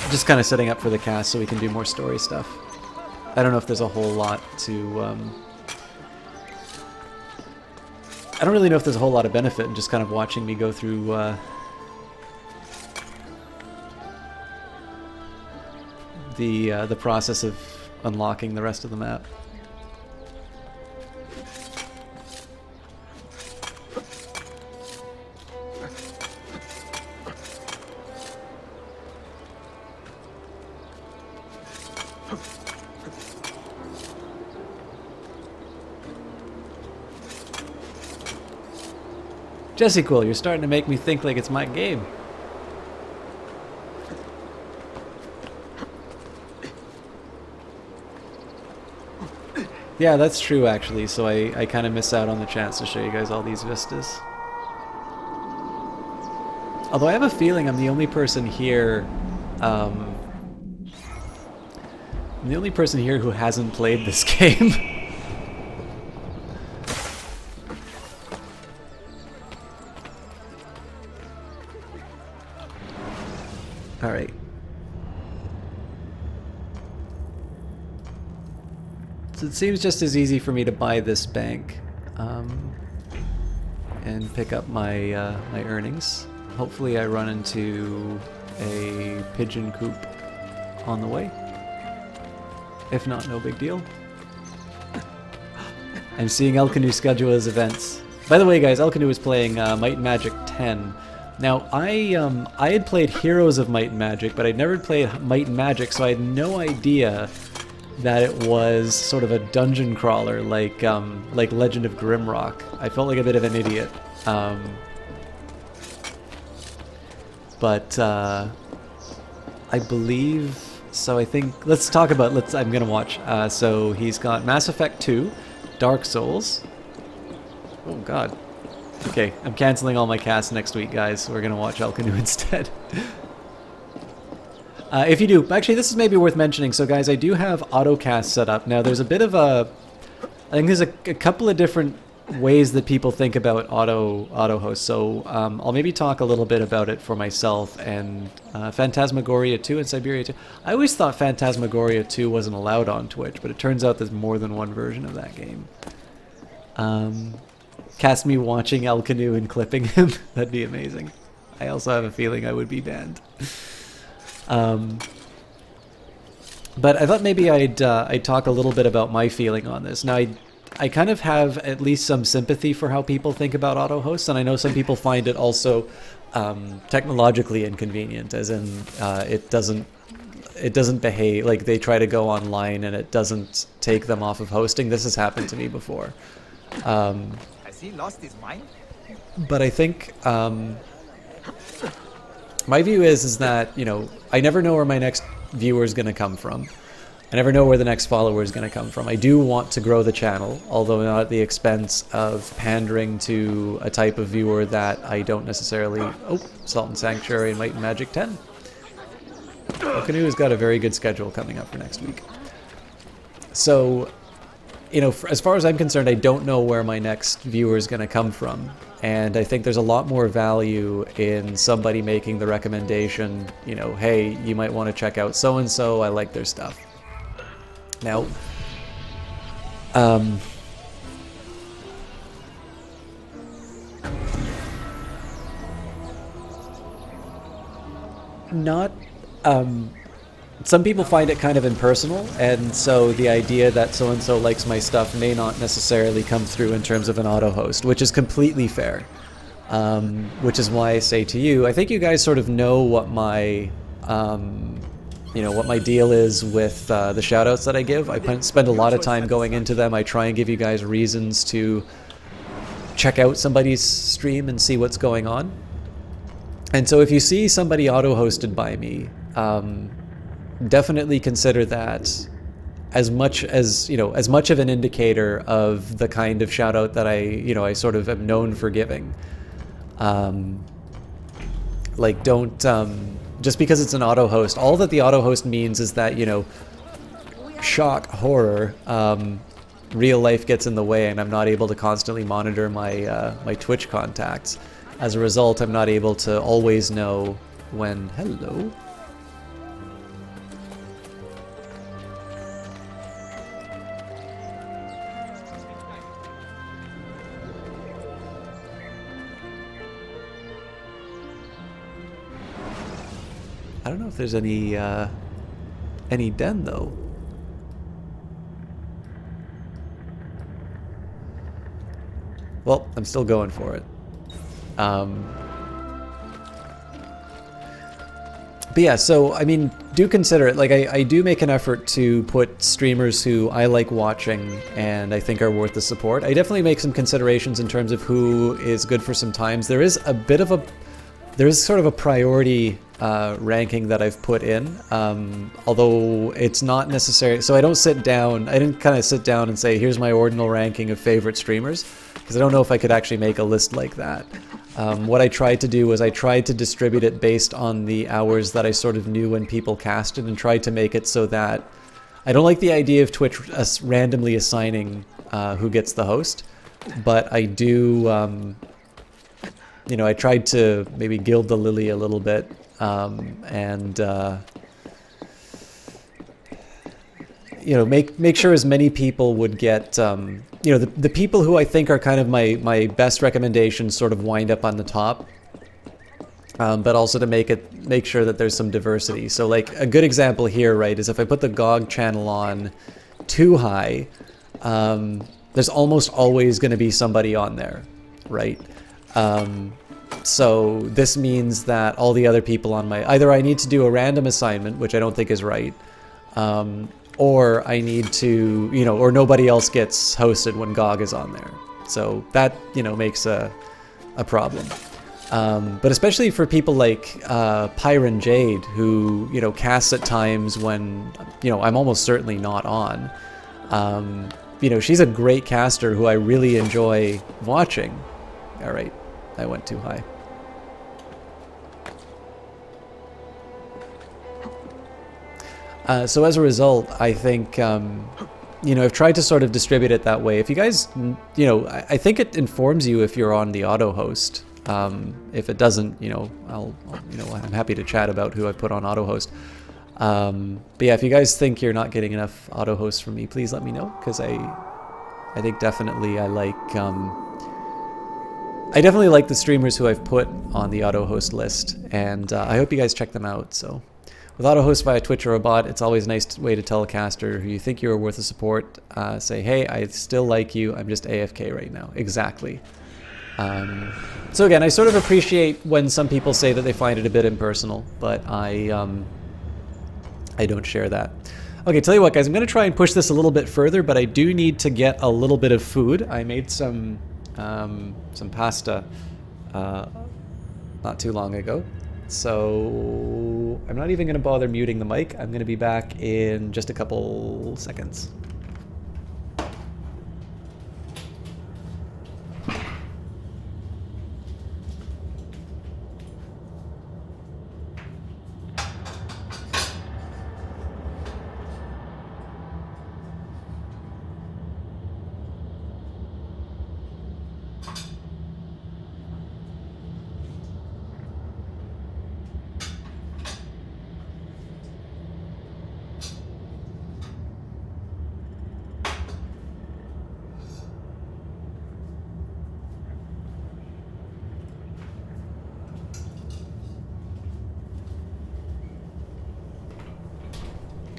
just kind of setting up for the cast so we can do more story stuff. I don't know if there's a whole lot to, I don't really know if there's a whole lot of benefit in just kind of watching me go through, the process of unlocking the rest of the map. Jessica, you're starting to make me think like it's my game. Yeah, that's true actually, so I kind of miss out on the chance to show you guys all these vistas. Although I have a feeling I'm the only person here, I'm the only person here who hasn't played this game. Alright. So it seems just as easy for me to buy this bank and pick up my my earnings. Hopefully I run into a pigeon coop on the way. If not, no big deal. I'm seeing El Canu schedule his events. By the way, guys, El Canu is playing Might and Magic 10. Now, I had played Heroes of Might and Magic, but I'd never played Might and Magic, so I had no idea that it was sort of a dungeon crawler like Legend of Grimrock. I felt like a bit of an idiot. But I believe... So I think... Let's talk about... I'm gonna watch. So he's got Mass Effect 2, Dark Souls... Oh god. Okay, I'm canceling all my casts next week, guys. We're gonna watch El Canu instead. If you do, actually, this is maybe worth mentioning. So, guys, I do have autocast set up. Now, there's a bit of a... I think there's a couple of different ways that people think about auto host. So, I'll maybe talk a little bit about it for myself and Phantasmagoria 2 and Siberia 2. I always thought Phantasmagoria 2 wasn't allowed on Twitch, but it turns out there's more than one version of that game. Cast me watching El Canu and clipping him. That'd be amazing. I also have a feeling I would be banned. But I thought maybe I'd talk a little bit about my feeling on this. Now, I kind of have at least some sympathy for how people think about auto hosts, and I know some people find it also technologically inconvenient, as in it doesn't behave like they try to go online and it doesn't take them off of hosting. This has happened to me before. Has he lost his mind? But I think my view is that, you know, I never know where my next viewer is going to come from. I never know where the next follower is going to come from. I do want to grow the channel, although not at the expense of pandering to a type of viewer that I don't necessarily... Oh, Salt and Sanctuary and Might and Magic 10. Canoe has got a very good schedule coming up for next week. So, you know, as far as I'm concerned, I don't know where my next viewer is going to come from. And I think there's a lot more value in somebody making the recommendation, you know, hey, you might want to check out so-and-so, I like their stuff. Now, some people find it kind of impersonal, and so the idea that so-and-so likes my stuff may not necessarily come through in terms of an auto-host, which is completely fair. Which is why I say to you, I think you guys sort of know what my... you know, what my deal is with the shoutouts that I give. I spend a lot of time going into them. I try and give you guys reasons to check out somebody's stream and see what's going on. And so if you see somebody auto-hosted by me, definitely consider that as much as, you know, as much of an indicator of the kind of shoutout that I sort of am known for giving. Like, don't... just because it's an auto-host, all that the auto-host means is that, you know, shock, horror, real life gets in the way and I'm not able to constantly monitor my my Twitch contacts. As a result, I'm not able to always know when... Hello? I don't know if there's any den though. Well, I'm still going for it. But yeah, so I mean, do consider it. Like, I do make an effort to put streamers who I like watching and I think are worth the support. I definitely make some considerations in terms of who is good for some times. There is a bit of a... There is sort of a priority ranking that I've put in, although it's not necessary. So I don't sit down, I didn't kind of sit down and say, here's my ordinal ranking of favorite streamers, because I don't know if I could actually make a list like that. What I tried to do was I tried to distribute it based on the hours that I sort of knew when people casted, and tried to make it so that I don't like the idea of Twitch randomly assigning who gets the host, but I do... you know, I tried to maybe gild the lily a little bit, and you know, make sure as many people would get, you know, the people who I think are kind of my best recommendations sort of wind up on the top, but also to make sure that there's some diversity. So like a good example here, right, is if I put the GOG channel on too high, there's almost always going to be somebody on there, right? So this means that all the other people on my... Either I need to do a random assignment, which I don't think is right, or I need to, you know, or nobody else gets hosted when GOG is on there. So that, you know, makes a problem. But especially for people like Pyron Jade, who, you know, casts at times when, you know, I'm almost certainly not on. You know, she's a great caster who I really enjoy watching. All right, I went too high. So as a result, I think, you know, I've tried to sort of distribute it that way. If you guys, you know, I think it informs you if you're on the auto host. If it doesn't, you know, you know, I'm happy to chat about who I put on auto host. But yeah, if you guys think you're not getting enough auto hosts from me, please let me know, because I think definitely I definitely like the streamers who I've put on the auto host list, and I hope you guys check them out. So with auto host via Twitch or a bot, it's always a nice way to tell a caster who you think you're worth the support, say, hey, I still like you, I'm just AFK right now. Exactly. So again, I sort of appreciate when some people say that they find it a bit impersonal, but I I don't share that. Okay, tell you what, guys, I'm going to try and push this a little bit further, but I do need to get a little bit of food. I made some pasta not too long ago, so I'm not even going to bother muting the mic. I'm going to be back in just a couple seconds.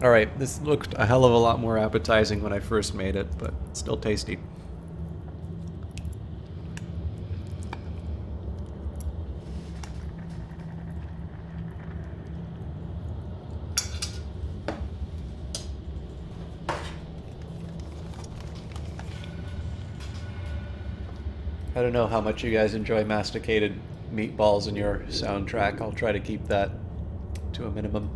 Alright, this looked a hell of a lot more appetizing when I first made it, but still tasty. I don't know how much you guys enjoy masticated meatballs in your soundtrack. I'll try to keep that to a minimum.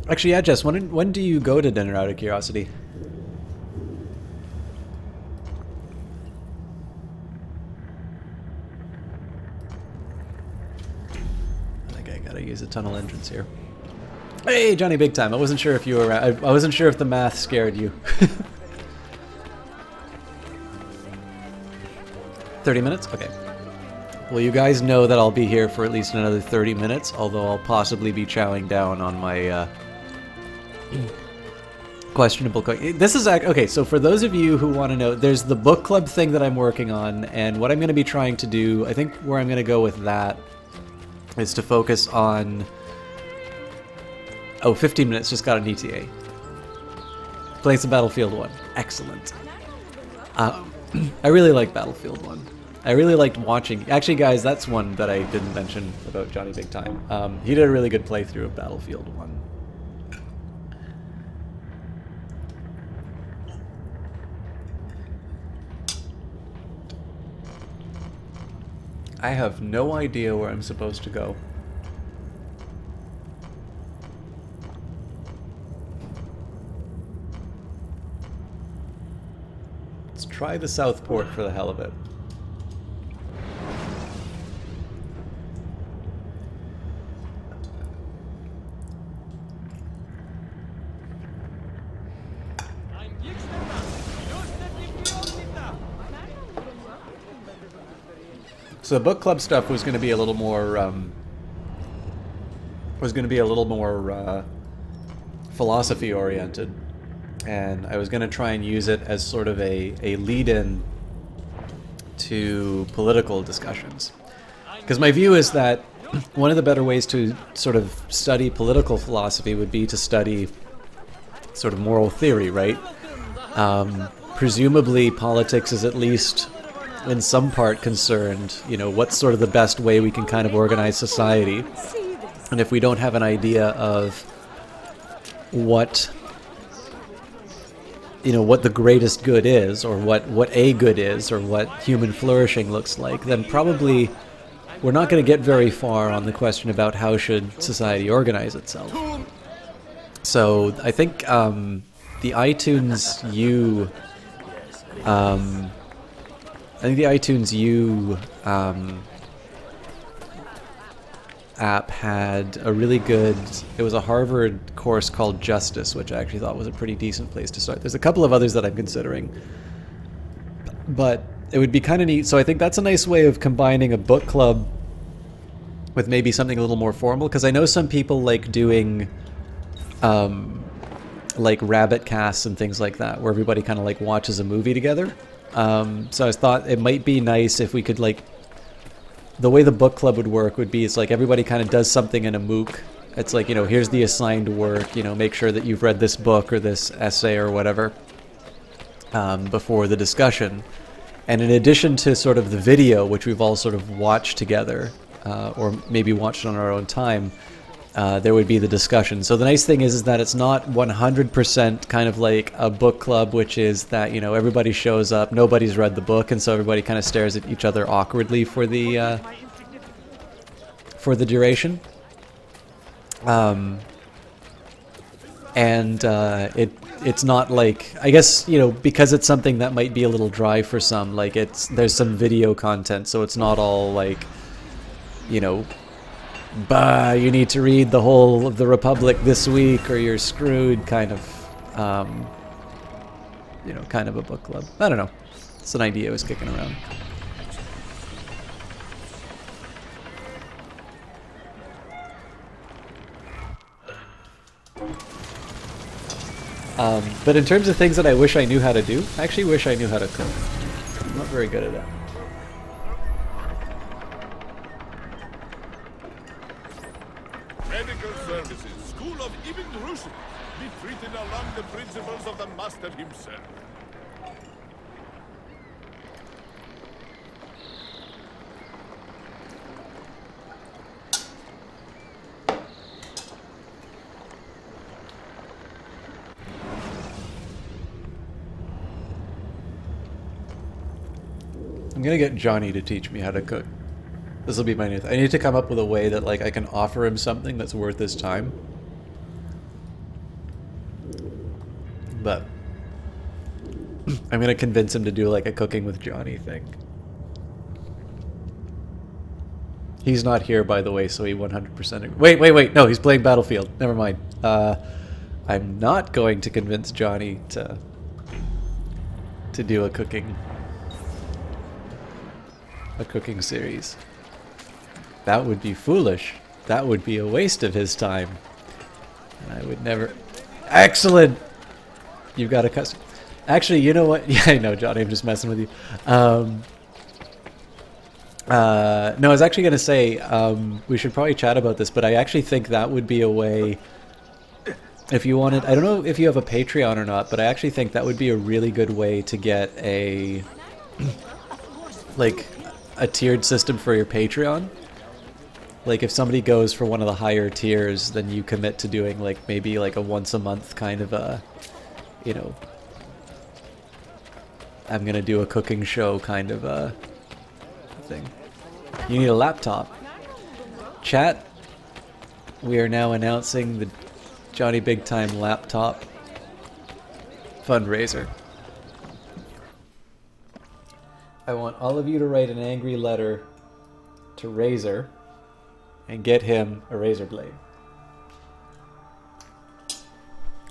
Actually, yeah, Jess, when do you go to dinner, out of curiosity? I think I gotta use a tunnel entrance here. Hey, Johnny Big Time. I wasn't sure if you were around. I wasn't sure if the math scared you. 30 minutes? Okay. Well, you guys know that I'll be here for at least another 30 minutes, although I'll possibly be chowing down on my questionable cooking. This is okay, so for those of you who want to know, there's the book club thing that I'm working on, and what I'm going to be trying to do, I think where I'm going to go with that is to focus on... Oh, 15 minutes, just got an ETA. Playing some Battlefield 1. Excellent. I really like Battlefield 1. I really liked watching... Actually, guys, that's one that I didn't mention about Johnny Big Time. He did a really good playthrough of Battlefield 1. I have no idea where I'm supposed to go. Let's try the South Port for the hell of it. So the book club stuff was going to be a little more philosophy oriented, and I was going to try and use it as sort of a lead-in to political discussions. Because my view is that one of the better ways to sort of study political philosophy would be to study sort of moral theory, right? Presumably politics is at least in some part concerned, you know, what's sort of the best way we can kind of organize society. And if we don't have an idea of what, you know, what the greatest good is, or what a good is, or what human flourishing looks like, then probably we're not going to get very far on the question about how should society organize itself. So I think the iTunes U app had a really good, it was a Harvard course called Justice, which I actually thought was a pretty decent place to start. There's a couple of others that I'm considering, but it would be kind of neat. So I think that's a nice way of combining a book club with maybe something a little more formal, because I know some people like doing like rabbit casts and things like that, where everybody kind of like watches a movie together. So I thought it might be nice if we could, like, the way the book club would work would be it's like everybody kind of does something in a MOOC, It's like, you know, here's the assigned work, you know, make sure that you've read this book or this essay or whatever before the discussion. And in addition to sort of the video, which we've all sort of watched together, or maybe watched on our own time, there would be the discussion. So the nice thing is that it's not 100% kind of like a book club, which is that, you know, everybody shows up, nobody's read the book, and so everybody kind of stares at each other awkwardly for the duration. It's not like, I guess, you know, because it's something that might be a little dry for some, like there's some video content, so it's not all like, you know, bah, you need to read the whole of the Republic this week or you're screwed kind of, you know, kind of a book club. I don't know. It's an idea I was kicking around. But in terms of things that I wish I knew how to do, I actually wish I knew how to cook. I'm not very good at it. Medical Services, School of Ibn Rushd, be treated along the principles of the Master himself. I'm gonna get Johnny to teach me how to cook. This will be my new thing. I need to come up with a way that like I can offer him something that's worth his time. But I'm gonna convince him to do like a cooking with Johnny thing. He's not here, by the way, so he 100%. Wait! No, he's playing Battlefield. Never mind. I'm not going to convince Johnny to do a cooking series. That would be foolish. That would be a waste of his time. And I would never... Excellent! You've got a custom... Actually, you know what? Yeah, I know, Johnny, I'm just messing with you. No, I was actually going to say, we should probably chat about this, but I actually think that would be a way... If you wanted... I don't know if you have a Patreon or not, but I actually think that would be a really good way to get a... like... a tiered system for your Patreon. Like if somebody goes for one of the higher tiers, then you commit to doing like maybe like a once a month kind of a, you know, I'm gonna do a cooking show kind of a thing. You need a laptop. Chat, we are now announcing the Johnny Big Time laptop fundraiser. I want all of you to write an angry letter to Razor and get him a razor blade.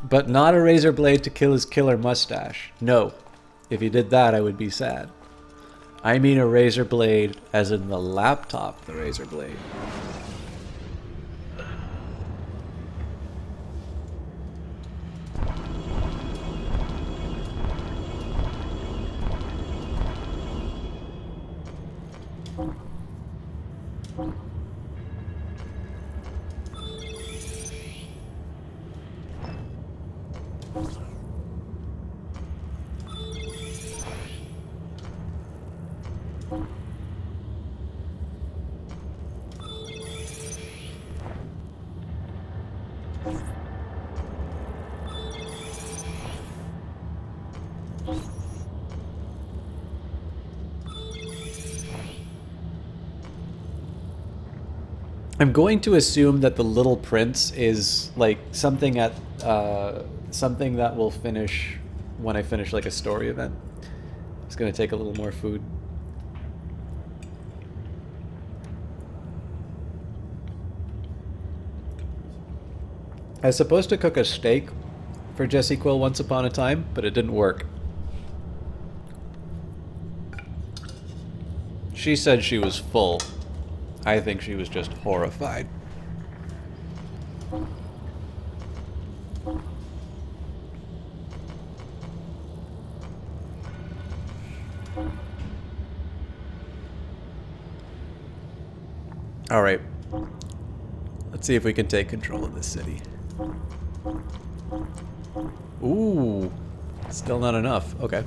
But not a razor blade to kill his killer mustache. No. If you did that, I would be sad. I mean a razor blade as in the laptop, the razor blade. I'm going to assume that the Little Prince is like something at something that will finish when I finish like a story event. It's gonna take a little more food. I was supposed to cook a steak for Jessie Quill once upon a time, but it didn't work. She said she was full. I think she was just horrified. All right. Let's see if we can take control of this city. Ooh, still not enough. Okay.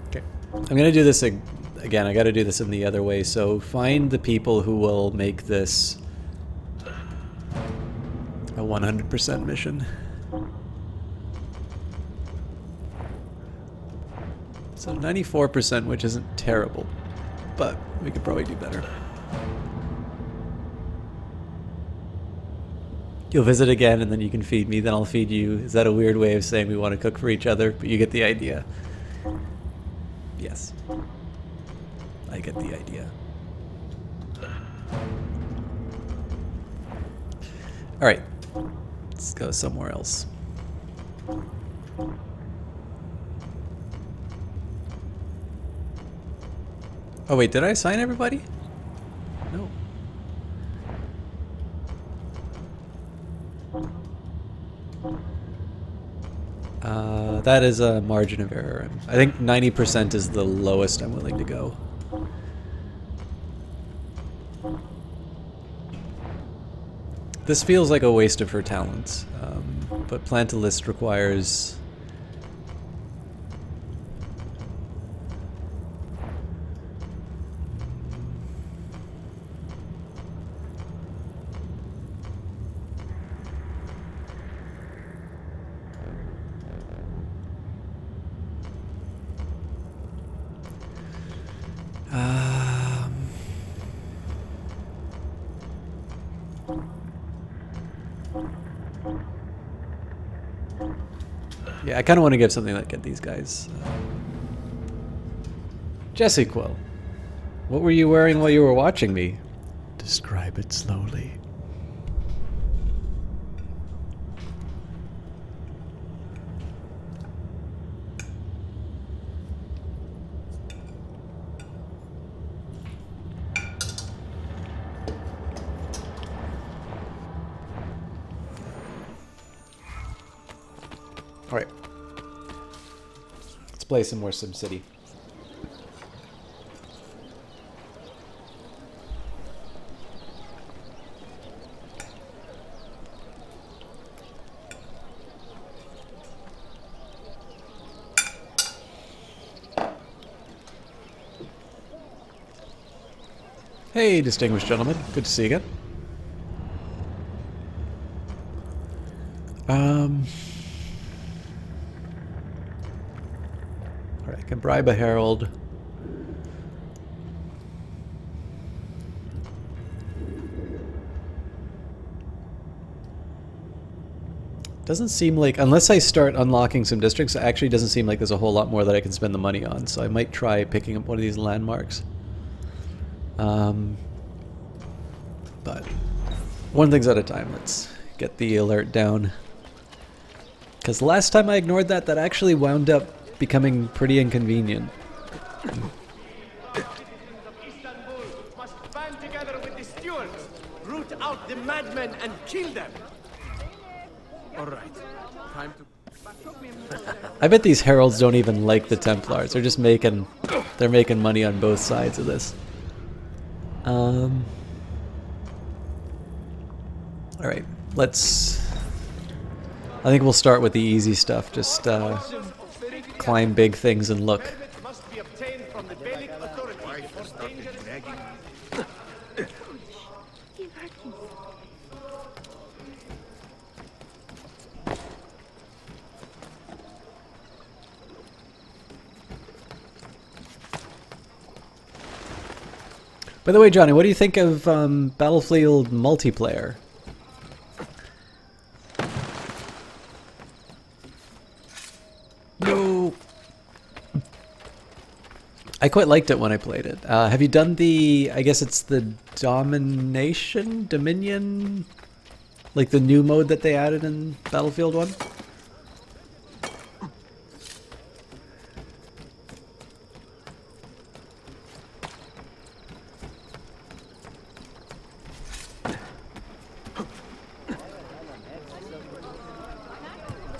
Okay, I'm gonna do this again. I gotta do this in the other way. So find the people who will make this a 100% mission. So 94%, which isn't terrible, but we could probably do better. You'll visit again and then you can feed me, then I'll feed you. Is that a weird way of saying we want to cook for each other? But you get the idea. Yes. I get the idea. Alright. Let's go somewhere else. Oh wait, did I assign everybody? No. That is a margin of error. I think 90% is the lowest I'm willing to go. This feels like a waste of her talents, but plant a list requires... Yeah, I kind of want to give something like these guys. Jesse Quill, what were you wearing while you were watching me? Describe it slowly. Alright. Let's play some more SimCity. Hey, distinguished gentlemen. Good to see you again. Alright, I can bribe a herald. Doesn't seem like, unless I start unlocking some districts, it actually doesn't seem like there's a whole lot more that I can spend the money on, so I might try picking up one of these landmarks. But one thing's at a time. Let's get the alert down. Because the last time I ignored that, that actually wound up becoming pretty inconvenient. Must band together with the stewards, root out the madmen and kill them. All right, time to... I bet these heralds don't even like the Templars. They're just making money on both sides of this. Alright, I think we'll start with the easy stuff. Just climb big things and look. Must be obtained from the Beylik authority. By the way, Johnny, what do you think of Battlefield multiplayer? No. I quite liked it when I played it. Have you done the, I guess it's the Dominion? Like the new mode that they added in Battlefield 1?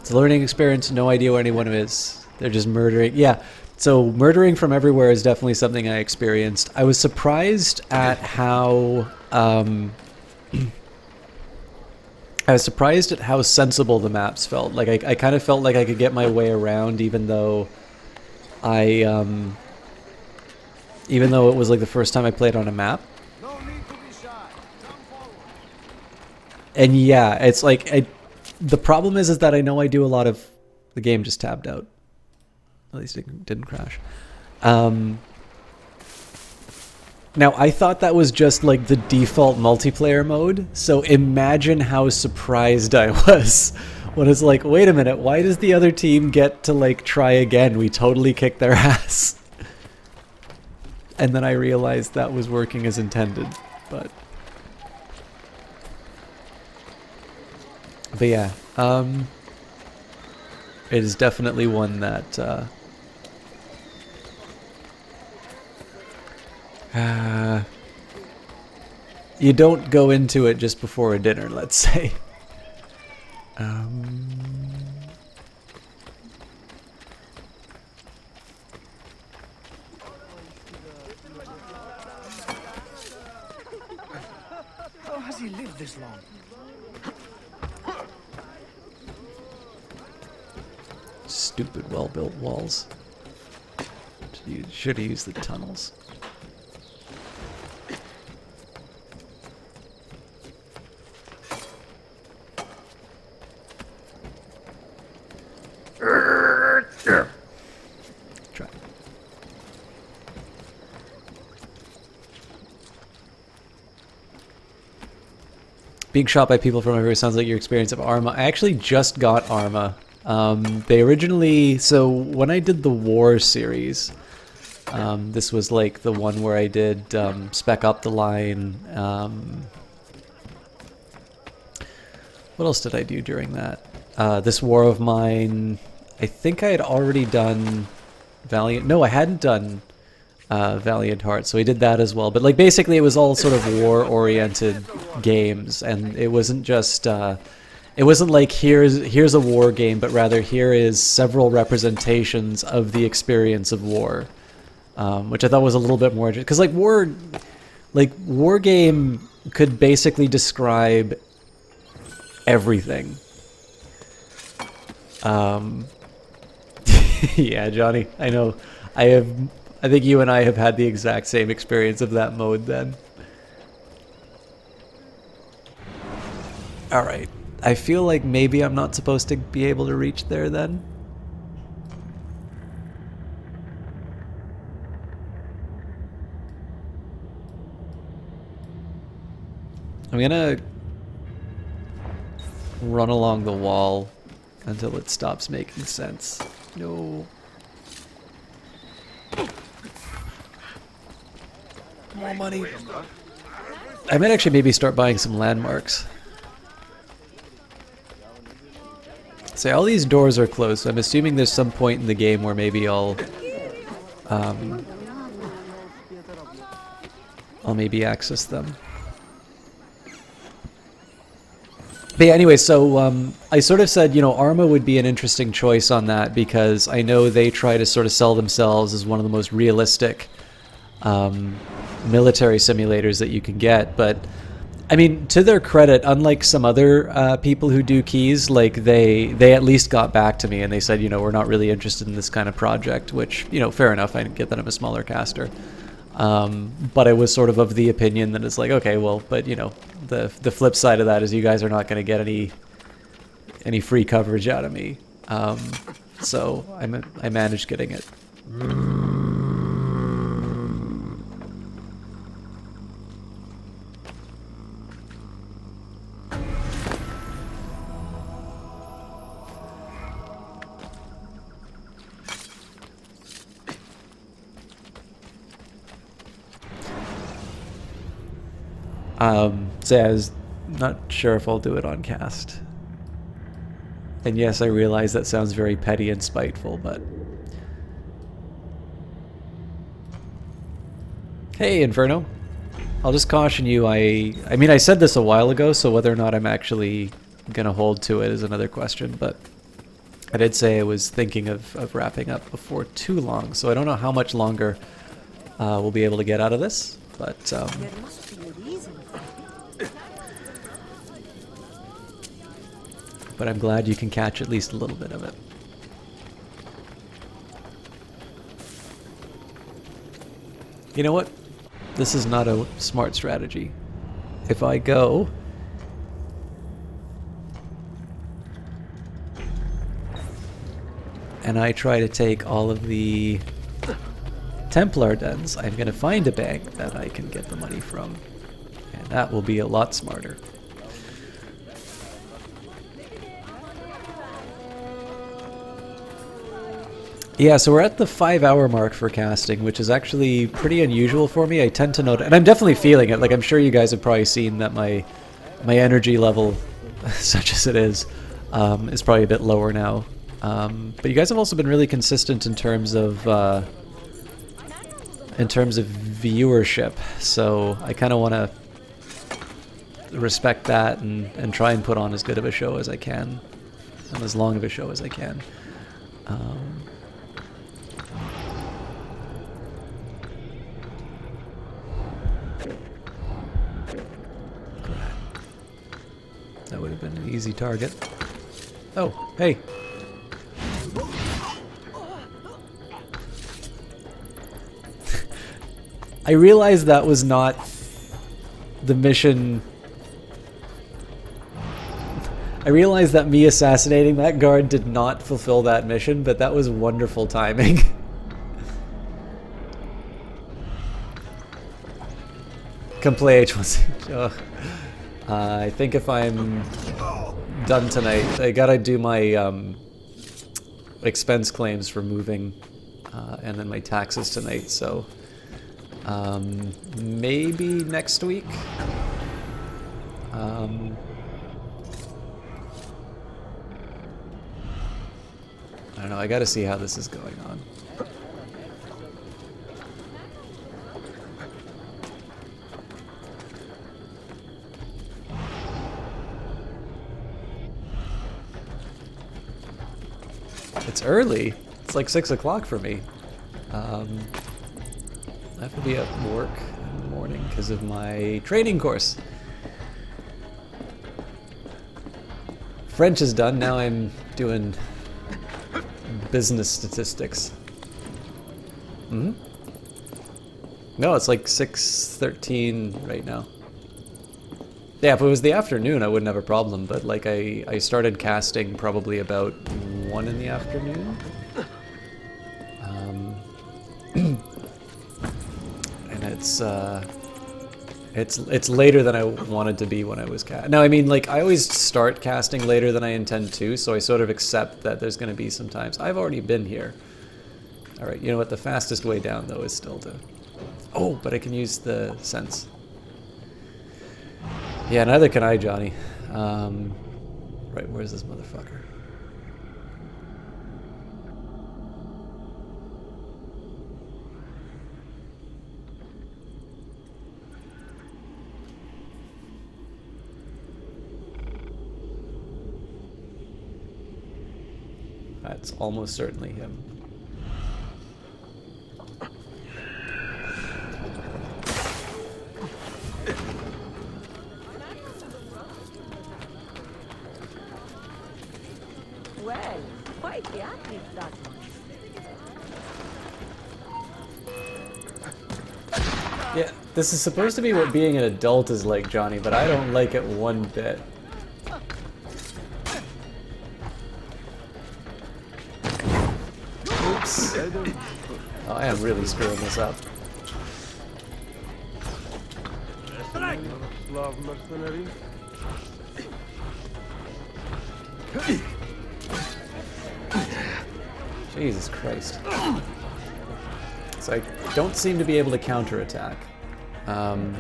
It's a learning experience. No idea where anyone is. They're just murdering. Yeah. So murdering from everywhere is definitely something I experienced. I was surprised at how sensible the maps felt. Like I kind of felt like I could get my way around, even though even though it was like the first time I played on a map. And yeah, it's like the problem is that I know I do a lot of the game just tabbed out. At least it didn't crash. Now, I thought that was just like the default multiplayer mode, so imagine how surprised I was when it's like, wait a minute, why does the other team get to like try again? We totally kicked their ass. And then I realized that was working as intended, but yeah, it is definitely one that you don't go into it just before a dinner, let's say. How has he lived this long? Stupid well-built walls. Should have used the tunnels. Try. Being shot by people from everywhere sounds like your experience of Arma. I actually just got Arma. They originally, so when I did the War series, this was like the one where I did Spec Up the Line. What else did I do during that? This War of Mine. I think I had already done Valiant. No, I hadn't done Valiant Hearts, so we did that as well. But like basically, it was all sort of war-oriented games, and it wasn't just. It wasn't like here's a war game, but rather here is several representations of the experience of war, which I thought was a little bit more because like war game could basically describe everything. Yeah, Johnny, I know. I think you and I have had the exact same experience of that mode then. All right. I feel like maybe I'm not supposed to be able to reach there then. I'm gonna run along the wall until it stops making sense. No. More money. I might actually maybe start buying some landmarks. So all these doors are closed, so I'm assuming there's some point in the game where maybe I'll maybe access them. But yeah, anyway, so I sort of said, you know, Arma would be an interesting choice on that because I know they try to sort of sell themselves as one of the most realistic military simulators that you can get, but I mean, to their credit, unlike some other people who do keys, like they at least got back to me and they said, you know, we're not really interested in this kind of project, which, you know, fair enough. I get that I'm a smaller caster. But I was sort of the opinion that it's like, okay, well, but you know, the flip side of that is you guys are not going to get any free coverage out of me. So I managed getting it. So I was not sure if I'll do it on cast. And yes, I realize that sounds very petty and spiteful, but... Hey, Inferno. I'll just caution you, I mean, I said this a while ago, so whether or not I'm actually gonna hold to it is another question, but... I did say I was thinking of wrapping up before too long, so I don't know how much longer we'll be able to get out of this, but There must be a reason. but I'm glad you can catch at least a little bit of it. You know what? This is not a smart strategy. If I go and I try to take all of the Templar dens, I'm going to find a bank that I can get the money from. And that will be a lot smarter. Yeah, so we're at the 5-hour mark for casting, which is actually pretty unusual for me. I tend to notice, and I'm definitely feeling it. Like, I'm sure you guys have probably seen that my energy level, such as it is probably a bit lower now. But you guys have also been really consistent in terms of viewership. So I kind of want to respect that and try and put on as good of a show as I can, and as long of a show as I can. That would have been an easy target. Oh, hey. I realized that was not the mission. I realized that me assassinating that guard did not fulfill that mission, but that was wonderful timing. Come play H1C. Oh. I think if I'm done tonight, I gotta do my expense claims for moving, and then my taxes tonight, so maybe next week. I don't know, I gotta see how this is going on. It's early. It's like 6 o'clock for me. I have to be at work in the morning because of my training course. French is done. Now I'm doing business statistics. No, it's like 6:13 right now. Yeah, if it was the afternoon, I wouldn't have a problem, but like I started casting probably about 1 in the afternoon. And it's later than I wanted to be when I was casting. No, I mean, like, I always start casting later than I intend to, so I sort of accept that there's going to be some times. I've already been here. Alright, you know what? The fastest way down, though, is still to... Oh, but I can use the sense. Yeah, neither can I, Johnny. Right, where's this motherfucker? That's almost certainly him. Well, quite the athlete, that one. Yeah, this is supposed to be what being an adult is like, Johnny, but I don't like it one bit. Oops. Oh, I am really screwing this up. Jesus Christ. So I don't seem to be able to counterattack.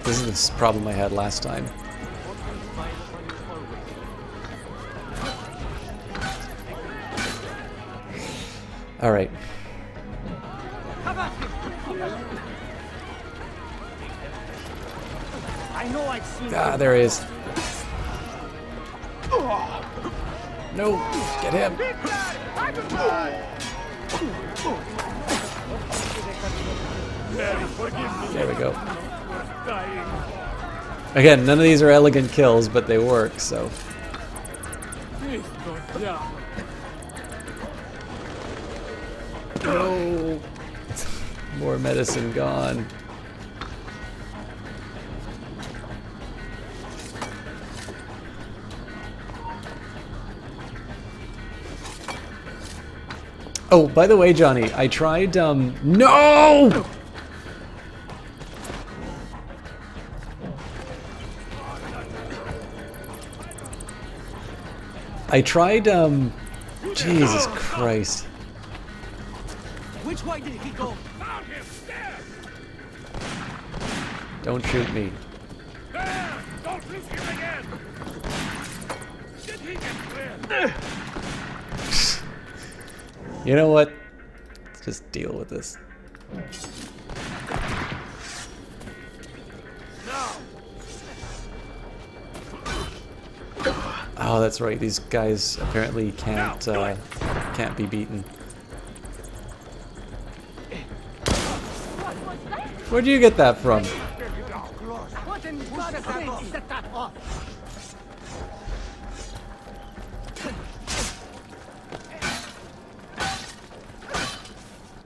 This is the problem I had last time. Alright. I know I've seen Ah, there he is. No, get him. There we go. Again, none of these are elegant kills, but they work, so. No. More medicine gone. Oh, by the way, Johnny, I tried, no! I tried, Jesus Christ. Which way did he go? Found him! There! Don't shoot me. There! Don't lose him again! Did he get clear? You know what? Let's just deal with this. Oh, that's right. These guys apparently can't be beaten. Where'd you get that from?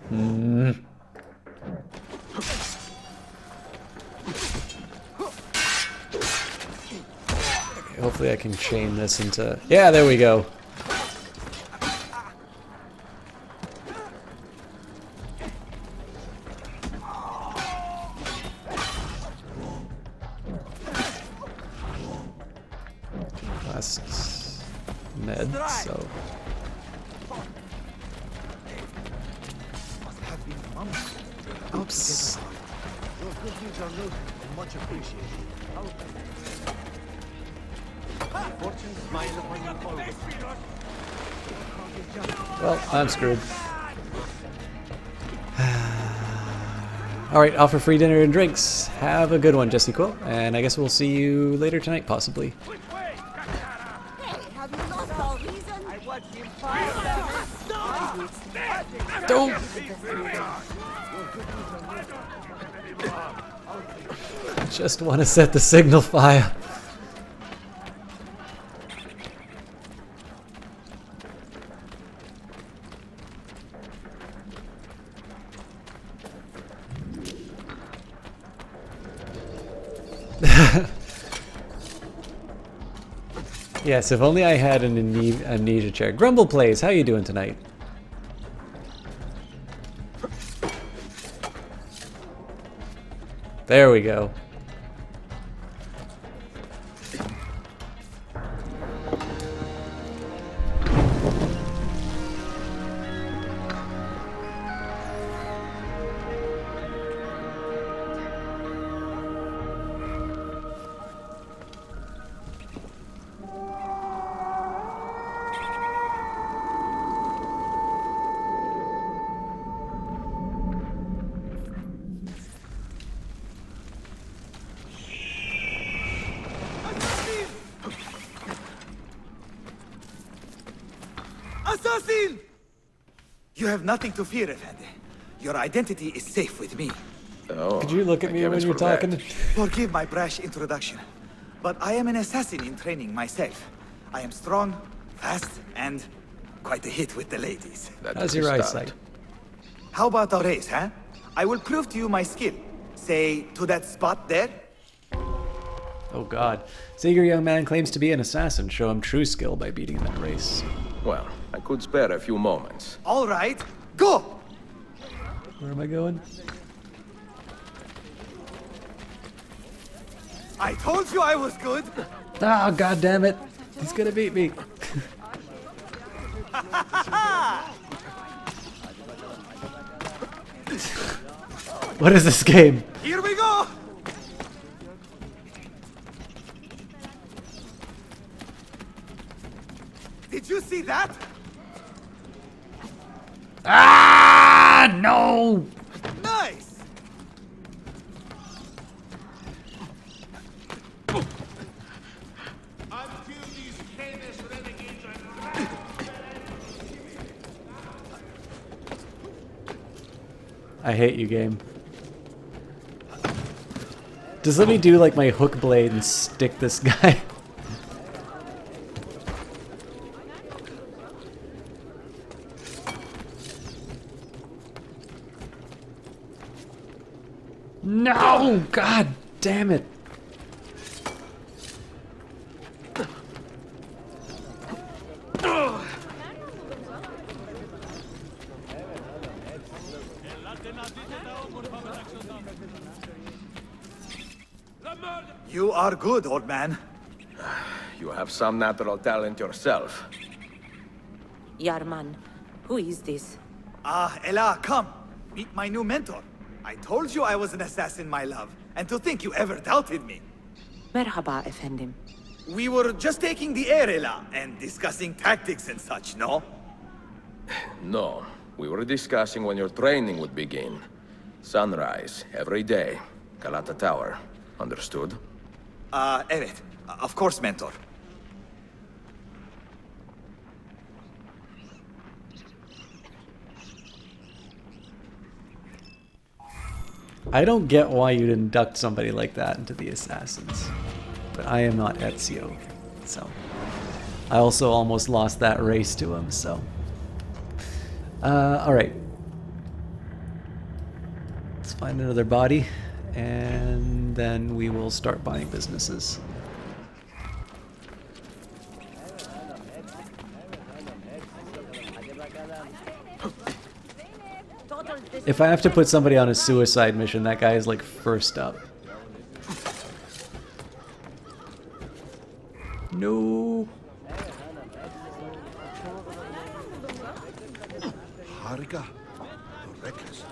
Hmm. Okay, hopefully I can chain this into... Yeah, there we go. Last med, so... Oops. Your good deeds are noted and much appreciated. Fortune smiles upon you always. Well, I'm screwed. Alright, offer free dinner and drinks. Have a good one, Jesse Quill. And I guess we'll see you later tonight, possibly. Hey, have you lost all reason? I watched him fire. Don't! Just want to set the signal fire. Yes, if only I had an amnesia chair. Grumble plays, how you doing tonight? There we go. Assassin! You have nothing to fear, Effendi. Your identity is safe with me. Oh, Could you look at me when you're talking? Forgive my brash introduction, but I am an assassin in training myself. I am strong, fast, and quite a hit with the ladies. How's your eyesight? How about a race, huh? I will prove to you my skill. Say, to that spot there. Oh god. Seeger, young man, claims to be an assassin. Show him true skill by beating him in a race. Well, I could spare a few moments. All right, go! Where am I going? I told you I was good! Oh, god damn it. He's gonna beat me. What is this game? Here we go! Did you see that? Ah, no! Nice! Until these heinous renegades are I hate you, game. Just let me do like my hook blade and stick this guy. No! God damn it! You are good, old man. You have some natural talent yourself. Yarman, who is this? Ah, Ella, come. Meet my new mentor. I told you I was an assassin, my love. And to think you ever doubted me. Merhaba, efendim. We were just taking the air, Ella, and discussing tactics and such, no? No, we were discussing when your training would begin. Sunrise, every day. Galata Tower. Understood? Evet. Of course, mentor. I don't get why you'd induct somebody like that into the Assassins. But I am not Ezio, so... I also almost lost that race to him, so... alright. Let's find another body, and then we will start buying businesses. If I have to put somebody on a suicide mission, that guy is like first up. No. Harga. Reckless.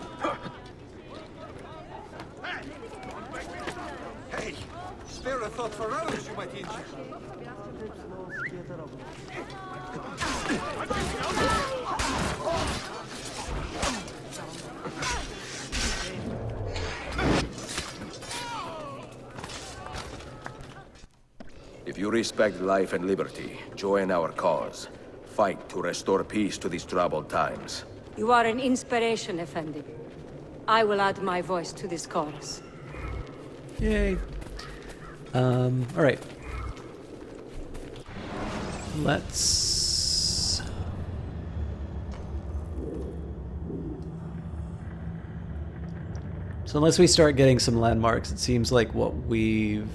Hey! Spare a thought for others, you might injure. If you respect life and liberty, join our cause. Fight to restore peace to these troubled times. You are an inspiration, Effendi. I will add my voice to this chorus. Yay. Alright. Let's... So unless we start getting some landmarks, it seems like what we've...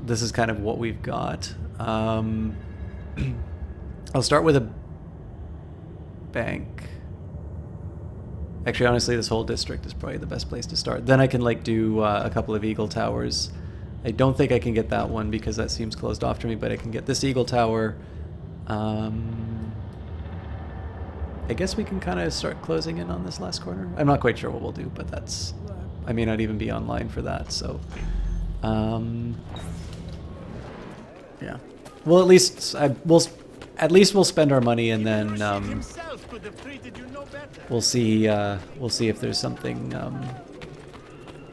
This is kind of what we've got. I'll start with a bank. Actually, honestly, this whole district is probably the best place to start. Then I can like do a couple of Eagle Towers. I don't think I can get that one because that seems closed off to me, but I can get this Eagle Tower. I guess we can kind of start closing in on this last corner. I'm not quite sure what we'll do, but that's... I may not even be online for that, so... yeah. Well, at least we'll spend our money, and then we'll see if there's something.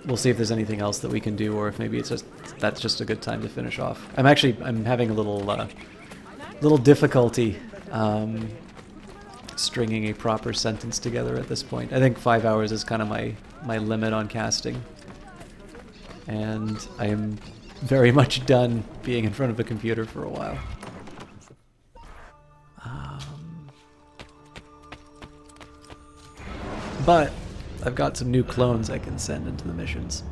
We'll see if there's anything else that we can do, or if maybe it's that's just a good time to finish off. I'm having a little difficulty stringing a proper sentence together at this point. I think 5 hours is kind of my limit on casting, and I am very much done being in front of a computer for a while. But I've got some new clones I can send into the missions.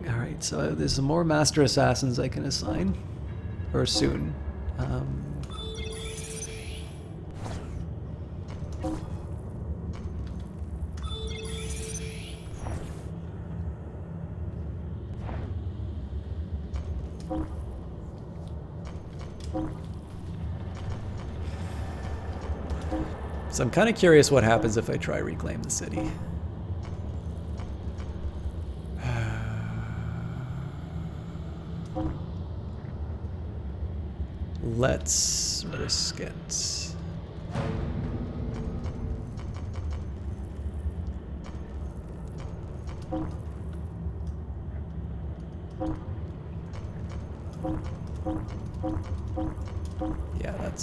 Alright, so there's some more Master Assassins I can assign. Or soon. So I'm kind of curious what happens if I try reclaim the city. Let's risk it.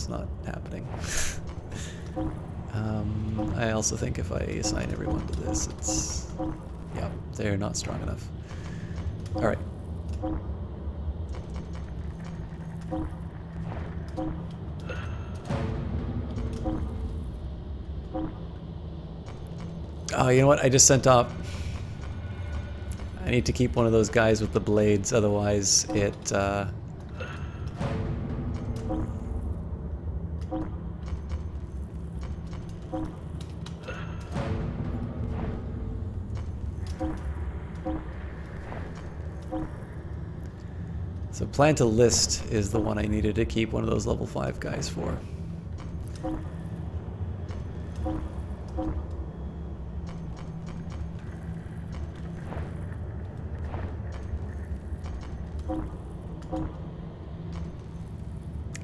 it's not happening. I also think if I assign everyone to this, it's... yeah, they're not strong enough. Alright. Oh, you know what? I just sent off... I need to keep one of those guys with the blades, otherwise it... So plan to list is the one I needed to keep one of those level 5 guys for.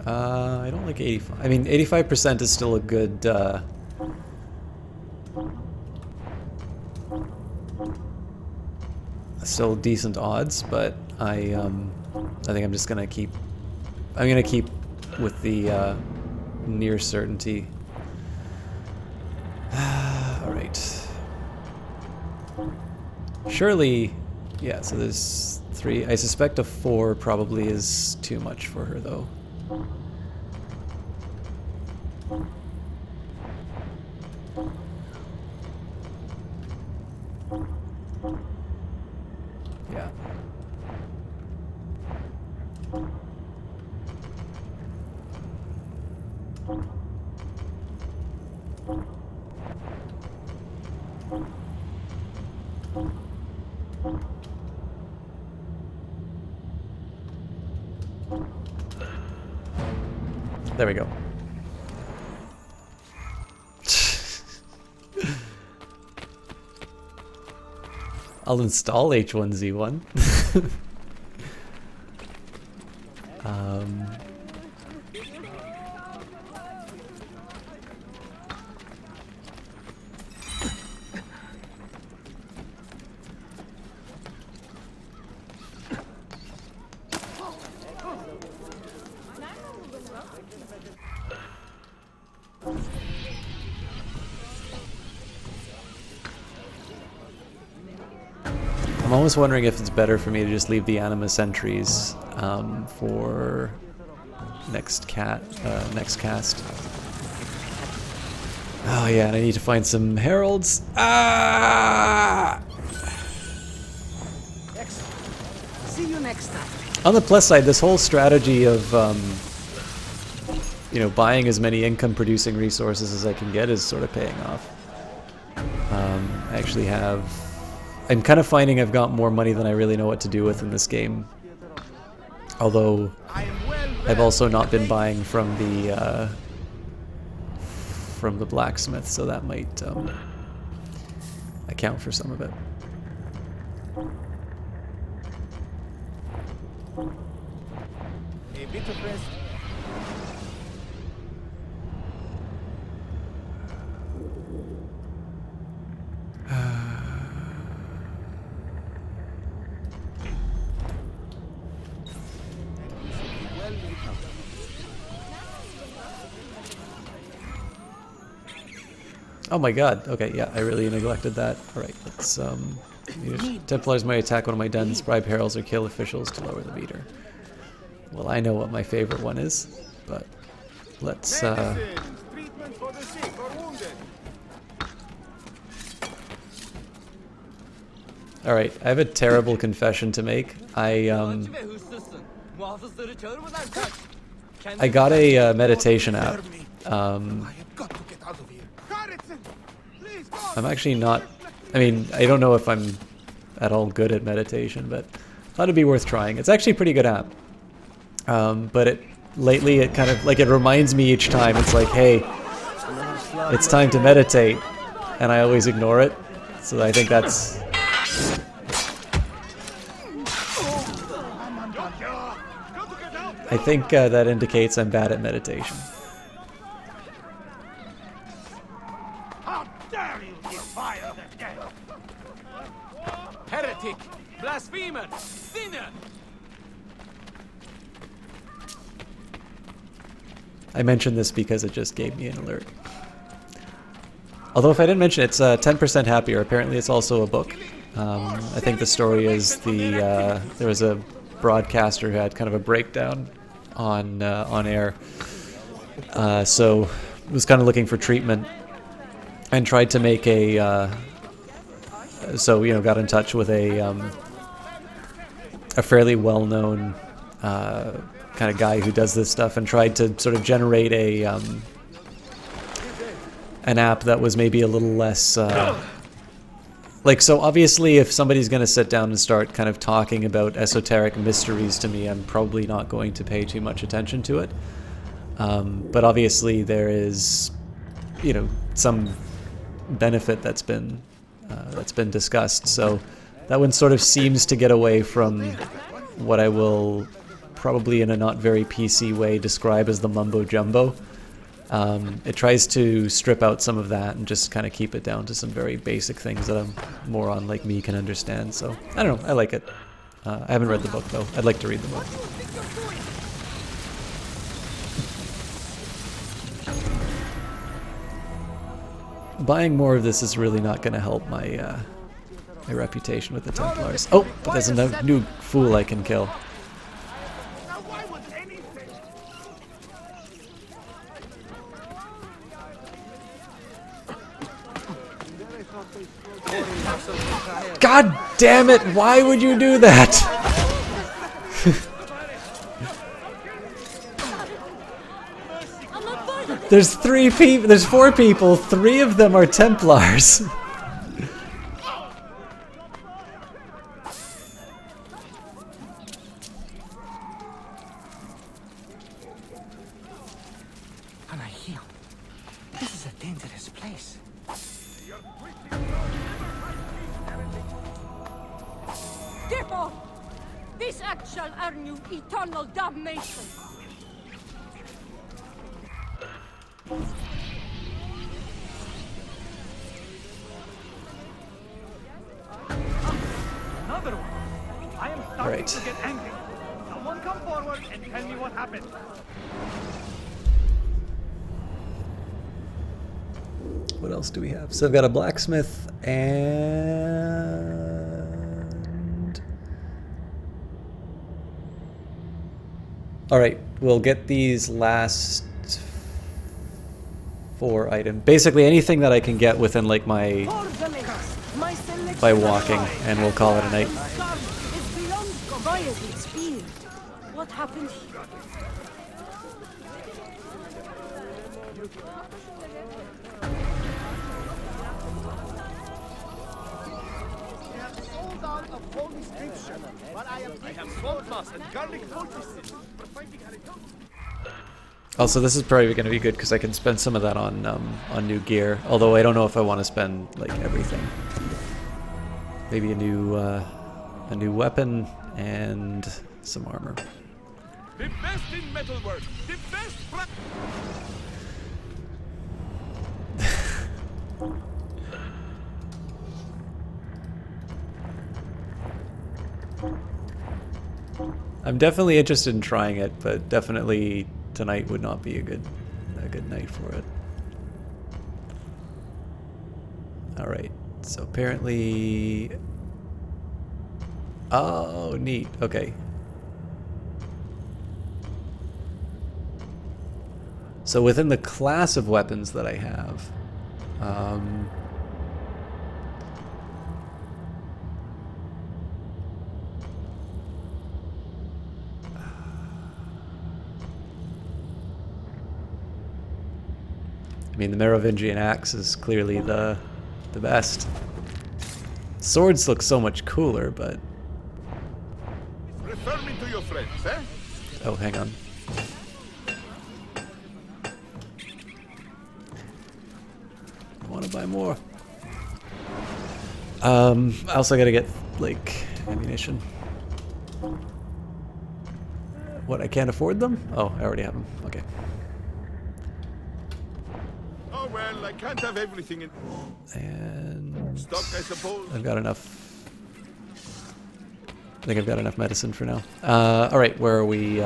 I don't like 85. I mean, 85% is still a good... still decent odds, but I think I'm just gonna keep... I'm gonna keep with the near certainty. Alright. Surely... yeah, so there's 3. I suspect a 4 probably is too much for her, though. Yeah. There we go. I'll install H1Z1. I'm almost wondering if it's better for me to just leave the anima sentries for next cast. Oh yeah, and I need to find some heralds. Ah! See you next time. On the plus side, this whole strategy of you know, buying as many income-producing resources as I can get is sort of paying off. I actually have... I'm kind of finding I've got more money than I really know what to do with in this game. Although, I've also not been buying from the blacksmith, so that might account for some of it. A bit of rest. Oh my god, okay, yeah, I really neglected that. Alright, let's, Templars may attack one of my dens, bribe heralds, or kill officials to lower the meter. Well, I know what my favorite one is, but let's, Treatment for the sick or wounded. Alright, I have a terrible confession to make. I got a meditation app. I'm actually not... I mean, I don't know if I'm at all good at meditation, but I thought it'd be worth trying. It's actually a pretty good app. But lately it kind of, like, it reminds me each time, it's like, hey, it's time to meditate, and I always ignore it. So I think that's... I think that indicates I'm bad at meditation. How dare you defile the dead! Heretic! Blasphemer! Sinner! I mentioned this because it just gave me an alert. Although if I didn't mention it, it's 10% Happier. Apparently it's also a book. I think the story is there was a broadcaster who had kind of a breakdown on air. So was kind of looking for treatment and tried to make got in touch with a fairly well-known kind of guy who does this stuff and tried to sort of generate an app that was maybe a little less so obviously if somebody's going to sit down and start kind of talking about esoteric mysteries to me, I'm probably not going to pay too much attention to it. But obviously there is, some benefit that's been discussed. So that one sort of seems to get away from what I will probably in a not very PC way describe as the mumbo jumbo. It tries to strip out some of that and just kind of keep it down to some very basic things that a moron like me can understand. So I don't know, I like it. I haven't read the book though. I'd like to read the book. Buying more of this is really not going to help my my reputation with the Templars. Oh, but there's a new fool I can kill. God damn it! Why would you do that? There's 3 people. There's 4 people. 3 of them are Templars. Can I heal? This is a dangerous place. Therefore, this act shall earn you eternal damnation. Another one. I am starting to get angry. Someone come forward and tell me what happened. What else do we have? So I've got a blacksmith and... Alright, we'll get these last 4 items. Basically anything that I can get within like my by walking, and we'll call it a night. What happened here? Also, this is probably going to be good because I can spend some of that on new gear. Although I don't know if I want to spend like everything. Maybe a new weapon and some armor. The best in metalwork, the best. I'm definitely interested in trying it, but definitely tonight would not be a good night for it. All right, so apparently, oh, neat. Okay. So within the class of weapons that I have, I mean, the Merovingian axe is clearly the best. Swords look so much cooler, but... Refer me to your friends, eh? Oh, hang on. I want to buy more. I also gotta get, like, ammunition. What, I can't afford them? Oh, I already have them. Okay. Oh well, I can't have everything in And stock, I suppose. I've got enough. I think I've got enough medicine for now. All right, where are we?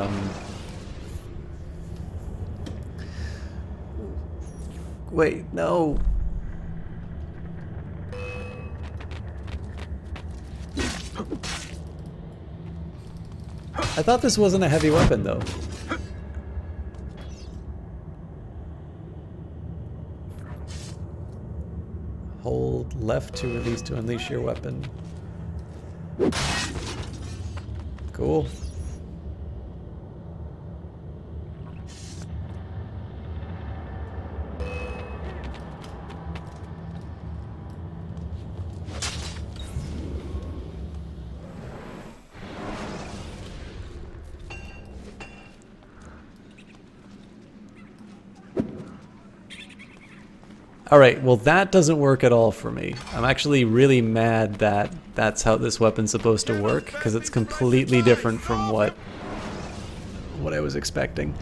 Wait, no. I thought this wasn't a heavy weapon, though. Hold left to release to unleash your weapon. Cool. Alright, well that doesn't work at all for me. I'm actually really mad that that's how this weapon's supposed to work, because it's completely different from what I was expecting.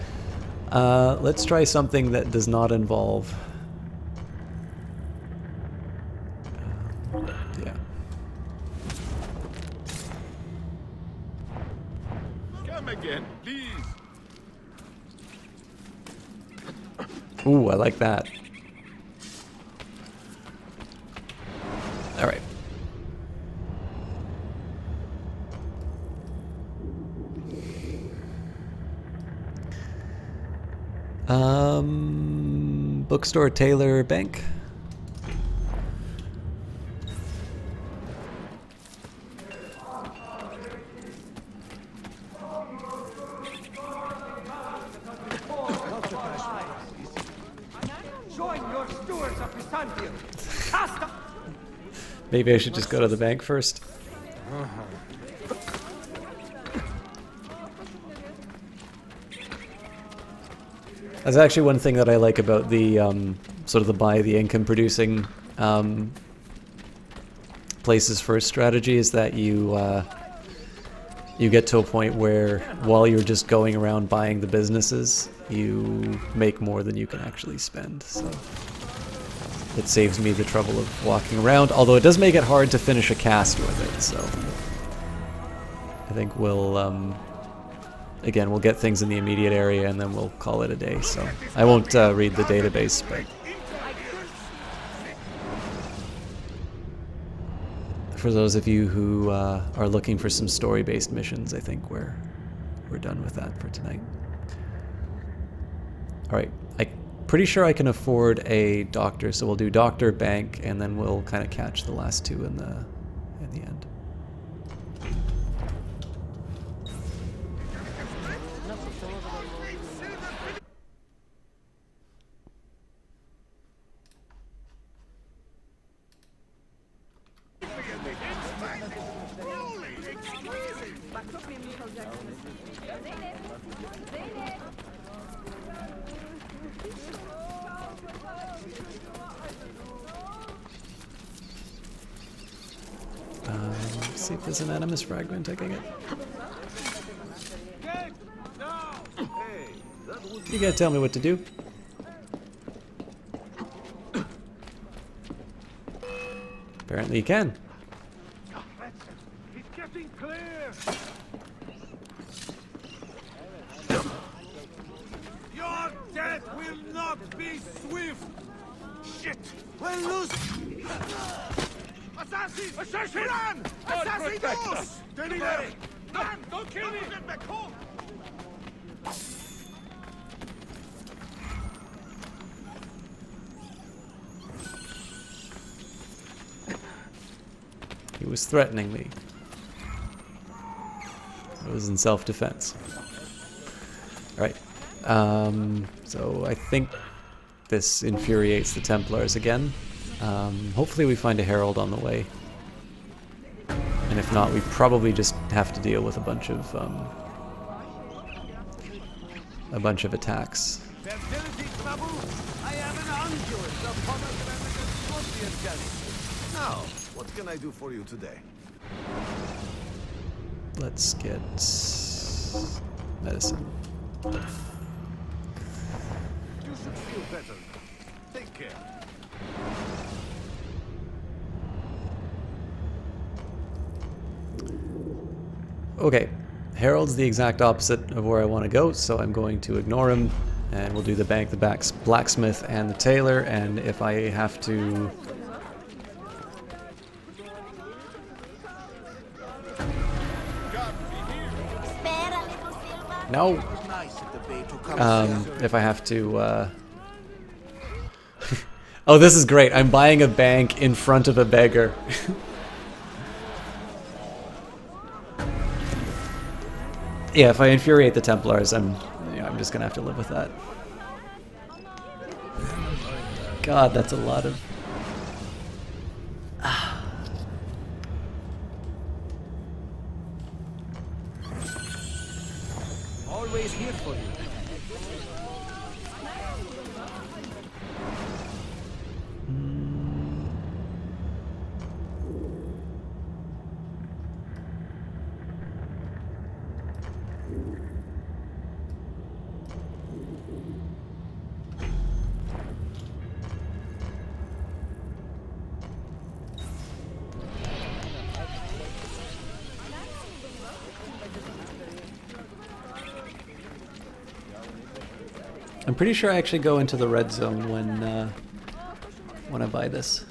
Let's try something that does not involve... yeah. Come again, please. Ooh, I like that. Alright. Bookstore, tailor, bank. Join your stewards of Byzantium. Cast up. Maybe I should just go to the bank first. That's actually one thing that I like about the sort of the income producing places first strategy is that you get to a point where while you're just going around buying the businesses, you make more than you can actually spend. So it saves me the trouble of walking around, although it does make it hard to finish a cast with it. So I think we'll again, we'll get things in the immediate area and then we'll call it a day. So I won't read the database, but for those of you who are looking for some story-based missions, I think we're done with that for tonight. All right, I'm pretty sure I can afford a doctor, so we'll do doctor, bank, and then we'll kind of catch the last two in the end. Let's see if there's an animus fragment I can get. You gotta tell me what to do. Apparently you can. It's getting clear. Your death will not be swift. Shit. We'll lose. Assassin! Assassin! Run! Assassinos! Steady there! Run! Don't kill me! Get back home! He was threatening me. It was in self-defense. Alright. So I think this infuriates the Templars again. Hopefully we find a herald on the way. And if not, we probably just have to deal with a bunch of attacks. Now, what can I do for you today? Let's get medicine. You should feel better. Take care. Okay, Harold's the exact opposite of where I want to go, so I'm going to ignore him And we'll do the bank, the blacksmith, and the tailor, and if I have to... No! If I have to, Oh, this is great. I'm buying a bank in front of a beggar. Yeah, if I infuriate the Templars, I'm just gonna have to live with that. God, that's a lot of... Always here for you. I'm pretty sure I actually go into the red zone when I buy this.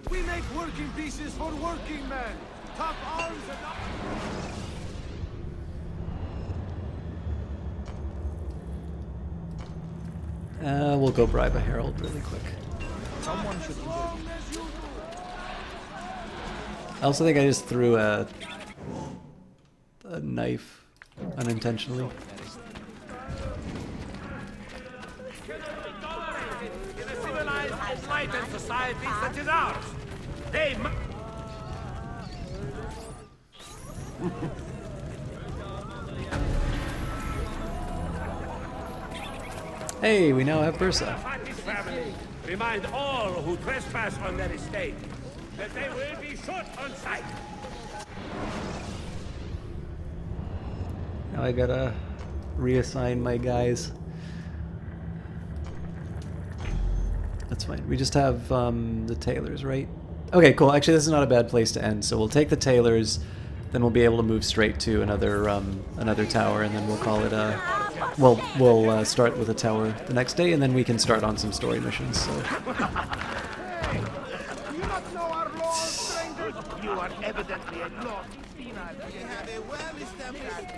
We make working pieces for working men. Top arms and... We'll go bribe a herald really quick. Someone should I also think I just threw a knife unintentionally. In a civilized, enlightened society such as ours, they Hey, we now have Bursa. remind all who trespass on their estate that they will be shot on sight. Now I gotta reassign my guys. That's fine. We just have the tailors, right? Okay, cool. Actually, this is not a bad place to end. So we'll take the tailors, then we'll be able to move straight to another another tower, and then we'll call it a... Well, we'll start with a tower the next day, and then we can start on some story missions. So. You are evidently a lost peanut. We have a well-established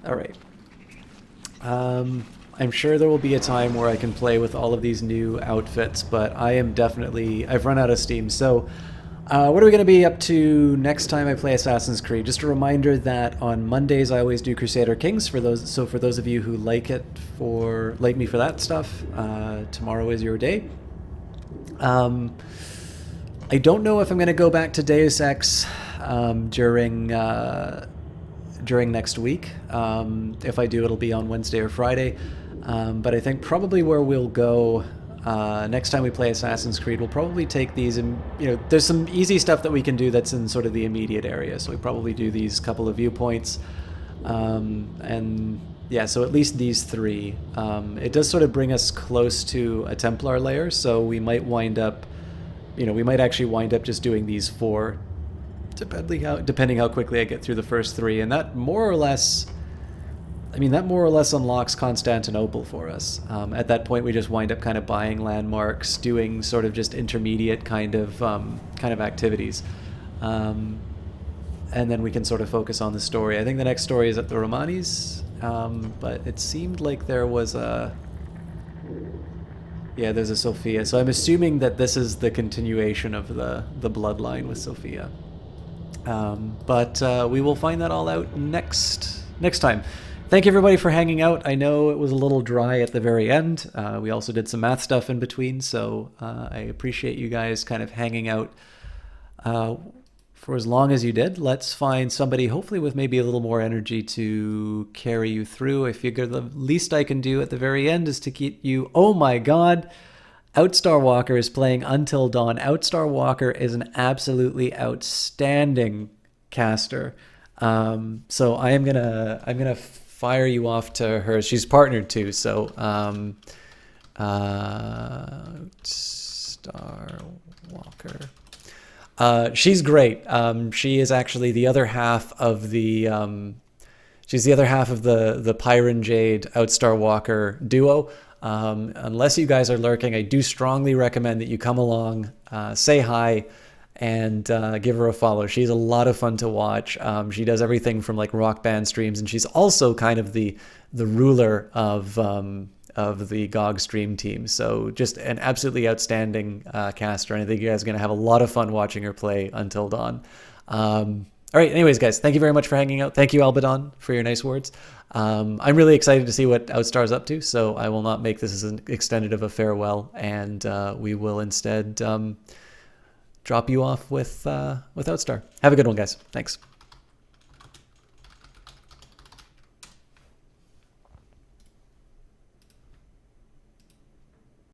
Alright. I'm sure there will be a time where I can play with all of these new outfits, but I am definitely... I've run out of steam. So, what are we going to be up to next time I play Assassin's Creed? Just a reminder that on Mondays I always do Crusader Kings. For those of you who like me for that stuff, tomorrow is your day. I don't know if I'm going to go back to Deus Ex during next week. If I do, it'll be on Wednesday or Friday. But I think probably where we'll go next time we play Assassin's Creed, we'll probably take these, and there's some easy stuff that we can do that's in sort of the immediate area. So we probably do these couple of viewpoints, and yeah, so at least these three. It does sort of bring us close to a Templar layer, so we might wind up, we might actually wind up just doing these four, depending how quickly I get through the first three, and that more or less unlocks Constantinople for us. At that point, we just wind up kind of buying landmarks, doing sort of just intermediate kind of activities, and then we can sort of focus on the story. I think the next story is at the Romanis, but it seemed like there was a... Yeah, there's a Sophia. So I'm assuming that this is the continuation of the bloodline with Sophia. But we will find that all out next time. thank you everybody for hanging out. I know it was a little dry at the very end. We also did some math stuff in between, so I appreciate you guys kind of hanging out for as long as you did. Let's find somebody, hopefully with maybe a little more energy to carry you through. I figure the least I can do at the very end is to keep you... Oh my god! Outstar Walker is playing Until Dawn. Outstar Walker is an absolutely outstanding caster. So I'm gonna fire you off to her. She's partnered too, so Outstar Walker. She's great. She is actually the other half of the she's the other half of the Pyron Jade Outstar Walker duo. Unless you guys are lurking, I do strongly recommend that you come along, say hi, and give her a follow. She's a lot of fun to watch. She does everything from like rock band streams, and she's also kind of the ruler of the GOG stream team. So just an absolutely outstanding caster, and I think you guys are going to have a lot of fun watching her play Until Dawn. All right, anyways, guys, thank you very much for hanging out. Thank you, Albadon, for your nice words. I'm really excited to see what Outstar's up to, so I will not make this as an extended of a farewell, and we will instead drop you off with Outstar. Have a good one, guys. Thanks.